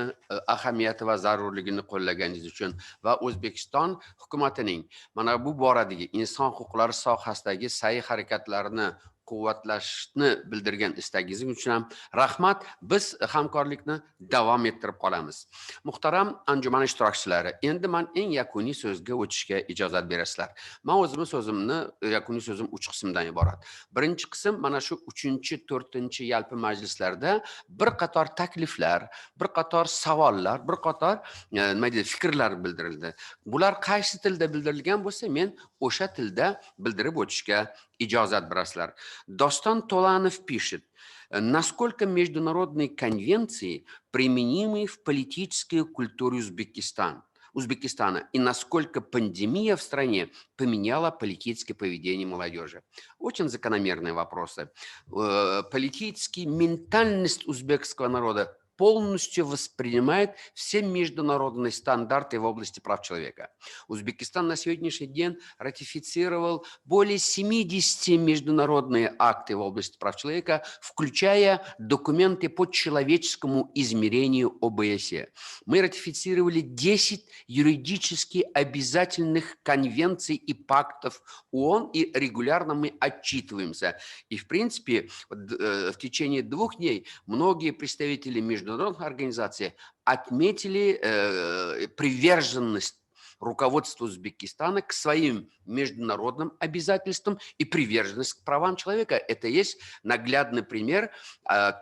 ahamiyati va zarurligini qo'llaganingiz uchun va O'zbekiston hukumatining mana bu boradagi inson huquqlari sohasidagi sa'y harakatlarini quvvatlashni bildirgan istagingiz uchun ham rahmat. Biz hamkorlikni davom ettirib qolamiz. Muhtaram anjuman ishtirokchilari, endi men eng yakuniy so'zga o'tishga ijozat berasizlar. Men o'zimning so'zimni, yakuniy so'zim 3 qismdan iborat. Birinchi qism mana shu 3-4 yalpi majlislarda bir qator takliflar, bir qator savollar, bir qator nima deydi, fikrlar bildirildi. Bular qaysi tilda bildirilgan bo'lsa, men o'sha tilda bildirib o'tishga ijozat berasizlar. Dostan Tolanov пишет: насколько международные конвенции применимы в политической культуре Узбекистана и насколько пандемия в стране поменяла политическое поведение молодежи. Очень закономерные вопросы. Политическая ментальность узбекского народа полностью воспринимает все международные стандарты в области прав человека. Узбекистан на сегодняшний день ратифицировал более 70 международные акты в области прав человека, включая документы по человеческому измерению ОБСЕ. Мы ратифицировали 10 юридически обязательных конвенций и пактов ООН, и регулярно мы отчитываемся. И, в принципе, в течение 2 дней многие представители международных организаций отметили приверженность руководства Узбекистана к своим международным обязательствам и приверженность к правам человека. Это есть наглядный пример,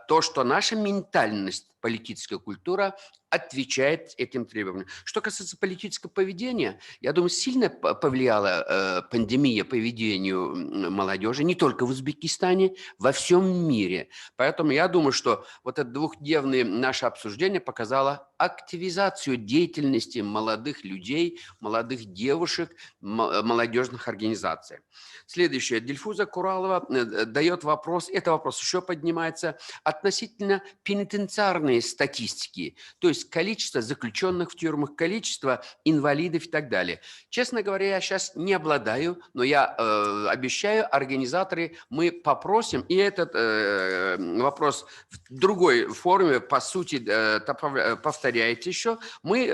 то, что наша ментальность, политическая культура отвечает этим требованиям. Что касается политического поведения, я думаю, сильно повлияла пандемия поведению молодежи не только в Узбекистане, во всем мире. Поэтому я думаю, что вот это 2-дневное наше обсуждение показало активизацию деятельности молодых людей, молодых девушек, молодежных организаций. Следующее. Дильфуза Куралова дает вопрос, это вопрос еще поднимается, относительно пенитенциарной статистики, то есть количество заключенных в тюрьмах, количество инвалидов и так далее. Честно говоря, я сейчас не обладаю, но я обещаю, организаторы, мы попросим, и этот вопрос в другой форме, по сути, повторяется еще, мы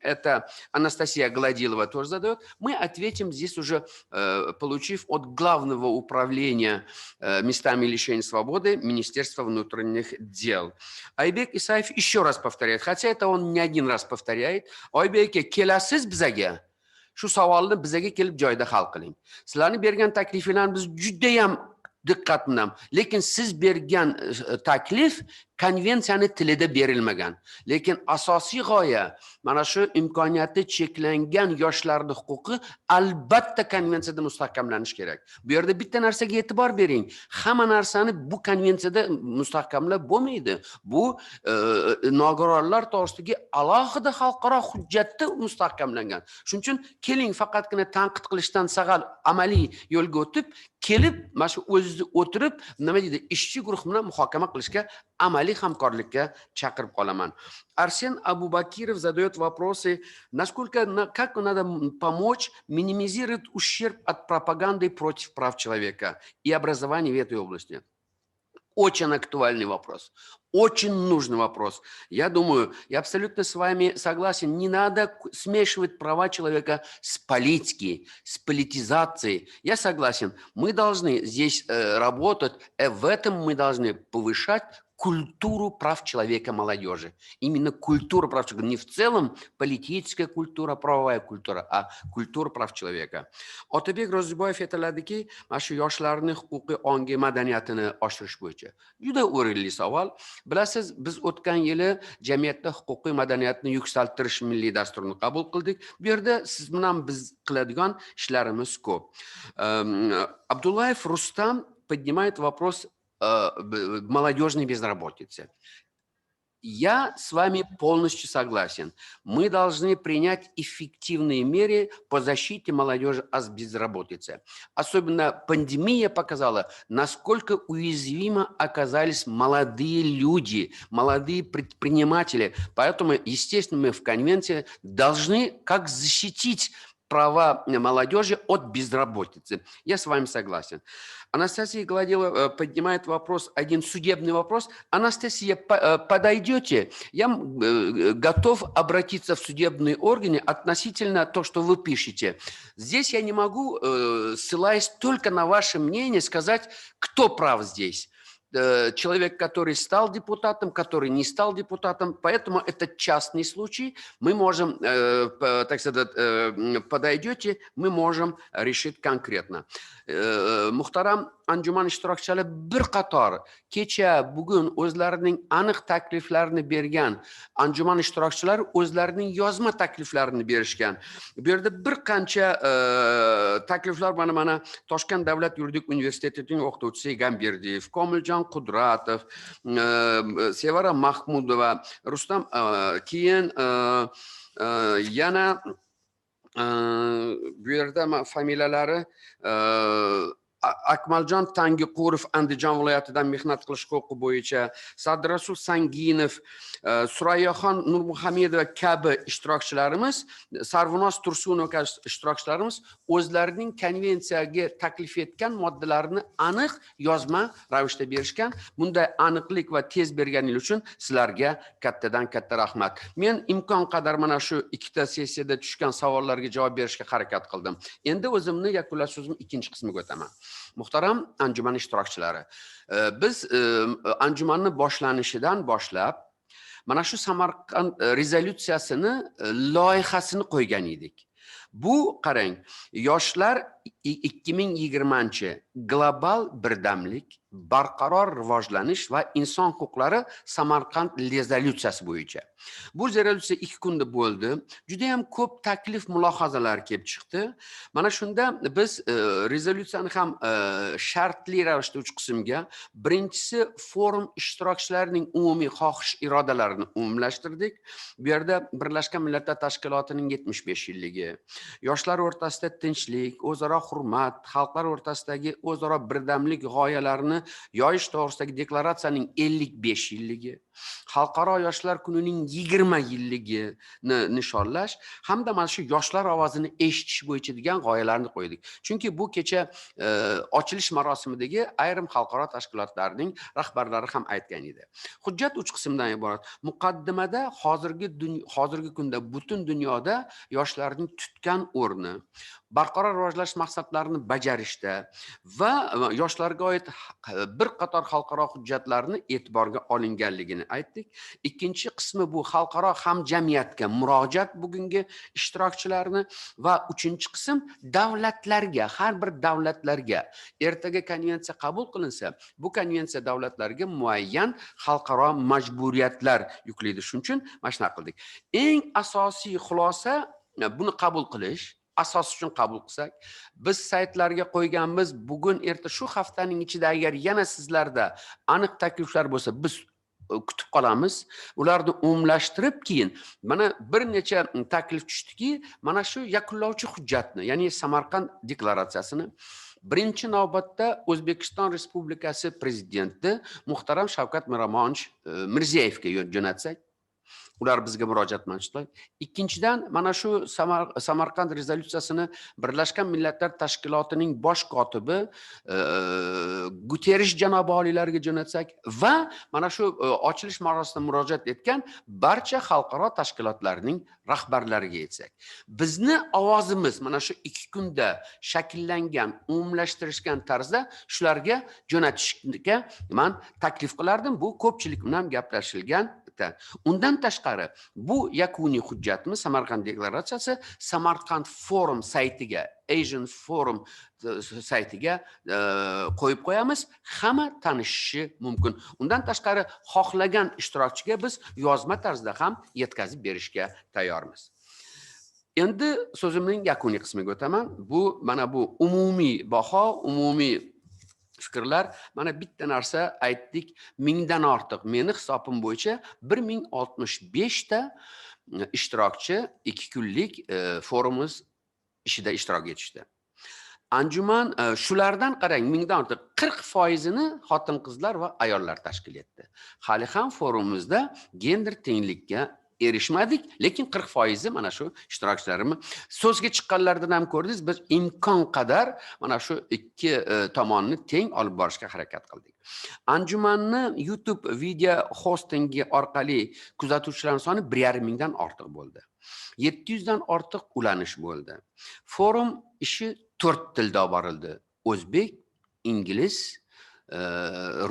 это Анастасия Гладилова тоже задает. Мы ответим здесь уже, получив от Главного управления местами лишения свободы Министерства внутренних дел. Айбек Исаев еще раз повторяет, хотя это он не один раз повторяет. Айбек, келasiz bizaga. Shu savolni bizaga kelib joyida hal qiling. Sizlarni bergan takliflarimiz juda ham diqqat bilan, lekin siz bergan taklif konvensiyani tilida berilmagan. Lekin asosiy g'oya mana shu imkoniyati cheklangan yoshlarning huquqi albatta konvensiyada mustahkamlanishi kerak. Bu yerda bitta narsaga e'tibor bering. Hamma narsani bu konvensiyada mustahkamlab bo'lmaydi. Bu nogironlar to'g'risidagi alohida xalqaro hujjatda mustahkamlangan. Shuning uchun keling faqatgina tanqid qilishdan sagal amaliy yo'lga o'tib, kelib mana shu o'zingizni o'tirib, nima deydi, ishchi guruh bilan muhokama qilishga amaliy hamkorlikka chaqirib qolaman. Арсен Абубакиров задает вопросы, как надо помочь минимизировать ущерб от пропаганды против прав человека и образования в этой области. Очень актуальный вопрос, очень нужный вопрос. Я думаю, я абсолютно с вами согласен, не надо смешивать права человека с политикой, с политизацией. Я согласен, мы должны здесь работать, в этом мы должны повышать культуру прав человека молодежи. Именно культура прав человека. Не в целом политическая культура, правовая культура, а культура прав человека. Otabek Ro'zboyev aytiladiki, mana shu yoshlarning huquqiy ongi madaniyatini oshirish bo'yicha. Juda o'rinli savol. Bilasiz, biz o'tgan yili jamiyatda huquqiy madaniyatni yuksaltirish milliy dasturini qabul qildik. Bu yerda siz bilan biz qiladigan ishlarimiz ko'p. Abdullayev Rustam поднимает вопрос молодежной безработицы. Я с вами полностью согласен. Мы должны принять эффективные меры по защите молодежи от безработицы. Особенно пандемия показала, насколько уязвимо оказались молодые люди, молодые предприниматели. Поэтому, естественно, мы в конвенции должны как защитить права молодежи от безработицы. Я с вами согласен. Анастасия Гладилова поднимает вопрос, один судебный вопрос. Анастасия, подойдете? Я готов обратиться в судебные органы относительно того, что вы пишете. Здесь я не могу, ссылаясь только на ваше мнение, сказать, кто прав здесь. Человек, который стал депутатом, который не стал депутатом. Поэтому это частный случай. Мы можем, так сказать, подойдете, мы можем решить конкретно. Muhtaram anjuman ishtirokchilari bir qator kecha bugun o'zlarining aniq takliflarini bergan anjuman ishtirokchilari o'zlarining yozma takliflarini berishgan. Bu yerda bir qancha takliflar mana Toshkent davlat yuridik universitetining o'qituvchisi Gamberdiyev, Komiljon Qudratov, Sevara Mahmudova, Rustam, keyin yana bu yerda familiyalari Akmaljon Tangiqurov Andijon viloyatidan mehnat qilish huquqi bo'yicha, Sadrasul Sanginov, Surayyoxon Nurmuhamedova kabi ishtirokchilarimiz, Sarvinoz Tursunov kabi ishtirokchilarimiz o'zlarining konvensiyaga taklif etgan moddalarini aniq yozma ravishda berishgan. Bunday aniqlik va tez berganingiz uchun sizlarga kattadan katta rahmat. Men imkon qadar mana shu ikkita sessiyada tushgan savollarga javob berishga harakat qildim. Endi o'zimni yakunlash so'zim ikkinchi qismiga o'taman. Muhtaram anjuman ishtirokchilari, biz anjumanni boshlanishidan boshlab mana shu Samarqand rezolyutsiyasini loyihasini qo'ygan edik. Bu qarang, yoshlar 2020 global birdamlik, barqaror rivojlanish va inson huquqlari Samarqand rezolyutsiyasi bo'yicha. Bu rezolyutsiya 2 kunda bo'ldi. Juda ham ko'p taklif, mulohazalar kelib chiqdi. Mana shunda biz rezolyutsiyani ham shartli ravishda 3 qismga, birinchisi forum ishtirokchilarining umumiy xohish irodalarini umumlashtirdik. Bu yerda Birlashgan Millatlar Tashkilotining 75 yilligi, yoshlar o'rtasida tinchlik, o'zaro hurmat, xalqlar o'rtasidagi o'zaro birdamlik g'oyalarini yoyish to'g'risidagi deklaratsiyaning 55 yilligi, xalqaro yoshlar kunining 20 yilligini nishonlash hamda mana shu yoshlar ovozini eshitish bo'yicha degan g'oyalarni qo'ydik. Chunki bu kecha ochilish marosimidagi ayrim xalqaro tashkilotlarning rahbarlari ham aytgan edi. Hujjat 3 qismdan iborat. Muqaddimada hozirgi kunda butun dunyoda yoshlarning tutgan o'rni, barqaror rivojlanish maqsadlarini bajarishda va yoshlarga oid bir qator xalqaro hujjatlarni e'tiborga olinganligini aytdik. Ikkinchi qismi bu xalqaro hamjamiyatga murojaat bugungi ishtirokchilarni va uchinchi qism davlatlarga, har bir davlatlarga ertaga konvensiya qabul qilinsa, bu konvensiya davlatlarga muayyan xalqaro majburiyatlar yuklaydi. Shuning uchun mana shunaqa qildik. Eng asosiy xulosa buni qabul qilish. Asos uchun qabul qilsak, biz saytlarga qo'yganmiz, bugun erta shu haftaning ichida agar yana sizlarda aniq takliflar bo'lsa, biz kutib qolamiz. Ularni umumlashtirib keyin mana bir necha taklif tushdiki, mana shu yakunlovchi hujjatni, ya'ni Samarqand deklaratsiyasini birinchi navbatda O'zbekiston Respublikasi prezidenti muhtaram Shavkat Mirziyoyevga jo'natsak, ular bizga murojaat qilishdi. Ikkinchidan mana shu Samarqand rezolyutsiyasini Birlashgan Millatlar Tashkilotining bosh kotibi Guterrish janobi oliylariga jo'natsak va mana shu ochilish marosimida murojaat etgan barcha xalqaro tashkilotlarning rahbarlariga etsak. Bizni ovozimiz mana shu 2 kunda shakllangan, umumlashtirishgan tarzda shularga jo'natishga men taklif qilardim. Bu ko'pchilik bilan gaplashilgan. Undan tashqari bu yakuniy hujjatimiz Samarqand deklaratsiyasi Samarkand forum saytiga, Asian forum saytiga qo'yib qo'yamiz, hamma tanishishi mumkin. Undan tashqari xohlagan ishtirokchiga biz yozma tarzda ham yetkazib berishga tayyormiz. Endi so'zimning yakuniy qismiga o'taman. Bu mana bu umumiy baho, umumiy fikrlar. Mana bitta narsa aytdik, 1000 dan ortiq. Meni hisobim bo'yicha 1065 ta ishtirokchi 2 kunlik forumimiz ishida ishtirok etishdi. Anjuman shulardan qarang, 1000 dan ortiq 40%ni xotin-qizlar va ayollar tashkil etdi. Hali ham forumimizda gender tenglikka erishmadik, lekin 40% mana shu ishtirokchilarimiz so'zga chiqqanlardan ham ko'rdingiz, biz imkon qadar mana shu ikki tomonni teng olib borishga harakat qildik. Anjumanni YouTube video hostingi orqali kuzatuvchilarning soni 1,5 dan ortiq bo'ldi. 700 dan ortiq ulanish bo'ldi. Forum ishi 4 tilda olib borildi. O'zbek, ingliz,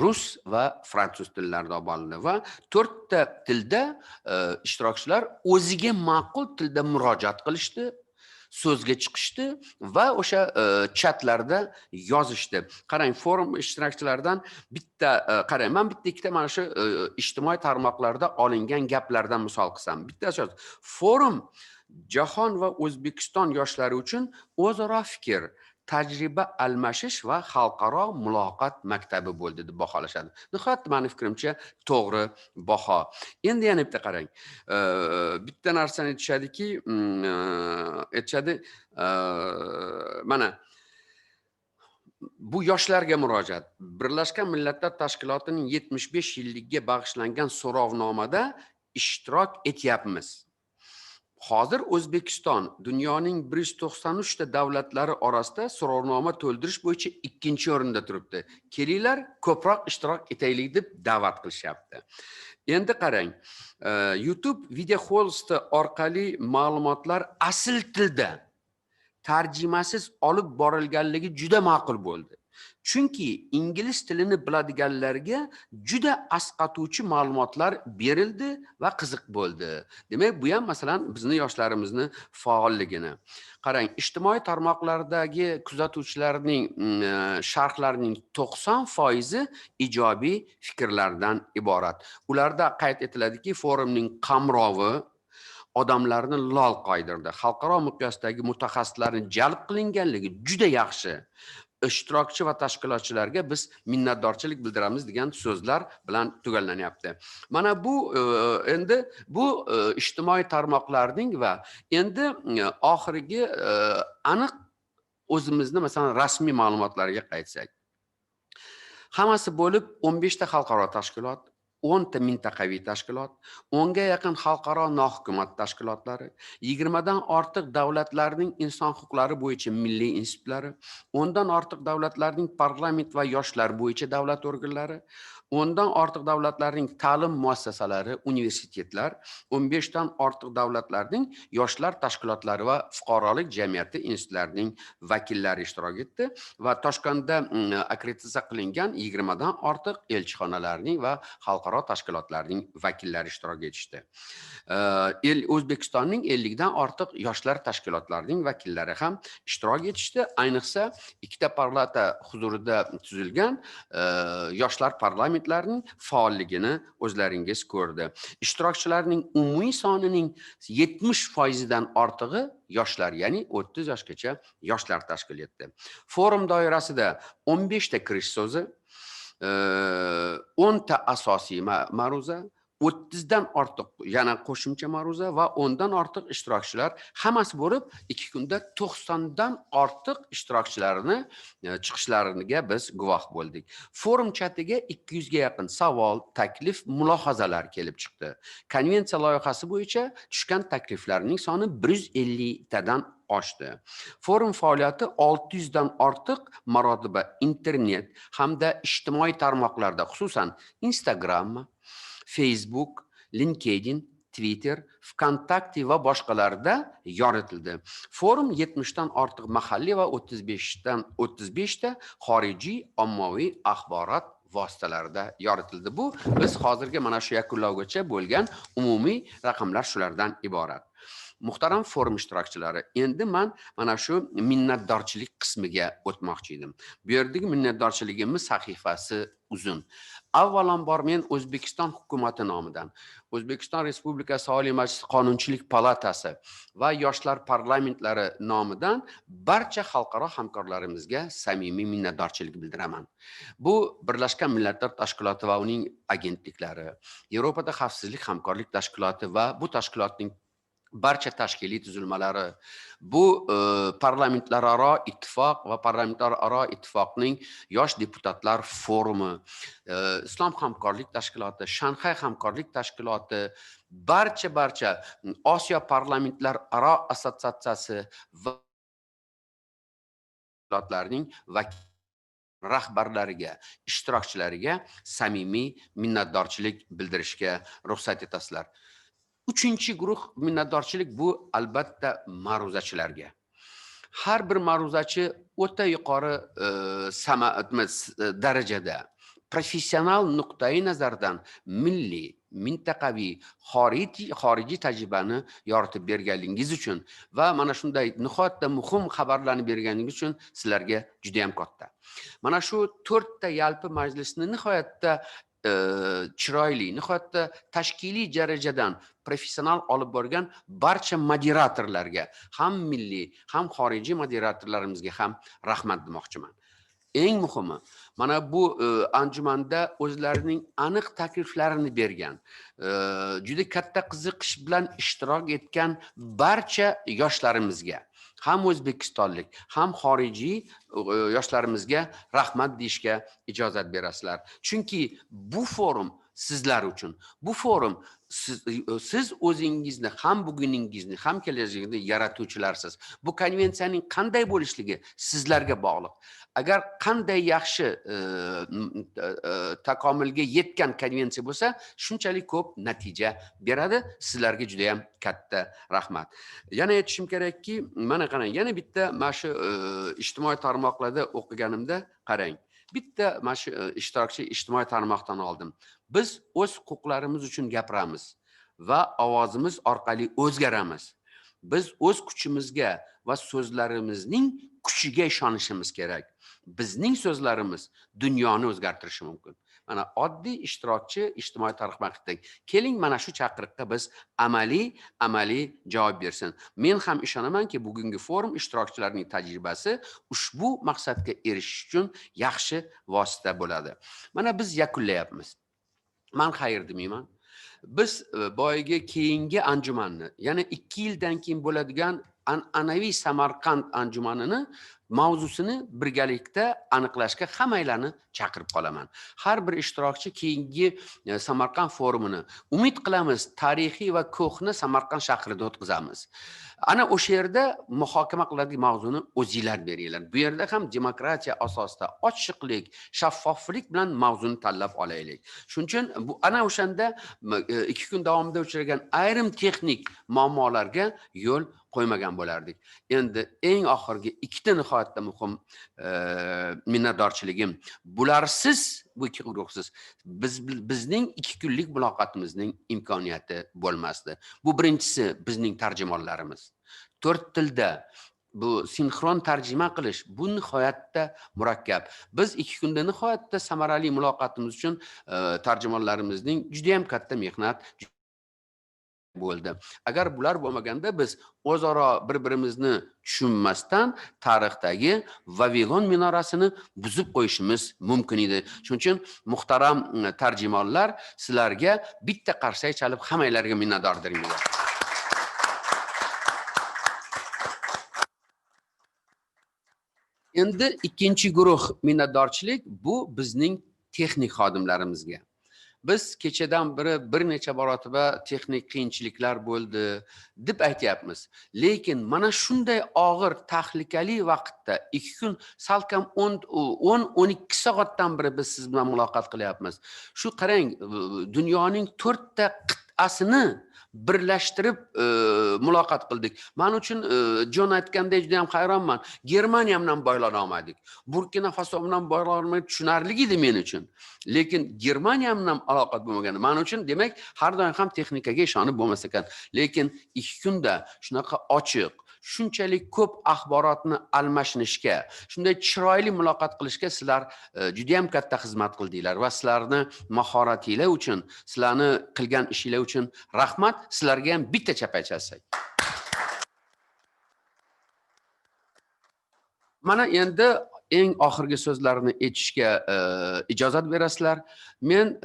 rus va fransuz tillarida olib borildi va 4 ta tilda ishtirokchilar o'ziga ma'qul tilda murojaat qilishdi, so'zga chiqishdi va o'sha chatlarda yozishdi. Qarang, forum ishtirokchilaridan bitta qarang, men bitta ikkita mana shu ijtimoiy tarmoqlarda olingan gaplardan misol qilsam. Bittasi forum jahon va O'zbekiston yoshlari uchun o'zaro fikr, tajriba almashish va xalqaro muloqot maktabi bo'ldi deb baholashadi. Nihoyat meni fikrimcha to'g'ri baho. Endi yana bitta qarang. Bitta narsani aytishadiki, mana bu yoshlarga murojaat. Birlashgan Millatlar Tashkilotining 75 yilligiga bag'ishlangan so'rovnomada ishtirok etyapmiz. Hozir O'zbekiston dunyoning 193 ta davlatlari orasida so'rovnoma to'ldirish bo'yicha 2-o'rinda turibdi. Kelinglar, ko'proq ishtirok etaylik deb da'vat qilishyapti. Endi qarang, YouTube video hosti orqali ma'lumotlar asl tilda tarjimasiz olib borilganligi juda ma'qul bo'ldi. Chunki ingliz tilini biladiganlarga juda asqatuvchi ma'lumotlar berildi va qiziq bo'ldi. Demak, bu ham masalan bizning yoshlarimizni faolligini. Qarang, ijtimoiy tarmoqlardagi kuzatuvchilarning sharhlarining 90% ijobiy fikrlardan iborat. Ularda qayd etiladiki, forumning qamrovi odamlarni lol qoydirdi. Xalqaro miqyosdagi mutaxassislarning jalb qilinganligi juda yaxshi. Ishtirokchi va tashkilotchilarga biz minnatdorchilik bildiramiz degan so'zlar bilan tugallanyapti. Mana bu endi bu ijtimoiy tarmoqlarning va endi oxirgi aniq o'zimizni masalan rasmiy ma'lumotlarga qaytsak. Hammasi bo'lib 15 ta xalqaro tashkilot, 10 ta mintaqaviy tashkilot, 10 ga yaqin xalqaro nohukumat tashkilotlari, 20 dan ortiq davlatlarning inson huquqlari bo'yicha milliy institutlari, 10 dan ortiq davlatlarning parlament va yoshlar bo'yicha davlat organlari, 10 dan ortiq davlatlarning ta'lim muassasalari, universitetlar, 15 dan ortiq davlatlarning yoshlar tashkilotlari va fuqarolik jamiyati institutlarining vakillari ishtirok etdi va Toshkentda akkreditatsiya qilingan 20 dan ortiq elchixonalarning va xalqaro tashkilotlarning vakillari ishtirok etishdi. O'zbekistonning 50 dan ortiq yoshlar tashkilotlarining vakillari ham ishtirok etishdi. Ayniqsa, ikkita parlata huzurida tuzilgan yoshlar parlamentlarining faolligini o'zlaringiz ko'rdi. Ishtirokchilarning umumiy sonining 70% dan ortig'i yoshlar, ya'ni 30 yoshgacha yoshlar tashkil etdi. Forum doirasida 15 ta kirish so'zi, 10 ta asosiy ma'ruza, 30 dan ortiq yana qo'shimcha ma'ruza va 10 dan ortiq ishtirokchilar, hammasi bo'lib 2 kunda 90 dan ortiq ishtirokchilarni chiqishlariga biz guvoh bo'ldik. Forum chatiga 200 ga yaqin savol, taklif, mulohazalar kelib chiqdi. Konvensiya loyihasi bo'yicha tushgan takliflarning soni 150 tadan oshdi. Forum faoliyati 600 dan ortiq marotaba internet hamda ijtimoiy tarmoqlarda, xususan Instagram, Facebook, LinkedIn, Twitter, Vkontakte va boshqalarda yoritildi. Forum 70 dan ortiq mahalliy va 35 ta xorijiy ommaviy axborot vositalarida yoritildi. Bu biz hozirgi mana shu yakunlovgacha bo'lgan umumiy raqamlar shulardan iborat. Muhtaram forum ishtirokchilari, endi men mana shu minnatdorchilik qismiga o'tmoqchi edim. Bu yerdagi minnatdorchiligimiz sahifasi uzun. Avvalambor men O'zbekiston hukumati nomidan, O'zbekiston Respublikasi Oliy Majlisi Qonunchilik palatasi va yoshlar parlamentlari nomidan barcha xalqaro hamkorlarimizga samimiy minnatdorchilik bildiraman. Bu Birlashgan Millatlar Tashkiloti va uning agentliklari, Yevropada xavfsizlik hamkorlik tashkiloti va bu tashkilotning barcha tashkiliy tuzilmalari, bu parlamentlararo ittifoq va parlamentlararo ittifoqning yosh deputatlar forumi, Islom hamkorlik tashkiloti, Shanxay hamkorlik tashkiloti, barcha Osiyo parlamentlararo assotsiatsiyasi va davlatlarning rahbarlariga, ishtirokchilariga samimiy minnatdorchilik bildirishga ruxsat etasizlar. Uchinchi guruh minnatdorchilik bu albatta ma'ruzachilarga. Har bir ma'ruzachi o'ta yuqori darajada professional nuqtai nazardan milliy, mintaqaviy, xorijiy tajribani yoritib berganligingiz uchun va mana shunday nihoyatda muhim xabarlarni berganingiz uchun sizlarga juda ham katta. Mana shu 4 ta yalpi majlisni nihoyatda chiroyli, nihoyatda tashkiliy darajadan professional olib borgan barcha moderatorlarga, ham milliy, ham xorijiy moderatorlarimizga ham rahmat demoqchiman. Eng muhimi, mana bu anjumanda o'zlarining aniq takliflarini bergan, juda katta qiziqish bilan ishtirok etgan barcha yoshlarimizga, ham o'zbekistonlik, ham xorijiy yoshlarimizga rahmat deyishga ijozat berasizlar. Chunki bu forum sizlar uchun. Bu forum siz o'zingizni ham buguningizni, ham kelajagingizni yaratuvchilarsiz. Bu konvensiyaning qanday bo'lishligi sizlarga bog'liq. Agar qanday yaxshi takomilga yetgan konvensiya bo'lsa, shunchalik ko'p natija beradi. Sizlarga juda ham katta rahmat. Yana aytishim kerakki, mana qarang, yana bitta mana shu ijtimoiy tarmoqlarda o'qiganimda qarang. Bitta mana shu ishtirokchi ijtimoiy tarmoqdan oldim. Biz o'z huquqlarimiz uchun gapiramiz va ovozimiz orqali o'zgaramiz. Biz o'z kuchimizga va so'zlarimizning kuchiga ishonishimiz kerak. Bizning so'zlarimiz dunyoni o'zgartirishi mumkin. Mana oddiy ishtirokchi ijtimoiy tarmoqda keling, mana shu chaqiriqqa biz amaliy javob bersin. Men ham ishonamanki, bugungi forum ishtirokchilarining tajribasi ushbu maqsadga erishish uchun yaxshi vosita bo'ladi. Mana biz yakunlayapmiz. Men xayr demayman. Biz boyagi keyingi anjumanni, ya'ni 2 yildan keyin bo'ladigan an'anaviy Samarkand anjumanini mavzusini birgalikda aniqlashga hammanglarni chaqirib qolaman. Har bir ishtirokchi keyingi Samarqand forumini umid qilamiz tarixiy va ko'hna Samarqand shahrida o'tkazamiz. Ana o'sha yerda muhokama qiladigan mavzuni o'zingizlar beringlar. Bu yerda ham demokratiya asosida ochiqlik, shaffoflik bilan mavzuni tanlab olaylik. Shuning uchun bu ana o'shanda 2 kun davomida uchragan ayrim texnik muammolarga yo'l qo'ymagan bo'lardik. Endi eng oxirgi ikkita nihoyatda muhim minnatdorchiligim. Bularsiz, bu ikki guruhsiz bizning 2 kunlik muloqotimizning imkoniyati bo'lmasdi. Bu birinchisi bizning tarjimonlarimiz. 4 tilda bu sinxron tarjima qilish bu nihoyatda murakkab. Biz 2 kunda nihoyatda samarali muloqotimiz uchun tarjimonlarimizning juda ham katta mehnat bo'ldi. Agar bular bo'lmaganda biz o'zaro bir-birimizni tushunmasdan tarixdagi Vavilon minorasini buzib qo'yishimiz mumkin edi. Shuning uchun muhtaram tarjimonlar, sizlarga bitta qarsak chalib hammanglarga minnatdordirman. Endi ikkinchi guruh minnatdorchilik bu bizning texnik xodimlarimizga. Biz kechadan beri bir necha barotiba texnik qiyinchiliklar bo'ldi deb aytyapmiz. Lekin mana shunday og'ir tahlikali vaqtda 2 kun salkam 10-12 soatdan beri biz siz bilan muloqot qilyapmiz. Shu qarang, dunyoning 4 ta qit'asini birlashtirib muloqot qildik. Men uchun Jon aytgandek juda ham hayronman. Germaniya bilan bog'lana olmadik. Burkina Faso bilan bog'lana olmadik tushunarli edi men uchun. Lekin Germaniya bilan aloqat bo'lmagani men uchun demak har doim ham texnikaga ishonib bo'lmas ekan. Lekin 2 kunda shunaqa ochiq, shunchalik ko'p axborotni almashinishga, shunday chiroyli muloqot qilishga sizlar juda ham katta xizmat qildinglar va sizlarni mahoratinglar uchun, sizlarni qilgan ishinglar uchun rahmat. Sizlarga ham bitta chapay chalsak. Mana endi eng oxirgi so'zlarni aytishga ijozat berasizlar. Men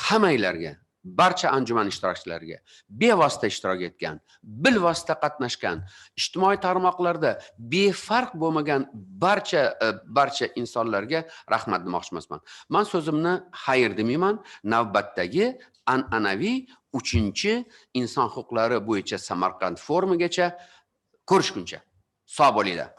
hammanglarga, barcha anjuman ishtirokchilariga, bevosita ishtirok etgan, bilvosita qatnashgan, ijtimoiy tarmoqlarda befarq bo'lmagan barcha insonlarga rahmat demoqchiman. Men so'zimni xayr demayman, navbatdagi an'anaviy 3-inson huquqlari bo'yicha Samarqand forumigacha ko'rishguncha sog' bo'linglar.